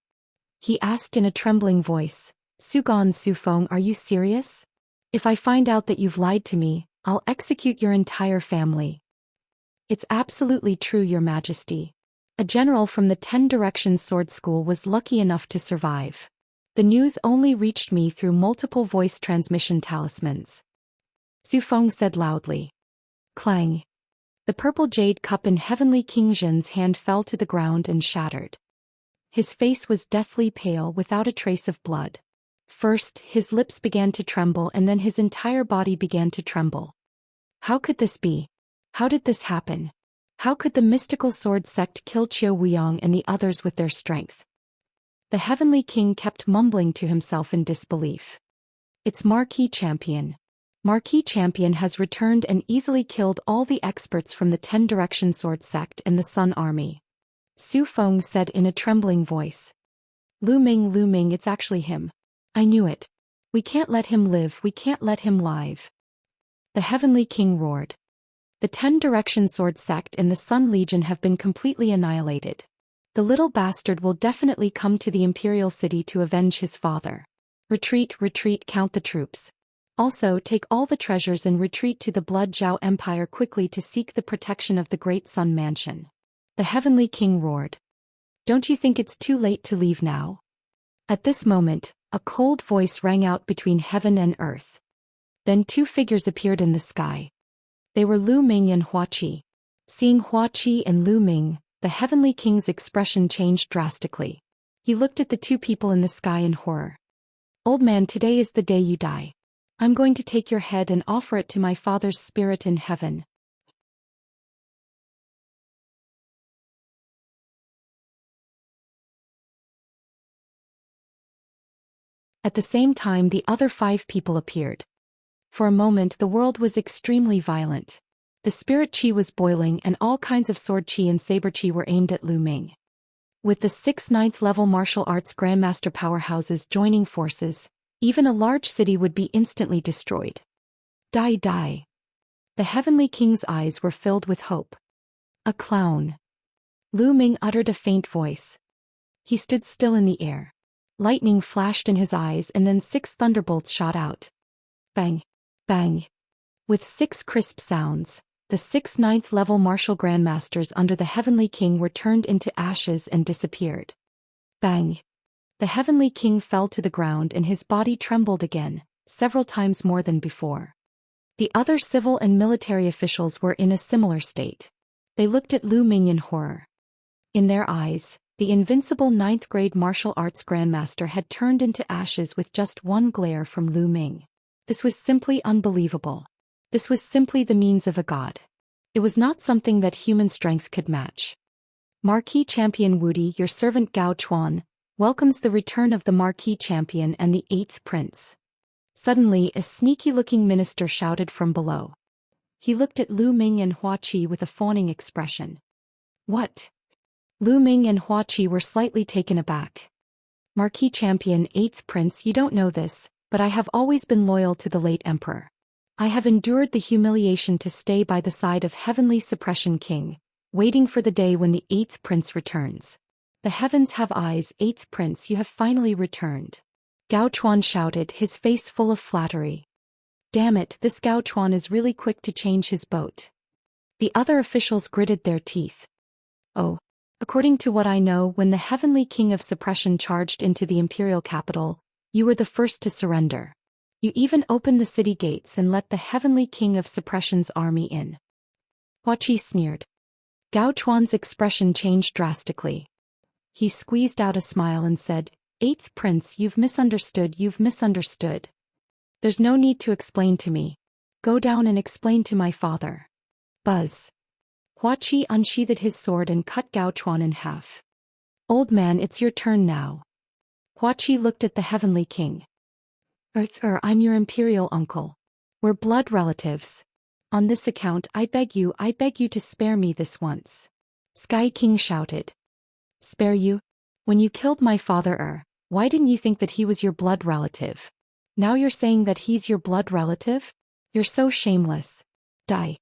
He asked in a trembling voice, Su Feng, are you serious? If I find out that you've lied to me, I'll execute your entire family. It's absolutely true, Your Majesty. A general from the 10 Directions Sword School was lucky enough to survive. The news only reached me through multiple voice transmission talismans. Su Feng said loudly. Clang. The purple jade cup in Heavenly King Zhen's hand fell to the ground and shattered. His face was deathly pale without a trace of blood. First, his lips began to tremble and then his entire body began to tremble. How could this be? How did this happen? How could the mystical sword sect kill Qiu Weiyang and the others with their strength? The Heavenly King kept mumbling to himself in disbelief. It's Marquis Champion. Marquis Champion has returned and easily killed all the experts from the 10 Direction Sword Sect and the Sun Army. Su Feng said in a trembling voice. Lu Ming, it's actually him. I knew it. We can't let him live, we can't let him live. The Heavenly King roared. The 10 Direction Sword Sect and the Sun Legion have been completely annihilated. The little bastard will definitely come to the Imperial City to avenge his father. Retreat, count the troops. Also, take all the treasures and retreat to the Blood Zhao Empire quickly to seek the protection of the Great Sun Mansion. The Heavenly King roared. Don't you think it's too late to leave now? At this moment, a cold voice rang out between heaven and earth. Then two figures appeared in the sky. They were Lu Ming and Hua Qi. Seeing Hua Qi and Lu Ming, the Heavenly King's expression changed drastically. He looked at the two people in the sky in horror. Old man, today is the day you die. I'm going to take your head and offer it to my father's spirit in heaven. At the same time, the other 5 people appeared. For a moment, the world was extremely violent. The spirit chi was boiling and all kinds of sword chi and saber chi were aimed at Lu Ming. With the 6 9th level martial arts grandmaster powerhouses joining forces, even a large city would be instantly destroyed. Die. The Heavenly King's eyes were filled with hope. A clown. Lu Ming uttered a faint voice. He stood still in the air. Lightning flashed in his eyes and then 6 thunderbolts shot out. Bang. Bang. With 6 crisp sounds, the 6 9th level martial grandmasters under the Heavenly King were turned into ashes and disappeared. Bang. The Heavenly King fell to the ground and his body trembled again, several times more than before. The other civil and military officials were in a similar state. They looked at Lu Ming in horror. In their eyes, the invincible ninth-grade martial arts grandmaster had turned into ashes with just one glare from Lu Ming. This was simply unbelievable. This was simply the means of a god. It was not something that human strength could match. Marquis Champion Wudi, your servant Gao Chuan, welcomes the return of the Marquis Champion and the 8th Prince. Suddenly, a sneaky-looking minister shouted from below. He looked at Lu Ming and Hua Qi with a fawning expression. What? Lu Ming and Hua Qi were slightly taken aback. Marquis Champion 8th Prince, you don't know this, but I have always been loyal to the late Emperor. I have endured the humiliation to stay by the side of Heavenly Suppression King, waiting for the day when the 8th Prince returns. The heavens have eyes, 8th Prince, you have finally returned. Gao Chuan shouted, his face full of flattery. Damn it, this Gao Chuan is really quick to change his boat. The other officials gritted their teeth. Oh. According to what I know, when the Heavenly King of Suppression charged into the imperial capital, you were the first to surrender. You even opened the city gates and let the Heavenly King of Suppression's army in. Hua Qi sneered. Gao Chuan's expression changed drastically. He squeezed out a smile and said, 8th Prince, you've misunderstood. There's no need to explain to me. Go down and explain to my father. Buzz. Hua Qi unsheathed his sword and cut Gao Chuan in half. Old man, it's your turn now. Hua Qi looked at the Heavenly King. I'm your imperial uncle. We're blood relatives. On this account, I beg you to spare me this once. Sky King shouted. Spare you? When you killed my father, why didn't you think that he was your blood relative? Now you're saying that he's your blood relative? You're so shameless. Die.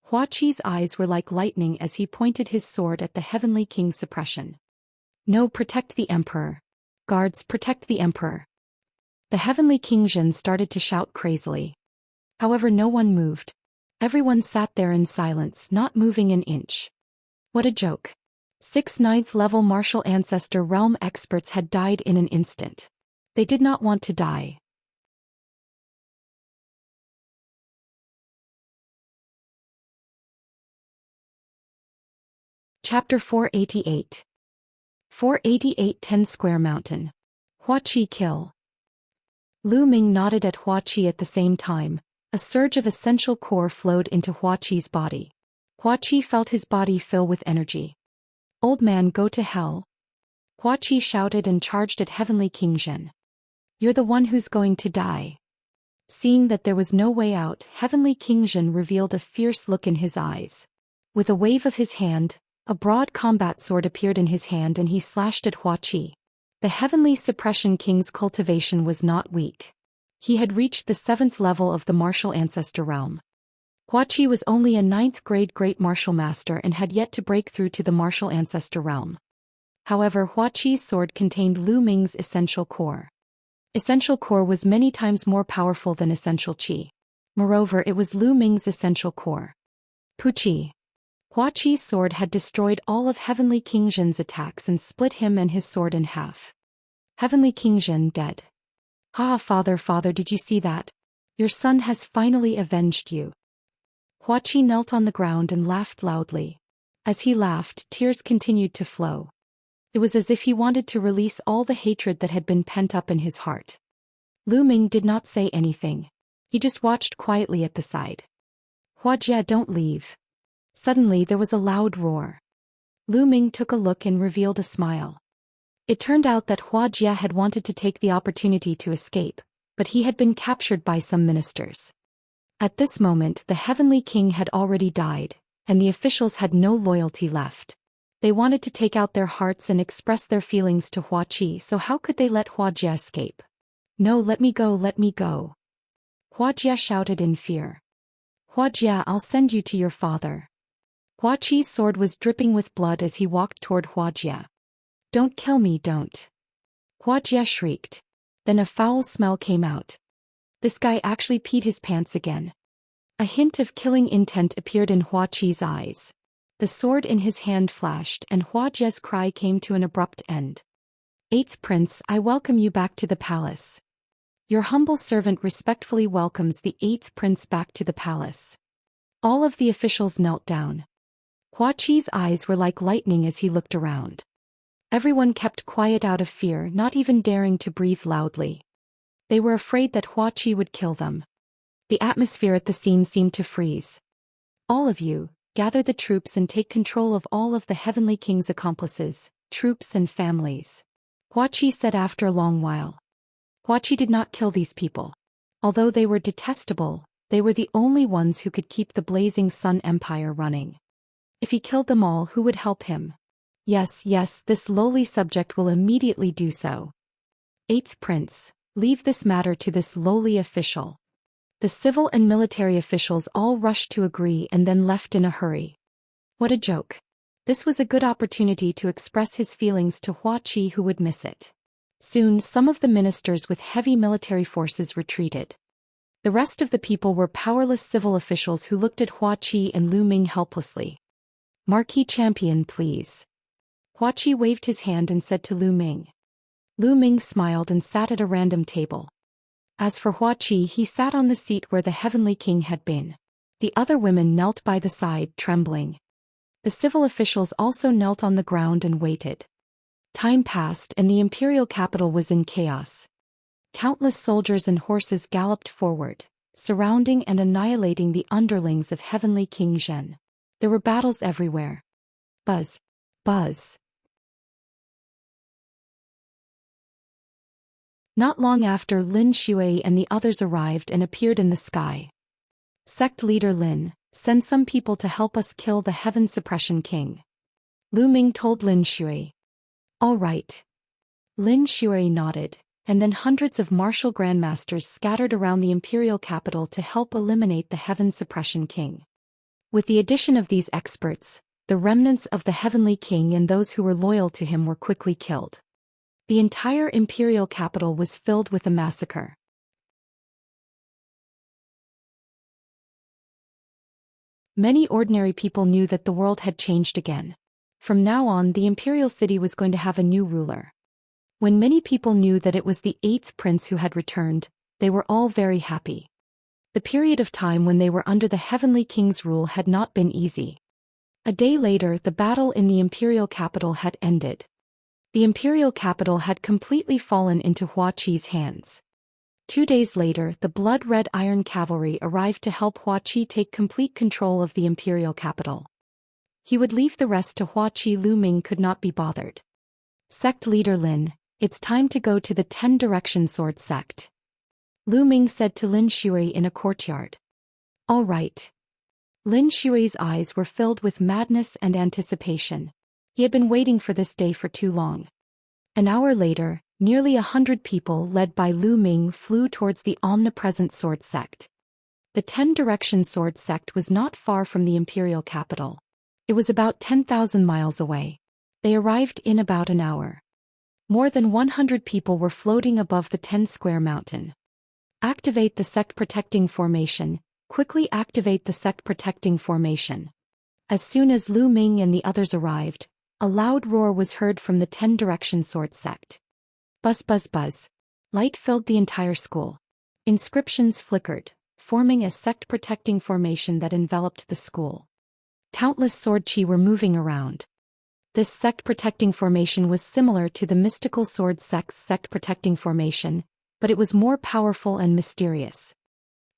Hua Qi's eyes were like lightning as he pointed his sword at the Heavenly King's suppression. No, protect the Emperor. Guards, protect the Emperor. The Heavenly King Zhen started to shout crazily. However, no one moved. Everyone sat there in silence, not moving an inch. What a joke. 6 9th-level martial ancestor realm experts had died in an instant. They did not want to die. Chapter 488. 488 10 Square Mountain. Hua Qi kill. Lu Ming nodded at Hua Qi at the same time. A surge of essential core flowed into Hua Qi's body. Hua Qi felt his body fill with energy. Old man, go to hell. Hua Qi shouted and charged at Heavenly King Zhen. You're the one who's going to die. Seeing that there was no way out, Heavenly King Zhen revealed a fierce look in his eyes. With a wave of his hand, a broad combat sword appeared in his hand and he slashed at Hua Qi. The Heavenly Suppression King's cultivation was not weak. He had reached the 7th level of the martial ancestor realm. Hua Qi was only a 9th-grade great martial master and had yet to break through to the martial ancestor realm. However, Hua Qi's sword contained Lu Ming's essential core. Essential core was many times more powerful than essential qi. Moreover, it was Lu Ming's essential core. Puqi. Hua Qi's sword had destroyed all of Heavenly King Zhen's attacks and split him and his sword in half. Heavenly King Zhen dead. Ha, father, did you see that? Your son has finally avenged you. Hua Qi knelt on the ground and laughed loudly. As he laughed, tears continued to flow. It was as if he wanted to release all the hatred that had been pent up in his heart. Lu Ming did not say anything. He just watched quietly at the side. Hua Jia, don't leave. Suddenly there was a loud roar. Lu Ming took a look and revealed a smile. It turned out that Hua Jia had wanted to take the opportunity to escape, but he had been captured by some ministers. At this moment, the Heavenly King had already died, and the officials had no loyalty left. They wanted to take out their hearts and express their feelings to Hua Qi, so how could they let Hua Jia escape? No, let me go, let me go. Hua Jia shouted in fear. Hua Jia, I'll send you to your father. Hua Qi's sword was dripping with blood as he walked toward Hua Jia. Don't kill me, don't. Hua Jia shrieked. Then a foul smell came out. This guy actually peed his pants again. A hint of killing intent appeared in Hua Qi's eyes. The sword in his hand flashed and Hua Jia's cry came to an abrupt end. 8th Prince, I welcome you back to the palace. Your humble servant respectfully welcomes the 8th Prince back to the palace. All of the officials knelt down. Hua Qi's eyes were like lightning as he looked around. Everyone kept quiet out of fear, not even daring to breathe loudly. They were afraid that Hua Qi would kill them. The atmosphere at the scene seemed to freeze. All of you, gather the troops and take control of all of the Heavenly King's accomplices, troops and families. Hua Qi said after a long while. Hua Qi did not kill these people. Although they were detestable, they were the only ones who could keep the Blazing Sun Empire running. If he killed them all, who would help him? Yes, this lowly subject will immediately do so. 8th Prince, leave this matter to this lowly official. The civil and military officials all rushed to agree and then left in a hurry. What a joke. This was a good opportunity to express his feelings to Hua Qi, who would miss it. Soon some of the ministers with heavy military forces retreated. The rest of the people were powerless civil officials who looked at Hua Qi and Lu Ming helplessly. Marquis Champion, please. Hua Qi waved his hand and said to Lu Ming. Lu Ming smiled and sat at a random table. As for Hua Qi, he sat on the seat where the Heavenly King had been. The other women knelt by the side, trembling. The civil officials also knelt on the ground and waited. Time passed and the imperial capital was in chaos. Countless soldiers and horses galloped forward, surrounding and annihilating the underlings of Heavenly King Zhen. There were battles everywhere. Buzz. Buzz. Not long after, Lin Shui and the others arrived and appeared in the sky. Sect leader Lin, send some people to help us kill the Heaven Suppression King. Lu Ming told Lin Shui. All right. Lin Shui nodded, and then hundreds of martial grandmasters scattered around the imperial capital to help eliminate the Heaven Suppression King. With the addition of these experts, the remnants of the Heavenly King and those who were loyal to him were quickly killed. The entire imperial capital was filled with a massacre. Many ordinary people knew that the world had changed again. From now on, the imperial city was going to have a new ruler. When many people knew that it was the 8th prince who had returned, they were all very happy. The period of time when they were under the Heavenly King's rule had not been easy. A day later, the battle in the imperial capital had ended. The imperial capital had completely fallen into Hua Qi's hands. 2 days later, the blood-red iron cavalry arrived to help Hua Qi take complete control of the imperial capital. He would leave the rest to Hua Qi. Lu Ming could not be bothered. Sect leader Lin, it's time to go to the 10-direction sword sect. Lu Ming said to Lin Shui in a courtyard. All right. Lin Shui's eyes were filled with madness and anticipation. He had been waiting for this day for too long. An hour later, nearly 100 people led by Lu Ming flew towards the omnipresent sword sect. The 10-direction sword sect was not far from the imperial capital. It was about 10,000 miles away. They arrived in about an hour. More than 100 people were floating above the 10-square mountain. Activate the sect protecting formation. Quickly activate the sect protecting formation. As soon as Lu Ming and the others arrived, a loud roar was heard from the 10-direction sword sect. Buzz buzz buzz. Light filled the entire school. Inscriptions flickered, forming a sect-protecting formation that enveloped the school. Countless sword chi were moving around. This sect-protecting formation was similar to the mystical sword sect's sect-protecting formation, but it was more powerful and mysterious.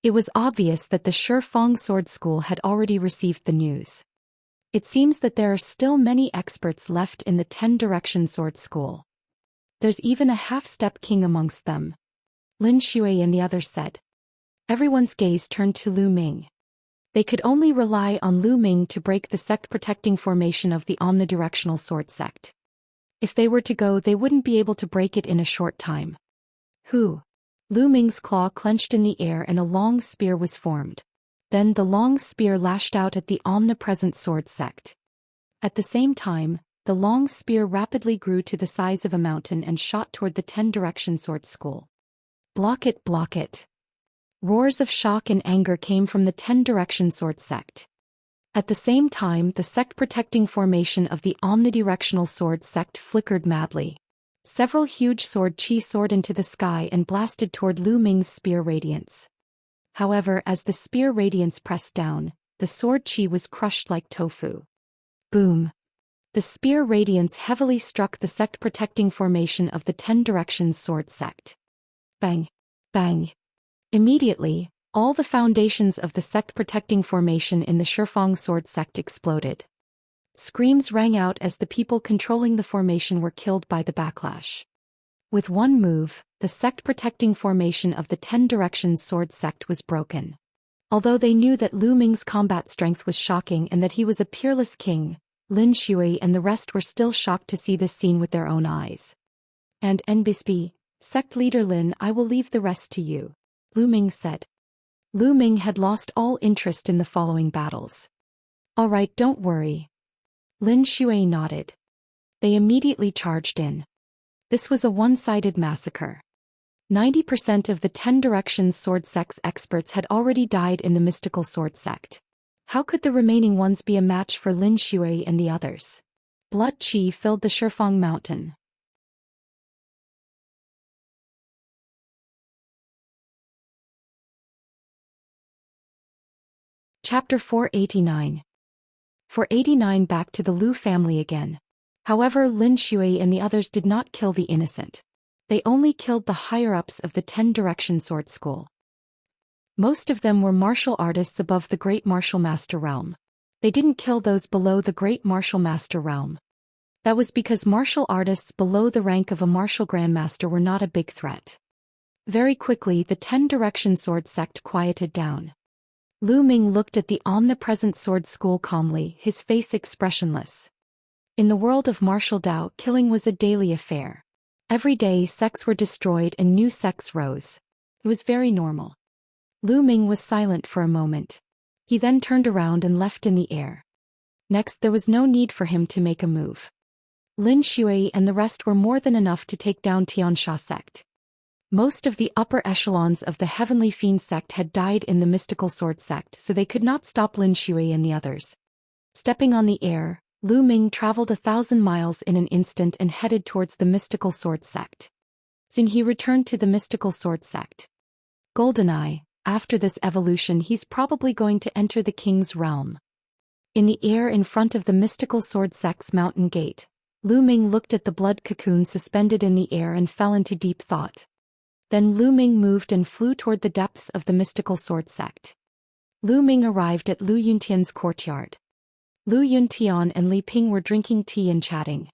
It was obvious that the Shifeng Sword School had already received the news. It seems that there are still many experts left in the 10-direction sword school. There's even a half-step king amongst them. Lin Shui and the others said. Everyone's gaze turned to Lu Ming. They could only rely on Lu Ming to break the sect-protecting formation of the omnidirectional sword sect. If they were to go, they wouldn't be able to break it in a short time. Who? Lu Ming's claw clenched in the air and a long spear was formed. Then the long spear lashed out at the omnipresent sword sect. At the same time, the long spear rapidly grew to the size of a mountain and shot toward the 10-direction sword school. Block it, block it. Roars of shock and anger came from the 10-direction sword sect. At the same time, the sect-protecting formation of the omnidirectional sword sect flickered madly. Several huge sword chi soared into the sky and blasted toward Lu Ming's spear radiance. However, as the spear radiance pressed down, the sword chi was crushed like tofu. Boom. The spear radiance heavily struck the sect-protecting formation of the 10 Directions Sword Sect. Bang! Bang! Immediately, all the foundations of the sect-protecting formation in the Shifang Sword Sect exploded. Screams rang out as the people controlling the formation were killed by the backlash. With one move, the sect-protecting formation of the 10 Directions Sword Sect was broken. Although they knew that Lu Ming's combat strength was shocking and that he was a peerless king, Lin Shui and the rest were still shocked to see this scene with their own eyes. And Nbispi, sect leader Lin, I will leave the rest to you, Lu Ming said. Lu Ming had lost all interest in the following battles. All right, don't worry. Lin Shui nodded. They immediately charged in. This was a one-sided massacre. 90% of the 10 Directions Sword Sect's experts had already died in the mystical sword sect. How could the remaining ones be a match for Lin Shui and the others? Blood qi filled the Shifang mountain. Chapter 489. 489. Back to the Lu family again. However, Lin Shui and the others did not kill the innocent. They only killed the higher-ups of the 10 Direction Sword School. Most of them were martial artists above the Great Martial Master realm. They didn't kill those below the Great Martial Master realm. That was because martial artists below the rank of a martial grandmaster were not a big threat. Very quickly the 10 Direction Sword Sect quieted down. Lu Ming looked at the omnipresent sword school calmly, his face expressionless. In the world of martial Dao, killing was a daily affair. Every day sects were destroyed and new sects rose. It was very normal. Lu Ming was silent for a moment. He then turned around and left in the air. Next, there was no need for him to make a move. Lin Shui and the rest were more than enough to take down Xianxia sect. Most of the upper echelons of the Heavenly Fiend sect had died in the Mystical Sword sect, so they could not stop Lin Shui and the others. Stepping on the air, Lu Ming traveled 1,000 miles in an instant and headed towards the Mystical Sword sect. Soon he returned to the Mystical Sword sect. Goldeneye, after this evolution he's probably going to enter the king's realm. In the air in front of the Mystical Sword sect's mountain gate, Lu Ming looked at the blood cocoon suspended in the air and fell into deep thought. Then Lu Ming moved and flew toward the depths of the Mystical Sword sect. Lu Ming arrived at Lu Yuntian's courtyard. Lu Yuntian and Li Ping were drinking tea and chatting.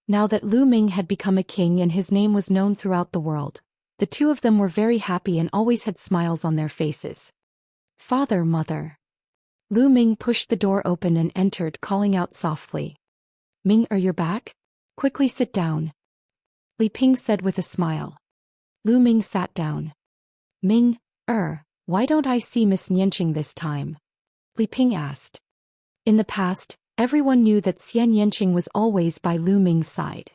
Now that Lu Ming had become a king and his name was known throughout the world, the two of them were very happy and always had smiles on their faces. Father, mother. Lu Ming pushed the door open and entered, calling out softly. Ming, you're back? Quickly sit down. Li Ping said with a smile. Lu Ming sat down. Ming, why don't I see Miss Xianxia this time? Li Ping asked. In the past, everyone knew that Xianxia was always by Lu Ming's side.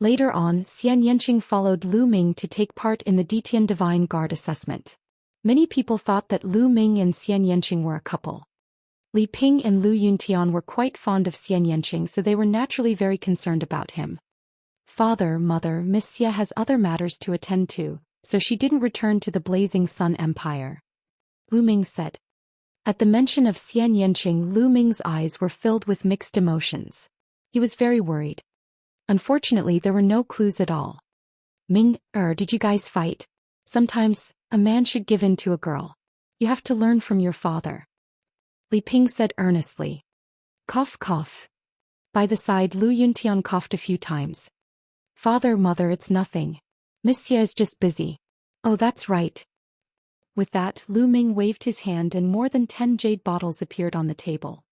Later on, Xianxia followed Lu Ming to take part in the Detian Divine Guard assessment. Many people thought that Lu Ming and Xianxia were a couple. Li Ping and Lu Yuntian were quite fond of Xianxia, so they were naturally very concerned about him. Father, mother, Miss Xia has other matters to attend to, so she didn't return to the Blazing Sun Empire. Lu Ming said. At the mention of Xianxia, Lu Ming's eyes were filled with mixed emotions. He was very worried. Unfortunately, there were no clues at all. Ming, did you guys fight? Sometimes, a man should give in to a girl. You have to learn from your father. Li Ping said earnestly. Cough, cough. By the side, Lu Yuntian coughed a few times. Father, mother, it's nothing. Miss Xia is just busy. Oh, that's right. With that, Lu Ming waved his hand and more than 10 jade bottles appeared on the table.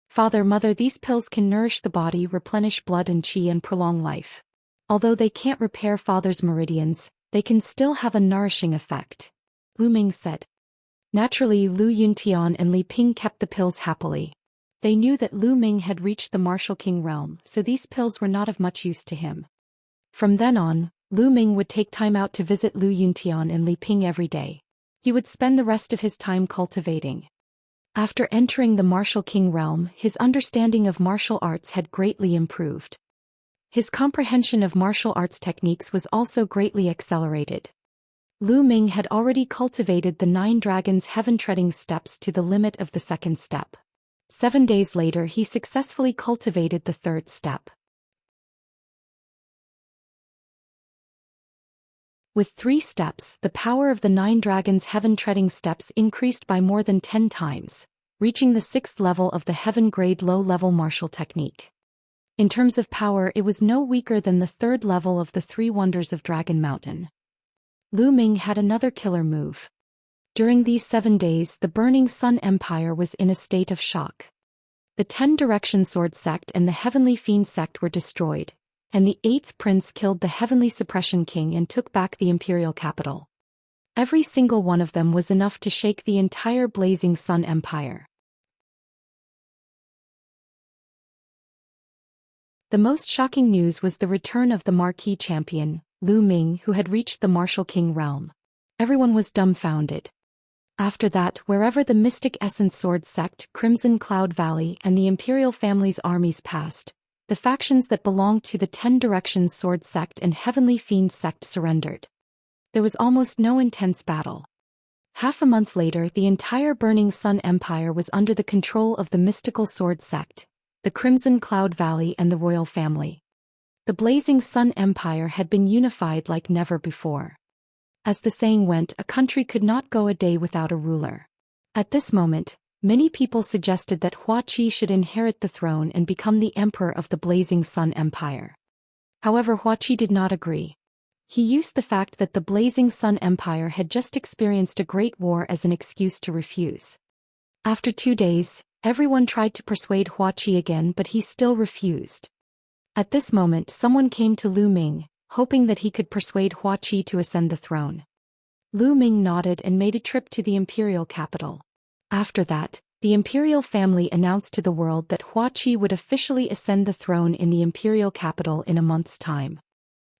Father, mother, these pills can nourish the body, replenish blood and qi and prolong life. Although they can't repair father's meridians, they can still have a nourishing effect. Lu Ming said. Naturally, Lu Yuntian and Li Ping kept the pills happily. They knew that Lu Ming had reached the martial king realm, so these pills were not of much use to him. From then on, Lu Ming would take time out to visit Lu Yuntian and Li Ping every day. He would spend the rest of his time cultivating. After entering the martial king realm, his understanding of martial arts had greatly improved. His comprehension of martial arts techniques was also greatly accelerated. Lu Ming had already cultivated the 9 dragons heaven-treading steps to the limit of the 2nd step. 7 days later he successfully cultivated the third step. With 3 steps, the power of the 9 dragons' heaven-treading steps increased by more than 10 times, reaching the 6th level of the heaven-grade low-level martial technique. In terms of power, it was no weaker than the 3rd level of the 3 wonders of Dragon Mountain. Lu Ming had another killer move. During these 7 days, the Burning Sun Empire was in a state of shock. The 10 Direction Sword Sect and the Heavenly Fiend Sect were destroyed, and the 8th Prince killed the Heavenly Suppression King and took back the imperial capital. Every single one of them was enough to shake the entire Blazing Sun Empire. The most shocking news was the return of the marquee champion, Lu Ming, who had reached the Martial King realm. Everyone was dumbfounded. After that, wherever the Mystic Essence Sword Sect, Crimson Cloud Valley, and the Imperial family's armies passed, the factions that belonged to the 10 Directions Sword Sect and Heavenly Fiend Sect surrendered. There was almost no intense battle. Half a month later, the entire Burning Sun Empire was under the control of the Mystical Sword Sect, the Crimson Cloud Valley, and the royal family. The Blazing Sun Empire had been unified like never before. As the saying went, a country could not go a day without a ruler. At this moment, many people suggested that Hua Qi should inherit the throne and become the emperor of the Blazing Sun Empire. However, Hua Qi did not agree. He used the fact that the Blazing Sun Empire had just experienced a great war as an excuse to refuse. After 2 days, everyone tried to persuade Hua Qi again, but he still refused. At this moment, someone came to Lu Ming, hoping that he could persuade Hua Qi to ascend the throne. Lu Ming nodded and made a trip to the imperial capital. After that, the imperial family announced to the world that Hua Qi would officially ascend the throne in the imperial capital in a month's time.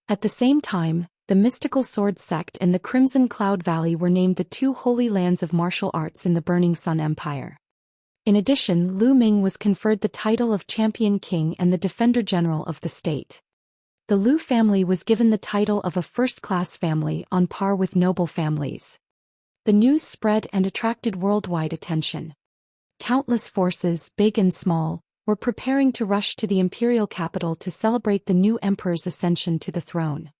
At the same time, the Mystical Sword Sect and the Crimson Cloud Valley were named the 2 holy lands of martial arts in the Burning Sun Empire. In addition, Lu Ming was conferred the title of Champion King and the Defender General of the state. The Lu family was given the title of a first-class family on par with noble families. The news spread and attracted worldwide attention. Countless forces, big and small, were preparing to rush to the imperial capital to celebrate the new emperor's ascension to the throne.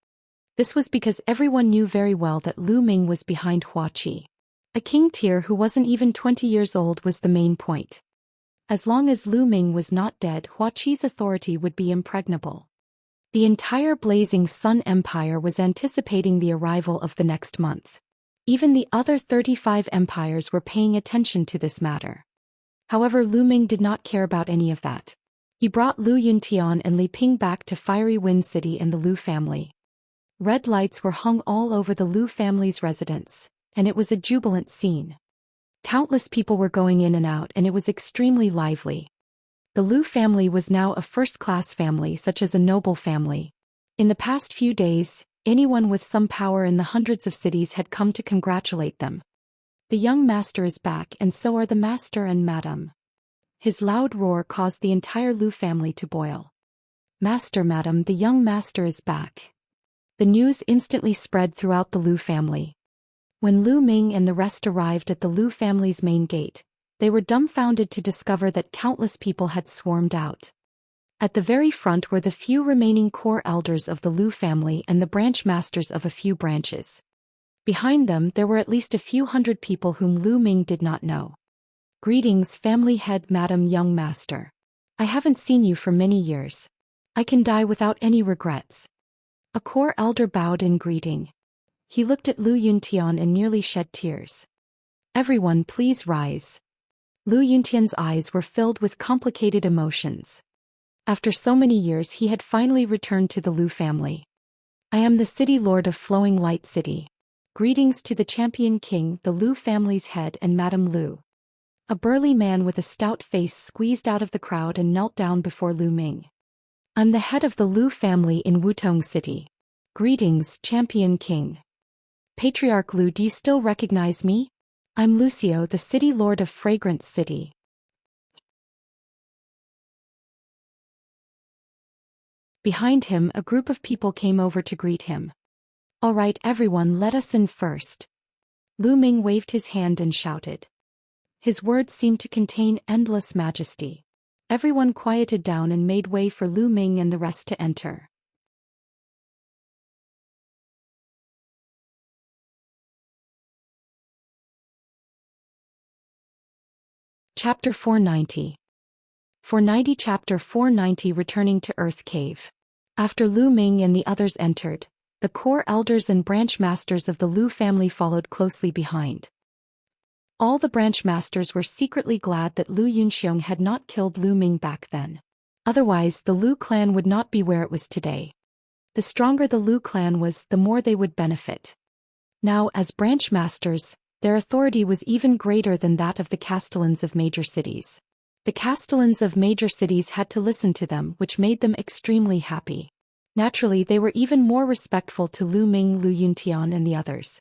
This was because everyone knew very well that Lu Ming was behind Hua Qi. A king tier who wasn't even 20 years old was the main point. As long as Lu Ming was not dead, Hua Qi's authority would be impregnable. The entire Blazing Sun Empire was anticipating the arrival of the next month. Even the other 35 empires were paying attention to this matter. However, Lu Ming did not care about any of that. He brought Lu Yuntian and Li Ping back to Fiery Wind City and the Lu family. Red lights were hung all over the Lu family's residence, and it was a jubilant scene. Countless people were going in and out, and it was extremely lively. The Lu family was now a first-class family, such as a noble family. In the past few days, anyone with some power in the hundreds of cities had come to congratulate them. The young master is back, and so are the master and madam. His loud roar caused the entire Lu family to boil. Master, madam, the young master is back. The news instantly spread throughout the Lu family. When Lu Ming and the rest arrived at the Lu family's main gate, they were dumbfounded to discover that countless people had swarmed out. At the very front were the few remaining core elders of the Lu family and the branch masters of a few branches. Behind them there were at least a few hundred people whom Lu Ming did not know. Greetings, family head, madam, young master. I haven't seen you for many years. I can die without any regrets. A core elder bowed in greeting. He looked at Lu Yuntian and nearly shed tears. Everyone, please rise. Lu Yuntian's eyes were filled with complicated emotions. After so many years he had finally returned to the Lu family. I am the city lord of Flowing Light City. Greetings to the champion king, the Lu family's head, and Madame Lu. A burly man with a stout face squeezed out of the crowd and knelt down before Lu Ming. I'm the head of the Lu family in Wutong City. Greetings, champion king. Patriarch Lu, do you still recognize me? I'm Lucio, the city lord of Fragrance City. Behind him, a group of people came over to greet him. All right, everyone, let us in first. Lu Ming waved his hand and shouted. His words seemed to contain endless majesty. Everyone quieted down and made way for Lu Ming and the rest to enter. Chapter 490. 490 Chapter 490 Returning to Earth Cave. After Lu Ming and the others entered, the core elders and branch masters of the Lu family followed closely behind. All the branch masters were secretly glad that Lu Yunxiong had not killed Lu Ming back then. Otherwise, the Lu clan would not be where it was today. The stronger the Lu clan was, the more they would benefit. Now, as branch masters, their authority was even greater than that of the castellans of major cities. The castellans of major cities had to listen to them, which made them extremely happy. Naturally, they were even more respectful to Lu Ming, Lu Yuntian and the others.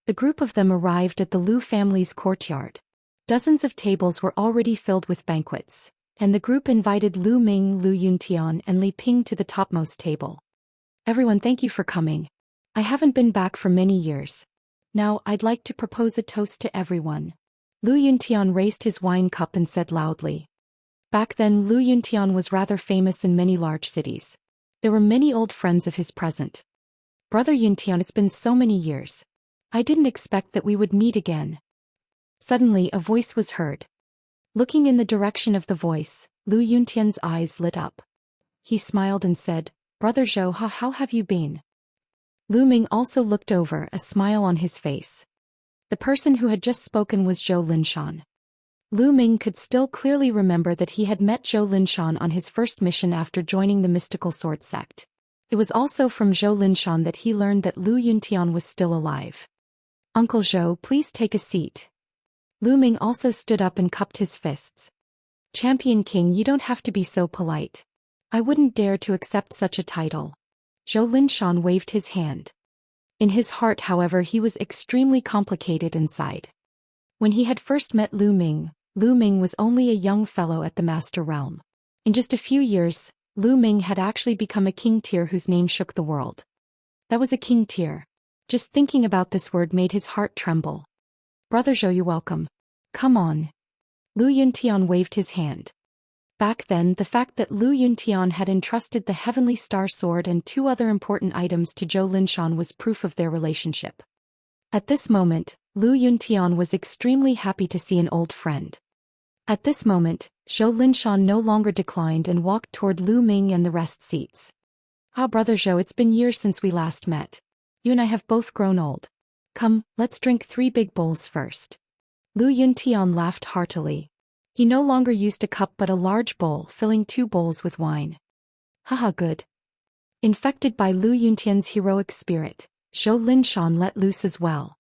The group of them arrived at the Lu family's courtyard. Dozens of tables were already filled with banquets, and the group invited Lu Ming, Lu Yuntian and Li Ping to the topmost table. Everyone, thank you for coming. I haven't been back for many years. Now, I'd like to propose a toast to everyone. Lu Yuntian raised his wine cup and said loudly. Back then, Lu Yuntian was rather famous in many large cities. There were many old friends of his present. Brother Yuntian, it's been so many years. I didn't expect that we would meet again. Suddenly, a voice was heard. Looking in the direction of the voice, Lu Yuntian's eyes lit up. He smiled and said, Brother Zhou, how have you been? Lu Ming also looked over, a smile on his face. The person who had just spoken was Zhou Linshan. Lu Ming could still clearly remember that he had met Zhou Linshan on his first mission after joining the mystical sword sect. It was also from Zhou Linshan that he learned that Lu Yuntian was still alive. Uncle Zhou, please take a seat. Lu Ming also stood up and cupped his fists. Champion King, you don't have to be so polite. I wouldn't dare to accept such a title. Zhou Linshan waved his hand. In his heart, however, he was extremely complicated inside. When he had first met Lu Ming was only a young fellow at the Master Realm. In just a few years, Lu Ming had actually become a king tier whose name shook the world. That was a king tier. Just thinking about this word made his heart tremble. Brother Zhou, you're welcome. Come on. Lu Yuntian waved his hand. Back then, the fact that Lu Yuntian had entrusted the Heavenly Star Sword and 2 other important items to Zhou Linshan was proof of their relationship. At this moment, Lu Yuntian was extremely happy to see an old friend. At this moment, Zhou Linshan no longer declined and walked toward Lu Ming and the rest seats. Brother Zhou, it's been years since we last met. You and I have both grown old. Come, let's drink 3 big bowls first. Lu Yuntian laughed heartily. He no longer used a cup but a large bowl, filling 2 bowls with wine. Haha, good. Infected by Lu Yuntian's heroic spirit, Zhou Linshan let loose as well.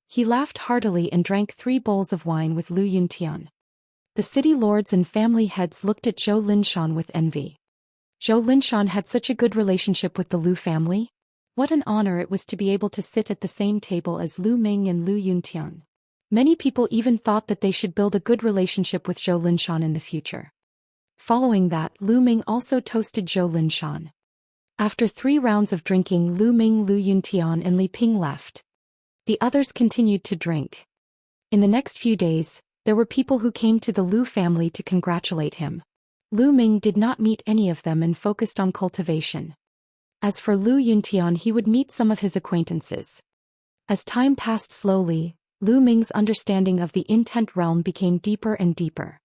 He laughed heartily and drank 3 bowls of wine with Lu Yuntian. The city lords and family heads looked at Zhou Linshan with envy. Zhou Linshan had such a good relationship with the Lu family. What an honor it was to be able to sit at the same table as Lu Ming and Lu Yuntian. Many people even thought that they should build a good relationship with Zhou Linshan in the future. Following that, Lu Ming also toasted Zhou Linshan. After 3 rounds of drinking, Lu Ming, Lu Yuntian and Li Ping left. The others continued to drink. In the next few days, there were people who came to the Lu family to congratulate him. Lu Ming did not meet any of them and focused on cultivation. As for Lu Yuntian, he would meet some of his acquaintances. As time passed slowly, Lu Ming's understanding of the intent realm became deeper and deeper.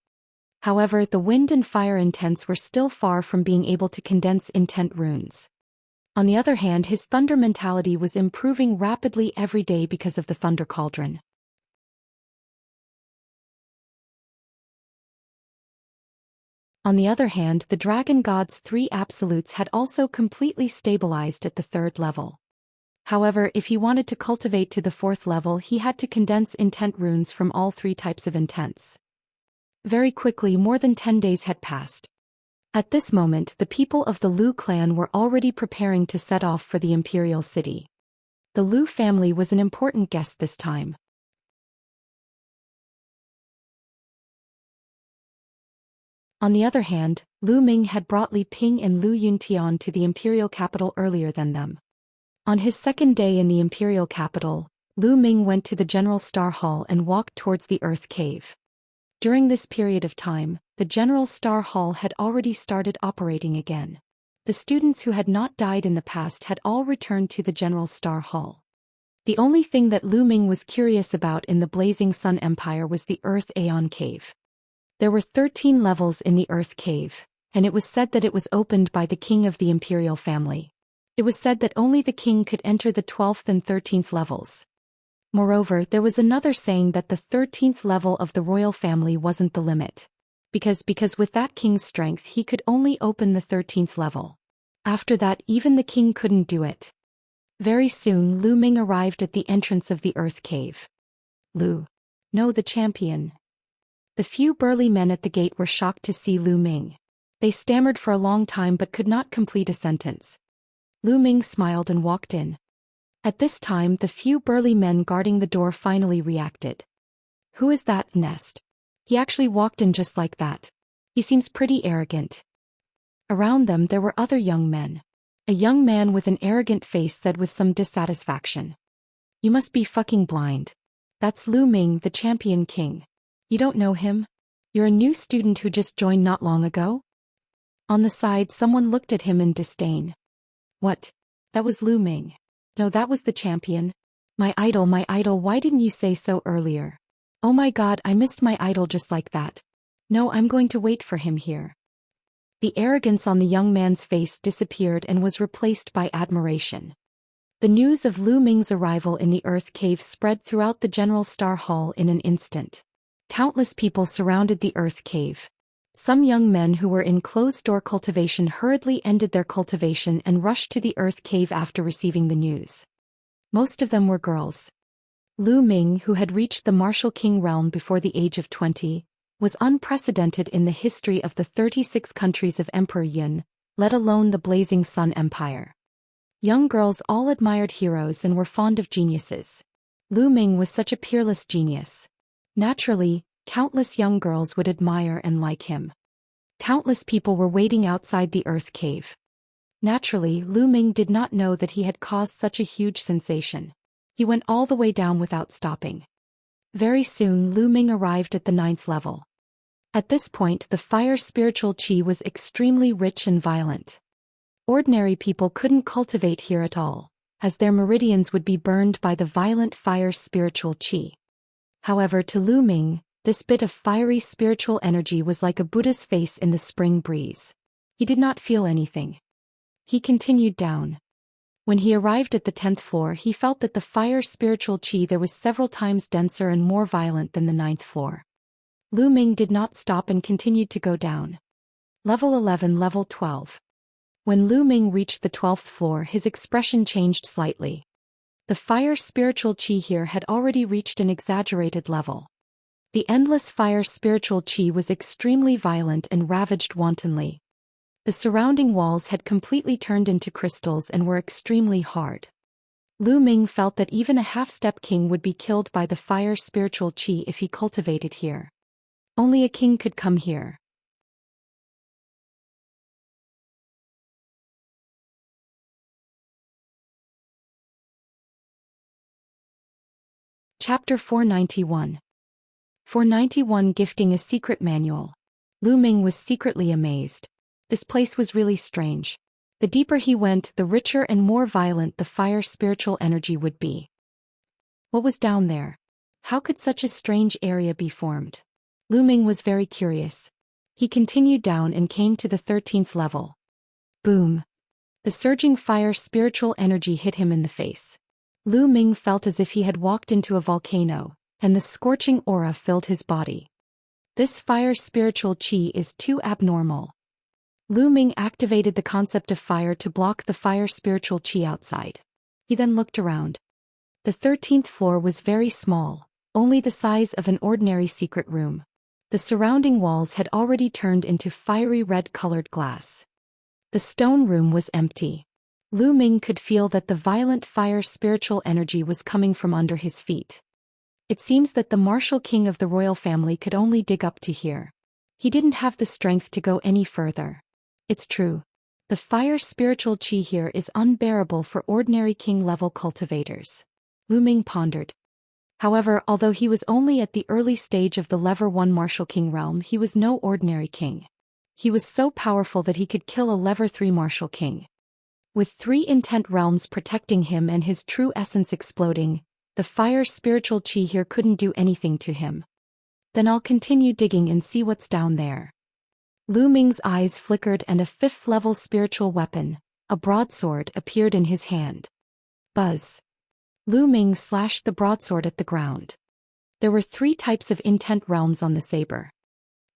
However, the wind and fire intents were still far from being able to condense intent runes. On the other hand, his thunder mentality was improving rapidly every day because of the thunder cauldron. On the other hand, the dragon god's 3 absolutes had also completely stabilized at the 3rd level. However, if he wanted to cultivate to the 4th level, he had to condense intent runes from all 3 types of intents. Very quickly, more than 10 days had passed. At this moment, the people of the Lu clan were already preparing to set off for the imperial city. The Lu family was an important guest this time. On the other hand, Lu Ming had brought Li Ping and Lu Yuntian to the imperial capital earlier than them. On his 2nd day in the imperial capital, Lu Ming went to the General Star Hall and walked towards the Earth Cave. During this period of time, the General Star Hall had already started operating again. The students who had not died in the past had all returned to the General Star Hall. The only thing that Lu Ming was curious about in the Blazing Sun Empire was the Earth Aeon Cave. There were 13 levels in the Earth Cave, and it was said that it was opened by the king of the imperial family. It was said that only the king could enter the 12th and 13th levels. Moreover, there was another saying that the 13th level of the royal family wasn't the limit. Because with that king's strength he could only open the 13th level. After that even the king couldn't do it. Very soon Lu Ming arrived at the entrance of the Earth Cave. No, the champion. The few burly men at the gate were shocked to see Lu Ming. They stammered for a long time but could not complete a sentence. Lu Ming smiled and walked in. At this time the few burly men guarding the door finally reacted. Who is that Nest? He actually walked in just like that. He seems pretty arrogant. Around them there were other young men. A young man with an arrogant face said with some dissatisfaction. You must be fucking blind. That's Lu Ming, the champion king. You don't know him? You're a new student who just joined not long ago? On the side someone looked at him in disdain. What? That was Lu Ming. No, that was the champion. My idol, why didn't you say so earlier? Oh my god, I missed my idol just like that. No, I'm going to wait for him here. The arrogance on the young man's face disappeared and was replaced by admiration. The news of Lu Ming's arrival in the Earth Cave spread throughout the General Star Hall in an instant. Countless people surrounded the Earth Cave. Some young men who were in closed-door cultivation hurriedly ended their cultivation and rushed to the Earth Cave after receiving the news. Most of them were girls. Lu Ming, who had reached the martial king realm before the age of 20, was unprecedented in the history of the 36 countries of Emperor Yun, let alone the Blazing Sun Empire. Young girls all admired heroes and were fond of geniuses. Lu Ming was such a peerless genius. Naturally, countless young girls would admire and like him. Countless people were waiting outside the Earth Cave. Naturally, Lu Ming did not know that he had caused such a huge sensation. He went all the way down without stopping. Very soon Lu Ming arrived at the 9th level. At this point the fire spiritual qi was extremely rich and violent. Ordinary people couldn't cultivate here at all, as their meridians would be burned by the violent fire spiritual qi. However, to Lu Ming, this bit of fiery spiritual energy was like a Buddha's face in the spring breeze. He did not feel anything. He continued down. When he arrived at the 10th floor he felt that the fire spiritual qi there was several times denser and more violent than the 9th floor. Lu Ming did not stop and continued to go down. Level 11, Level 12. When Lu Ming reached the 12th floor his expression changed slightly. The fire spiritual qi here had already reached an exaggerated level. The endless fire spiritual qi was extremely violent and ravaged wantonly. The surrounding walls had completely turned into crystals and were extremely hard. Lu Ming felt that even a half-step king would be killed by the fire spiritual qi if he cultivated here. Only a king could come here. Chapter 491. 491 Gifting a Secret Manual. Lu Ming was secretly amazed. This place was really strange. The deeper he went, the richer and more violent the fire spiritual energy would be. What was down there? How could such a strange area be formed? Lu Ming was very curious. He continued down and came to the 13th level. Boom! The surging fire spiritual energy hit him in the face. Lu Ming felt as if he had walked into a volcano, and the scorching aura filled his body. This fire spiritual qi is too abnormal. Lu Ming activated the concept of fire to block the fire spiritual qi outside. He then looked around. The 13th floor was very small, only the size of an ordinary secret room. The surrounding walls had already turned into fiery red-colored glass. The stone room was empty. Lu Ming could feel that the violent fire spiritual energy was coming from under his feet. It seems that the martial king of the royal family could only dig up to here. He didn't have the strength to go any further. It's true. The fire spiritual qi here is unbearable for ordinary king-level cultivators. Lu Ming pondered. However, although he was only at the early stage of the Level 1 Martial King realm, he was no ordinary king. He was so powerful that he could kill a Level 3 Martial King. With 3 intent realms protecting him and his true essence exploding, the fire spiritual chi here couldn't do anything to him. Then I'll continue digging and see what's down there. Lu Ming's eyes flickered and a 5th level spiritual weapon, a broadsword, appeared in his hand. Buzz. Lu Ming slashed the broadsword at the ground. There were 3 types of intent realms on the saber.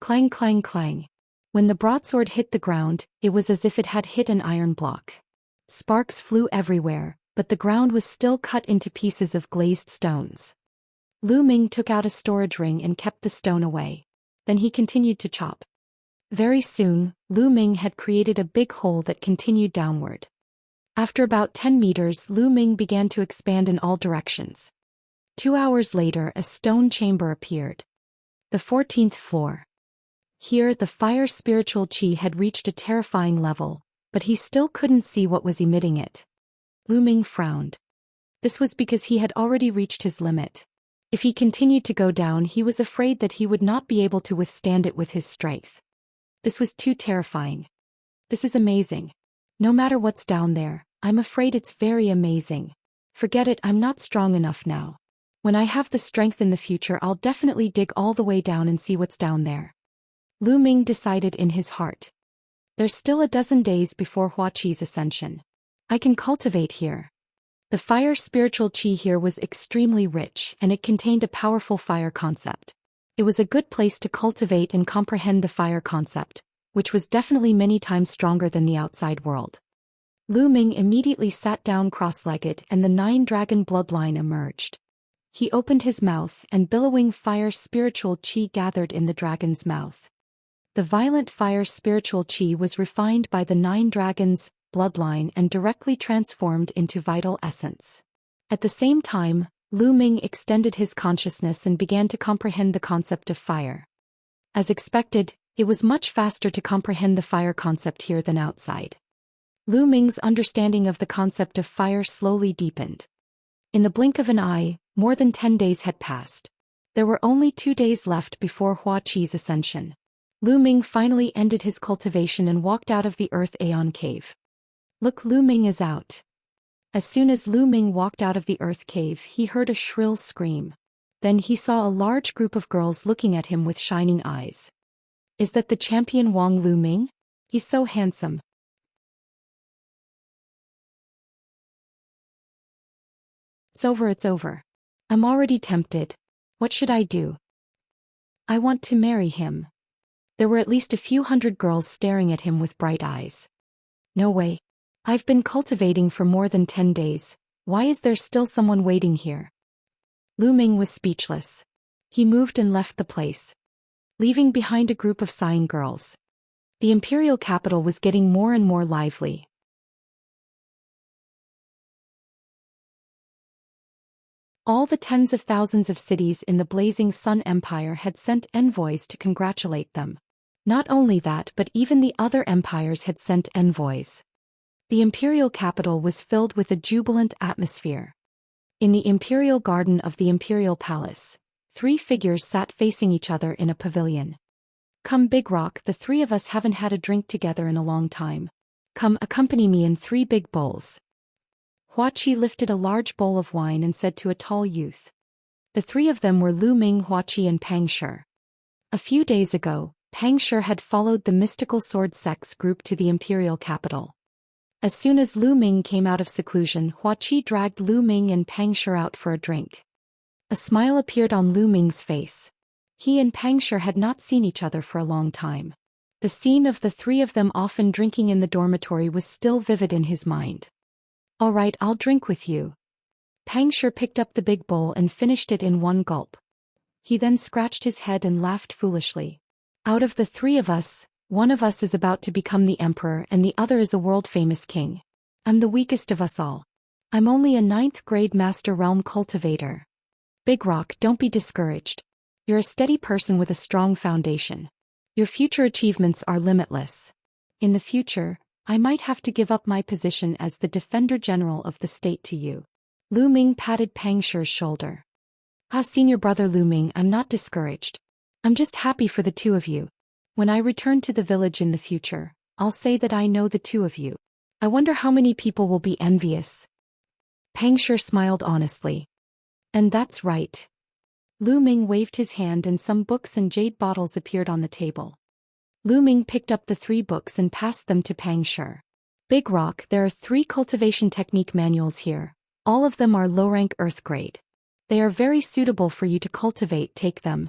Clang clang clang. When the broadsword hit the ground, it was as if it had hit an iron block. Sparks flew everywhere, but the ground was still cut into pieces of glazed stones. Lu Ming took out a storage ring and kept the stone away. Then he continued to chop. Very soon, Lu Ming had created a big hole that continued downward. After about 10 meters, Lu Ming began to expand in all directions. 2 hours later, a stone chamber appeared. The 14th floor. Here, the fire spiritual chi had reached a terrifying level, but he still couldn't see what was emitting it. Lu Ming frowned. This was because he had already reached his limit. If he continued to go down, he was afraid that he would not be able to withstand it with his strength. This was too terrifying. This is amazing. No matter what's down there, I'm afraid it's very amazing. Forget it, I'm not strong enough now. When I have the strength in the future, I'll definitely dig all the way down and see what's down there. Lu Ming decided in his heart. There's still a dozen days before Hua Qi's ascension. I can cultivate here. The fire spiritual chi here was extremely rich, and it contained a powerful fire concept. It was a good place to cultivate and comprehend the fire concept, which was definitely many times stronger than the outside world. Lu Ming immediately sat down cross-legged and the 9-dragon bloodline emerged. He opened his mouth and billowing fire spiritual chi gathered in the dragon's mouth. The violent fire spiritual chi was refined by the 9 dragons' bloodline and directly transformed into vital essence. At the same time, Lu Ming extended his consciousness and began to comprehend the concept of fire. As expected, it was much faster to comprehend the fire concept here than outside. Lu Ming's understanding of the concept of fire slowly deepened. In the blink of an eye, more than 10 days had passed. There were only 2 days left before Hua Qi's ascension. Lu Ming finally ended his cultivation and walked out of the Earth Aeon cave. Look, Lu Ming is out. As soon as Lu Ming walked out of the Earth cave, he heard a shrill scream. Then he saw a large group of girls looking at him with shining eyes. Is that the champion Wang Lu Ming? He's so handsome. It's over. I'm already tempted. What should I do? I want to marry him. There were at least a few hundred girls staring at him with bright eyes. No way. I've been cultivating for more than 10 days. Why is there still someone waiting here? Lu Ming was speechless. He moved and left the place, leaving behind a group of sighing girls. The imperial capital was getting more and more lively. All the tens of thousands of cities in the Blazing Sun Empire had sent envoys to congratulate them. Not only that, but even the other empires had sent envoys. The imperial capital was filled with a jubilant atmosphere. In the imperial garden of the imperial palace, 3 figures sat facing each other in a pavilion. Come, Big Rock, the 3 of us haven't had a drink together in a long time. Come, accompany me in 3 big bowls. Hua Qi lifted a large bowl of wine and said to a tall youth. The 3 of them were Lu Ming, Hua Qi and Pang Shi. A few days ago, Pang Shi had followed the mystical sword sects group to the imperial capital. As soon as Lu Ming came out of seclusion, Hua Qi dragged Lu Ming and Pang Shi out for a drink. A smile appeared on Lu Ming's face. He and Pang Shi had not seen each other for a long time. The scene of the 3 of them often drinking in the dormitory was still vivid in his mind. All right, I'll drink with you. Pang Shi picked up the big bowl and finished it in one gulp. He then scratched his head and laughed foolishly. Out of the 3 of us, one of us is about to become the emperor and the other is a world-famous king. I'm the weakest of us all. I'm only a 9th grade master realm cultivator. Big Rock, don't be discouraged. You're a steady person with a strong foundation. Your future achievements are limitless. In the future, I might have to give up my position as the Defender General of the state to you. Lu Ming patted Pang Shi's shoulder. Ah, senior brother Lu Ming, I'm not discouraged. I'm just happy for the two of you. When I return to the village in the future, I'll say that I know the two of you. I wonder how many people will be envious. Pang Shi smiled honestly. And that's right. Lu Ming waved his hand and some books and jade bottles appeared on the table. Lu Ming picked up the 3 books and passed them to Pang Shi. Big Rock, there are 3 cultivation technique manuals here. All of them are low-rank earth grade. They are very suitable for you to cultivate, take them.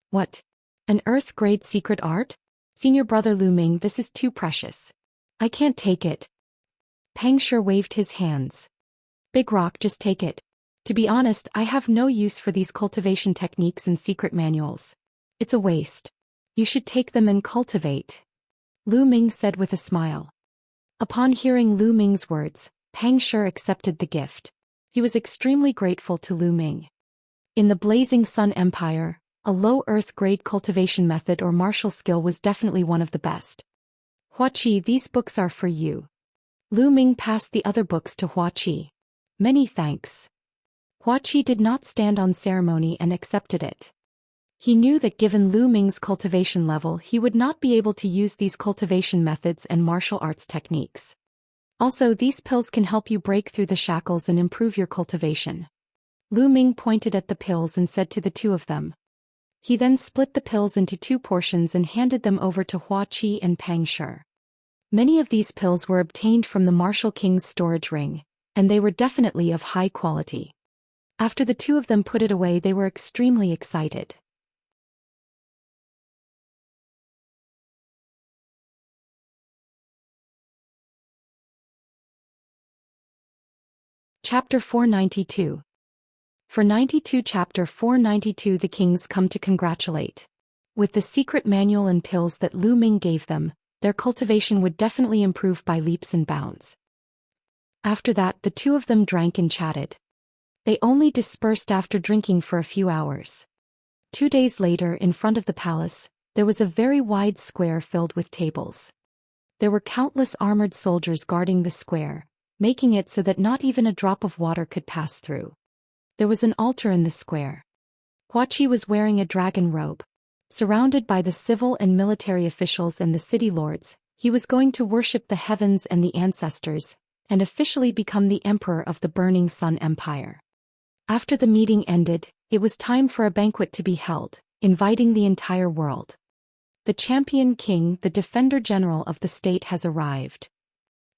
What? An earth grade secret art? Senior brother Lu Ming, this is too precious. I can't take it. Pang Shi waved his hands. Big Rock, just take it. To be honest, I have no use for these cultivation techniques and secret manuals. It's a waste. You should take them and cultivate. Lu Ming said with a smile. Upon hearing Lu Ming's words, Pang Shi accepted the gift. He was extremely grateful to Lu Ming. In the Blazing Sun Empire, a low earth grade cultivation method or martial skill was definitely one of the best. Huaqi, these books are for you. Lu Ming passed the other books to Huaqi. Many thanks. Huaqi did not stand on ceremony and accepted it. He knew that given Lu Ming's cultivation level he would not be able to use these cultivation methods and martial arts techniques. Also, these pills can help you break through the shackles and improve your cultivation. Lu Ming pointed at the pills and said to the 2 of them. He then split the pills into 2 portions and handed them over to Huaqi and Pang Shi. Many of these pills were obtained from the Martial King's storage ring, and they were definitely of high quality. After the 2 of them put it away, they were extremely excited. Chapter 492. For 92 Chapter 492 The kings come to congratulate. With the secret manual and pills that Lu Ming gave them, their cultivation would definitely improve by leaps and bounds. After that, the 2 of them drank and chatted. They only dispersed after drinking for a few hours. 2 days later, in front of the palace, there was a very wide square filled with tables. There were countless armored soldiers guarding the square, making it so that not even a drop of water could pass through. There was an altar in the square. Huaqi was wearing a dragon robe. Surrounded by the civil and military officials and the city lords, he was going to worship the heavens and the ancestors, and officially become the emperor of the Burning Sun Empire. After the meeting ended, it was time for a banquet to be held, inviting the entire world. The champion king, the defender general of the state, has arrived.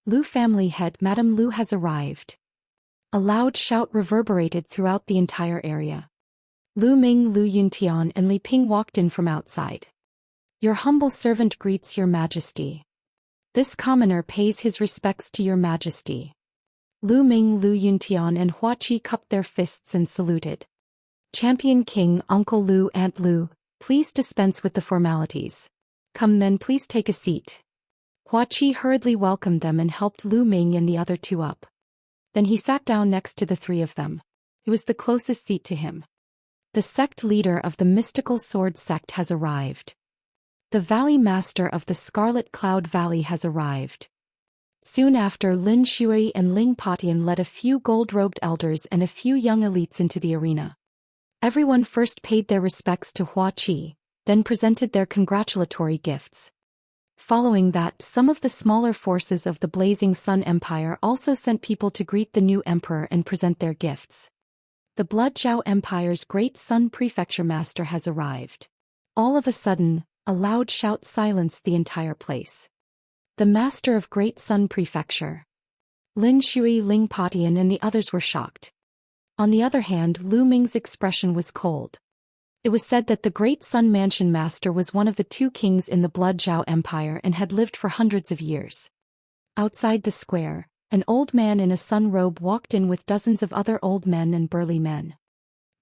Lu family head Madame Lu has arrived. A loud shout reverberated throughout the entire area. Lu Ming, Lu Yuntian and Li Ping walked in from outside. Your humble servant greets your majesty. This commoner pays his respects to your majesty. Lu Ming, Lu Yuntian and Huaqi cupped their fists and saluted. Champion king, Uncle Lu, Aunt Lu, please dispense with the formalities. Come men, please take a seat. Huaqi hurriedly welcomed them and helped Lu Ming and the other 2 up. Then he sat down next to the 3 of them. It was the closest seat to him. The sect leader of the mystical sword sect has arrived. The valley master of the Scarlet Cloud Valley has arrived. Soon after, Lin Shui and Ling Patian led a few gold-robed elders and a few young elites into the arena. Everyone first paid their respects to Huaqi, then presented their congratulatory gifts. Following that, some of the smaller forces of the Blazing Sun Empire also sent people to greet the new emperor and present their gifts. The Blood Zhao Empire's Great Sun Prefecture Master has arrived. All of a sudden, a loud shout silenced the entire place. The Master of Great Sun Prefecture. Lin Shui, Ling Patian and the others were shocked. On the other hand, Lu Ming's expression was cold. It was said that the Great Sun Mansion Master was one of the 2 kings in the Blood Zhao Empire and had lived for hundreds of years. Outside the square, an old man in a sun robe walked in with dozens of other old men and burly men.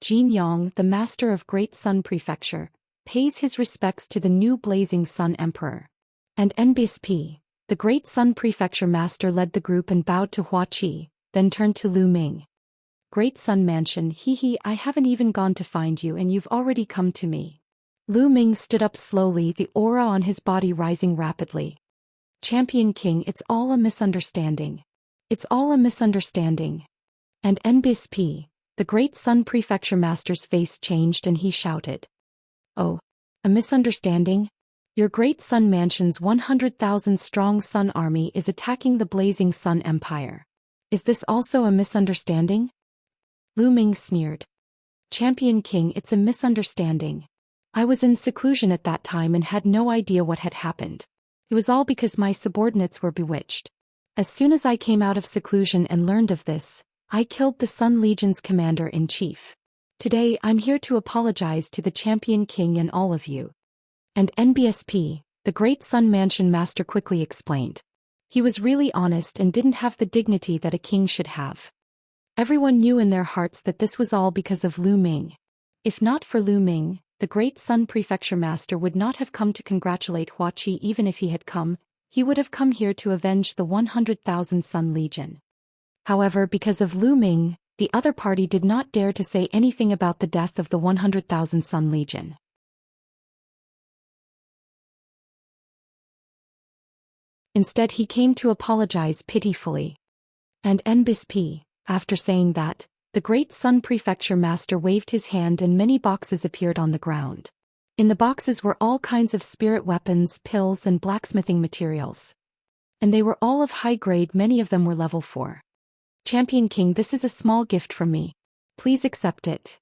Jin Yang, the Master of Great Sun Prefecture, pays his respects to the new Blazing Sun Emperor. And NBSP, the Great Sun Prefecture Master, led the group and bowed to Huaqi, then turned to Lu Ming. Great Sun Mansion, I haven't even gone to find you and you've already come to me. Lu Ming stood up slowly, the aura on his body rising rapidly. Champion King, it's all a misunderstanding. It's all a misunderstanding. And NBSP, The Great Sun Prefecture Master's face changed and he shouted. Oh, a misunderstanding? Your Great Sun Mansion's 100,000-strong Sun Army is attacking the Blazing Sun Empire. Is this also a misunderstanding? Lu Ming sneered. Champion King, it's a misunderstanding. I was in seclusion at that time and had no idea what had happened. It was all because my subordinates were bewitched. As soon as I came out of seclusion and learned of this, I killed the Sun Legion's commander-in-chief. Today I'm here to apologize to the Champion King and all of you. And NBSP, the Great Sun Mansion Master quickly explained. He was really honest and didn't have the dignity that a king should have. Everyone knew in their hearts that this was all because of Lu Ming. If not for Lu Ming, the Great Sun Prefecture Master would not have come to congratulate Hua Qi. Even if he had come, he would have come here to avenge the 100,000 Sun Legion. However, because of Lu Ming, the other party did not dare to say anything about the death of the 100,000 Sun Legion. Instead, he came to apologize pitifully. And NBSP, after saying that, the Great Sun Prefecture Master waved his hand and many boxes appeared on the ground. In the boxes were all kinds of spirit weapons, pills and blacksmithing materials. And they were all of high grade, many of them were level 4. Champion King, this is a small gift from me. Please accept it.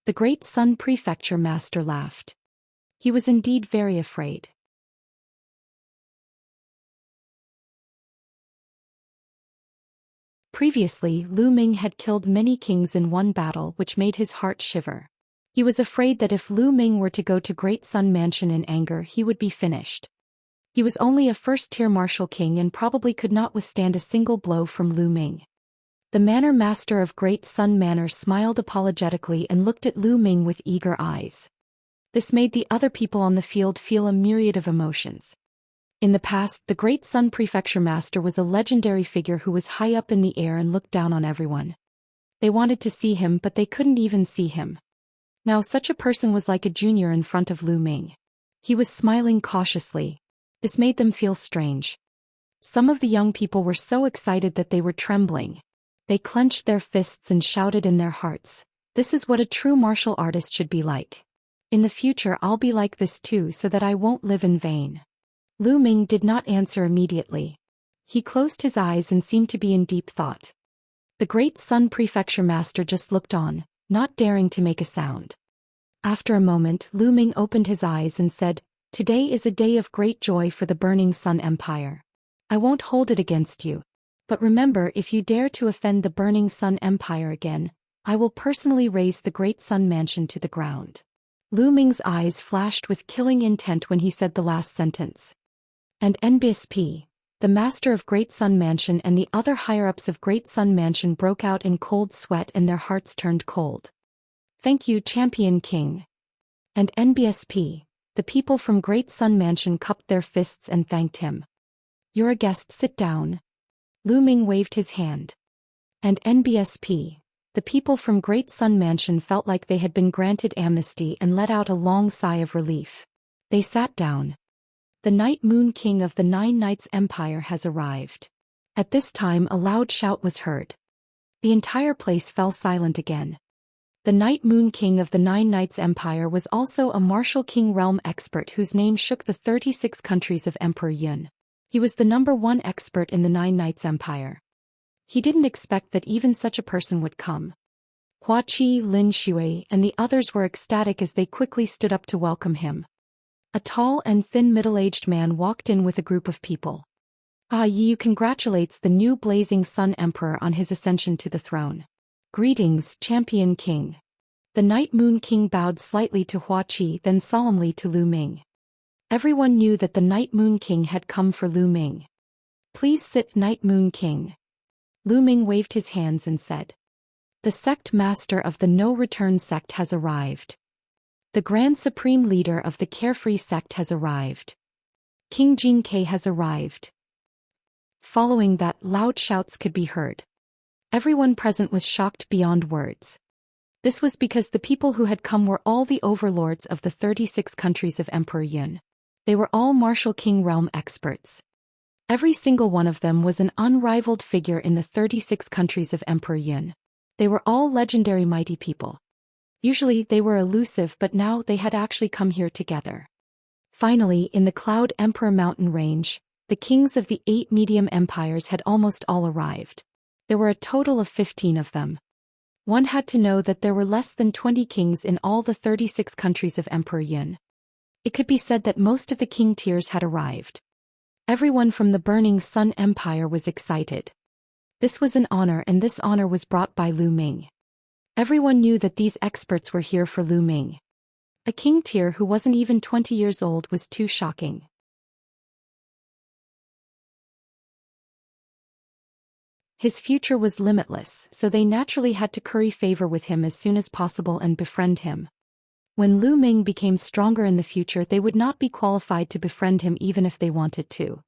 The Great Sun Prefecture Master laughed. He was indeed very afraid. Previously, Lu Ming had killed many kings in one battle, which made his heart shiver. He was afraid that if Lu Ming were to go to Great Sun Mansion in anger, he would be finished. He was only a first-tier martial king and probably could not withstand a single blow from Lu Ming. The Manor Master of Great Sun Manor smiled apologetically and looked at Lu Ming with eager eyes. This made the other people on the field feel a myriad of emotions. In the past, the Great Sun Prefecture Master was a legendary figure who was high up in the air and looked down on everyone. They wanted to see him, but they couldn't even see him. Now such a person was like a junior in front of Lu Ming. He was smiling cautiously. This made them feel strange. Some of the young people were so excited that they were trembling. They clenched their fists and shouted in their hearts, "This is what a true martial artist should be like. In the future I'll be like this too, so that I won't live in vain." Lu Ming did not answer immediately. He closed his eyes and seemed to be in deep thought. The Great Sun Prefecture Master just looked on, not daring to make a sound. After a moment, Lu Ming opened his eyes and said, "Today is a day of great joy for the Burning Sun Empire. I won't hold it against you. But remember, if you dare to offend the Burning Sun Empire again, I will personally raze the Great Sun Mansion to the ground." Lu Ming's eyes flashed with killing intent when he said the last sentence. And NBSP, the Master of Great Sun Mansion and the other higher-ups of Great Sun Mansion broke out in cold sweat and their hearts turned cold. "Thank you, Champion King." And NBSP, the people from Great Sun Mansion cupped their fists and thanked him. "You're a guest, sit down." Lu Ming waved his hand. And NBSP, the people from Great Sun Mansion felt like they had been granted amnesty and let out a long sigh of relief. They sat down. The Night Moon King of the Nine Knights Empire has arrived. At this time a loud shout was heard. The entire place fell silent again. The Night Moon King of the Nine Knights Empire was also a martial king realm expert whose name shook the 36 countries of Emperor Yun. He was the #1 expert in the Nine Knights Empire. He didn't expect that even such a person would come. Hua Qi, Lin Shui, and the others were ecstatic as they quickly stood up to welcome him. A tall and thin middle-aged man walked in with a group of people. Yi congratulates the new Blazing Sun Emperor on his ascension to the throne. "Greetings, Champion King." The Night Moon King bowed slightly to Hua Qi, then solemnly to Lu Ming. Everyone knew that the Night Moon King had come for Lu Ming. "Please sit, Night Moon King." Lu Ming waved his hands and said, "The sect master of the No Return sect has arrived. The Grand Supreme Leader of the Carefree sect has arrived. King Jin Ke has arrived." Following that, loud shouts could be heard. Everyone present was shocked beyond words. This was because the people who had come were all the overlords of the 36 countries of Emperor Yun. They were all martial king realm experts. Every single one of them was an unrivaled figure in the 36 countries of Emperor Yun. They were all legendary mighty people. Usually they were elusive, but now they had actually come here together. Finally, in the Cloud Emperor mountain range, the kings of the 8 medium empires had almost all arrived. There were a total of 15 of them. One had to know that there were less than 20 kings in all the 36 countries of Emperor Yun. It could be said that most of the king tiers had arrived. Everyone from the Burning Sun Empire was excited. This was an honor, and this honor was brought by Lu Ming. Everyone knew that these experts were here for Lu Ming. A king tier who wasn't even 20 years old was too shocking. His future was limitless, so they naturally had to curry favor with him as soon as possible and befriend him. When Lu Ming became stronger in the future, they would not be qualified to befriend him even if they wanted to.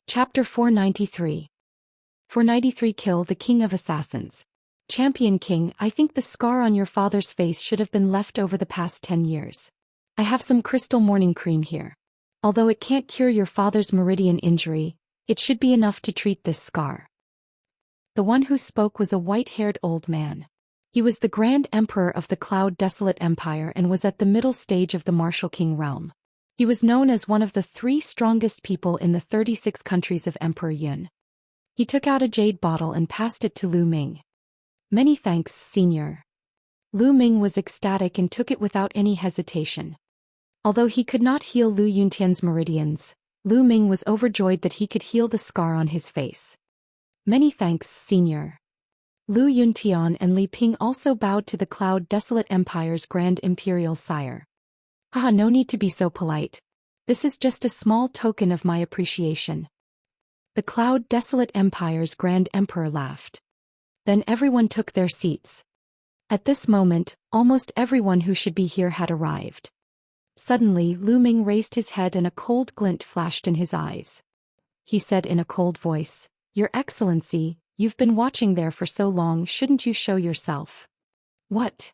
Chapter 493. 493 Kill the King of Assassins. Champion King, I think the scar on your father's face should have been left over the past 10 years. I have some crystal morning cream here. Although it can't cure your father's meridian injury, it should be enough to treat this scar. The one who spoke was a white-haired old man. He was the Grand Emperor of the Cloud Desolate Empire and was at the middle stage of the Martial King realm. He was known as one of the 3 strongest people in the 36 countries of Emperor Yun. He took out a jade bottle and passed it to Lu Ming. Many thanks, Senior. Lu Ming was ecstatic and took it without any hesitation. Although he could not heal Lu Yuntian's meridians, Lu Ming was overjoyed that he could heal the scar on his face. Many thanks, Senior. Lu Yuntian and Li Ping also bowed to the Cloud Desolate Empire's Grand Imperial Sire. Haha, no need to be so polite. This is just a small token of my appreciation. The Cloud Desolate Empire's Grand Emperor laughed. Then everyone took their seats. At this moment, almost everyone who should be here had arrived. Suddenly, Lu Ming raised his head and a cold glint flashed in his eyes. He said in a cold voice, "Your Excellency, you've been watching there for so long, shouldn't you show yourself?" What?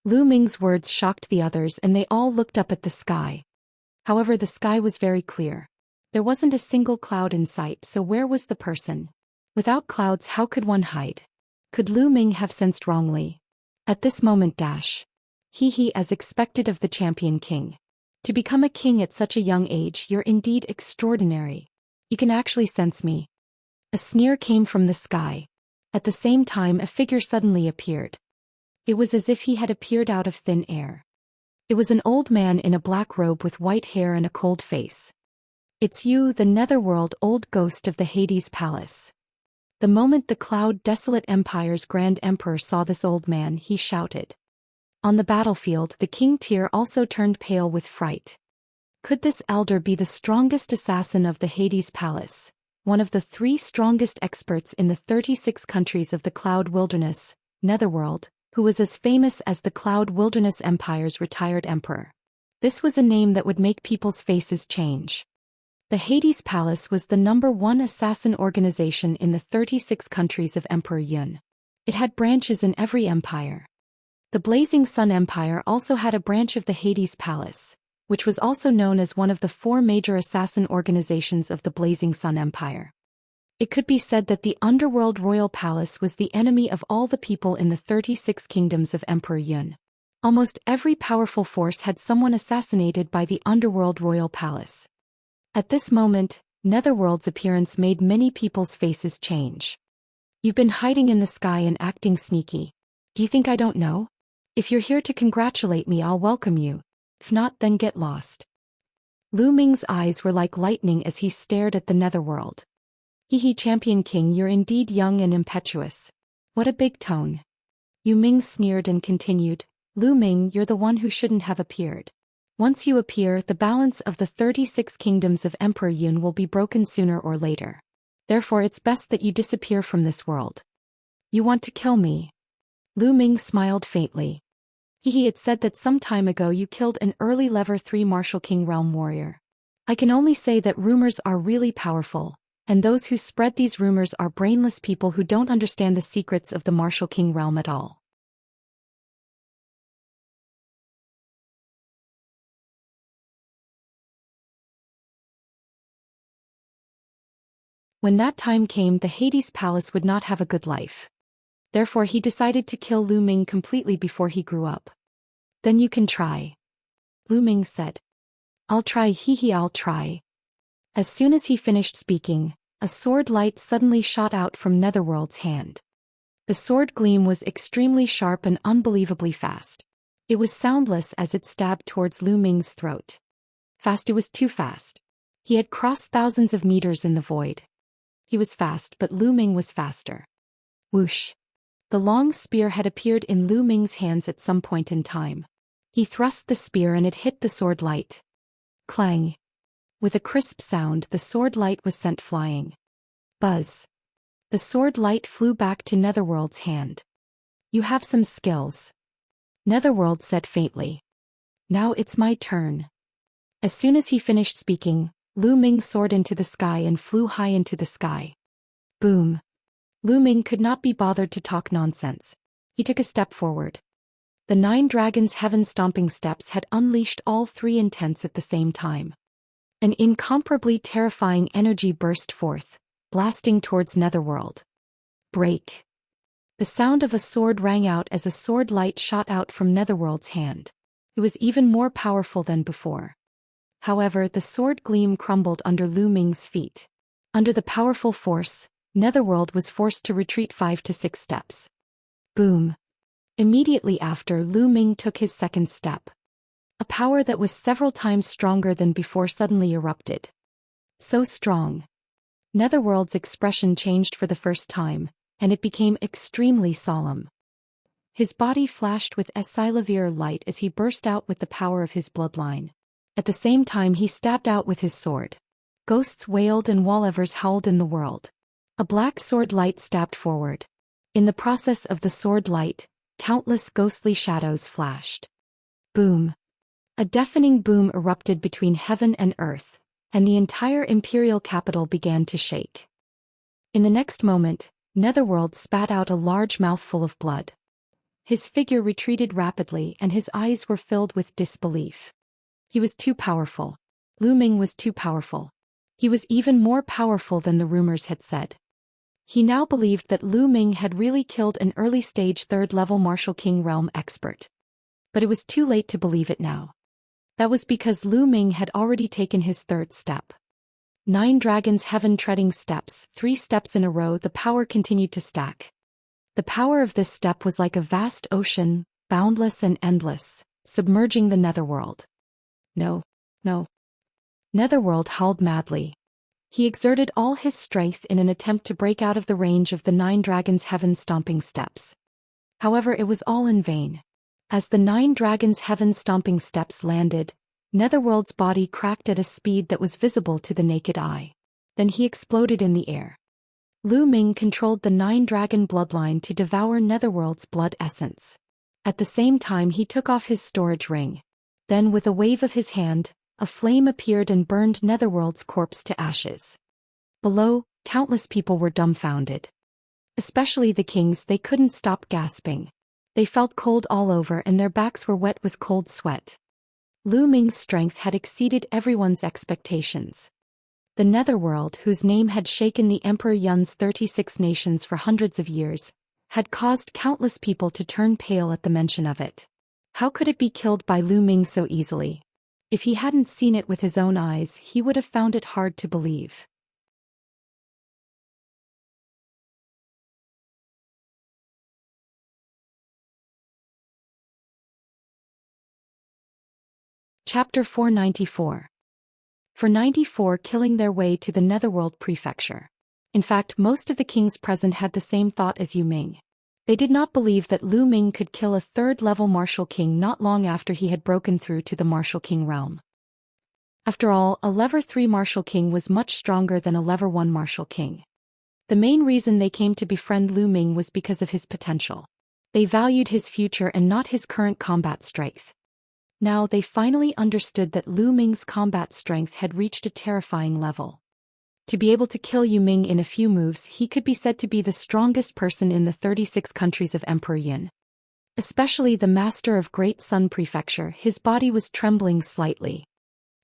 Lu Ming's words shocked the others and they all looked up at the sky. However, the sky was very clear. There wasn't a single cloud in sight, so where was the person? Without clouds, how could one hide? Could Lu Ming have sensed wrongly? At this moment he as expected of the Champion King. To become a king at such a young age, you're indeed extraordinary. You can actually sense me. A sneer came from the sky. At the same time, a figure suddenly appeared. It was as if he had appeared out of thin air. It was an old man in a black robe with white hair and a cold face. It's you, the Netherworld old ghost of the Hades Palace. The moment the Cloud Desolate Empire's Grand Emperor saw this old man, he shouted. On the battlefield, the king tier also turned pale with fright. Could this elder be the strongest assassin of the Hades Palace, one of the 3 strongest experts in the 36 countries of the Cloud Wilderness, Netherworld, who was as famous as the Cloud Wilderness Empire's retired emperor? This was a name that would make people's faces change. The Hades Palace was the #1 assassin organization in the 36 countries of Emperor Yun. It had branches in every empire. The Blazing Sun Empire also had a branch of the Hades Palace, which was also known as one of the 4 major assassin organizations of the Blazing Sun Empire. It could be said that the Underworld Royal Palace was the enemy of all the people in the 36 kingdoms of Emperor Yun. Almost every powerful force had someone assassinated by the Underworld Royal Palace. At this moment, Netherworld's appearance made many people's faces change. You've been hiding in the sky and acting sneaky. Do you think I don't know? If you're here to congratulate me, I'll welcome you. If not, then get lost. Lu Ming's eyes were like lightning as he stared at the Netherworld. Champion King, you're indeed young and impetuous. What a big tone. Yu Ming sneered and continued, Lu Ming, you're the one who shouldn't have appeared. Once you appear, the balance of the 36 kingdoms of Emperor Yun will be broken sooner or later. Therefore it's best that you disappear from this world. You want to kill me? Lu Ming smiled faintly. It said that some time ago you killed an early level 3 Martial King realm warrior. I can only say that rumors are really powerful, and those who spread these rumors are brainless people who don't understand the secrets of the Martial King realm at all. When that time came, the Hades Palace would not have a good life. Therefore he decided to kill Lu Ming completely before he grew up. Then you can try. Lu Ming said. I'll try, I'll try. As soon as he finished speaking, a sword light suddenly shot out from Netherworld's hand. The sword gleam was extremely sharp and unbelievably fast. It was soundless as it stabbed towards Lu Ming's throat. Fast, it was too fast. He had crossed thousands of meters in the void. He was fast, but Lu Ming was faster. Whoosh! The long spear had appeared in Lu Ming's hands at some point in time. He thrust the spear and it hit the sword light. Clang! With a crisp sound, the sword light was sent flying. Buzz! The sword light flew back to Netherworld's hand. You have some skills. Netherworld said faintly. Now it's my turn. As soon as he finished speaking, Lu Ming soared into the sky and flew high into the sky. Boom! Lu Ming could not be bothered to talk nonsense. He took a step forward. The 9 dragons' heaven-stomping steps had unleashed all 3 intents at the same time. An incomparably terrifying energy burst forth, blasting towards Netherworld. Break! The sound of a sword rang out as a sword light shot out from Netherworld's hand. It was even more powerful than before. However, the sword gleam crumbled under Lu Ming's feet. Under the powerful force, Netherworld was forced to retreat 5 to 6 steps. Boom! Immediately after, Lu Ming took his second step. A power that was several times stronger than before suddenly erupted. So strong. Netherworld's expression changed for the first time, and it became extremely solemn. His body flashed with Esilavir light as he burst out with the power of his bloodline. At the same time he stabbed out with his sword. Ghosts wailed and wallevers howled in the world. A black sword light stabbed forward. In the process of the sword light, countless ghostly shadows flashed. Boom! A deafening boom erupted between heaven and earth, and the entire imperial capital began to shake. In the next moment, Netherworld spat out a large mouthful of blood. His figure retreated rapidly and his eyes were filled with disbelief. He was too powerful. Lu Ming was too powerful. He was even more powerful than the rumors had said. He now believed that Lu Ming had really killed an early-stage 3rd-level Martial King realm expert. But it was too late to believe it now. That was because Lu Ming had already taken his 3rd step. 9 dragons heaven-treading steps, 3 steps in a row. The power continued to stack. The power of this step was like a vast ocean, boundless and endless, submerging the Netherworld. No, no. Netherworld howled madly. He exerted all his strength in an attempt to break out of the range of the 9 dragons' heaven-stomping steps. However, it was all in vain. As the 9 dragons' heaven-stomping steps landed, Netherworld's body cracked at a speed that was visible to the naked eye. Then he exploded in the air. Lu Ming controlled the 9-dragon bloodline to devour Netherworld's blood essence. At the same time he took off his storage ring. Then with a wave of his hand, a flame appeared and burned Netherworld's corpse to ashes. Below, countless people were dumbfounded. Especially the kings. They couldn't stop gasping. They felt cold all over and their backs were wet with cold sweat. Lu Ming's strength had exceeded everyone's expectations. The Netherworld, whose name had shaken the Emperor Yun's 36 nations for hundreds of years, had caused countless people to turn pale at the mention of it. How could it be killed by Lu Ming so easily? If he hadn't seen it with his own eyes, he would have found it hard to believe. Chapter 494. For 94 killing their way to the Netherworld Prefecture. In fact, most of the kings present had the same thought as Yu Ming. They did not believe that Lu Ming could kill a 3rd-level Martial King not long after he had broken through to the Martial King realm. After all, a Level 3 Martial King was much stronger than a Level 1 Martial King. The main reason they came to befriend Lu Ming was because of his potential. They valued his future and not his current combat strength. Now they finally understood that Lu Ming's combat strength had reached a terrifying level. To be able to kill Yu Ming in a few moves, he could be said to be the strongest person in the 36 countries of Emperor Yun. Especially the Master of Great Sun Prefecture, his body was trembling slightly.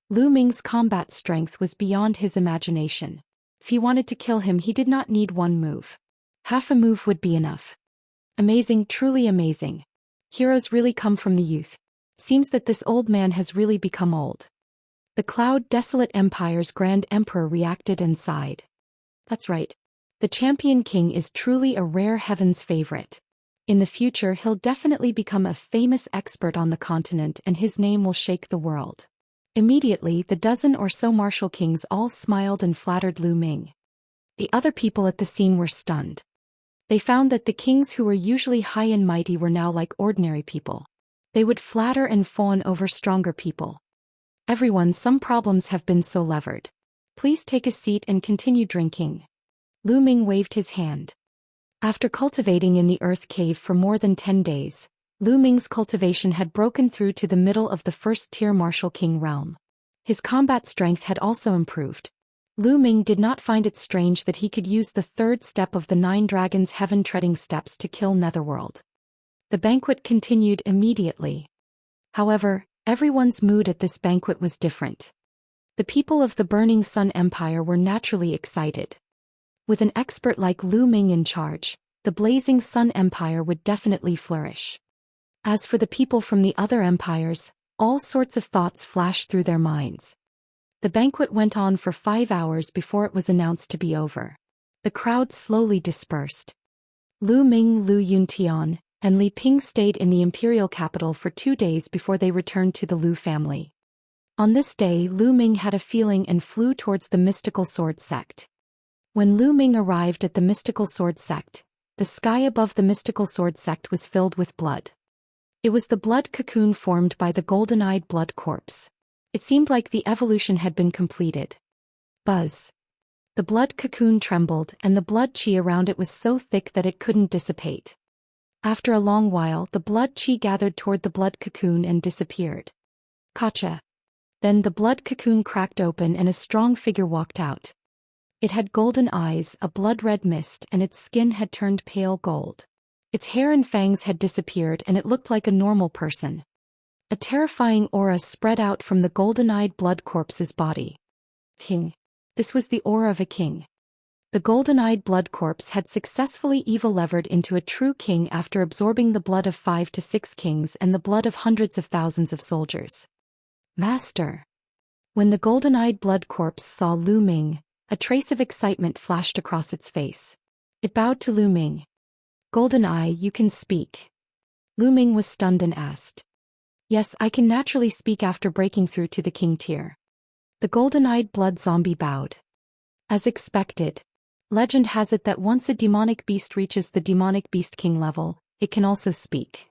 Lu Ming's combat strength was beyond his imagination. If he wanted to kill him, he did not need one move. Half a move would be enough. Amazing, truly amazing. Heroes really come from the youth. Seems that this old man has really become old. The Cloud Desolate Empire's Grand Emperor reacted and sighed. That's right. The Champion King is truly a rare heaven's favorite. In the future, he'll definitely become a famous expert on the continent, and his name will shake the world. Immediately, the dozen or so martial kings all smiled and flattered Lu Ming. The other people at the scene were stunned. They found that the kings who were usually high and mighty were now like ordinary people. They would flatter and fawn over stronger people. Everyone, some problems have been so levered. Please take a seat and continue drinking. Lu Ming waved his hand. After cultivating in the earth cave for more than 10 days, Lu Ming's cultivation had broken through to the middle of the first-tier martial king realm. His combat strength had also improved. Lu Ming did not find it strange that he could use the third step of the 9 dragons' heaven-treading steps to kill Netherworld. The banquet continued immediately. However, everyone's mood at this banquet was different. The people of the Burning Sun Empire were naturally excited. With an expert like Lu Ming in charge, the Blazing Sun Empire would definitely flourish. As for the people from the other empires, all sorts of thoughts flashed through their minds. The banquet went on for 5 hours before it was announced to be over. The crowd slowly dispersed. Lu Ming, Lu Yuntian, and Li Ping stayed in the imperial capital for 2 days before they returned to the Lu family. On this day, Lu Ming had a feeling and flew towards the mystical sword sect. When Lu Ming arrived at the mystical sword sect, the sky above the mystical sword sect was filled with blood. It was the blood cocoon formed by the golden-eyed blood corpse. It seemed like the evolution had been completed. Buzz. The blood cocoon trembled, and the blood qi around it was so thick that it couldn't dissipate. After a long while, the blood qi gathered toward the blood cocoon and disappeared. Gotcha. Then the blood cocoon cracked open and a strong figure walked out. It had golden eyes, a blood-red mist, and its skin had turned pale gold. Its hair and fangs had disappeared, and it looked like a normal person. A terrifying aura spread out from the golden-eyed blood corpse's body. King. This was the aura of a king. The golden-eyed blood corpse had successfully evo-levered into a true king after absorbing the blood of 5 to 6 kings and the blood of hundreds of thousands of soldiers. Master. When the golden-eyed blood corpse saw Lu Ming, a trace of excitement flashed across its face. It bowed to Lu Ming. Golden Eye, you can speak. Lu Ming was stunned and asked. Yes, I can naturally speak after breaking through to the king tier. The golden-eyed blood zombie bowed. As expected. Legend has it that once a demonic beast reaches the demonic beast king level, it can also speak.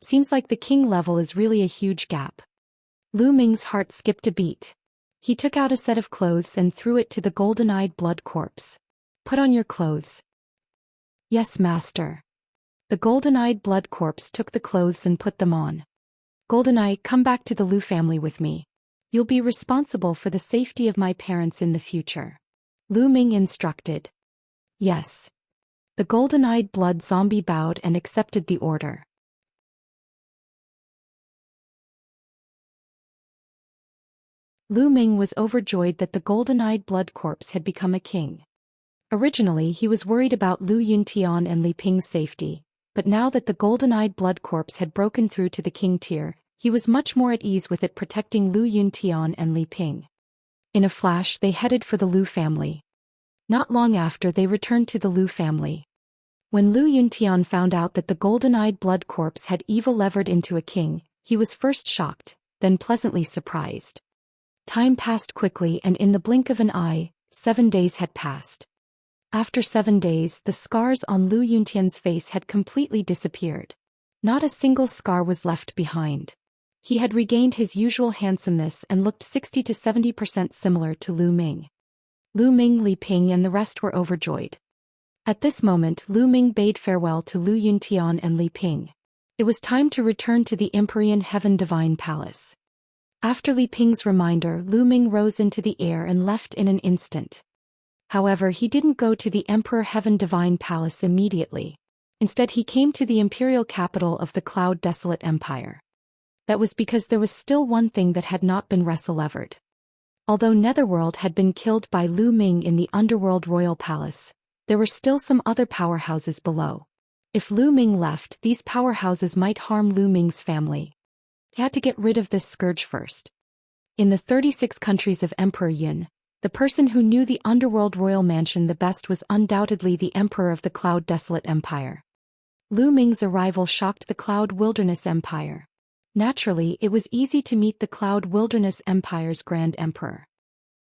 Seems like the king level is really a huge gap. Lu Ming's heart skipped a beat. He took out a set of clothes and threw it to the golden-eyed blood corpse. Put on your clothes. Yes, master. The golden-eyed blood corpse took the clothes and put them on. Golden-Eye, come back to the Lu family with me. You'll be responsible for the safety of my parents in the future. Lu Ming instructed. Yes. The golden-eyed blood zombie bowed and accepted the order. Lu Ming was overjoyed that the golden-eyed blood corpse had become a king. Originally he was worried about Lu Yuntian and Li Ping's safety, but now that the golden-eyed blood corpse had broken through to the king tier, he was much more at ease with it protecting Lu Yuntian and Li Ping. In a flash they headed for the Lu family. Not long after they returned to the Lu family. When Lu Yuntian found out that the golden-eyed blood corpse had evo-levered into a king, he was first shocked, then pleasantly surprised. Time passed quickly and in the blink of an eye, 7 days had passed. After 7 days, the scars on Lu Yuntian's face had completely disappeared. Not a single scar was left behind. He had regained his usual handsomeness and looked 60 to 70% similar to Lu Ming. Lu Ming, Li Ping and the rest were overjoyed. At this moment, Lu Ming bade farewell to Lu Yuntian and Li Ping. It was time to return to the Empyrean Heaven Divine Palace. After Li Ping's reminder, Lu Ming rose into the air and left in an instant. However, he didn't go to the Emperor Heaven Divine Palace immediately. Instead he came to the imperial capital of the Cloud Desolate Empire. That was because there was still one thing that had not been wrestle-levered. Although Netherworld had been killed by Lu Ming in the Underworld Royal Palace, there were still some other powerhouses below. If Lu Ming left, these powerhouses might harm Lu Ming's family. He had to get rid of this scourge first. In the 36 countries of Emperor Yun, the person who knew the Underworld Royal Mansion the best was undoubtedly the Emperor of the Cloud Desolate Empire. Lu Ming's arrival shocked the Cloud Wilderness Empire. Naturally, it was easy to meet the Cloud Wilderness Empire's Grand Emperor.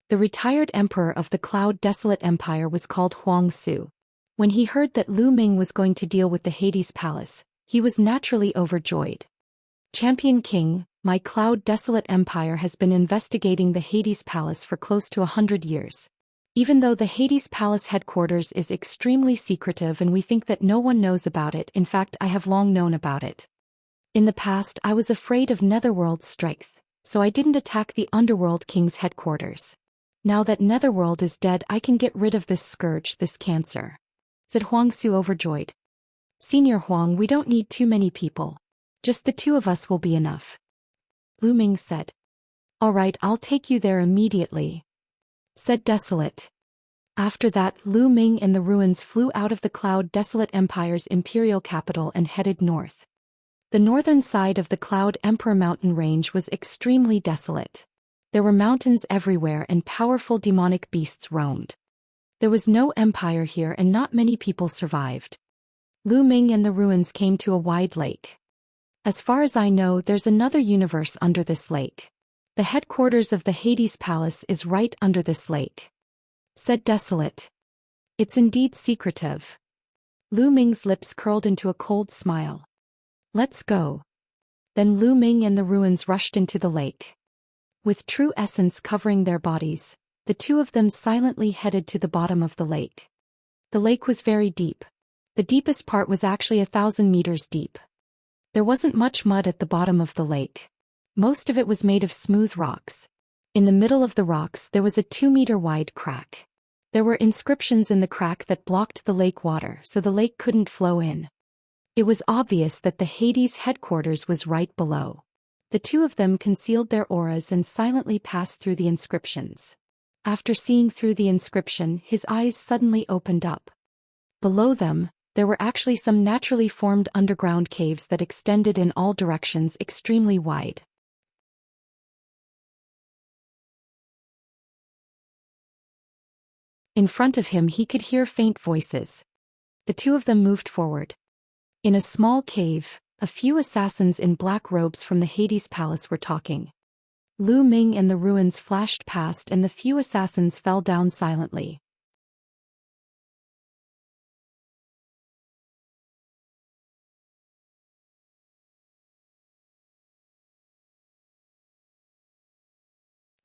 The retired Emperor of the Cloud Desolate Empire was called Huang Su. When he heard that Lu Ming was going to deal with the Hades Palace, he was naturally overjoyed. Champion King, my Cloud Desolate Empire has been investigating the Hades Palace for close to 100 years. Even though the Hades Palace headquarters is extremely secretive and we think that no one knows about it, in fact I have long known about it. In the past I was afraid of Netherworld's strength, so I didn't attack the Underworld King's headquarters. Now that Netherworld is dead I can get rid of this scourge, this cancer," said Huang Su overjoyed. "Senior Huang, we don't need too many people. Just the two of us will be enough," Lu Ming said. "All right, I'll take you there immediately," said Desolate. After that, Lu Ming and the ruins flew out of the Cloud Desolate Empire's imperial capital and headed north. The northern side of the Cloud Emperor mountain range was extremely desolate. There were mountains everywhere and powerful demonic beasts roamed. There was no empire here and not many people survived. Lu Ming and the ruins came to a wide lake. "As far as I know, there's another universe under this lake. The headquarters of the Hades Palace is right under this lake," said Desolate. "It's indeed secretive." Lu Ming's lips curled into a cold smile. "Let's go." Then Lu Ming and the ruins rushed into the lake. With true essence covering their bodies, the two of them silently headed to the bottom of the lake. The lake was very deep. The deepest part was actually 1,000 meters deep. There wasn't much mud at the bottom of the lake. Most of it was made of smooth rocks. In the middle of the rocks there was a 2-meter-wide crack. There were inscriptions in the crack that blocked the lake water so the lake couldn't flow in. It was obvious that the Hades headquarters was right below. The two of them concealed their auras and silently passed through the inscriptions. After seeing through the inscription, his eyes suddenly opened up. Below them, there were actually some naturally formed underground caves that extended in all directions extremely wide. In front of him he could hear faint voices. The two of them moved forward. In a small cave, a few assassins in black robes from the Hades Palace were talking. Lu Ming and the ruins flashed past and the few assassins fell down silently.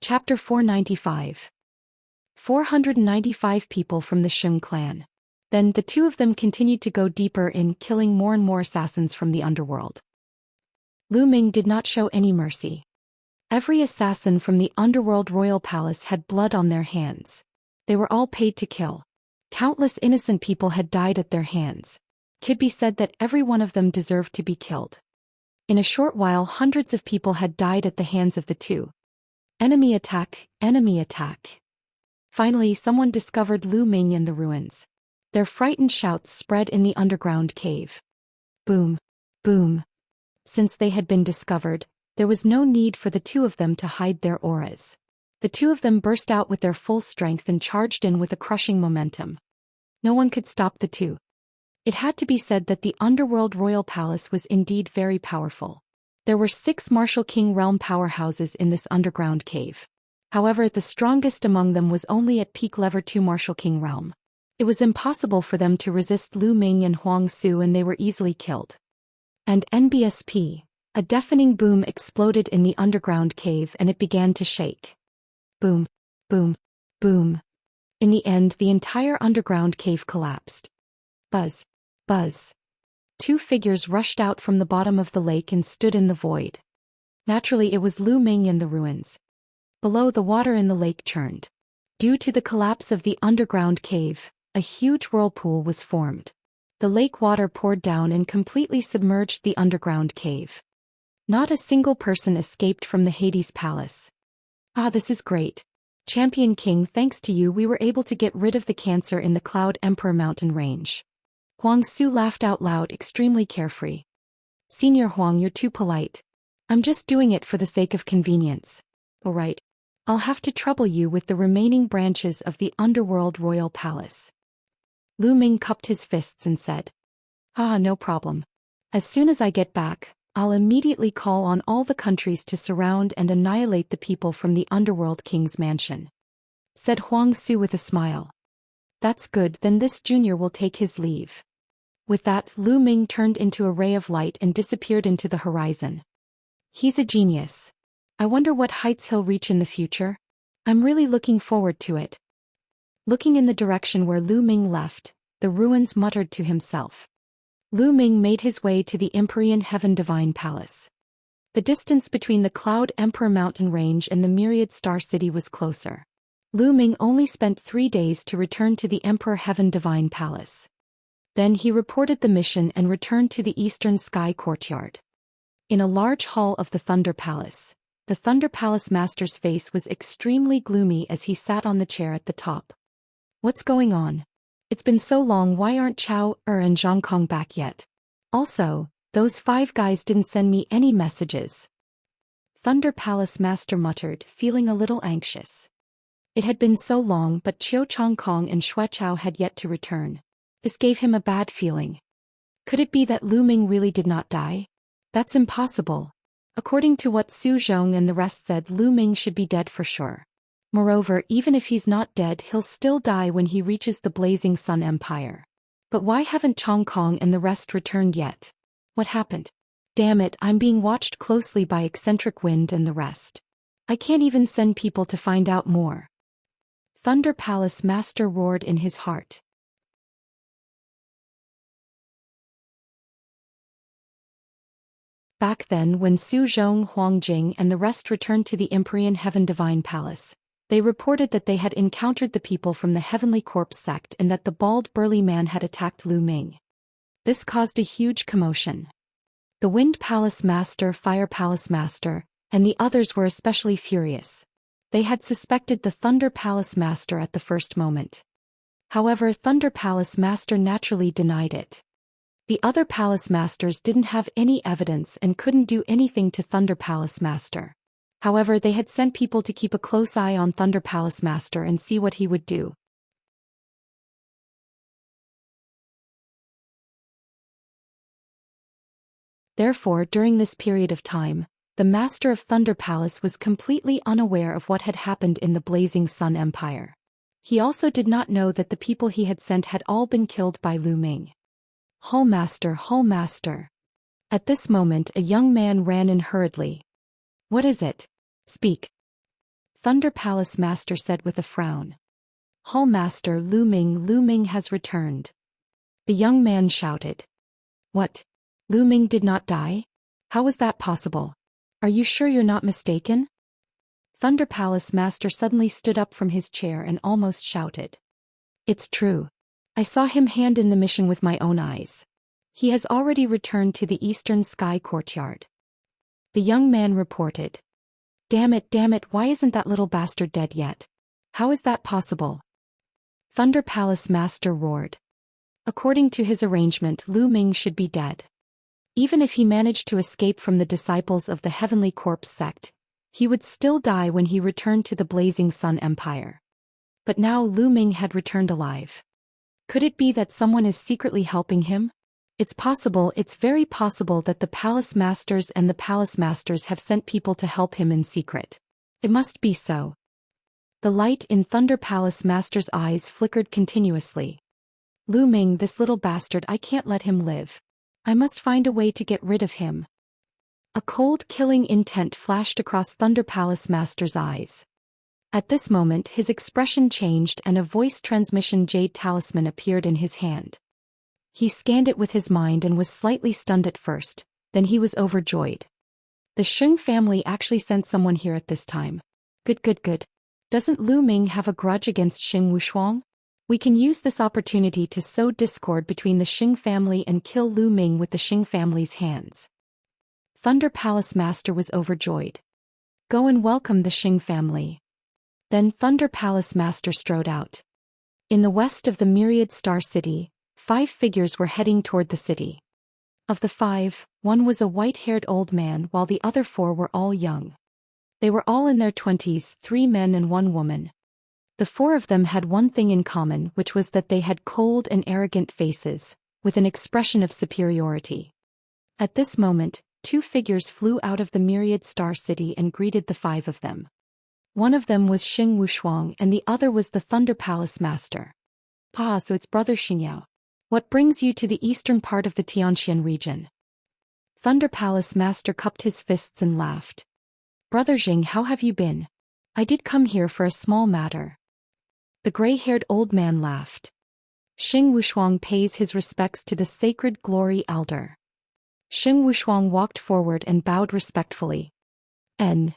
Chapter 495. 495 people from the Shun clan. Then the two of them continued to go deeper in, killing more and more assassins from the underworld. Lu Ming did not show any mercy. Every assassin from the Underworld Royal Palace had blood on their hands. They were all paid to kill. Countless innocent people had died at their hands. It could be said that every one of them deserved to be killed. In a short while hundreds of people had died at the hands of the two. Enemy attack, enemy attack. Finally someone discovered Lu Ming in the ruins. Their frightened shouts spread in the underground cave. Boom, boom. Since they had been discovered, there was no need for the two of them to hide their auras. The two of them burst out with their full strength and charged in with a crushing momentum. No one could stop the two. It had to be said that the Underworld Royal Palace was indeed very powerful. There were 6 Martial King realm powerhouses in this underground cave. However, the strongest among them was only at peak level 2 Martial King realm. It was impossible for them to resist Lu Ming and Huang Su and they were easily killed. And NBSP, a deafening boom exploded in the underground cave and it began to shake. Boom, boom, boom. In the end, the entire underground cave collapsed. Buzz, buzz. 2 figures rushed out from the bottom of the lake and stood in the void. Naturally, it was Lu Ming in the ruins. Below, the water in the lake churned. Due to the collapse of the underground cave, a huge whirlpool was formed. The lake water poured down and completely submerged the underground cave. Not a single person escaped from the Hades Palace. Ah, this is great. Champion King, thanks to you we were able to get rid of the cancer in the Cloud Emperor mountain range. Huang Su laughed out loud, extremely carefree. Senior Huang, you're too polite. I'm just doing it for the sake of convenience. Alright. I'll have to trouble you with the remaining branches of the Underworld Royal Palace. Lu Ming cupped his fists and said. Ah, no problem. As soon as I get back, I'll immediately call on all the countries to surround and annihilate the people from the Underworld King's mansion. Said Huang Su with a smile. That's good, then this junior will take his leave. With that, Lu Ming turned into a ray of light and disappeared into the horizon. He's a genius. I wonder what heights he'll reach in the future. I'm really looking forward to it. Looking in the direction where Lu Ming left, the ruins muttered to himself. Lu Ming made his way to the Empyrean Heaven Divine Palace. The distance between the Cloud Emperor mountain range and the Myriad Star City was closer. Lu Ming only spent 3 days to return to the Emperor Heaven Divine Palace. Then he reported the mission and returned to the Eastern Sky Courtyard. In a large hall of the Thunder Palace, the Thunder Palace Master's face was extremely gloomy as he sat on the chair at the top. What's going on? It's been so long, why aren't Chao, and Zhang Kong back yet? Also, those 5 guys didn't send me any messages. Thunder Palace Master muttered, feeling a little anxious. It had been so long, but Chiao Chong Kong and Xue Chao had yet to return. This gave him a bad feeling. Could it be that Lu Ming really did not die? That's impossible. According to what Su Zhong and the rest said, Lu Ming should be dead for sure. Moreover, even if he's not dead, he'll still die when he reaches the Blazing Sun Empire. But why haven't Chong Kong and the rest returned yet? What happened? Damn it, I'm being watched closely by Eccentric Wind and the rest. I can't even send people to find out more. Thunder Palace Master roared in his heart. Back then, when Su Zhong, Huang Jing and the rest returned to the Empyrean Heaven Divine Palace, they reported that they had encountered the people from the Heavenly Corpse sect and that the bald burly man had attacked Lu Ming. This caused a huge commotion. The Wind Palace Master, Fire Palace Master, and the others were especially furious. They had suspected the Thunder Palace Master at the first moment. However, Thunder Palace Master naturally denied it. The other Palace Masters didn't have any evidence and couldn't do anything to Thunder Palace Master. However, they had sent people to keep a close eye on Thunder Palace Master and see what he would do. Therefore, during this period of time, the Master of Thunder Palace was completely unaware of what had happened in the Blazing Sun Empire. He also did not know that the people he had sent had all been killed by Lu Ming. Hall Master, Hall Master. At this moment, a young man ran in hurriedly. What is it? Speak. Thunder Palace Master said with a frown. Hall Master, Lu Ming has returned. The young man shouted. What? Lu Ming did not die? How was that possible? Are you sure you're not mistaken? Thunder Palace Master suddenly stood up from his chair and almost shouted. It's true. I saw him hand in the mission with my own eyes. He has already returned to the Eastern Sky Courtyard. The young man reported. Damn it, why isn't that little bastard dead yet? How is that possible? Thunder Palace Master roared. According to his arrangement, Lu Ming should be dead. Even if he managed to escape from the disciples of the Heavenly Corpse sect, he would still die when he returned to the Blazing Sun Empire. But now Lu Ming had returned alive. Could it be that someone is secretly helping him? It's very possible that the Palace Masters and the Palace Masters have sent people to help him in secret. It must be so. The light in Thunder Palace Master's eyes flickered continuously. Lu Ming, this little bastard, I can't let him live. I must find a way to get rid of him. A cold, killing intent flashed across Thunder Palace Master's eyes. At this moment, his expression changed and a voice transmission jade talisman appeared in his hand. He scanned it with his mind and was slightly stunned at first, then he was overjoyed. The Sheng family actually sent someone here at this time. Good. Doesn't Lu Ming have a grudge against Xing Wushuang? We can use this opportunity to sow discord between the Xing family and kill Lu Ming with the Xing family's hands. Thunder Palace Master was overjoyed. Go and welcome the Xing family. Then Thunder Palace Master strode out. In the west of the myriad star city, 5 figures were heading toward the city. Of the 5, one was a white-haired old man while the other 4 were all young. They were all in their 20s, 3 men and 1 woman. The 4 of them had one thing in common, which was that they had cold and arrogant faces, with an expression of superiority. At this moment, 2 figures flew out of the myriad star city and greeted the 5 of them. One of them was Xing Wushuang and the other was the Thunder Palace Master. Ah, so it's Brother Xingyao. What brings you to the eastern part of the Xianxia region? Thunder Palace Master cupped his fists and laughed. Brother Xing, how have you been? I did come here for a small matter. The gray-haired old man laughed. Xing Wushuang pays his respects to the sacred glory elder. Xing Wushuang walked forward and bowed respectfully. N.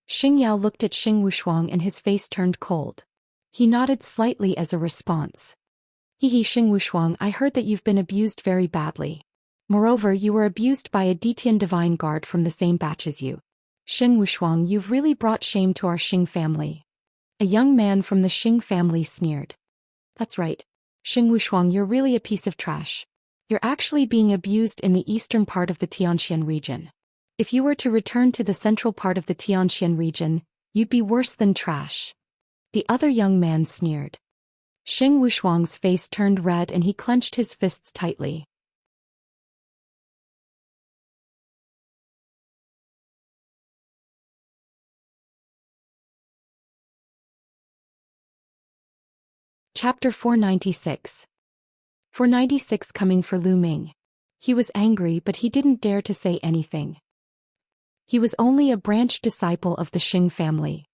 Xingyao looked at Xing Wushuang and his face turned cold. He nodded slightly as a response. Hehe, Xing Wushuang, I heard that you've been abused very badly. Moreover, you were abused by a Detian divine guard from the same batch as you. Xing Wushuang, you've really brought shame to our Xing family. A young man from the Xing family sneered. That's right. Xing Wushuang, you're really a piece of trash. You're actually being abused in the eastern part of the Xianxia region. If you were to return to the central part of the Xianxia region, you'd be worse than trash. The other young man sneered. Xing Wushuang's face turned red and he clenched his fists tightly. Chapter 496. 496 Coming for Lu Ming. He was angry but he didn't dare to say anything. He was only a branch disciple of the Xing family.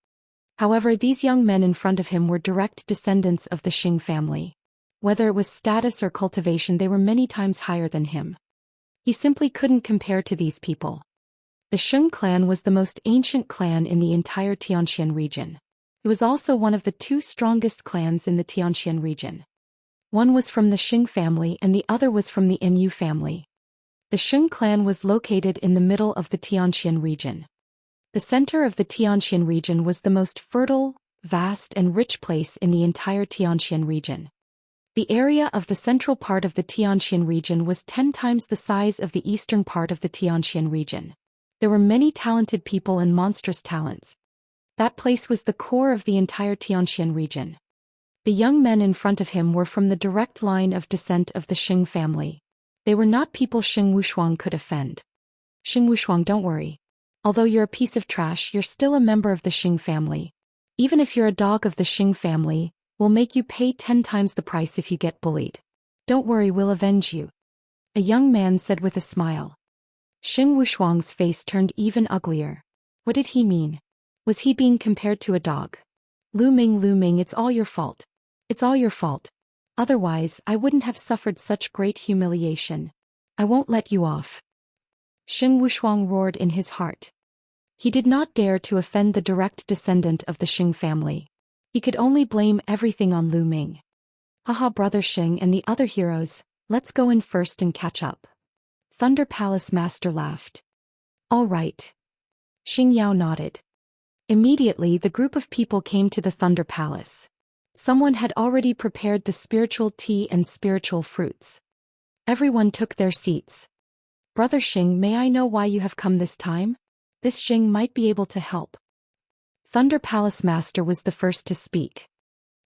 However, these young men in front of him were direct descendants of the Xing family. Whether it was status or cultivation, they were many times higher than him. He simply couldn't compare to these people. The Xing clan was the most ancient clan in the entire Xianxia region. It was also one of the 2 strongest clans in the Xianxia region. One was from the Xing family and the other was from the Mu family. The Xing clan was located in the middle of the Xianxia region. The center of the Xianxia region was the most fertile, vast and rich place in the entire Xianxia region. The area of the central part of the Xianxia region was 10 times the size of the eastern part of the Xianxia region. There were many talented people and monstrous talents. That place was the core of the entire Xianxia region. The young men in front of him were from the direct line of descent of the Xing family. They were not people Xing Wushuang could offend. Xing Wushuang, don't worry. Although you're a piece of trash, you're still a member of the Xing family. Even if you're a dog of the Xing family, we'll make you pay 10 times the price if you get bullied. Don't worry, we'll avenge you. A young man said with a smile. Xing Wushuang's face turned even uglier. What did he mean? Was he being compared to a dog? Lu Ming, it's all your fault. It's all your fault. Otherwise, I wouldn't have suffered such great humiliation. I won't let you off. Xing Wushuang roared in his heart. He did not dare to offend the direct descendant of the Xing family. He could only blame everything on Lu Ming. Haha, Brother Xing and the other heroes, let's go in first and catch up. Thunder Palace Master laughed. All right. Xingyao nodded. Immediately the group of people came to the Thunder Palace. Someone had already prepared the spiritual tea and spiritual fruits. Everyone took their seats. Brother Xing, may I know why you have come this time? This Xing might be able to help. Thunder Palace Master was the first to speak.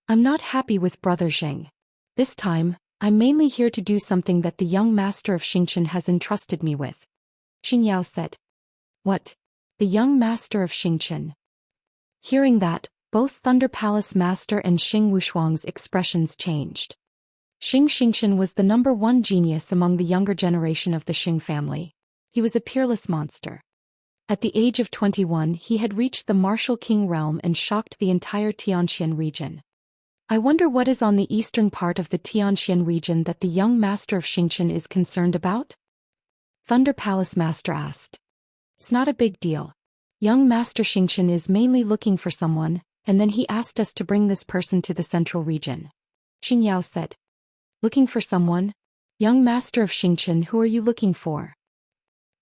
I'm not happy with Brother Xing. This time, I'm mainly here to do something that the young master of Xianxia has entrusted me with. Xingyao said. What? The young master of Xianxia? Hearing that, both Thunder Palace Master and Xing Wushuang's expressions changed. Xing Xianxia was the #1 genius among the younger generation of the Xing family. He was a peerless monster. At the age of 21, he had reached the martial king realm and shocked the entire Xianxia region. I wonder what is on the eastern part of the Xianxia region that the young master of Xianxia is concerned about? Thunder Palace Master asked. It's not a big deal. Young Master Xianxia is mainly looking for someone, and then he asked us to bring this person to the central region. Xingyao said. Looking for someone? Young Master of Xianxia, who are you looking for?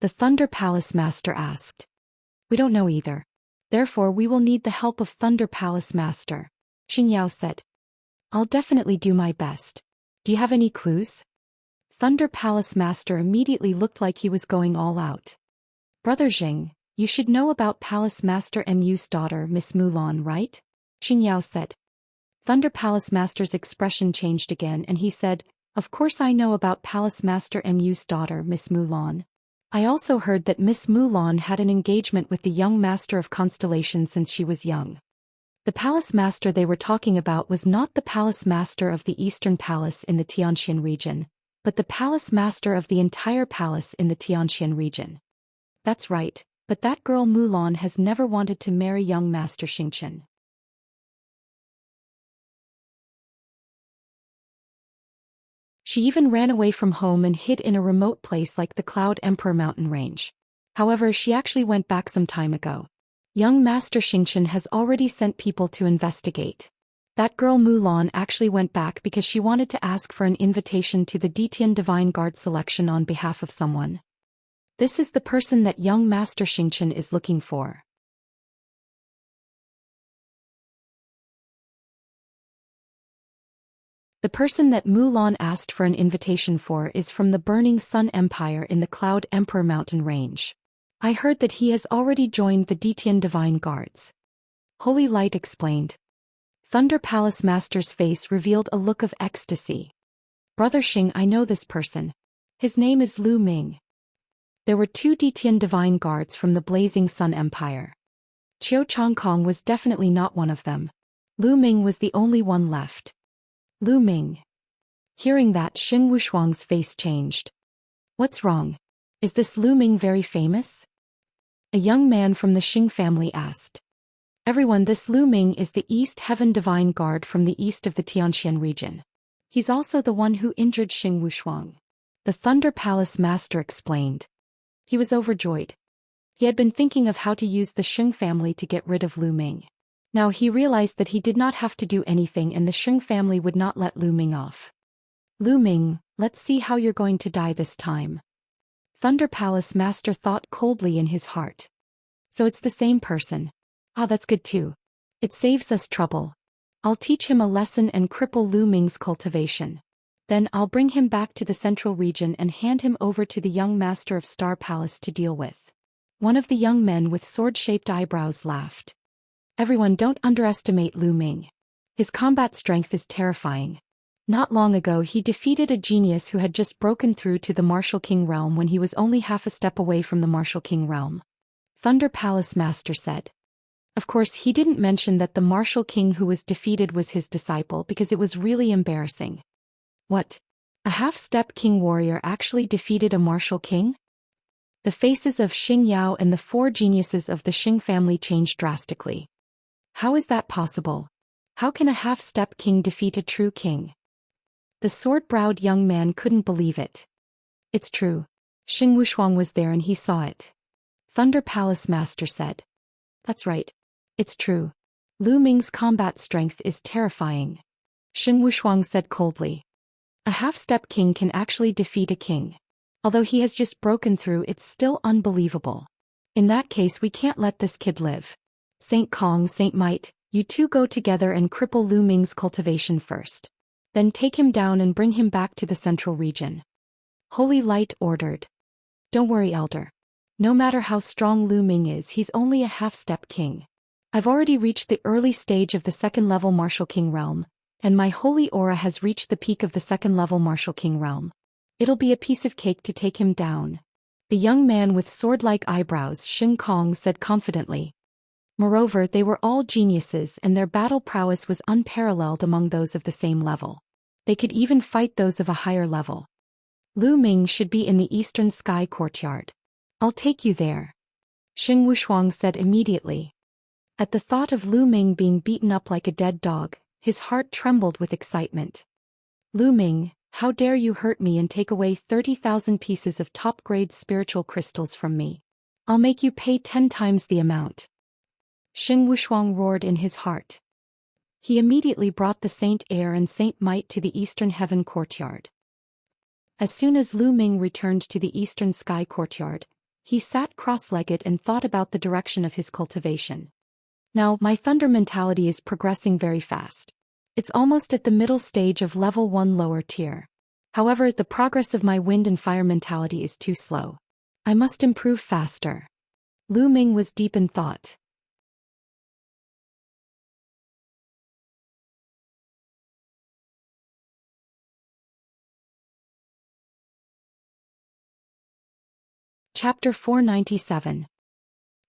The Thunder Palace Master asked. We don't know either. Therefore we will need the help of Thunder Palace Master, Xingyao said. I'll definitely do my best. Do you have any clues? Thunder Palace Master immediately looked like he was going all out. Brother Xing, you should know about Palace Master Mu's daughter Miss Mulan, right? Xingyao said. Thunder Palace Master's expression changed again and he said, Of course I know about Palace Master Mu's daughter Miss Mulan. I also heard that Miss Mulan had an engagement with the young Master of Constellation since she was young. The Palace Master they were talking about was not the Palace Master of the Eastern Palace in the Xianxia region, but the Palace Master of the entire palace in the Xianxia region. That's right, but that girl Mulan has never wanted to marry young Master Xingqian. She even ran away from home and hid in a remote place like the Cloud Emperor mountain range. However, she actually went back some time ago. Young Master Xingqian has already sent people to investigate. That girl Mulan actually went back because she wanted to ask for an invitation to the Detian Divine Guard selection on behalf of someone. This is the person that young Master Xingqian is looking for. The person that Mulan asked for an invitation for is from the Burning Sun Empire in the Cloud Emperor mountain range. I heard that he has already joined the Detian Divine Guards. Holy Light explained. Thunder Palace Master's face revealed a look of ecstasy. Brother Xing, I know this person. His name is Lu Ming. There were 2 Detian Divine Guards from the Blazing Sun Empire. Qiu Changkong was definitely not one of them. Lu Ming was the only one left. Lu Ming. Hearing that, Xing Wushuang's face changed. What's wrong? Is this Lu Ming very famous? A young man from the Xing family asked. Everyone, this Lu Ming is the East Heaven Divine Guard from the east of the Tianxian region. He's also the one who injured Xing Wushuang. The Thunder Palace Master explained. He was overjoyed. He had been thinking of how to use the Xing family to get rid of Lu Ming. Now he realized that he did not have to do anything and the Xing family would not let Lu Ming off. Lu Ming, let's see how you're going to die this time. Thunder Palace Master thought coldly in his heart. So it's the same person. Ah, that's good too. It saves us trouble. I'll teach him a lesson and cripple Lu Ming's cultivation. Then I'll bring him back to the central region and hand him over to the young Master of Star Palace to deal with. One of the young men with sword-shaped eyebrows laughed. Everyone, don't underestimate Lu Ming. His combat strength is terrifying. Not long ago he defeated a genius who had just broken through to the Martial King realm when he was only half a step away from the Martial King realm. Thunder Palace Master said. Of course he didn't mention that the Martial King who was defeated was his disciple because it was really embarrassing. What? A half-step king warrior actually defeated a Martial King? The faces of Xing Yao and the 4 geniuses of the Xing family changed drastically. How is that possible? How can a half-step king defeat a true king? The sword-browed young man couldn't believe it. It's true. Xing Wushuang was there and he saw it. Thunder Palace Master said. That's right. It's true. Lu Ming's combat strength is terrifying. Xing Wushuang said coldly. A half-step king can actually defeat a king. Although he has just broken through, it's still unbelievable. In that case we can't let this kid live. Saint Kong, Saint Might, you 2 go together and cripple Lu Ming's cultivation first. Then take him down and bring him back to the central region. Holy Light ordered. Don't worry, Elder. No matter how strong Lu Ming is, he's only a half-step king. I've already reached the early stage of the 2nd-level Martial King realm, and my holy aura has reached the peak of the 2nd-level Martial King realm. It'll be a piece of cake to take him down. The young man with sword-like eyebrows, Xing Kong, said confidently. Moreover, they were all geniuses and their battle prowess was unparalleled among those of the same level. They could even fight those of a higher level. Lu Ming should be in the Eastern Sky Courtyard. I'll take you there. Xing Wushuang said immediately. At the thought of Lu Ming being beaten up like a dead dog, his heart trembled with excitement. Lu Ming, how dare you hurt me and take away 30,000 pieces of top-grade spiritual crystals from me? I'll make you pay 10 times the amount. Xing Wushuang roared in his heart. He immediately brought the Saint Air and Saint Might to the Eastern Heaven Courtyard. As soon as Lu Ming returned to the Eastern Sky Courtyard, He sat cross-legged and thought about the direction of his cultivation. Now, my thunder mentality is progressing very fast. It's almost at the middle stage of level 1 lower tier. However, the progress of my wind and fire mentality is too slow. I must improve faster. Lu Ming was deep in thought. Chapter 497.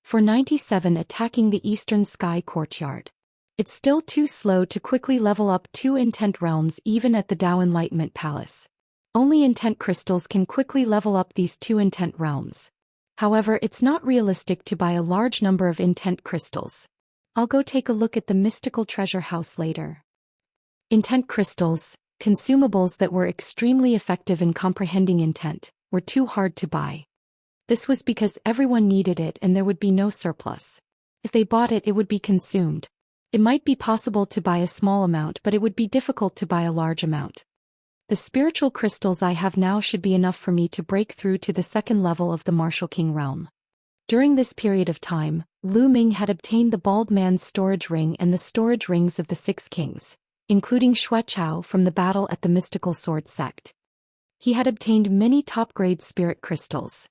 497 Attacking the Eastern Sky Courtyard. It's still too slow to quickly level up 2 intent realms even at the Dao Enlightenment Palace. Only intent crystals can quickly level up these 2 intent realms. However, it's not realistic to buy a large number of intent crystals. I'll go take a look at the mystical treasure house later. Intent crystals, consumables that were extremely effective in comprehending intent, were too hard to buy. This was because everyone needed it and there would be no surplus. If they bought it, it would be consumed. It might be possible to buy a small amount, but it would be difficult to buy a large amount. The spiritual crystals I have now should be enough for me to break through to the 2nd level of the Martial King realm. During this period of time, Lu Ming had obtained the Bald Man's storage ring and the storage rings of the 6 kings, including Xuechao from the battle at the Mystical Sword Sect. He had obtained many top-grade spirit crystals.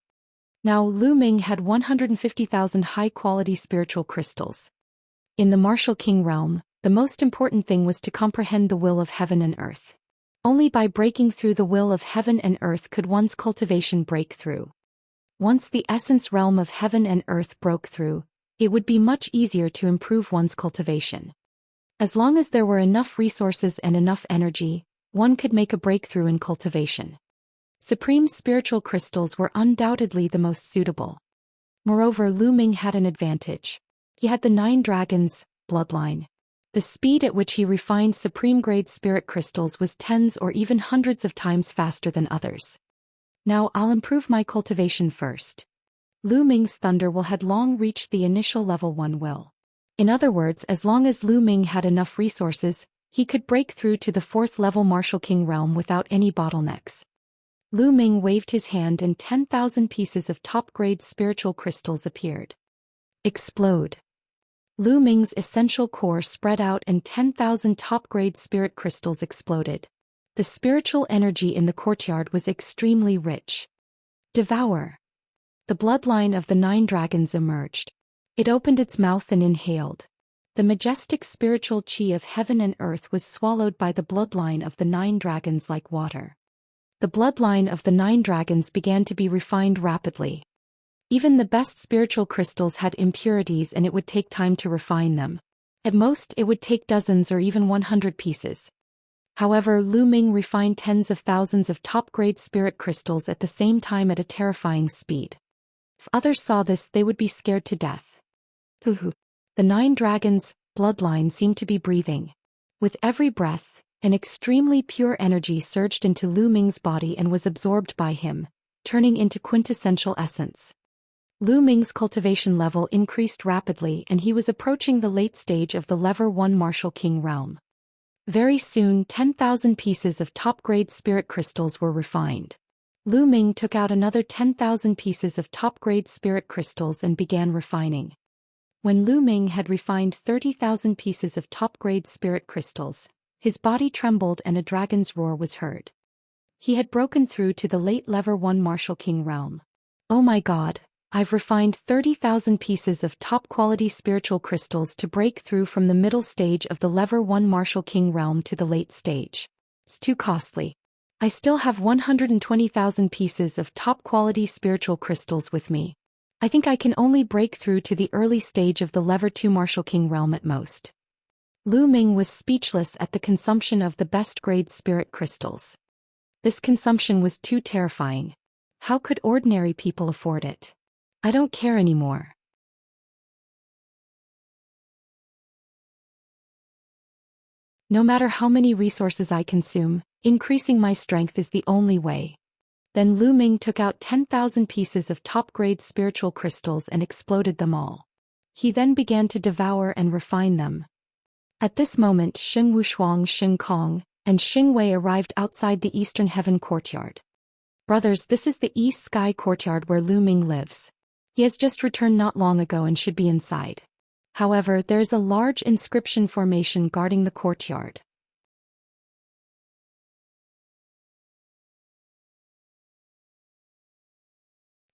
Now Lu Ming had 150,000 high-quality spiritual crystals. In the Martial King realm, the most important thing was to comprehend the will of heaven and earth. Only by breaking through the will of heaven and earth could one's cultivation break through. Once the essence realm of heaven and earth broke through, it would be much easier to improve one's cultivation. As long as there were enough resources and enough energy, one could make a breakthrough in cultivation. Supreme spiritual crystals were undoubtedly the most suitable. Moreover, Lu Ming had an advantage. He had the 9 dragons bloodline. The speed at which he refined supreme-grade spirit crystals was tens or even hundreds of times faster than others. Now I'll improve my cultivation first. Lu Ming's thunder will had long reached the initial level 1 will. In other words, as long as Lu Ming had enough resources, he could break through to the 4th level Martial King realm without any bottlenecks. Lu Ming waved his hand and 10,000 pieces of top-grade spiritual crystals appeared. Explode. Lu Ming's essential core spread out and 10,000 top-grade spirit crystals exploded. The spiritual energy in the courtyard was extremely rich. Devour. The bloodline of the 9 dragons emerged. It opened its mouth and inhaled. The majestic spiritual chi of heaven and earth was swallowed by the bloodline of the 9 dragons like water. The bloodline of the 9 dragons began to be refined rapidly. Even the best spiritual crystals had impurities and it would take time to refine them. At most, it would take dozens or even 100 pieces. However, Lu Ming refined tens of thousands of top-grade spirit crystals at the same time at a terrifying speed. If others saw this, they would be scared to death. The 9 dragons' bloodline seemed to be breathing. With every breath, an extremely pure energy surged into Lu Ming's body and was absorbed by him, turning into quintessential essence. Lu Ming's cultivation level increased rapidly and he was approaching the late stage of the level 1 Martial King realm. Very soon 10,000 pieces of top-grade spirit crystals were refined. Lu Ming took out another 10,000 pieces of top-grade spirit crystals and began refining. When Lu Ming had refined 30,000 pieces of top-grade spirit crystals, his body trembled and a dragon's roar was heard. He had broken through to the late level 1 Martial King realm. Oh my god, I've refined 30,000 pieces of top-quality spiritual crystals to break through from the middle stage of the level 1 Martial King realm to the late stage. It's too costly. I still have 120,000 pieces of top-quality spiritual crystals with me. I think I can only break through to the early stage of the level 2 Martial King realm at most. Lu Ming was speechless at the consumption of the best-grade spirit crystals. This consumption was too terrifying. How could ordinary people afford it? I don't care anymore. No matter how many resources I consume, increasing my strength is the only way. Then Lu Ming took out 10,000 pieces of top-grade spiritual crystals and exploded them all. He then began to devour and refine them. At this moment Xing Wushuang, Xing Kong, and Xing Wei arrived outside the Eastern Heaven courtyard. Brothers, this is the East Sky Courtyard where Lu Ming lives. He has just returned not long ago and should be inside. However, there is a large inscription formation guarding the courtyard.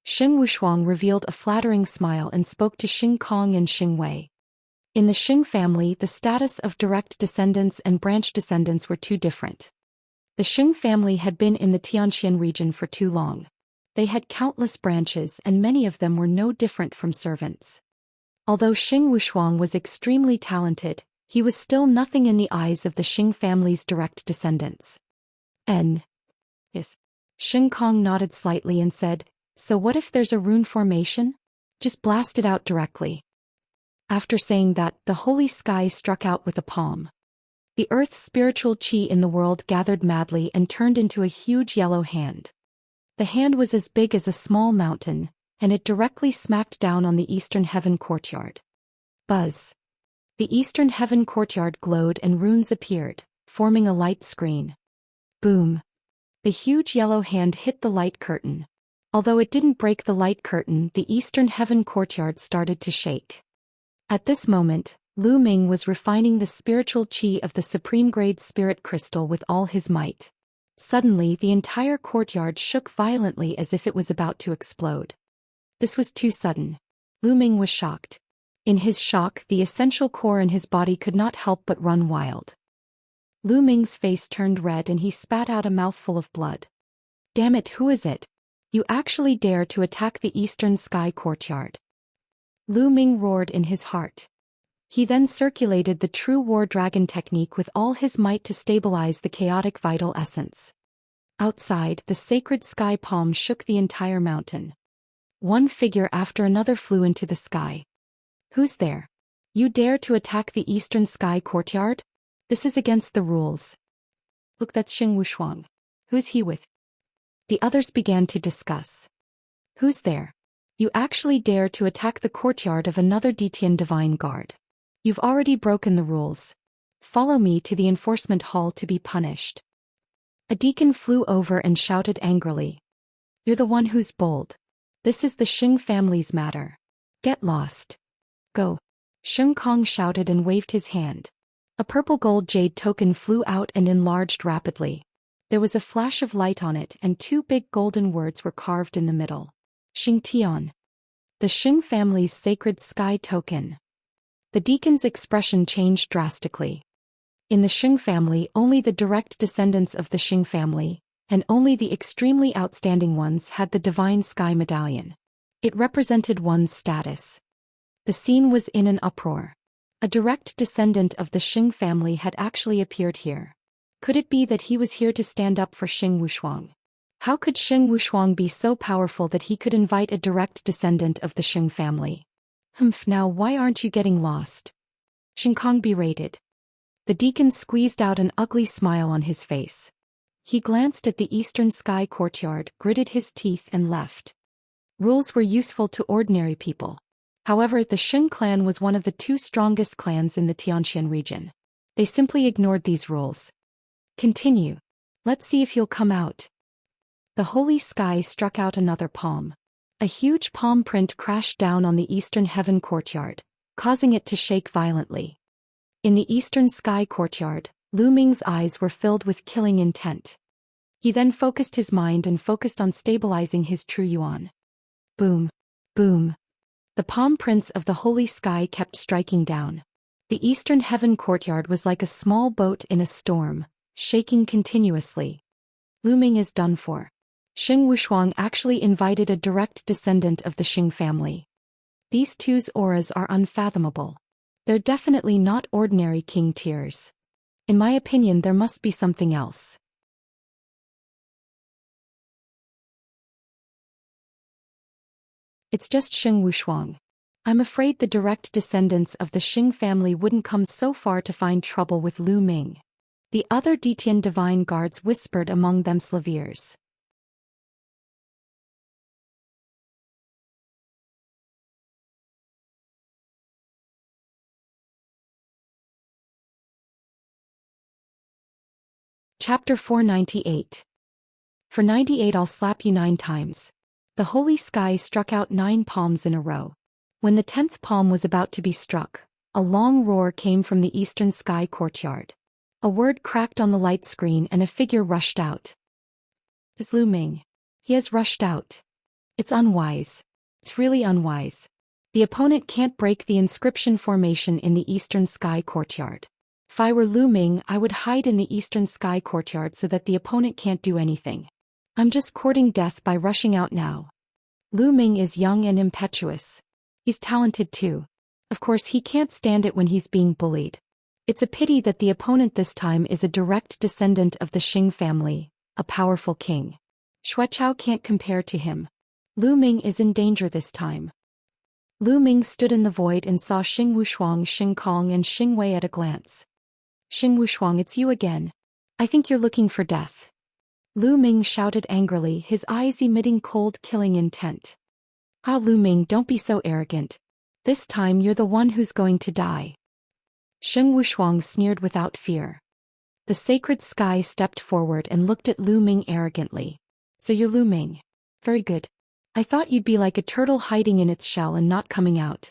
Xing Wushuang revealed a flattering smile and spoke to Xing Kong and Xing Wei. In the Xing family, the status of direct descendants and branch descendants were too different. The Xing family had been in the Xianxia region for too long. They had countless branches and many of them were no different from servants. Although Xing Wushuang was extremely talented, he was still nothing in the eyes of the Xing family's direct descendants. Yes. Xing Kong nodded slightly and said, "So what if there's a rune formation? Just blast it out directly." After saying that, the holy sky struck out with a palm. The earth's spiritual qi in the world gathered madly and turned into a huge yellow hand. The hand was as big as a small mountain, and it directly smacked down on the eastern heaven courtyard. Buzz. The eastern heaven courtyard glowed and runes appeared, forming a light screen. Boom. The huge yellow hand hit the light curtain. Although it didn't break the light curtain, the eastern heaven courtyard started to shake. At this moment, Lu Ming was refining the spiritual qi of the supreme-grade spirit crystal with all his might. Suddenly, the entire courtyard shook violently as if it was about to explode. This was too sudden. Lu Ming was shocked. In his shock, the essential core in his body could not help but run wild. Lu Ming's face turned red and he spat out a mouthful of blood. "Damn it, who is it? You actually dare to attack the eastern sky courtyard?" Lu Ming roared in his heart. He then circulated the true war dragon technique with all his might to stabilize the chaotic vital essence. Outside, the sacred sky palm shook the entire mountain. One figure after another flew into the sky. "Who's there? You dare to attack the eastern sky courtyard? This is against the rules." "Look, that's Xing Wushuang. Who's he with?" The others began to discuss. "Who's there? You actually dare to attack the courtyard of another Detian Divine Guard. You've already broken the rules. Follow me to the enforcement hall to be punished." A deacon flew over and shouted angrily. "You're the one who's bold. This is the Xing family's matter. Get lost. Go." Xing Kong shouted and waved his hand. A purple gold jade token flew out and enlarged rapidly. There was a flash of light on it and two big golden words were carved in the middle. Xingtian. The Xing family's sacred sky token. The deacon's expression changed drastically. In the Xing family, only the direct descendants of the Xing family, and only the extremely outstanding ones had the divine sky medallion. It represented one's status. The scene was in an uproar. A direct descendant of the Xing family had actually appeared here. Could it be that he was here to stand up for Xing Wushuang? How could Xing Wushuang be so powerful that he could invite a direct descendant of the Xing family? Now why aren't you getting lost?" Xing Kong berated. The deacon squeezed out an ugly smile on his face. He glanced at the eastern sky courtyard, gritted his teeth and left. Rules were useful to ordinary people. However, the Xing clan was one of the two strongest clans in the Tianxian region. They simply ignored these rules. "Continue. Let's see if you'll come out." The holy sky struck out another palm. A huge palm print crashed down on the eastern heaven courtyard, causing it to shake violently. In the eastern sky courtyard, Lu Ming's eyes were filled with killing intent. He then focused his mind and focused on stabilizing his true yuan. Boom. Boom. The palm prints of the holy sky kept striking down. The eastern heaven courtyard was like a small boat in a storm, shaking continuously. Lu Ming is done for. Xing Wushuang actually invited a direct descendant of the Xing family. These two's auras are unfathomable. They're definitely not ordinary king tiers. In my opinion, there must be something else. It's just Xing Wushuang. I'm afraid the direct descendants of the Xing family wouldn't come so far to find trouble with Lu Ming. The other Detian divine guards whispered among themselves ears. Chapter 498. For 98 I'll slap you 9 times. The holy sky struck out 9 palms in a row. When the 10th palm was about to be struck, a long roar came from the eastern sky courtyard. A word cracked on the light screen and a figure rushed out. It's Lu Ming. He has rushed out. It's unwise. It's really unwise. The opponent can't break the inscription formation in the eastern sky courtyard. If I were Lu Ming, I would hide in the eastern sky courtyard so that the opponent can't do anything. I'm just courting death by rushing out now. Lu Ming is young and impetuous. He's talented too. Of course he can't stand it when he's being bullied. It's a pity that the opponent this time is a direct descendant of the Xing family, a powerful king. Xueqiao can't compare to him. Lu Ming is in danger this time. Lu Ming stood in the void and saw Xing Wushuang, Xing Kong and Xing Wei at a glance. Xing Wushuang, it's you again. I think you're looking for death. Lu Ming shouted angrily, his eyes emitting cold, killing intent. Ah, Lu Ming, don't be so arrogant. This time you're the one who's going to die. Xing Wushuang sneered without fear. The sacred sky stepped forward and looked at Lu Ming arrogantly. So you're Lu Ming. Very good. I thought you'd be like a turtle hiding in its shell and not coming out.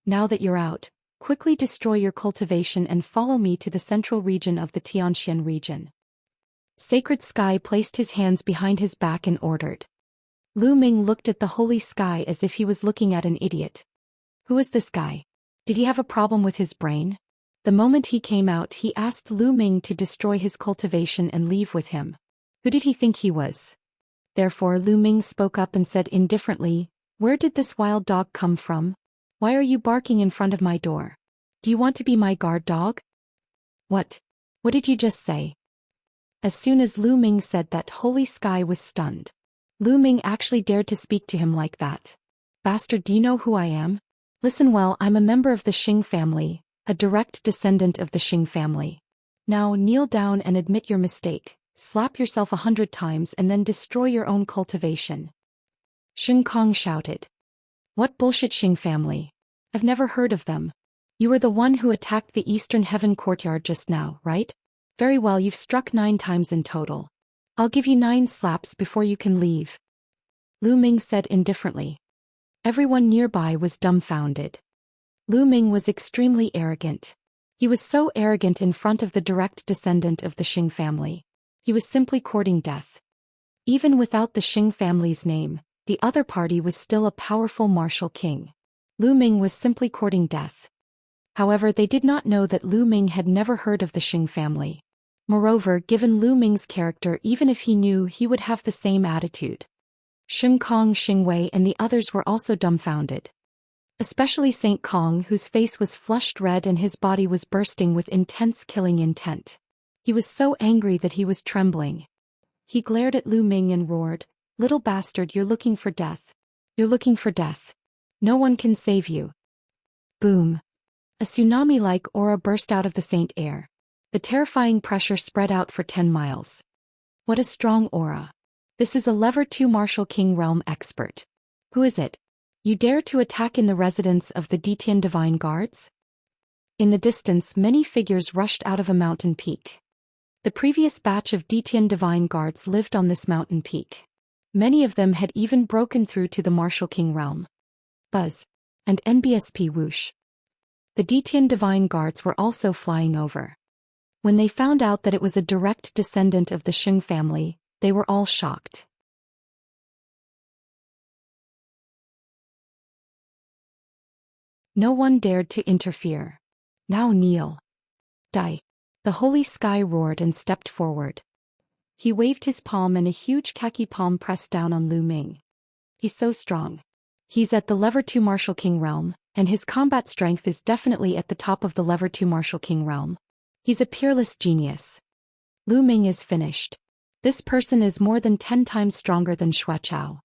Now that you're out, quickly destroy your cultivation and follow me to the central region of the Xianxia region. Sacred Sky placed his hands behind his back and ordered. Lu Ming looked at the holy sky as if he was looking at an idiot. Who is this guy? Did he have a problem with his brain? The moment he came out, he asked Lu Ming to destroy his cultivation and leave with him. Who did he think he was? Therefore Lu Ming spoke up and said indifferently, "Where did this wild dog come from? Why are you barking in front of my door? Do you want to be my guard dog?" What? What did you just say? As soon as Lu Ming said that, holy sky was stunned. Lu Ming actually dared to speak to him like that. Bastard, do you know who I am? Listen well, I'm a member of the Xing family, a direct descendant of the Xing family. Now kneel down and admit your mistake, slap yourself 100 times and then destroy your own cultivation. Xing Kong shouted. What bullshit Xing family? I've never heard of them. You were the one who attacked the Eastern Heaven courtyard just now, right? Very well, you've struck 9 times in total. I'll give you 9 slaps before you can leave. Lu Ming said indifferently. Everyone nearby was dumbfounded. Lu Ming was extremely arrogant. He was so arrogant in front of the direct descendant of the Xing family. He was simply courting death. Even without the Xing family's name, the other party was still a powerful martial king. Lu Ming was simply courting death. However, they did not know that Lu Ming had never heard of the Xing family. Moreover, given Lu Ming's character, even if he knew, he would have the same attitude. Xing Kong, Xing Wei and the others were also dumbfounded. Especially Saint Kong, whose face was flushed red and his body was bursting with intense killing intent. He was so angry that he was trembling. He glared at Lu Ming and roared, "Little bastard, you're looking for death. You're looking for death. No one can save you." Boom. A tsunami-like aura burst out of the saint air. The terrifying pressure spread out for 10 miles. What a strong aura. This is a Level 2 Martial King Realm expert. Who is it? You dare to attack in the residence of the Detian Divine Guards? In the distance, many figures rushed out of a mountain peak. The previous batch of Detian Divine Guards lived on this mountain peak. Many of them had even broken through to the Martial King Realm. Buzz. And NBSP whoosh. The Detian Divine Guards were also flying over. When they found out that it was a direct descendant of the Xing family, they were all shocked. No one dared to interfere. Now kneel. Die. The holy sky roared and stepped forward. He waved his palm and a huge khaki palm pressed down on Lu Ming. He's so strong. He's at the Level 2 Martial King Realm, and his combat strength is definitely at the top of the Level 2 Martial King Realm. He's a peerless genius. Lu Ming is finished. This person is more than 10 times stronger than Xueqiao.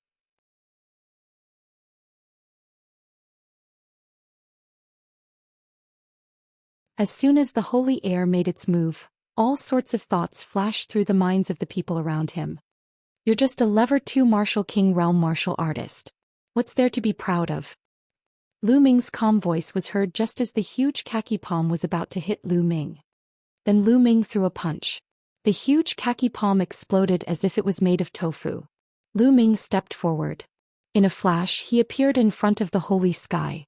As soon as the holy air made its move, all sorts of thoughts flashed through the minds of the people around him. You're just a Level 2 Martial King Realm martial artist. What's there to be proud of? Lu Ming's calm voice was heard just as the huge khaki palm was about to hit Lu Ming. Then Lu Ming threw a punch. The huge khaki palm exploded as if it was made of tofu. Lu Ming stepped forward. In a flash he appeared in front of the holy sky.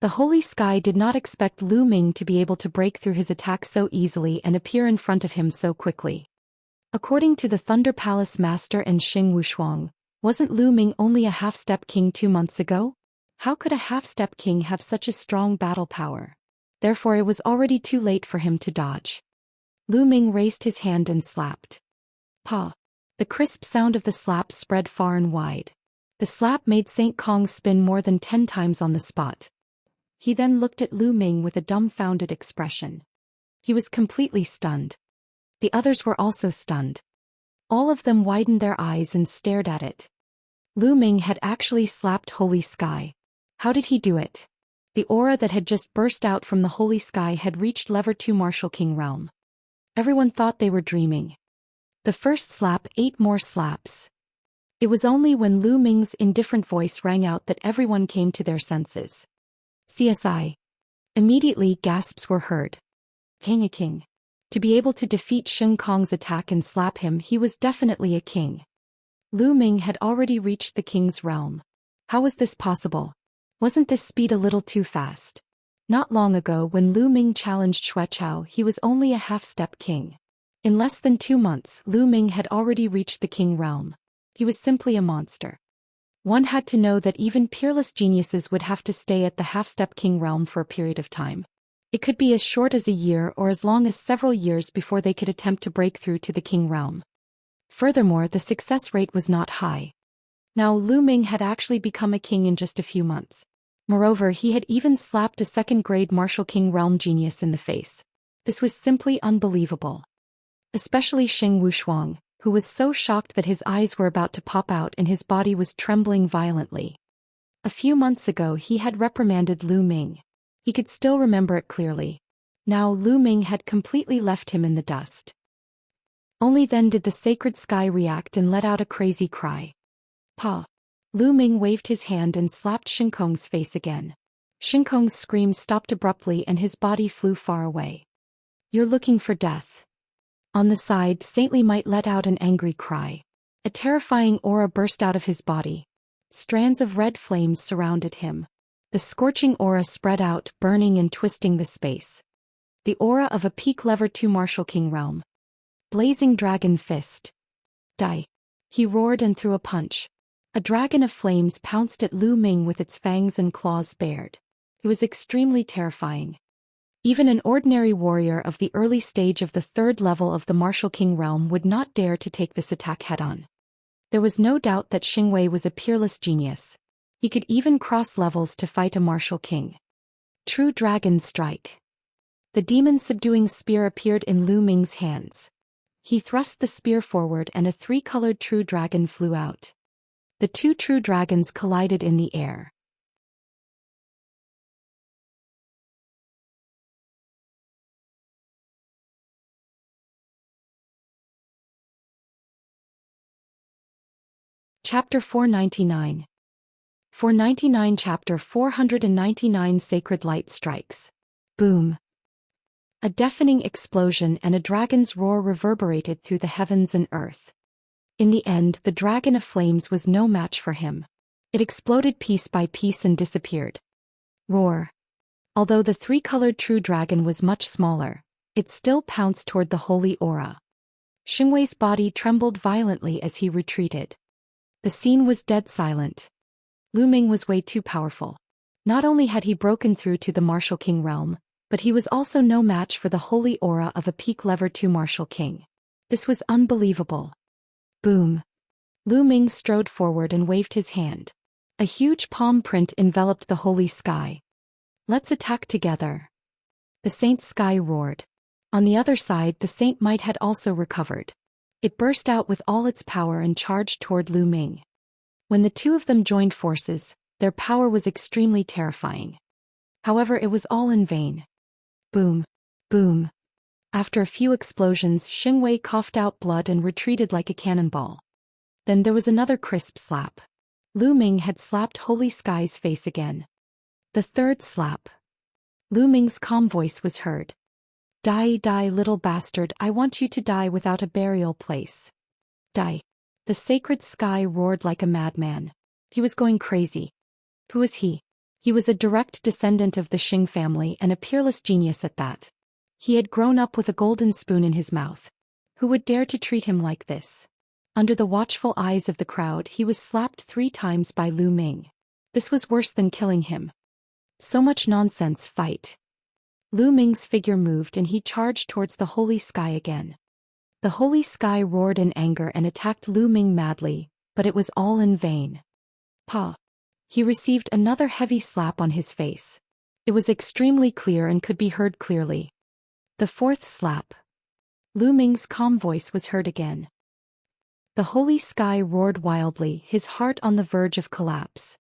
The holy sky did not expect Lu Ming to be able to break through his attack so easily and appear in front of him so quickly. According to the Thunder Palace Master and Xing Wushuang, wasn't Lu Ming only a half-step king 2 months ago? How could a half-step king have such a strong battle power? Therefore it was already too late for him to dodge. Lu Ming raised his hand and slapped. Pa! The crisp sound of the slap spread far and wide. The slap made St. Kong spin more than 10 times on the spot. He then looked at Lu Ming with a dumbfounded expression. He was completely stunned. The others were also stunned. All of them widened their eyes and stared at it. Lu Ming had actually slapped Holy Sky. How did he do it? The aura that had just burst out from the Holy Sky had reached Lever 2 Martial King realm. Everyone thought they were dreaming. The first slap ate more slaps. It was only when Lu Ming's indifferent voice rang out that everyone came to their senses. CSI. Immediately gasps were heard. King a king. To be able to defeat Sheng Kong's attack and slap him, he was definitely a king. Lu Ming had already reached the king's realm. How was this possible? Wasn't this speed a little too fast? Not long ago when Lu Ming challenged Xuechao, he was only a half-step king. In less than 2 months, Lu Ming had already reached the king realm. He was simply a monster. One had to know that even peerless geniuses would have to stay at the half-step king realm for a period of time. It could be as short as a year or as long as several years before they could attempt to break through to the king realm. Furthermore, the success rate was not high. Now Lu Ming had actually become a king in just a few months. Moreover, he had even slapped a second-grade Martial King realm genius in the face. This was simply unbelievable. Especially Xing Wushuang, who was so shocked that his eyes were about to pop out and his body was trembling violently. A few months ago he had reprimanded Lu Ming. He could still remember it clearly. Now Lu Ming had completely left him in the dust. Only then did the sacred sky react and let out a crazy cry. Pa! Lu Ming waved his hand and slapped Sheng Kong's face again. Sheng Kong's scream stopped abruptly and his body flew far away. You're looking for death. On the side, Saintly Might let out an angry cry. A terrifying aura burst out of his body. Strands of red flames surrounded him. The scorching aura spread out, burning and twisting the space. The aura of a peak Lever 2 Martial King realm. Blazing Dragon Fist. Die. He roared and threw a punch. A dragon of flames pounced at Lu Ming with its fangs and claws bared. It was extremely terrifying. Even an ordinary warrior of the early stage of the 3rd level of the Martial King realm would not dare to take this attack head-on. There was no doubt that Xingwei was a peerless genius. He could even cross levels to fight a Martial King. True Dragon Strike. The demon-subduing spear appeared in Lu Ming's hands. He thrust the spear forward and a 3-colored true dragon flew out. The 2 true dragons collided in the air. Chapter 499. 499 Chapter 499 Sacred Light Strikes. Boom. A deafening explosion and a dragon's roar reverberated through the heavens and earth. In the end, the dragon of flames was no match for him. It exploded piece by piece and disappeared. Roar. Although the 3-colored true dragon was much smaller, it still pounced toward the holy aura. Xingwei's body trembled violently as he retreated. The scene was dead silent. Lu Ming was way too powerful. Not only had he broken through to the Martial King realm, but he was also no match for the holy aura of a peak Lever 2 Martial King. This was unbelievable. Boom. Lu Ming strode forward and waved his hand. A huge palm print enveloped the holy sky. Let's attack together. The Saint's sky roared. On the other side, the Saint Might had also recovered. It burst out with all its power and charged toward Lu Ming. When the two of them joined forces, their power was extremely terrifying. However, it was all in vain. Boom. Boom. After a few explosions, Xingwei coughed out blood and retreated like a cannonball. Then there was another crisp slap. Lu Ming had slapped Holy Sky's face again. The 3rd slap. Lu Ming's calm voice was heard. Die, die, little bastard, I want you to die without a burial place. Die. The sacred sky roared like a madman. He was going crazy. Who was he? He was a direct descendant of the Xing family and a peerless genius at that. He had grown up with a golden spoon in his mouth. Who would dare to treat him like this? Under the watchful eyes of the crowd, he was slapped 3 times by Lu Ming. This was worse than killing him. So much nonsense, fight. Lu Ming's figure moved and he charged towards the holy sky again. The holy sky roared in anger and attacked Lu Ming madly, but it was all in vain. Pa. He received another heavy slap on his face. It was extremely clear and could be heard clearly. The 4th slap. Lu Ming's calm voice was heard again. The holy sky roared wildly, his heart on the verge of collapse.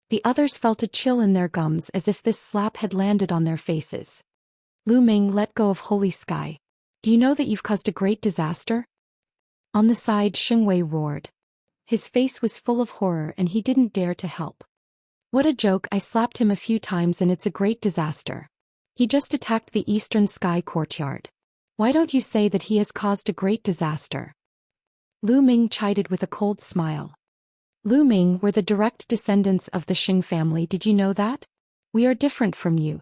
The others felt a chill in their gums as if this slap had landed on their faces. Lu Ming let go of holy sky. Do you know that you've caused a great disaster? On the side, Xingwei roared. His face was full of horror and he didn't dare to help. What a joke, I slapped him a few times and it's a great disaster. He just attacked the eastern sky courtyard. Why don't you say that he has caused a great disaster? Lu Ming chided with a cold smile. Lu Ming were the direct descendants of the Xing family, did you know that? We are different from you.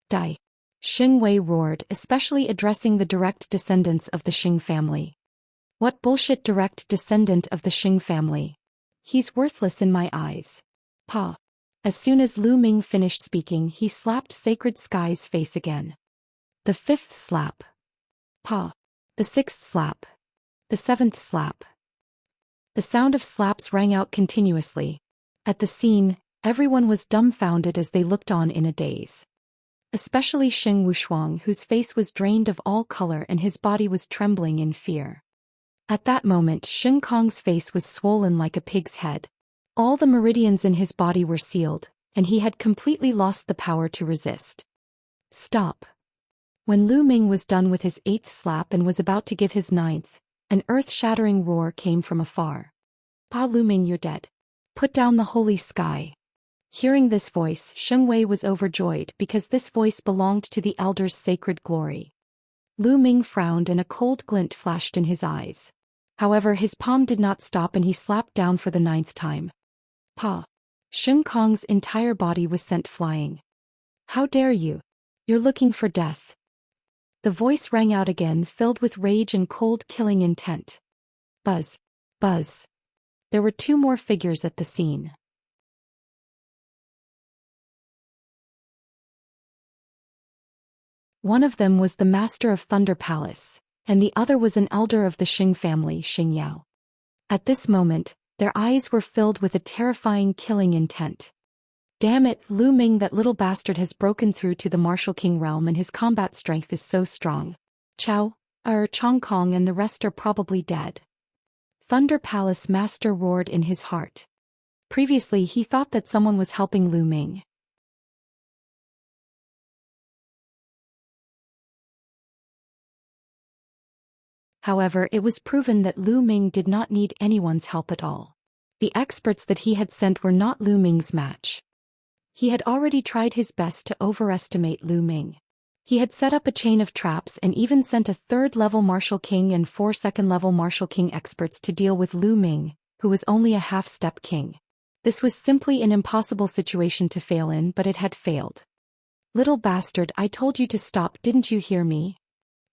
Die. Xingwei roared, especially addressing the direct descendants of the Xing family. What bullshit, direct descendant of the Xing family? He's worthless in my eyes. Pa. As soon as Lu Ming finished speaking, he slapped Sacred Sky's face again. The 5th slap. Pa. The 6th slap. The 7th slap. The sound of slaps rang out continuously. At the scene, everyone was dumbfounded as they looked on in a daze. Especially Xing Wushuang, whose face was drained of all color and his body was trembling in fear. At that moment, Xing Kong's face was swollen like a pig's head. All the meridians in his body were sealed, and he had completely lost the power to resist. Stop. When Lu Ming was done with his 8th slap and was about to give his 9th, an earth-shattering roar came from afar. Pa, Lu Ming, you're dead. Put down the holy sky. Hearing this voice, Xingwei was overjoyed because this voice belonged to the elder's sacred glory. Lu Ming frowned and a cold glint flashed in his eyes. However, his palm did not stop and he slapped down for the 9th time. Pa. Xing Kong's entire body was sent flying. How dare you? You're looking for death. The voice rang out again, filled with rage and cold killing intent. Buzz. Buzz. There were 2 more figures at the scene. One of them was the master of Thunder Palace, and the other was an elder of the Xing family, Xingyao. At this moment, their eyes were filled with a terrifying killing intent. Damn it, Lu Ming, that little bastard has broken through to the Martial King realm and his combat strength is so strong. Chong Kong and the rest are probably dead. Thunder Palace Master roared in his heart. Previously he thought that someone was helping Lu Ming. However, it was proven that Lu Ming did not need anyone's help at all. The experts that he had sent were not Lu Ming's match. He had already tried his best to overestimate Lu Ming. He had set up a chain of traps and even sent a 3rd-level Martial King and 4 2nd-level Martial King experts to deal with Lu Ming, who was only a half-step king. This was simply an impossible situation to fail in, but it had failed. Little bastard, I told you to stop, didn't you hear me?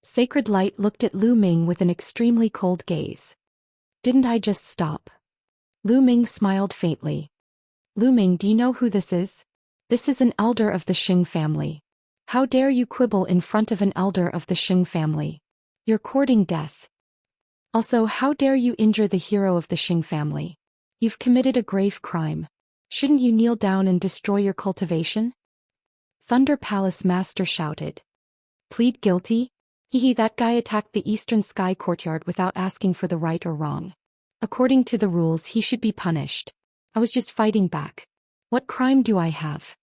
Sacred Light looked at Lu Ming with an extremely cold gaze. Didn't I just stop? Lu Ming smiled faintly. Lu Ming, do you know who this is? This is an elder of the Xing family. How dare you quibble in front of an elder of the Xing family? You're courting death. Also, how dare you injure the hero of the Xing family? You've committed a grave crime. Shouldn't you kneel down and destroy your cultivation? Thunder Palace Master shouted. Plead guilty? Hehe, that guy attacked the Eastern Sky Courtyard without asking for the right or wrong. According to the rules, he should be punished. I was just fighting back. What crime do I have?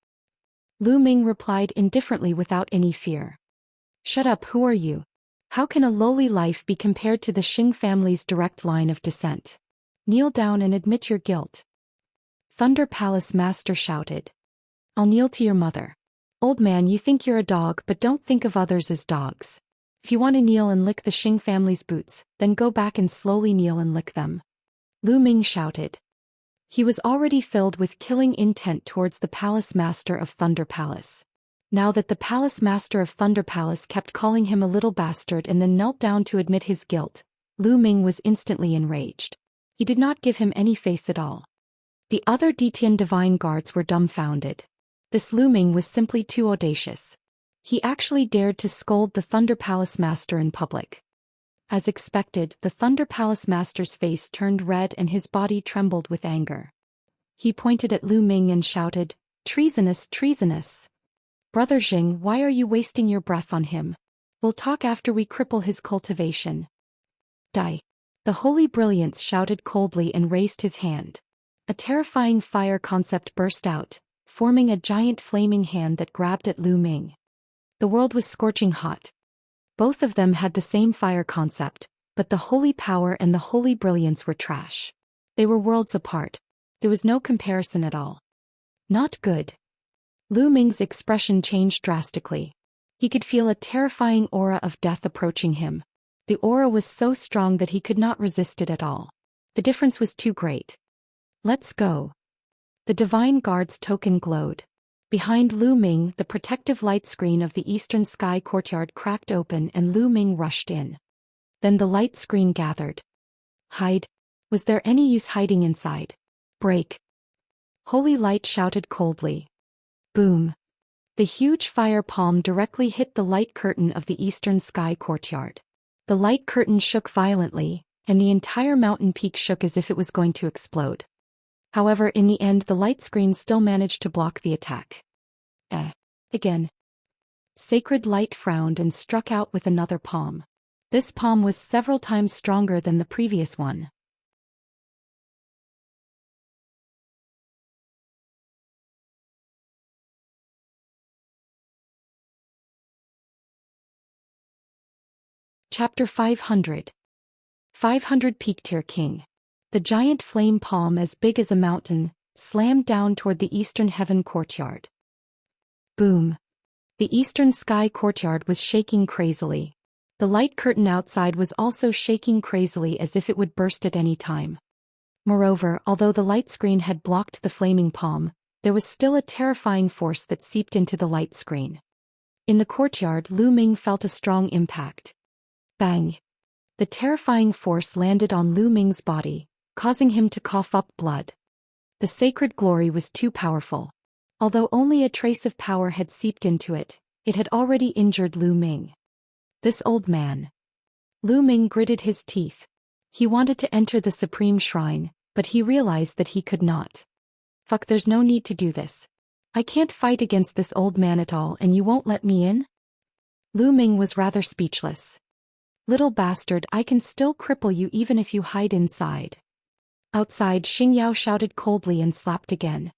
Lu Ming replied indifferently without any fear. Shut up, who are you? How can a lowly life be compared to the Xing family's direct line of descent? Kneel down and admit your guilt. Thunder Palace Master shouted. I'll kneel to your mother. Old man, you think you're a dog but don't think of others as dogs. If you want to kneel and lick the Xing family's boots, then go back and slowly kneel and lick them. Lu Ming shouted. He was already filled with killing intent towards the Palace Master of Thunder Palace. Now that the Palace Master of Thunder Palace kept calling him a little bastard and then knelt down to admit his guilt, Lu Ming was instantly enraged. He did not give him any face at all. The other Detian divine guards were dumbfounded. This Lu Ming was simply too audacious. He actually dared to scold the Thunder Palace Master in public. As expected, the Thunder Palace Master's face turned red and his body trembled with anger. He pointed at Lu Ming and shouted, "Treasonous, treasonous! Brother Xing, why are you wasting your breath on him? We'll talk after we cripple his cultivation." Die! The Holy Brilliance shouted coldly and raised his hand. A terrifying fire concept burst out, forming a giant flaming hand that grabbed at Lu Ming. The world was scorching hot. Both of them had the same fire concept, but the Holy Power and the Holy Brilliance were trash. They were worlds apart. There was no comparison at all. Not good. Lu Ming's expression changed drastically. He could feel a terrifying aura of death approaching him. The aura was so strong that he could not resist it at all. The difference was too great. Let's go. The Divine Guard's token glowed. Behind Lu Ming, the protective light screen of the eastern sky courtyard cracked open and Lu Ming rushed in. Then the light screen gathered. Hide? Was there any use hiding inside? Break! Holy Light shouted coldly. Boom! The huge fire palm directly hit the light curtain of the eastern sky courtyard. The light curtain shook violently, and the entire mountain peak shook as if it was going to explode. However, in the end the light screen still managed to block the attack. Again. Sacred Light frowned and struck out with another palm. This palm was several times stronger than the previous one. Chapter 500. 500 Peak Tier King. The giant flame palm as big as a mountain slammed down toward the eastern heaven courtyard. Boom! The eastern sky courtyard was shaking crazily. The light curtain outside was also shaking crazily as if it would burst at any time. Moreover, although the light screen had blocked the flaming palm, there was still a terrifying force that seeped into the light screen. In the courtyard, Lu Ming felt a strong impact. Bang! The terrifying force landed on Lu Ming's body, causing him to cough up blood. The sacred glory was too powerful. Although only a trace of power had seeped into it, it had already injured Lu Ming. This old man. Lu Ming gritted his teeth. He wanted to enter the Supreme Shrine, but he realized that he could not. Fuck, there's no need to do this. I can't fight against this old man at all and you won't let me in? Lu Ming was rather speechless. Little bastard, I can still cripple you even if you hide inside. Outside, Xingyao shouted coldly and slapped again.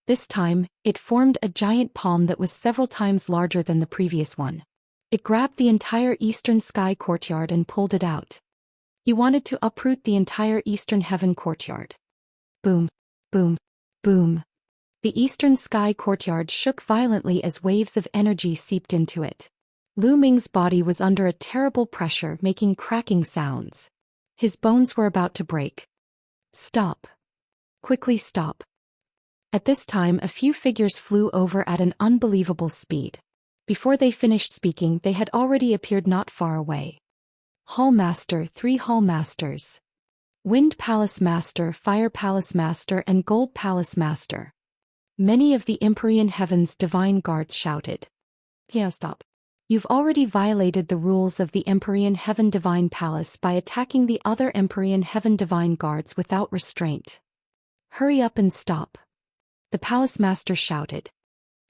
This time, it formed a giant palm that was several times larger than the previous one. It grabbed the entire eastern sky courtyard and pulled it out. He wanted to uproot the entire eastern heaven courtyard. Boom, boom, boom. The eastern sky courtyard shook violently as waves of energy seeped into it. Lu Ming's body was under a terrible pressure, making cracking sounds. His bones were about to break. Stop. Quickly stop. At this time a few figures flew over at an unbelievable speed. Before they finished speaking they had already appeared not far away. Hall Master, 3 Hall Masters. Wind Palace Master, Fire Palace Master and Gold Palace Master. Many of the Empyrean Heaven's divine guards shouted. Yeah, stop. You've already violated the rules of the Empyrean Heaven Divine Palace by attacking the other Empyrean Heaven Divine Guards without restraint. Hurry up and stop. The Palace Master shouted.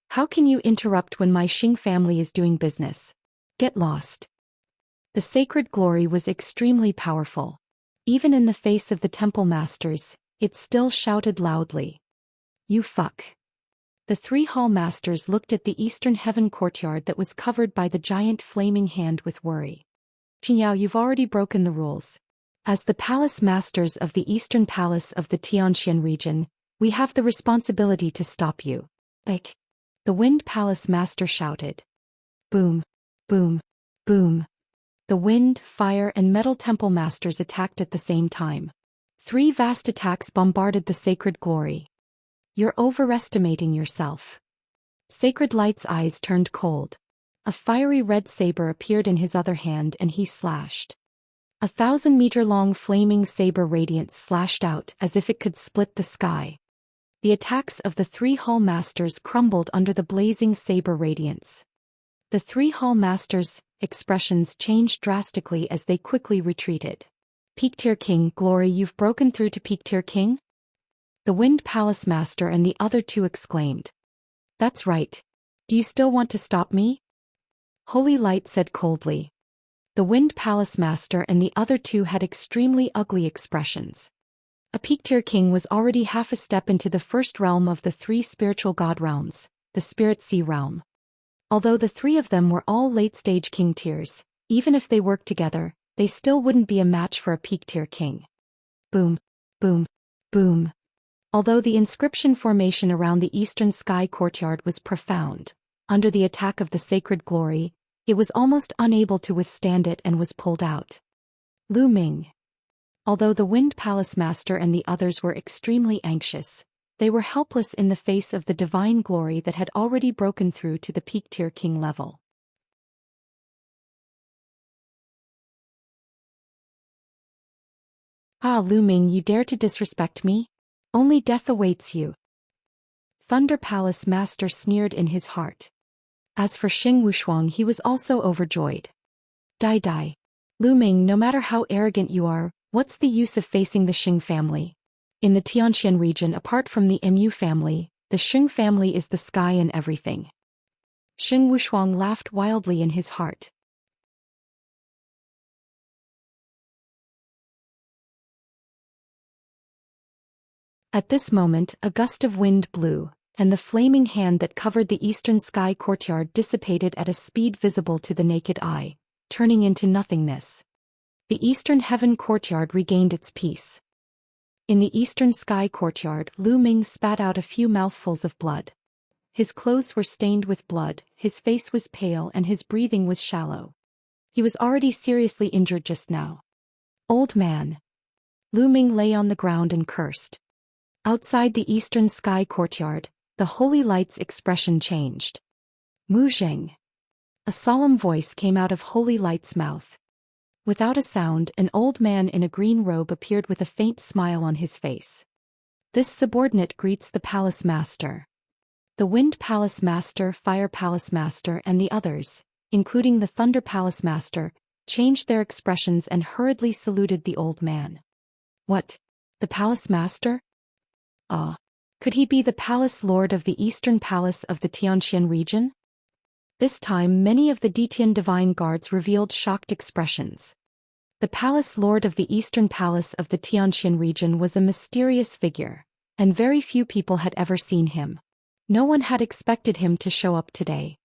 How can you interrupt when my Xing family is doing business? Get lost. The sacred glory was extremely powerful. Even in the face of the Temple Masters, it still shouted loudly. You fuck. The 3 Hall Masters looked at the eastern heaven courtyard that was covered by the giant flaming hand with worry. Xianxia, you've already broken the rules. As the Palace Masters of the Eastern Palace of the Xianxia region, we have the responsibility to stop you. The Wind Palace Master shouted. Boom, boom, boom. The Wind, Fire and Metal Temple Masters attacked at the same time. 3 vast attacks bombarded the sacred glory. You're overestimating yourself. Sacred Light's eyes turned cold. A fiery red saber appeared in his other hand and he slashed. 1,000-meter-long flaming saber radiance slashed out as if it could split the sky. The attacks of the 3 Hall Masters crumbled under the blazing saber radiance. The 3 Hall Masters' expressions changed drastically as they quickly retreated. Peak Tier King, Glory, you've broken through to Peak Tier King? The Wind Palace Master and the other 2 exclaimed. That's right. Do you still want to stop me? Holy Light said coldly. The Wind Palace Master and the other 2 had extremely ugly expressions. A Peak Tier King was already half a step into the first realm of the 3 spiritual god realms, the Spirit Sea realm. Although the 3 of them were all late-stage king tiers, even if they worked together, they still wouldn't be a match for a Peak Tier King. Boom, boom, boom. Although the inscription formation around the eastern sky courtyard was profound, under the attack of the sacred glory, it was almost unable to withstand it and was pulled out. Lu Ming. Although the Wind Palace Master and the others were extremely anxious, they were helpless in the face of the divine glory that had already broken through to the Peak Tier King level. Ah, Lu Ming, you dare to disrespect me? Only death awaits you. Thunder Palace Master sneered in his heart. As for Xing Wushuang, he was also overjoyed. Die. Lu Ming, no matter how arrogant you are, what's the use of facing the Xing family? In the Xianxia region, apart from the Mu family, the Xing family is the sky and everything. Xing Wushuang laughed wildly in his heart. At this moment, a gust of wind blew, and the flaming hand that covered the eastern sky courtyard dissipated at a speed visible to the naked eye, turning into nothingness. The eastern heaven courtyard regained its peace. In the eastern sky courtyard, Lu Ming spat out a few mouthfuls of blood. His clothes were stained with blood, his face was pale and his breathing was shallow. He was already seriously injured just now. Old man. Lu Ming lay on the ground and cursed. Outside the eastern sky courtyard, the Holy Light's expression changed. Mu Zheng. A solemn voice came out of Holy Light's mouth. Without a sound, an old man in a green robe appeared with a faint smile on his face. This subordinate greets the Palace Master. The Wind Palace Master, Fire Palace Master and the others, including the Thunder Palace Master, changed their expressions and hurriedly saluted the old man. What? The Palace Master? Could he be the Palace Lord of the Eastern Palace of the Xianxia region? This time many of the Detian divine guards revealed shocked expressions. The Palace Lord of the Eastern Palace of the Xianxia region was a mysterious figure, and very few people had ever seen him. No one had expected him to show up today.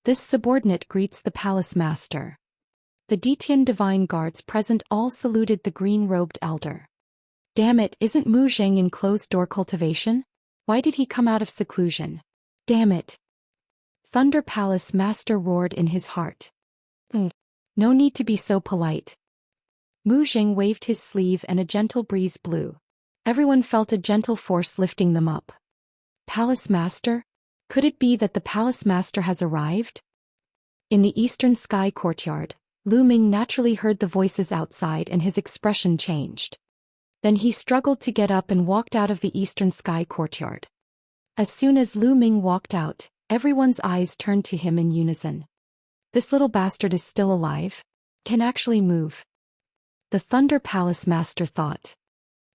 This subordinate greets the Palace Master. The Detian divine guards present all saluted the green-robed elder. Damn it, isn't Mu Zheng in closed-door cultivation? Why did he come out of seclusion? Damn it. Thunder Palace Master roared in his heart. No need to be so polite. Mu Zheng waved his sleeve and a gentle breeze blew. Everyone felt a gentle force lifting them up. Palace Master? Could it be that the Palace Master has arrived? In the eastern sky courtyard, Lu Ming naturally heard the voices outside and his expression changed. Then he struggled to get up and walked out of the eastern sky courtyard. As soon as Lu Ming walked out, everyone's eyes turned to him in unison. This little bastard is still alive? Can actually move. The Thunder Palace Master thought.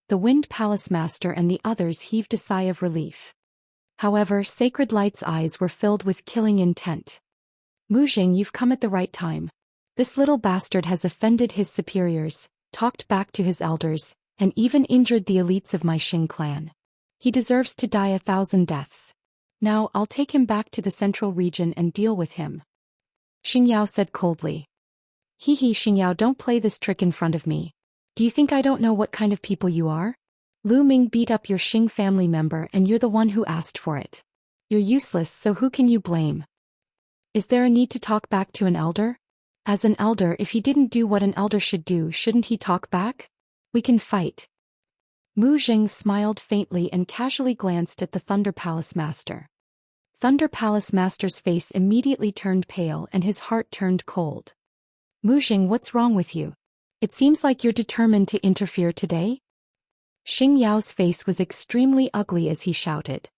The Wind Palace Master and the others heaved a sigh of relief. However, Sacred Light's eyes were filled with killing intent. Mu Zheng, you've come at the right time. This little bastard has offended his superiors, talked back to his elders, and even injured the elites of my Xing clan. He deserves to die 1,000 deaths. Now I'll take him back to the central region and deal with him. Xingyao said coldly. Hee Xingyao, don't play this trick in front of me. Do you think I don't know what kind of people you are? Lu Ming beat up your Xing family member and you're the one who asked for it. You're useless, so who can you blame? Is there a need to talk back to an elder? As an elder, if he didn't do what an elder should do, shouldn't he talk back? We can fight. Mu Jing smiled faintly and casually glanced at the Thunder Palace Master. Thunder Palace Master's face immediately turned pale and his heart turned cold. Mu Jing, what's wrong with you? It seems like you're determined to interfere today? Xing Yao's face was extremely ugly as he shouted.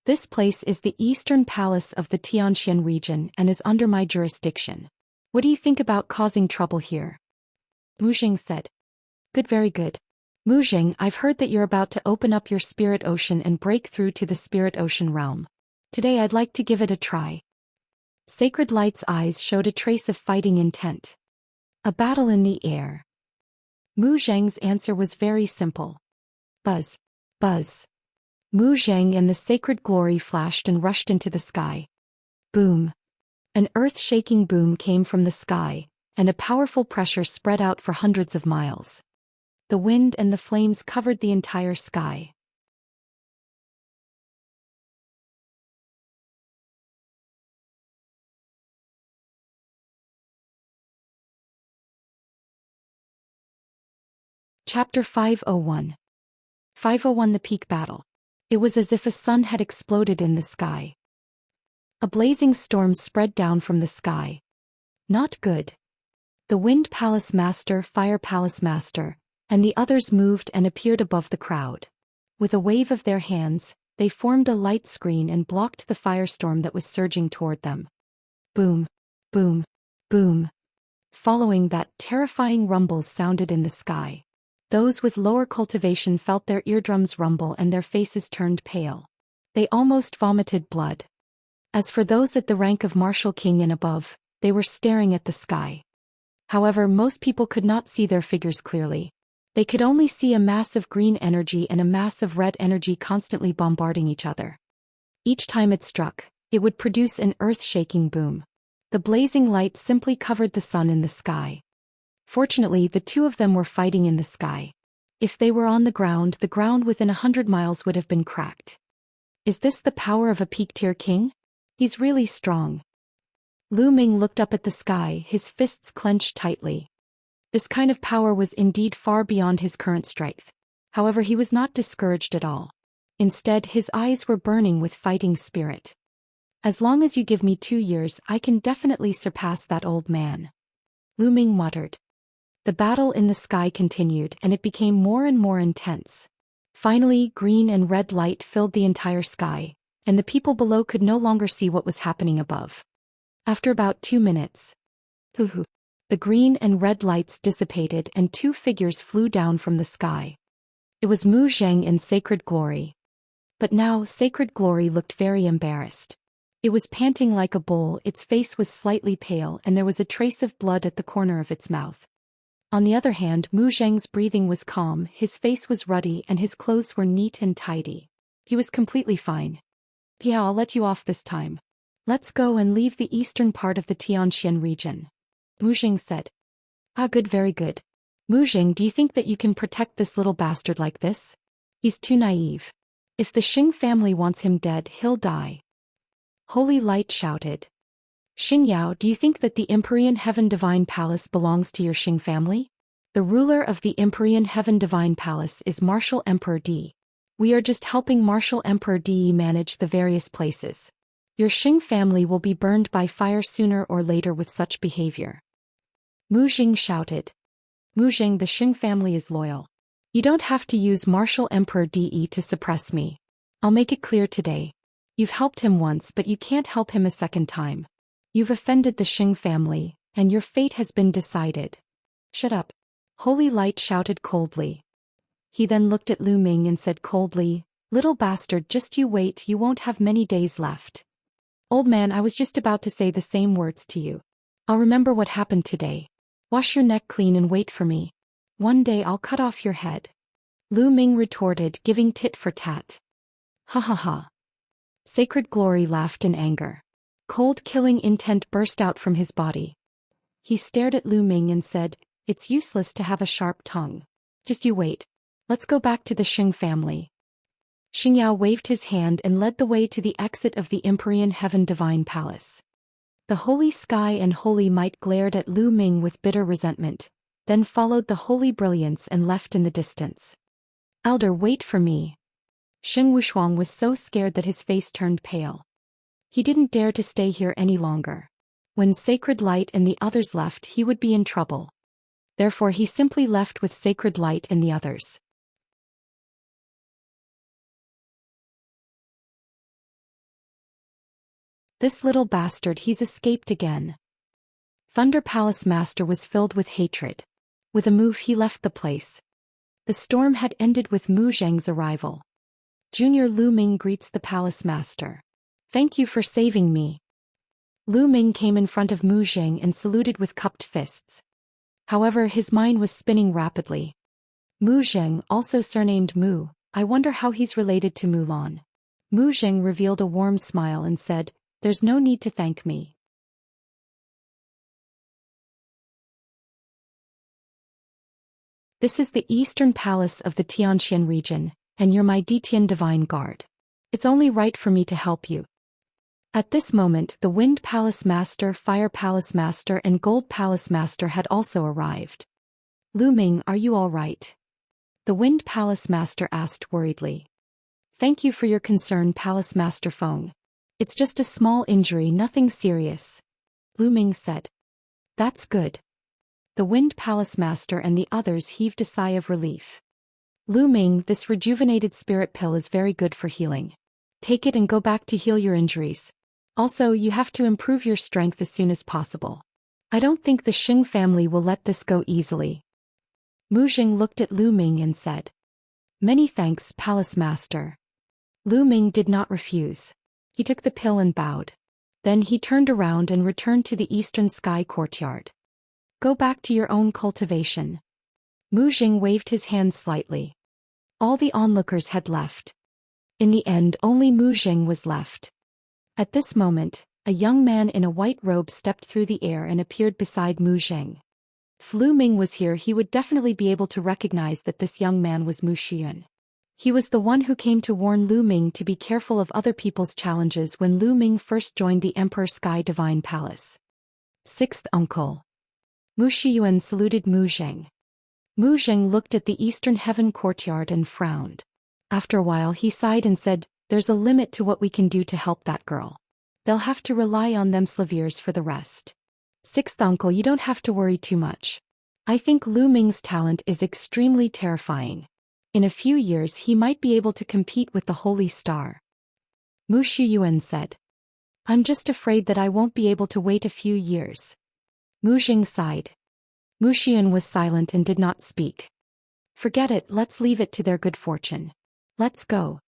This place is the eastern palace of the Xianxia region and is under my jurisdiction. What do you think about causing trouble here? Mu Jing said. Good, very good. Mu Jing, I've heard that you're about to open up your spirit ocean and break through to the spirit ocean realm. Today I'd like to give it a try. Sacred Light's eyes showed a trace of fighting intent. A battle in the air. Mu Zheng's answer was very simple. Buzz. Buzz. Mu Zheng and the Sacred Glory flashed and rushed into the sky. Boom. An earth-shaking boom came from the sky, and a powerful pressure spread out for hundreds of miles. The wind and the flames covered the entire sky. Chapter 501. 501 The Peak Battle. It was as if a sun had exploded in the sky. A blazing storm spread down from the sky. Not good. The Wind Palace Master, Fire Palace Master, and the others moved and appeared above the crowd. With a wave of their hands, they formed a light screen and blocked the firestorm that was surging toward them. Boom, boom, boom. Following that, terrifying rumbles sounded in the sky. Those with lower cultivation felt their eardrums rumble and their faces turned pale. They almost vomited blood. As for those at the rank of Martial King and above, they were staring at the sky. However, most people could not see their figures clearly. They could only see a mass of green energy and a mass of red energy constantly bombarding each other. Each time it struck, it would produce an earth-shaking boom. The blazing light simply covered the sun in the sky. Fortunately, the two of them were fighting in the sky. If they were on the ground within 100 miles would have been cracked. Is this the power of a peak-tier king? He's really strong. Lu Ming looked up at the sky, his fists clenched tightly. This kind of power was indeed far beyond his current strength. However, he was not discouraged at all. Instead, his eyes were burning with fighting spirit. As long as you give me 2 years, I can definitely surpass that old man. Lu Ming muttered. The battle in the sky continued and it became more and more intense. Finally, green and red light filled the entire sky, and the people below could no longer see what was happening above. After about 2 minutes, the green and red lights dissipated and 2 figures flew down from the sky. It was Mu Zheng and Sacred Glory. But now Sacred Glory looked very embarrassed. It was panting like a bull, its face was slightly pale and there was a trace of blood at the corner of its mouth. On the other hand, Mu Zheng's breathing was calm, his face was ruddy and his clothes were neat and tidy. He was completely fine. Yeah, I'll let you off this time. Let's go and leave the eastern part of the Tianxian region. Mu Zheng said. Ah, good, very good. Mu Zheng, do you think that you can protect this little bastard like this? He's too naive. If the Xing family wants him dead, he'll die. Holy Light shouted. Xing Yao, do you think that the Empyrean Heaven Divine Palace belongs to your Xing family? The ruler of the Empyrean Heaven Divine Palace is Martial Emperor Di. We are just helping Martial Emperor Di manage the various places. Your Xing family will be burned by fire sooner or later with such behavior. Mu Jing shouted. Mu Jing, the Xing family is loyal. You don't have to use Martial Emperor Di to suppress me. I'll make it clear today. You've helped him once, but you can't help him a second time. You've offended the Xing family, and your fate has been decided. Shut up. Holy Light shouted coldly. He then looked at Lu Ming and said coldly, Little bastard, just you wait, you won't have many days left. Old man, I was just about to say the same words to you. I'll remember what happened today. Wash your neck clean and wait for me. One day I'll cut off your head. Lu Ming retorted, giving tit for tat. Ha ha ha. Sacred Glory laughed in anger. Cold killing intent burst out from his body. He stared at Lu Ming and said, It's useless to have a sharp tongue. Just you wait. Let's go back to the Xing family. Xingyao waved his hand and led the way to the exit of the Empyrean Heaven Divine Palace. The holy sky and holy might glared at Lu Ming with bitter resentment, then followed the holy brilliance and left in the distance. Elder, wait for me. Sheng Wushuang was so scared that his face turned pale. He didn't dare to stay here any longer. When Sacred Light and the others left, he would be in trouble. Therefore he simply left with Sacred Light and the others. This little bastard, he's escaped again. Thunder Palace Master was filled with hatred. With a move he left the place. The storm had ended with Mu Zheng's arrival. Junior Lu Ming greets the Palace Master. Thank you for saving me. Lu Ming came in front of Mu Zheng and saluted with cupped fists. However, his mind was spinning rapidly. Mu Zheng, also surnamed Mu, I wonder how he's related to Mulan. Mu Zheng revealed a warm smile and said, "There's no need to thank me. This is the Eastern Palace of the Xianxia region, and you're my Detian Divine Guard. It's only right for me to help you." At this moment, the Wind Palace Master, Fire Palace Master and Gold Palace Master had also arrived. Lu Ming, are you all right? The Wind Palace Master asked worriedly. Thank you for your concern, Palace Master Feng. It's just a small injury, nothing serious. Lu Ming said. That's good. The Wind Palace Master and the others heaved a sigh of relief. Lu Ming, this rejuvenated spirit pill is very good for healing. Take it and go back to heal your injuries. Also, you have to improve your strength as soon as possible. I don't think the Xing family will let this go easily. Mu Zheng looked at Lu Ming and said. Many thanks, Palace Master. Lu Ming did not refuse. He took the pill and bowed. Then he turned around and returned to the Eastern Sky Courtyard. Go back to your own cultivation. Mu Zheng waved his hand slightly. All the onlookers had left. In the end, only Mu Zheng was left. At this moment, a young man in a white robe stepped through the air and appeared beside Mu Zheng. If Lu Ming was here, he would definitely be able to recognize that this young man was Mu Xian. He was the one who came to warn Lu Ming to be careful of other people's challenges when Lu Ming first joined the Emperor Sky Divine Palace. Sixth uncle. Mu Xiyuan saluted Mu Zheng. Mu Zheng looked at the Eastern Heaven Courtyard and frowned. After a while he sighed and said, there's a limit to what we can do to help that girl. They'll have to rely on them Slaviers for the rest. Sixth uncle, you don't have to worry too much. I think Lu Ming's talent is extremely terrifying. In a few years he might be able to compete with the Holy Star. Mu Xiyuan said. I'm just afraid that I won't be able to wait a few years. Mu Zheng sighed. Mu Xian was silent and did not speak. Forget it, let's leave it to their good fortune. Let's go.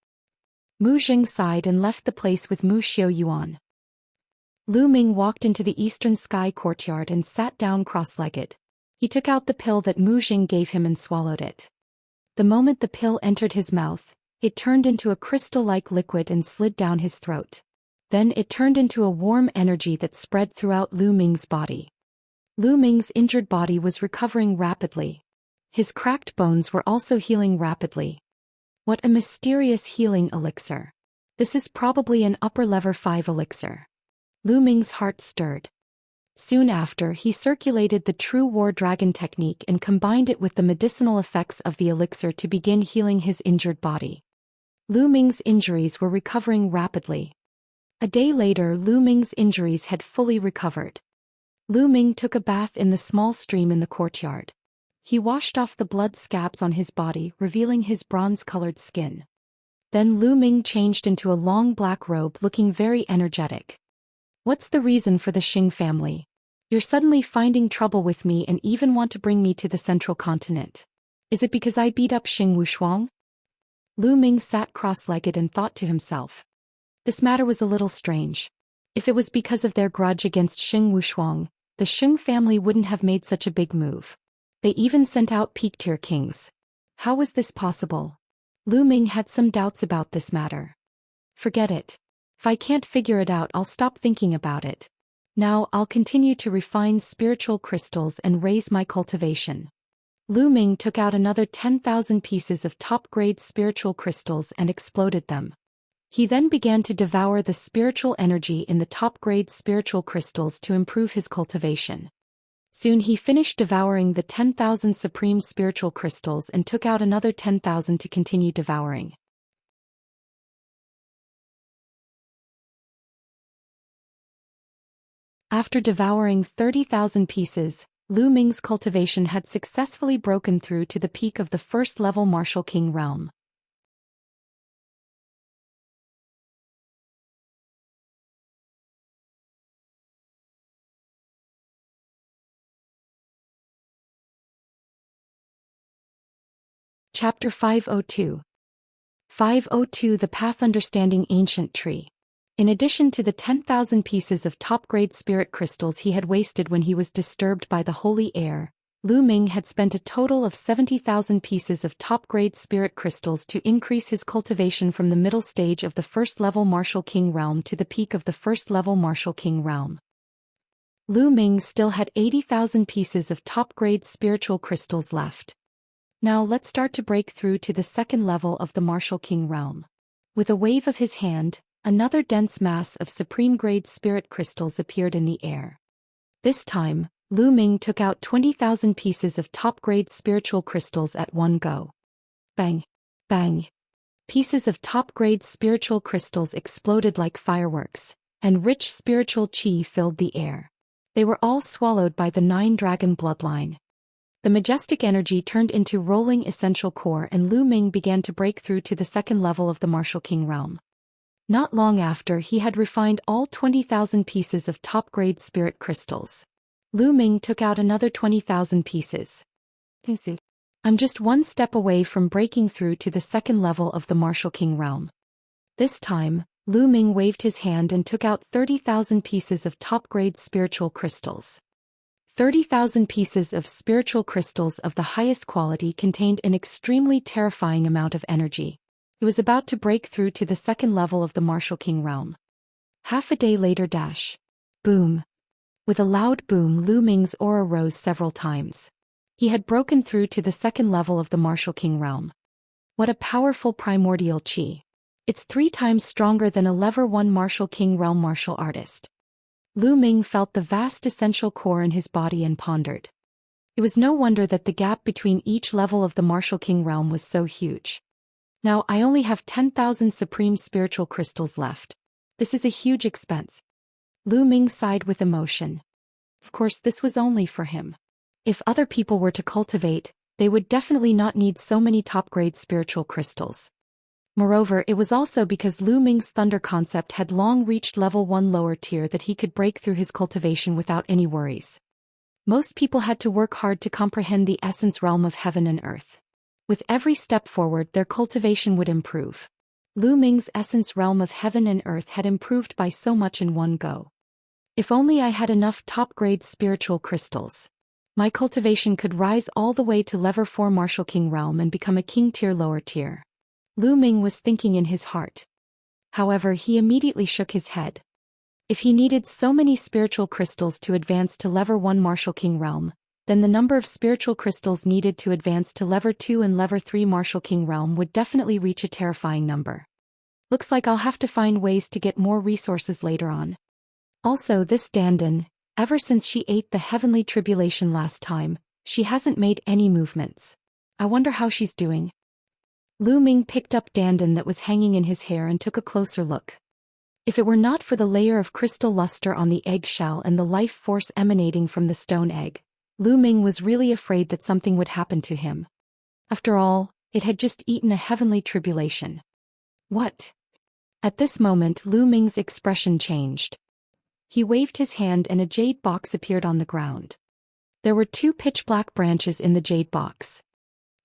Mu Zheng sighed and left the place with Mu Xiuyuan. Lu Ming walked into the Eastern Sky Courtyard and sat down cross-legged. He took out the pill that Mu Zheng gave him and swallowed it. The moment the pill entered his mouth, it turned into a crystal-like liquid and slid down his throat. Then it turned into a warm energy that spread throughout Lu Ming's body. Lu Ming's injured body was recovering rapidly. His cracked bones were also healing rapidly. What a mysterious healing elixir. This is probably an upper level 5 elixir. Lu Ming's heart stirred. Soon after, he circulated the True War Dragon technique and combined it with the medicinal effects of the elixir to begin healing his injured body. Lu Ming's injuries were recovering rapidly. A day later, Lu Ming's injuries had fully recovered. Lu Ming took a bath in the small stream in the courtyard. He washed off the blood scabs on his body, revealing his bronze-colored skin. Then Lu Ming changed into a long black robe, looking very energetic. What's the reason for the Xing family? You're suddenly finding trouble with me and even want to bring me to the central continent. Is it because I beat up Xing Wushuang? Lu Ming sat cross-legged and thought to himself. This matter was a little strange. If it was because of their grudge against Xing Wushuang, the Xing family wouldn't have made such a big move. They even sent out peak-tier kings. How was this possible? Lu Ming had some doubts about this matter. Forget it. If I can't figure it out, I'll stop thinking about it. Now I'll continue to refine spiritual crystals and raise my cultivation. Lu Ming took out another 10,000 pieces of top-grade spiritual crystals and exploded them. He then began to devour the spiritual energy in the top-grade spiritual crystals to improve his cultivation. Soon he finished devouring the 10,000 supreme spiritual crystals and took out another 10,000 to continue devouring. After devouring 30,000 pieces, Lu Ming's cultivation had successfully broken through to the peak of the first-level Martial King realm. Chapter 502. 502 The Path Understanding Ancient Tree. In addition to the 10,000 pieces of top-grade spirit crystals he had wasted when he was disturbed by the holy air, Lu Ming had spent a total of 70,000 pieces of top-grade spirit crystals to increase his cultivation from the middle stage of the first-level Martial King realm to the peak of the first-level Martial King realm. Lu Ming still had 80,000 pieces of top-grade spiritual crystals left. Now let's start to break through to the second level of the Martial King realm. With a wave of his hand, another dense mass of supreme-grade spirit crystals appeared in the air. This time, Lu Ming took out 20,000 pieces of top-grade spiritual crystals at one go. Bang! Bang! Pieces of top-grade spiritual crystals exploded like fireworks, and rich spiritual qi filled the air. They were all swallowed by the Nine-Dragon bloodline. The majestic energy turned into rolling essential core and Lu Ming began to break through to the second level of the Martial King realm. Not long after he had refined all 20,000 pieces of top-grade spirit crystals. Lu Ming took out another 20,000 pieces. I'm just one step away from breaking through to the second level of the Martial King realm. This time, Lu Ming waved his hand and took out 30,000 pieces of top-grade spiritual crystals. 30,000 pieces of spiritual crystals of the highest quality contained an extremely terrifying amount of energy. It was about to break through to the second level of the Martial King realm. Half a day later dash. Boom. With a loud boom Lu Ming's aura rose several times. He had broken through to the second level of the Martial King realm. What a powerful primordial qi. It's 3 times stronger than a level 1 Martial King realm martial artist. Lu Ming felt the vast essential core in his body and pondered. It was no wonder that the gap between each level of the Martial King realm was so huge. Now I only have 10,000 supreme spiritual crystals left. This is a huge expense. Lu Ming sighed with emotion. Of course this was only for him. If other people were to cultivate, they would definitely not need so many top-grade spiritual crystals. Moreover, it was also because Lu Ming's thunder concept had long reached level 1 lower tier that he could break through his cultivation without any worries. Most people had to work hard to comprehend the essence realm of heaven and earth. With every step forward their cultivation would improve. Lu Ming's essence realm of heaven and earth had improved by so much in one go. If only I had enough top-grade spiritual crystals. My cultivation could rise all the way to level 4 Martial King realm and become a king tier lower tier. Lu Ming was thinking in his heart. However, he immediately shook his head. If he needed so many spiritual crystals to advance to level 1 Martial King realm, then the number of spiritual crystals needed to advance to level 2 and level 3 Martial King realm would definitely reach a terrifying number. Looks like I'll have to find ways to get more resources later on. Also, this Dandan, ever since she ate the heavenly tribulation last time, she hasn't made any movements. I wonder how she's doing. Lu Ming picked up Dandan that was hanging in his hair and took a closer look. If it were not for the layer of crystal luster on the eggshell and the life force emanating from the stone egg, Lu Ming was really afraid that something would happen to him. After all, it had just eaten a heavenly tribulation. What? At this moment Lu Ming's expression changed. He waved his hand and a jade box appeared on the ground. There were 2 pitch-black branches in the jade box.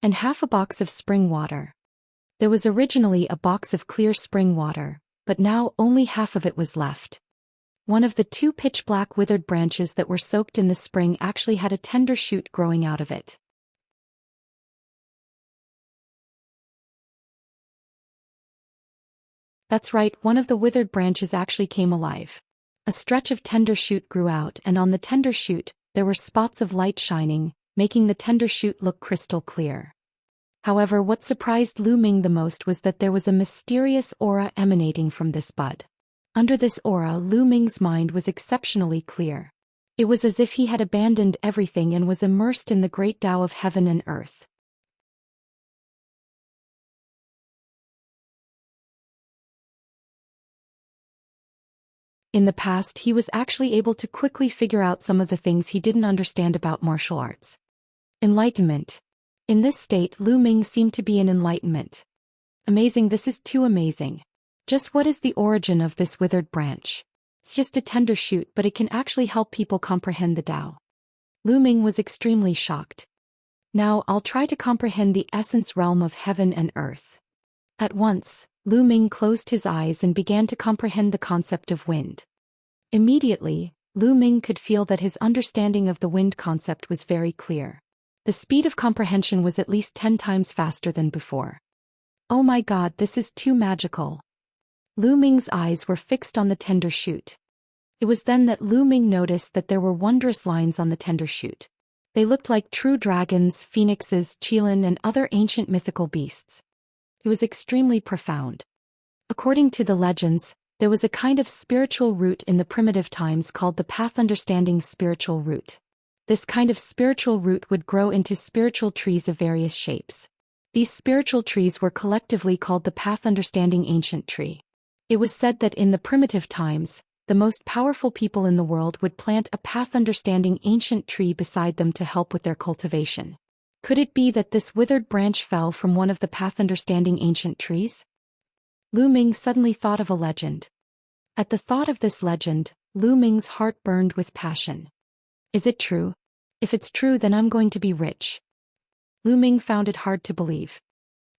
And half a box of spring water. There was originally a box of clear spring water, but now only half of it was left. One of the 2 pitch-black withered branches that were soaked in the spring actually had a tender shoot growing out of it. That's right, one of the withered branches actually came alive. A stretch of tender shoot grew out and on the tender shoot, there were spots of light shining, making the tender shoot look crystal clear. However, what surprised Lu Ming the most was that there was a mysterious aura emanating from this bud. Under this aura, Lu Ming's mind was exceptionally clear. It was as if he had abandoned everything and was immersed in the great Tao of heaven and earth. In the past, he was actually able to quickly figure out some of the things he didn't understand about martial arts. Enlightenment. In this state, Lu Ming seemed to be in enlightenment. Amazing, this is too amazing. Just what is the origin of this withered branch? It's just a tender shoot, but it can actually help people comprehend the Tao. Lu Ming was extremely shocked. Now, I'll try to comprehend the essence realm of heaven and earth. At once, Lu Ming closed his eyes and began to comprehend the concept of wind. Immediately, Lu Ming could feel that his understanding of the wind concept was very clear. The speed of comprehension was at least 10 times faster than before. Oh my God, this is too magical. Lu Ming's eyes were fixed on the tender shoot. It was then that Lu Ming noticed that there were wondrous lines on the tender shoot. They looked like true dragons, phoenixes, qilin, and other ancient mythical beasts. It was extremely profound. According to the legends, there was a kind of spiritual root in the primitive times called the path understanding spiritual root. This kind of spiritual root would grow into spiritual trees of various shapes. These spiritual trees were collectively called the path understanding ancient tree. It was said that in the primitive times, the most powerful people in the world would plant a path understanding ancient tree beside them to help with their cultivation. Could it be that this withered branch fell from one of the path understanding ancient trees? Lu Ming suddenly thought of a legend. At the thought of this legend, Lu Ming's heart burned with passion. Is it true? If it's true, then I'm going to be rich. Lu Ming found it hard to believe.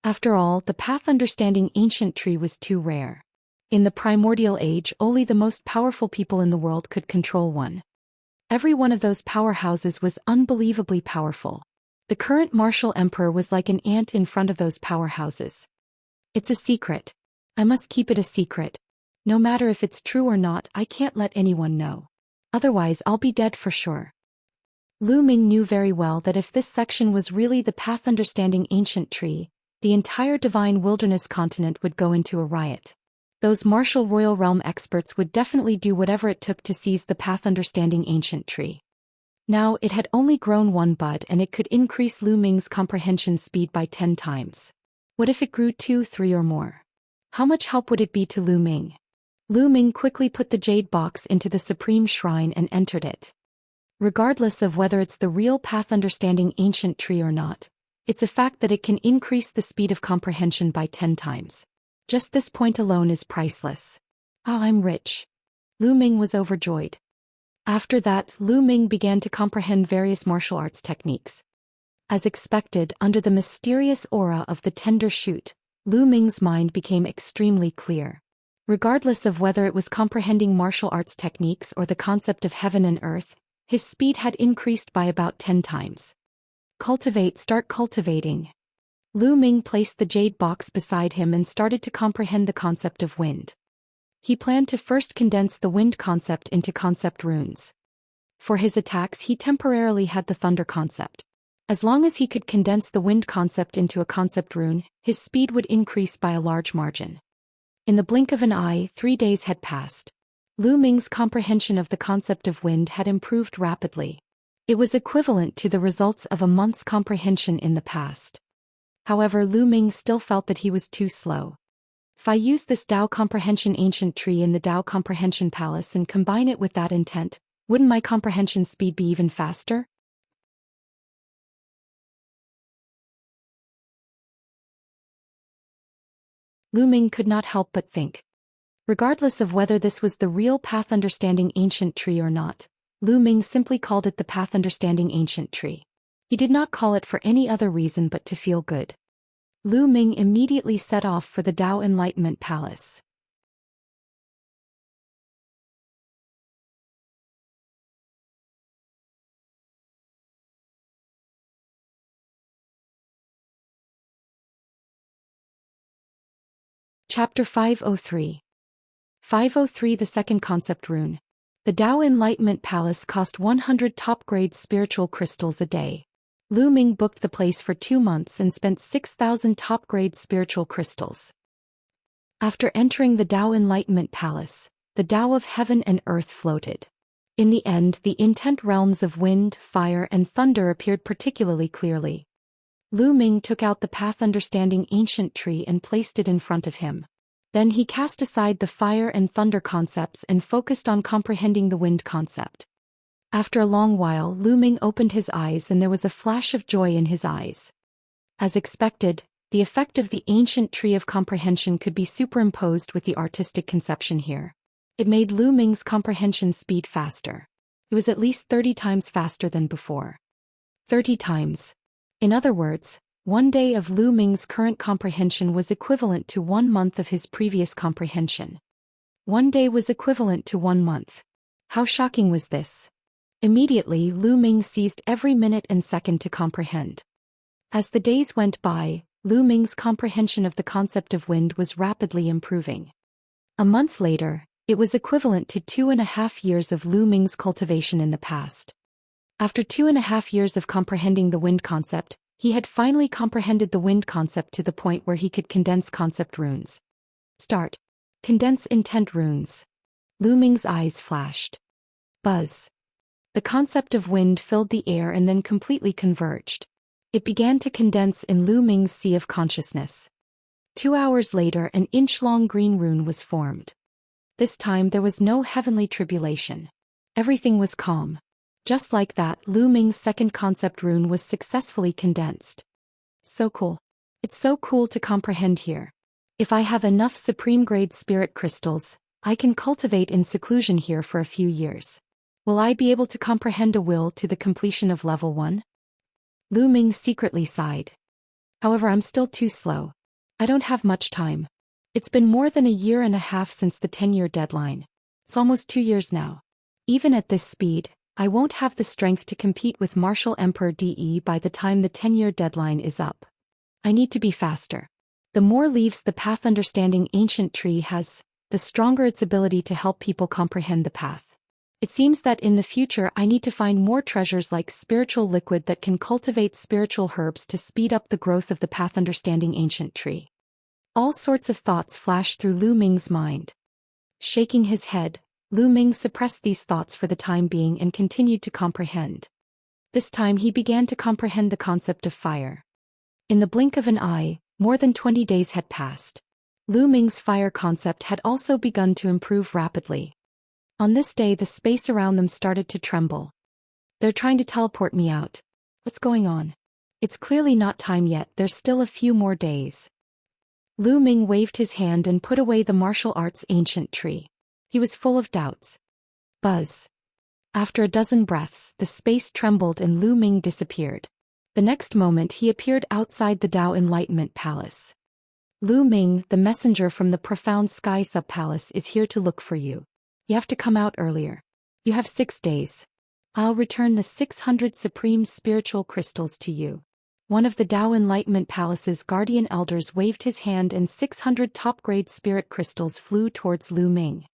After all, the path understanding ancient tree was too rare. In the primordial age, only the most powerful people in the world could control one. Every one of those powerhouses was unbelievably powerful. The current martial emperor was like an ant in front of those powerhouses. It's a secret. I must keep it a secret. No matter if it's true or not, I can't let anyone know. Otherwise, I'll be dead for sure. Lu Ming knew very well that if this section was really the path understanding ancient tree, the entire divine wilderness continent would go into a riot. Those martial royal realm experts would definitely do whatever it took to seize the path understanding ancient tree. Now, it had only grown one bud and it could increase Lu Ming's comprehension speed by 10 times. What if it grew 2, 3 or more? How much help would it be to Lu Ming? Lu Ming quickly put the jade box into the supreme shrine and entered it. Regardless of whether it's the real path understanding ancient tree or not, it's a fact that it can increase the speed of comprehension by 10 times. Just this point alone is priceless. Ah, I'm rich. Lu Ming was overjoyed. After that, Lu Ming began to comprehend various martial arts techniques. As expected, under the mysterious aura of the tender shoot, Lu Ming's mind became extremely clear. Regardless of whether it was comprehending martial arts techniques or the concept of heaven and earth, his speed had increased by about 10 times. Start cultivating. Lu Ming placed the jade box beside him and started to comprehend the concept of wind. He planned to first condense the wind concept into concept runes. For his attacks, he temporarily had the thunder concept. As long as he could condense the wind concept into a concept rune, his speed would increase by a large margin. In the blink of an eye, 3 days had passed. Lu Ming's comprehension of the concept of wind had improved rapidly. It was equivalent to the results of a month's comprehension in the past. However, Lu Ming still felt that he was too slow. If I use this Tao Comprehension Ancient Tree in the Tao Comprehension Palace and combine it with that intent, wouldn't my comprehension speed be even faster? Lu Ming could not help but think. Regardless of whether this was the real path understanding ancient tree or not, Lu Ming simply called it the path understanding ancient tree. He did not call it for any other reason but to feel good. Lu Ming immediately set off for the Tao Enlightenment Palace. Chapter 503. 503 The Second Concept Rune. The Tao Enlightenment Palace cost 100 top-grade spiritual crystals a day. Lu Ming booked the place for 2 months and spent 6,000 top-grade spiritual crystals. After entering the Dao Enlightenment Palace, the Dao of heaven and earth floated. In the end, the intent realms of wind, fire, and thunder appeared particularly clearly. Lu Ming took out the path understanding ancient tree and placed it in front of him. Then he cast aside the fire and thunder concepts and focused on comprehending the wind concept. After a long while, Lu Ming opened his eyes and there was a flash of joy in his eyes. As expected, the effect of the ancient tree of comprehension could be superimposed with the artistic conception here. It made Lu Ming's comprehension speed faster. It was at least 30 times faster than before. 30 times. In other words, 1 day of Lu Ming's current comprehension was equivalent to 1 month of his previous comprehension. 1 day was equivalent to 1 month. How shocking was this? Immediately, Lu Ming seized every minute and second to comprehend. As the days went by, Lu Ming's comprehension of the concept of wind was rapidly improving. A month later, it was equivalent to 2.5 years of Lu Ming's cultivation in the past. After 2.5 years of comprehending the wind concept, he had finally comprehended the wind concept to the point where he could condense concept runes. Start. Condense intent runes. Lu Ming's eyes flashed. Buzz. The concept of wind filled the air and then completely converged. It began to condense in Lu Ming's sea of consciousness. 2 hours later, an inch-long green rune was formed. This time there was no heavenly tribulation. Everything was calm. Just like that, Lu Ming's second concept rune was successfully condensed. So cool. It's so cool to comprehend here. If I have enough supreme-grade spirit crystals, I can cultivate in seclusion here for a few years. Will I be able to comprehend a will to the completion of level 1? Lu Ming secretly sighed. However, I'm still too slow. I don't have much time. It's been more than 1.5 years since the 10-year deadline. It's almost 2 years now. Even at this speed, I won't have the strength to compete with Martial Emperor DE by the time the 10-year deadline is up. I need to be faster. The more leaves the path understanding ancient tree has, the stronger its ability to help people comprehend the path. It seems that in the future I need to find more treasures like spiritual liquid that can cultivate spiritual herbs to speed up the growth of the path understanding ancient tree. All sorts of thoughts flashed through Lu Ming's mind. Shaking his head, Lu Ming suppressed these thoughts for the time being and continued to comprehend. This time he began to comprehend the concept of fire. In the blink of an eye, more than 20 days had passed. Lu Ming's fire concept had also begun to improve rapidly. On this day the space around them started to tremble. They're trying to teleport me out. What's going on? It's clearly not time yet, there's still a few more days. Lu Ming waved his hand and put away the martial arts ancient tree. He was full of doubts. Buzz. After a dozen breaths, the space trembled and Lu Ming disappeared. The next moment he appeared outside the Dao Enlightenment Palace. Lu Ming, the messenger from the profound sky sub-palace, is here to look for you. You have to come out earlier. You have 6 days. I'll return the 600 supreme spiritual crystals to you. One of the Dao Enlightenment Palace's guardian elders waved his hand and 600 top-grade spirit crystals flew towards Lu Ming.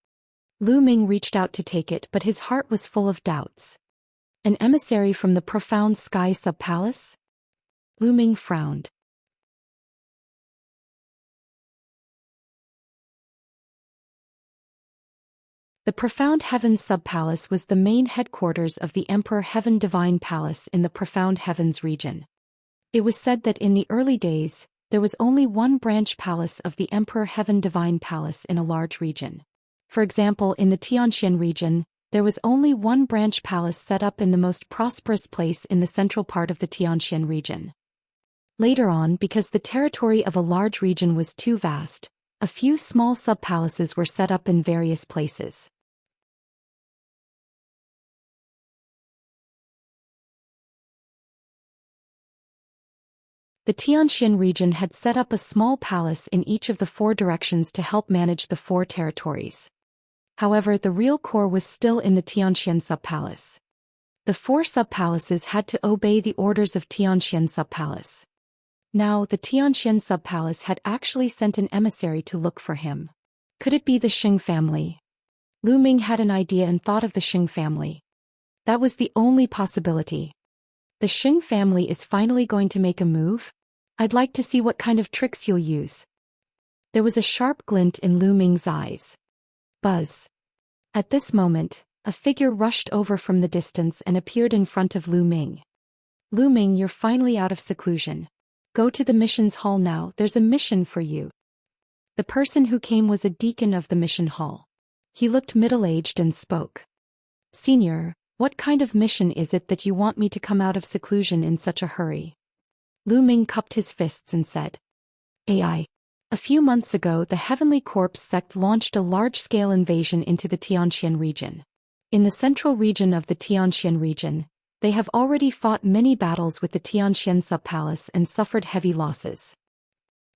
Lu Ming reached out to take it, but his heart was full of doubts. An emissary from the profound sky sub-palace? Lu Ming frowned. The Profound Heavens Sub-Palace was the main headquarters of the Emperor Heaven Divine Palace in the Profound Heavens region. It was said that in the early days, there was only one branch palace of the Emperor Heaven Divine Palace in a large region. For example, in the Xianxia region, there was only one branch palace set up in the most prosperous place in the central part of the Xianxia region. Later on, because the territory of a large region was too vast, a few small sub-palaces were set up in various places. The Tianxian region had set up a small palace in each of the 4 directions to help manage the 4 territories. However, the real core was still in the Tianxian sub-palace. The 4 sub-palaces had to obey the orders of Tianxian sub-palace. Now, the Tianxian sub-palace had actually sent an emissary to look for him. Could it be the Xing family? Lu Ming had an idea and thought of the Xing family. That was the only possibility. The Xing family is finally going to make a move? I'd like to see what kind of tricks you'll use. There was a sharp glint in Lu Ming's eyes. Buzz. At this moment, a figure rushed over from the distance and appeared in front of Lu Ming. Lu Ming, you're finally out of seclusion. Go to the missions hall now, there's a mission for you. The person who came was a deacon of the mission hall. He looked middle-aged and spoke. Senior, what kind of mission is it that you want me to come out of seclusion in such a hurry? Lu Ming cupped his fists and said. AI. A few months ago, the Heavenly Corpse sect launched a large-scale invasion into the Xianxia region. In the central region of the Xianxia region, they have already fought many battles with the Xianxia subpalace and suffered heavy losses.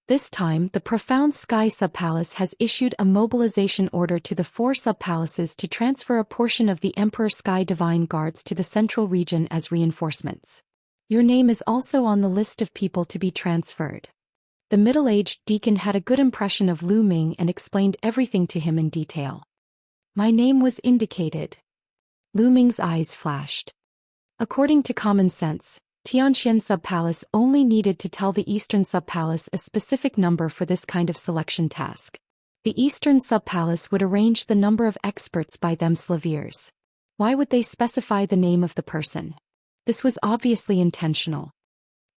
This time, the Profound Sky subpalace has issued a mobilization order to the 4 subpalaces to transfer a portion of the Emperor Sky Divine Guards to the central region as reinforcements. Your name is also on the list of people to be transferred. The middle-aged deacon had a good impression of Lu Ming and explained everything to him in detail. My name was indicated. Lu Ming's eyes flashed. According to common sense, Xianxia subpalace only needed to tell the Eastern subpalace a specific number for this kind of selection task. The Eastern subpalace would arrange the number of experts by themselves. Why would they specify the name of the person? This was obviously intentional.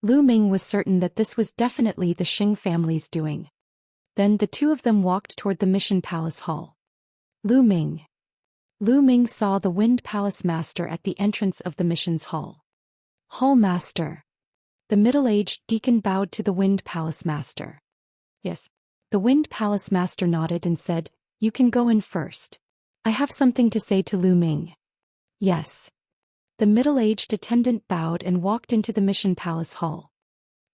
Lu Ming was certain that this was definitely the Xing family's doing. Then the two of them walked toward the Mission Palace Hall. Lu Ming. Lu Ming saw the Wind Palace Master at the entrance of the mission's hall. Hall Master. The middle-aged deacon bowed to the Wind Palace Master. Yes. The Wind Palace Master nodded and said, You can go in first. I have something to say to Lu Ming. Yes. The middle-aged attendant bowed and walked into the Mission Palace Hall.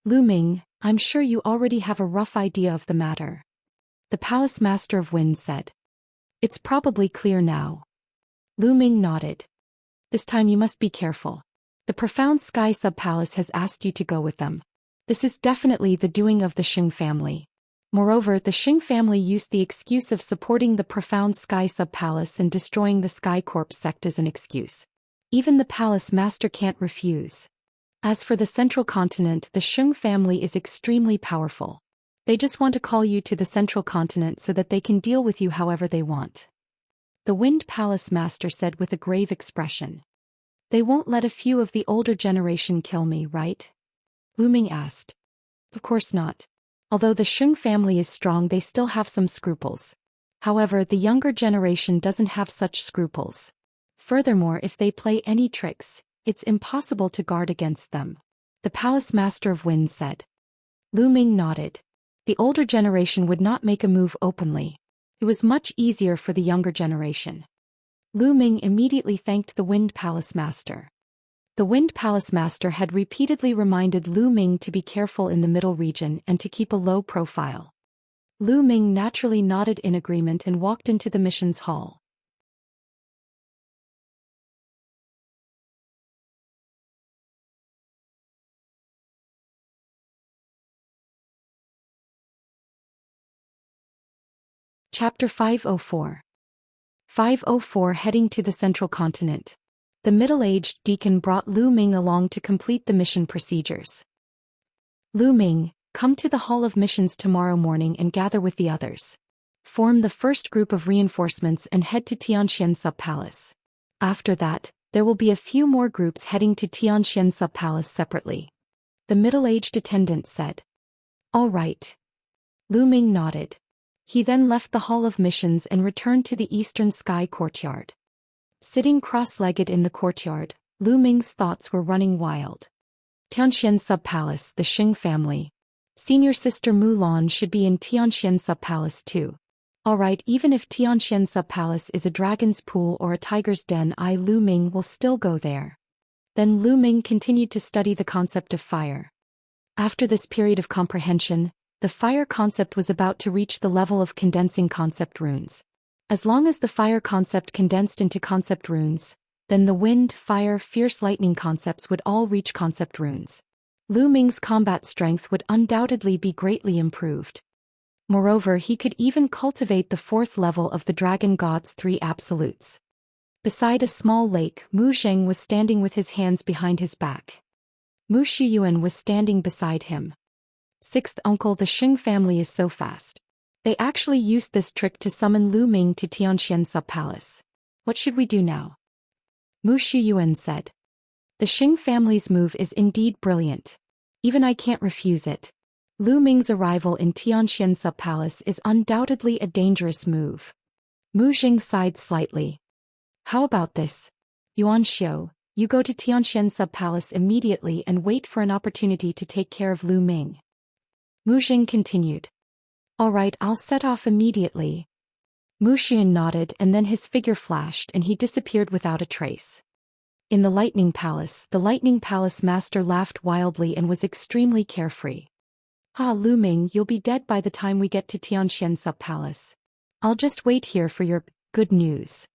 Lu Ming, I'm sure you already have a rough idea of the matter. The Palace Master of Wind said. It's probably clear now. Lu Ming nodded. This time you must be careful. The Profound Sky Subpalace has asked you to go with them. This is definitely the doing of the Xing family. Moreover, the Xing family used the excuse of supporting the Profound Sky Subpalace and destroying the Sky Corps sect as an excuse. Even the Palace Master can't refuse. As for the Central Continent, the Xing family is extremely powerful. They just want to call you to the Central Continent so that they can deal with you however they want. The Wind Palace Master said with a grave expression. They won't let a few of the older generation kill me, right? Lu Ming asked. Of course not. Although the Xing family is strong, they still have some scruples. However, the younger generation doesn't have such scruples. Furthermore, if they play any tricks, it's impossible to guard against them. The Palace Master of Wind said. Lu Ming nodded. The older generation would not make a move openly. It was much easier for the younger generation. Lu Ming immediately thanked the Wind Palace Master. The Wind Palace Master had repeatedly reminded Lu Ming to be careful in the middle region and to keep a low profile. Lu Ming naturally nodded in agreement and walked into the missions hall. Chapter 504. 504 Heading to the Central Continent. The middle-aged deacon brought Lu Ming along to complete the mission procedures. Lu Ming, come to the Hall of Missions tomorrow morning and gather with the others. Form the first group of reinforcements and head to Xianxia Subpalace. After that, there will be a few more groups heading to Xianxia Subpalace separately. The middle-aged attendant said. All right. Lu Ming nodded. He then left the Hall of Missions and returned to the Eastern Sky Courtyard. Sitting cross-legged in the courtyard, Lu Ming's thoughts were running wild. Xianxia Subpalace, the Xing family. Senior sister Mulan should be in Xianxia Subpalace too. Alright, even if Xianxia Subpalace is a dragon's pool or a tiger's den, Lu Ming will still go there. Then Lu Ming continued to study the concept of fire. After this period of comprehension, the fire concept was about to reach the level of condensing concept runes. As long as the fire concept condensed into concept runes, then the wind, fire, fierce lightning concepts would all reach concept runes. Lu Ming's combat strength would undoubtedly be greatly improved. Moreover, he could even cultivate the 4th level of the Dragon God's 3 absolutes. Beside a small lake, Mu Zheng was standing with his hands behind his back. Mu Shiyuan was standing beside him. Sixth uncle, the Xing family is so fast. They actually used this trick to summon Lu Ming to Tianxian sub-palace. What should we do now? Mu Shiyuan said. The Xing family's move is indeed brilliant. Even I can't refuse it. Lu Ming's arrival in Tianxian sub-palace is undoubtedly a dangerous move. Mu Jing sighed slightly. How about this? Yuan Xiu, you go to Tianxian sub-palace immediately and wait for an opportunity to take care of Lu Ming. Mu Jing continued. All right, I'll set off immediately. Mu Xian nodded and then his figure flashed and he disappeared without a trace. In the Lightning Palace master laughed wildly and was extremely carefree. Ah, Lu Ming, you'll be dead by the time we get to Tianxian sub-palace. I'll just wait here for your good news.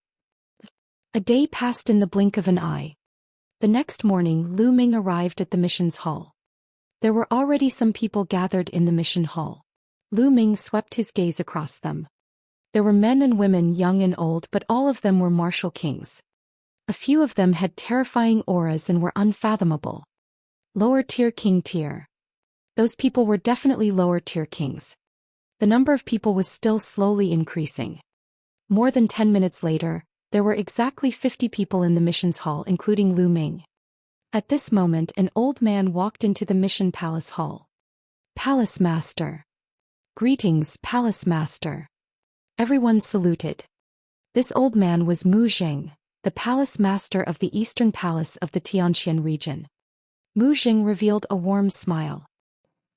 A day passed in the blink of an eye. The next morning, Lu Ming arrived at the mission's hall. There were already some people gathered in the mission hall. Lu Ming swept his gaze across them. There were men and women, young and old, but all of them were martial kings. A few of them had terrifying auras and were unfathomable. Lower-tier king tier. Those people were definitely lower-tier kings. The number of people was still slowly increasing. More than 10 minutes later, there were exactly 50 people in the mission's hall, including Lu Ming. At this moment, an old man walked into the mission palace hall. Palace Master. Greetings, Palace Master. Everyone saluted. This old man was Mu Jing, the Palace Master of the Eastern Palace of the Tianxian region. Mu Jing revealed a warm smile.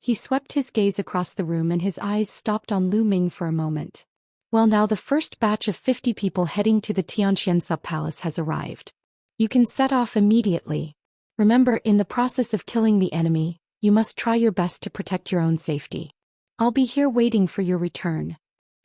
He swept his gaze across the room and his eyes stopped on Lu Ming for a moment. Well, now the first batch of 50 people heading to the Tianxian sub-palace has arrived. You can set off immediately. Remember, in the process of killing the enemy, you must try your best to protect your own safety. I'll be here waiting for your return.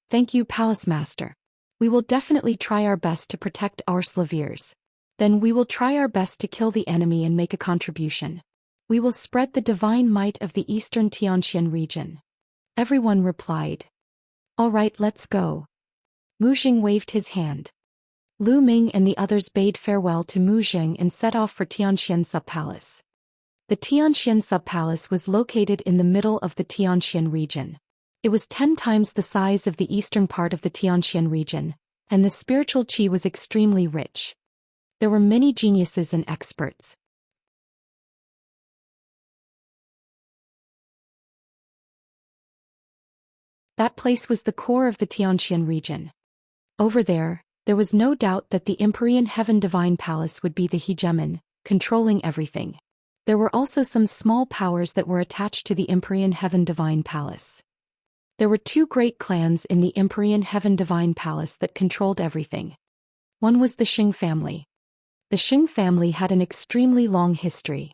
Thank you, Palace Master. We will definitely try our best to protect our slaviers. Then we will try our best to kill the enemy and make a contribution. We will spread the divine might of the eastern Tianxian region. Everyone replied. All right, let's go. Mu Jing waved his hand. Lu Ming and the others bade farewell to Mu Jing and set off for Tianxian sub-palace. The Tianxian sub-palace was located in the middle of the Tianxian region. It was 10 times the size of the eastern part of the Tianxian region, and the spiritual qi was extremely rich. There were many geniuses and experts. That place was the core of the Tianxian region. Over there was no doubt that the Empyrean Heaven Divine Palace would be the hegemon, controlling everything. There were also some small powers that were attached to the Empyrean Heaven Divine Palace. There were 2 great clans in the Empyrean Heaven Divine Palace that controlled everything. One was the Xing family. The Xing family had an extremely long history.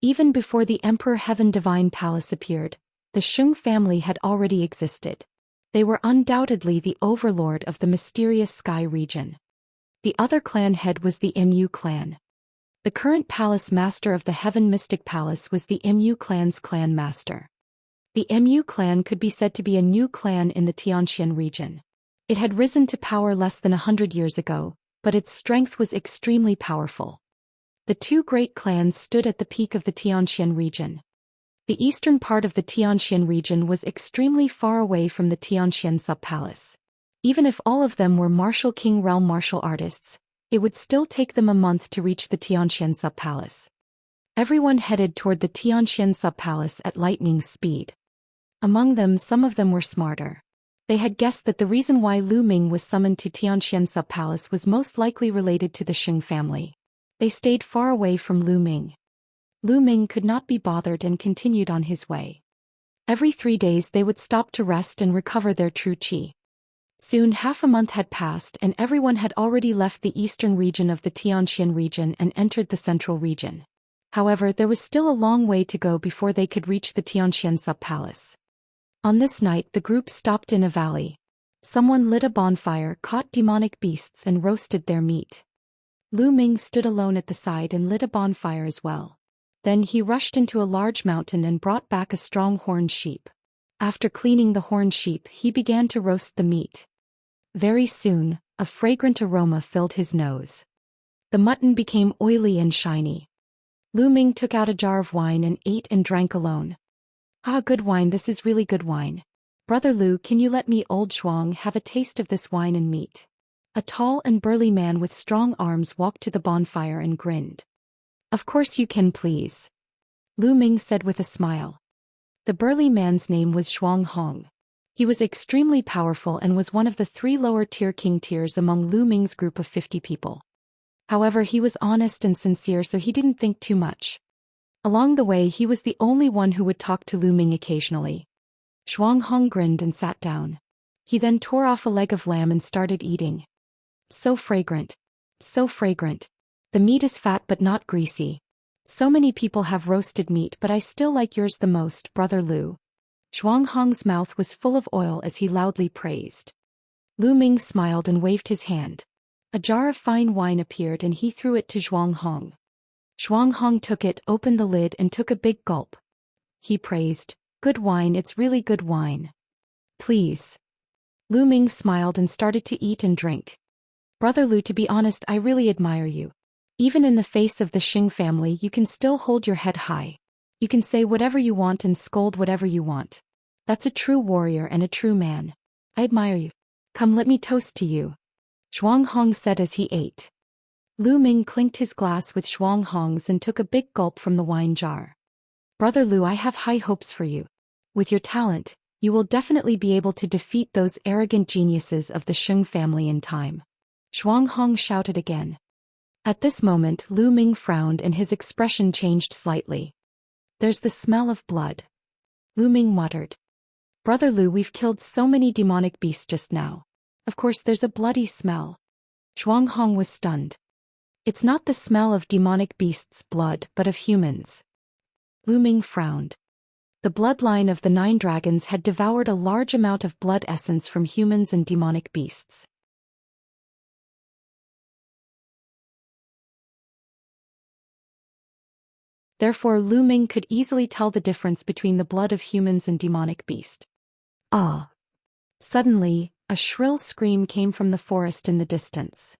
Even before the Emperor Heaven Divine Palace appeared, the Xing family had already existed. They were undoubtedly the overlord of the mysterious sky region. The other clan head was the Mu clan. The current palace master of the Heaven Mystic Palace was the Mu clan's clan master. The Mu clan could be said to be a new clan in the Tianxian region. It had risen to power less than 100 years ago, but its strength was extremely powerful. The 2 great clans stood at the peak of the Tianxian region. The eastern part of the Tianxian region was extremely far away from the Tianxian sub-palace. Even if all of them were martial king realm martial artists, it would still take them a month to reach the Tianxian sub-palace. Everyone headed toward the Tianxian sub-palace at lightning speed. Among them, some of them were smarter. They had guessed that the reason why Lu Ming was summoned to Tianxian sub-palace was most likely related to the Xing family. They stayed far away from Lu Ming. Lu Ming could not be bothered and continued on his way. Every 3 days they would stop to rest and recover their true qi. Soon half a month had passed and everyone had already left the eastern region of the Tianxian region and entered the central region. However, there was still a long way to go before they could reach the Tianxian sub-palace. On this night the group stopped in a valley. Someone lit a bonfire, caught demonic beasts and roasted their meat. Lu Ming stood alone at the side and lit a bonfire as well. Then he rushed into a large mountain and brought back a strong horned sheep. After cleaning the horned sheep, he began to roast the meat. Very soon, A fragrant aroma filled his nose. The mutton became oily and shiny. Lu Ming took out a jar of wine and ate and drank alone. Ah, good wine, this is really good wine. Brother Lu, can you let me, old Shuang, have a taste of this wine and meat? A tall and burly man with strong arms walked to the bonfire and grinned. Of course you can, please. Lu Ming said with a smile. The burly man's name was Shuang Hong. He was extremely powerful and was one of the 3 lower-tier king tiers among Lu Ming's group of 50 people. However, he was honest and sincere, so he didn't think too much. Along the way, he was the only one who would talk to Lu Ming occasionally. Shuang Hong grinned and sat down. He then tore off a leg of lamb and started eating. So fragrant. So fragrant. The meat is fat but not greasy. So many people have roasted meat, but I still like yours the most, Brother Lu. Shuang Hong's mouth was full of oil as he loudly praised. Lu Ming smiled and waved his hand. A jar of fine wine appeared and he threw it to Shuang Hong. Shuang Hong took it, opened the lid and took a big gulp. He praised, "Good wine, it's really good wine. Please." Lu Ming smiled and started to eat and drink. Brother Lu, to be honest, I really admire you. Even in the face of the Xing family, you can still hold your head high. You can say whatever you want and scold whatever you want. That's a true warrior and a true man. I admire you. Come, let me toast to you. Shuang Hong said as he ate. Lu Ming clinked his glass with Shuang Hong's and took a big gulp from the wine jar. Brother Lu, I have high hopes for you. With your talent, you will definitely be able to defeat those arrogant geniuses of the Xing family in time. Shuang Hong shouted again. At this moment, Lu Ming frowned and his expression changed slightly. There's the smell of blood. Lu Ming muttered. Brother Lu, we've killed so many demonic beasts just now. Of course there's a bloody smell. Shuang Hong was stunned. It's not the smell of demonic beasts' blood, but of humans. Lu Ming frowned. The bloodline of the 9 dragons had devoured a large amount of blood essence from humans and demonic beasts. Therefore, Lu Ming could easily tell the difference between the blood of humans and demonic beast. Ah! Suddenly, a shrill scream came from the forest in the distance.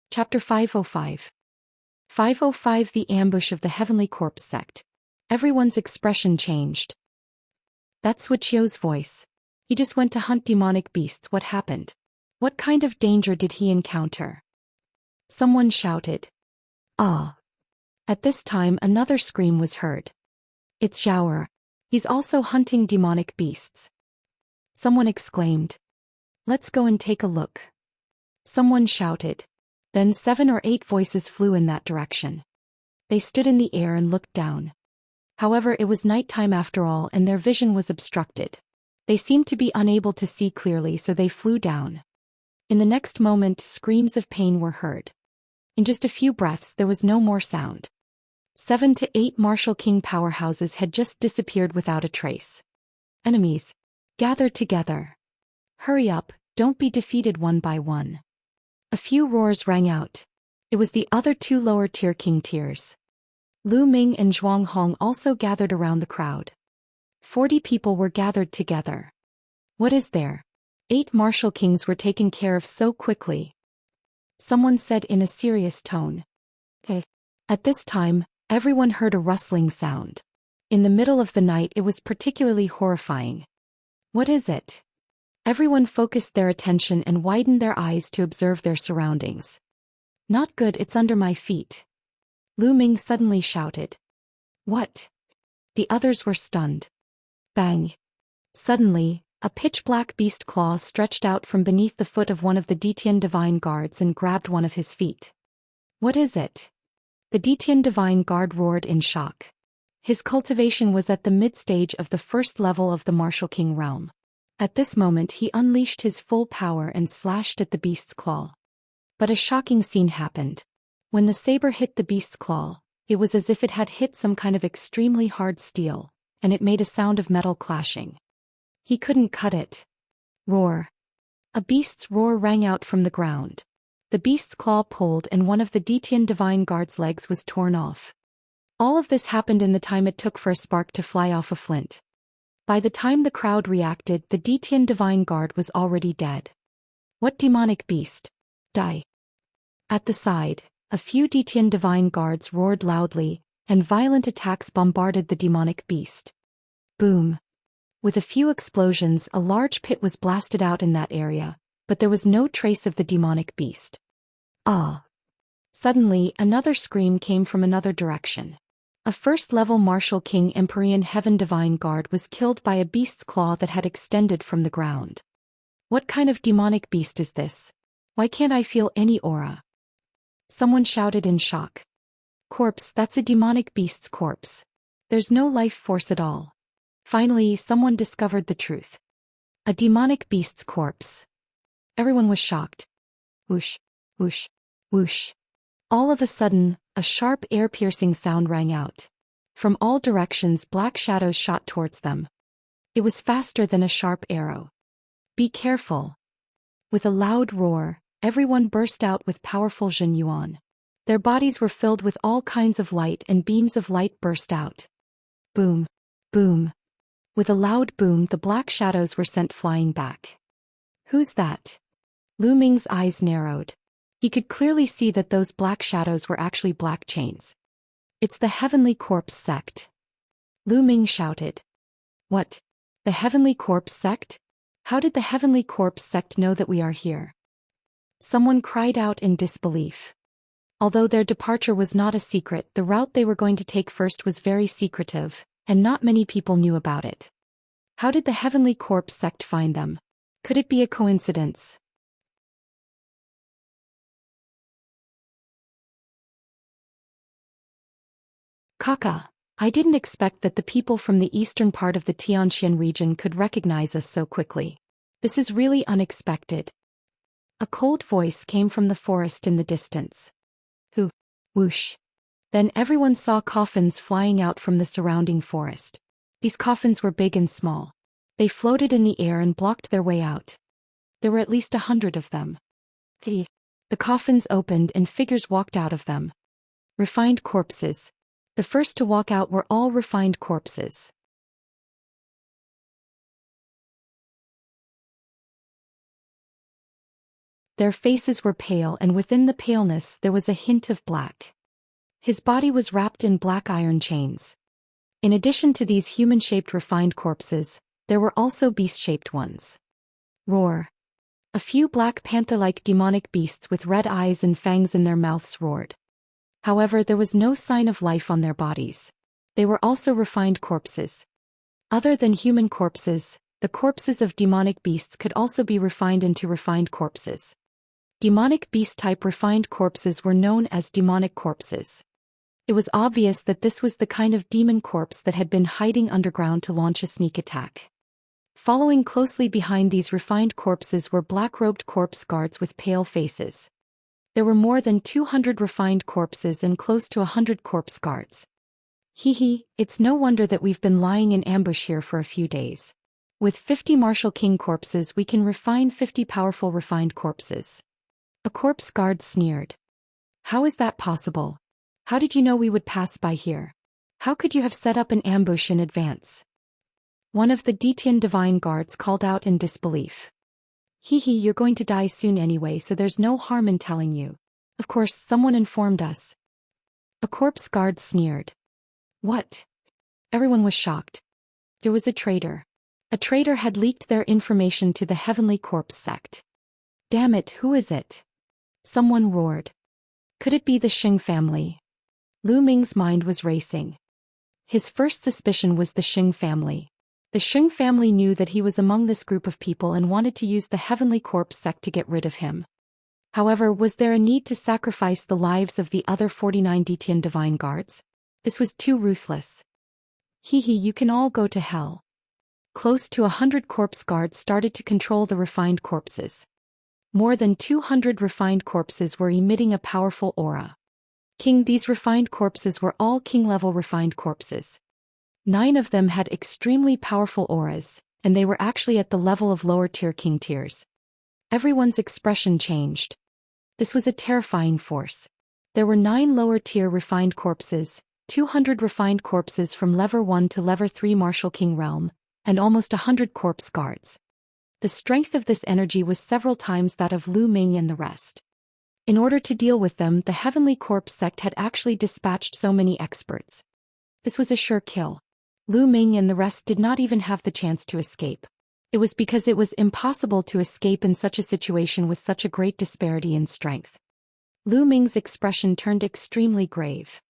Chapter 505. 505 The Ambush of the Heavenly Corpse Sect. Everyone's expression changed. That's Wuxia's voice. He just went to hunt demonic beasts. What happened? What kind of danger did he encounter? Someone shouted. Ah! At this time another scream was heard. It's Zhao. He's also hunting demonic beasts. Someone exclaimed. Let's go and take a look. Someone shouted. Then 7 or 8 voices flew in that direction. They stood in the air and looked down. However, it was nighttime after all and their vision was obstructed. They seemed to be unable to see clearly, so they flew down. In the next moment, screams of pain were heard. In just a few breaths, there was no more sound. 7 to 8 martial king powerhouses had just disappeared without a trace. Enemies, gather together. Hurry up, don't be defeated one by one. A few roars rang out. It was the other 2 lower-tier king tiers. Lu Ming and Shuang Hong also gathered around the crowd. 40 people were gathered together. What is there? 8 martial kings were taken care of so quickly. Someone said in a serious tone. Okay. At this time, everyone heard a rustling sound. In the middle of the night, it was particularly horrifying. What is it? Everyone focused their attention and widened their eyes to observe their surroundings. Not good, it's under my feet. Lu Ming suddenly shouted. What? The others were stunned. Bang! Suddenly, a pitch-black beast claw stretched out from beneath the foot of one of the Detian Divine Guards and grabbed one of his feet. What is it? The Detian Divine Guard roared in shock. His cultivation was at the mid-stage of the first level of the Martial King realm. At this moment he unleashed his full power and slashed at the beast's claw. But a shocking scene happened. When the saber hit the beast's claw, it was as if it had hit some kind of extremely hard steel, and it made a sound of metal clashing. He couldn't cut it. Roar. A beast's roar rang out from the ground. The beast's claw pulled and one of the Detian divine guard's legs was torn off. All of this happened in the time it took for a spark to fly off a flint. By the time the crowd reacted, the Detian divine guard was already dead. What demonic beast? Die. At the side, a few Detian divine guards roared loudly, and violent attacks bombarded the demonic beast. Boom. With a few explosions, a large pit was blasted out in that area, but there was no trace of the demonic beast. Ah! Suddenly, another scream came from another direction. A first-level Martial King Empyrean Heaven Divine Guard was killed by a beast's claw that had extended from the ground. What kind of demonic beast is this? Why can't I feel any aura? Someone shouted in shock. Corpse, that's a demonic beast's corpse. There's no life force at all. Finally, someone discovered the truth. A demonic beast's corpse. Everyone was shocked. Whoosh, whoosh, whoosh. All of a sudden, a sharp ear-piercing sound rang out. From all directions, black shadows shot towards them. It was faster than a sharp arrow. Be careful. With a loud roar, everyone burst out with powerful Zhen Yuan. Their bodies were filled with all kinds of light and beams of light burst out. Boom, boom. With a loud boom, the black shadows were sent flying back. Who's that? Lu Ming's eyes narrowed. He could clearly see that those black shadows were actually black chains. It's the Heavenly Corpse sect. Lu Ming shouted. What? The Heavenly Corpse sect? How did the Heavenly Corpse sect know that we are here? Someone cried out in disbelief. Although their departure was not a secret, the route they were going to take first was very secretive, and not many people knew about it. How did the Heavenly Corpse sect find them? Could it be a coincidence? Kaka, I didn't expect that the people from the eastern part of the Xianxia region could recognize us so quickly. This is really unexpected. A cold voice came from the forest in the distance. Who? Whoosh. Then everyone saw coffins flying out from the surrounding forest. These coffins were big and small. They floated in the air and blocked their way out. There were at least 100 of them. The coffins opened and figures walked out of them. Refined corpses. The first to walk out were all refined corpses. Their faces were pale, and within the paleness there was a hint of black. His body was wrapped in black iron chains. In addition to these human-shaped refined corpses, there were also beast-shaped ones. Roar. A few black panther-like demonic beasts with red eyes and fangs in their mouths roared. However, there was no sign of life on their bodies. They were also refined corpses. Other than human corpses, the corpses of demonic beasts could also be refined into refined corpses. Demonic beast-type refined corpses were known as demonic corpses. It was obvious that this was the kind of demon corpse that had been hiding underground to launch a sneak attack. Following closely behind these refined corpses were black-robed corpse guards with pale faces. There were more than 200 refined corpses and close to 100 corpse guards. It's no wonder that we've been lying in ambush here for a few days. With 50 Martial King corpses we can refine 50 powerful refined corpses. A corpse guard sneered. How is that possible? How did you know we would pass by here? How could you have set up an ambush in advance? One of the Detian divine guards called out in disbelief. You're going to die soon anyway, so there's no harm in telling you. Of course, someone informed us. A corpse guard sneered. What? Everyone was shocked. There was a traitor. A traitor had leaked their information to the Heavenly Corpse sect. Damn it, who is it? Someone roared. Could it be the Xing family? Lu Ming's mind was racing. His first suspicion was the Xing family. The Xing family knew that he was among this group of people and wanted to use the Heavenly Corpse sect to get rid of him. However, was there a need to sacrifice the lives of the other 49 Detian divine guards? This was too ruthless. You can all go to hell. Close to 100 corpse guards started to control the refined corpses. More than 200 refined corpses were emitting a powerful aura. King, these refined corpses were all king-level refined corpses. 9 of them had extremely powerful auras, and they were actually at the level of lower-tier king tiers. Everyone's expression changed. This was a terrifying force. There were 9 lower-tier refined corpses, 200 refined corpses from Level 1 to Level 3 Martial King Realm, and almost 100 corpse guards. The strength of this energy was several times that of Lu Ming and the rest. In order to deal with them, the Heavenly Corpse sect had actually dispatched so many experts. This was a sure kill. Lu Ming and the rest did not even have the chance to escape. It was because it was impossible to escape in such a situation with such a great disparity in strength. Lu Ming's expression turned extremely grave.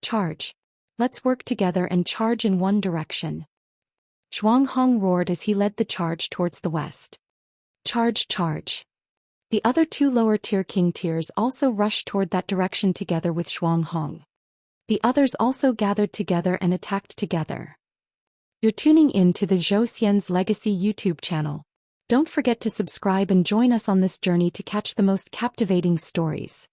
Charge. Let's work together and charge in one direction. Zhuang Hong roared as he led the charge towards the west. Charge, charge. The other 2 lower-tier king tiers also rushed toward that direction together with Zhuang Hong. The others also gathered together and attacked together. You're tuning in to the Zhou Xian's Legacy YouTube channel. Don't forget to subscribe and join us on this journey to catch the most captivating stories.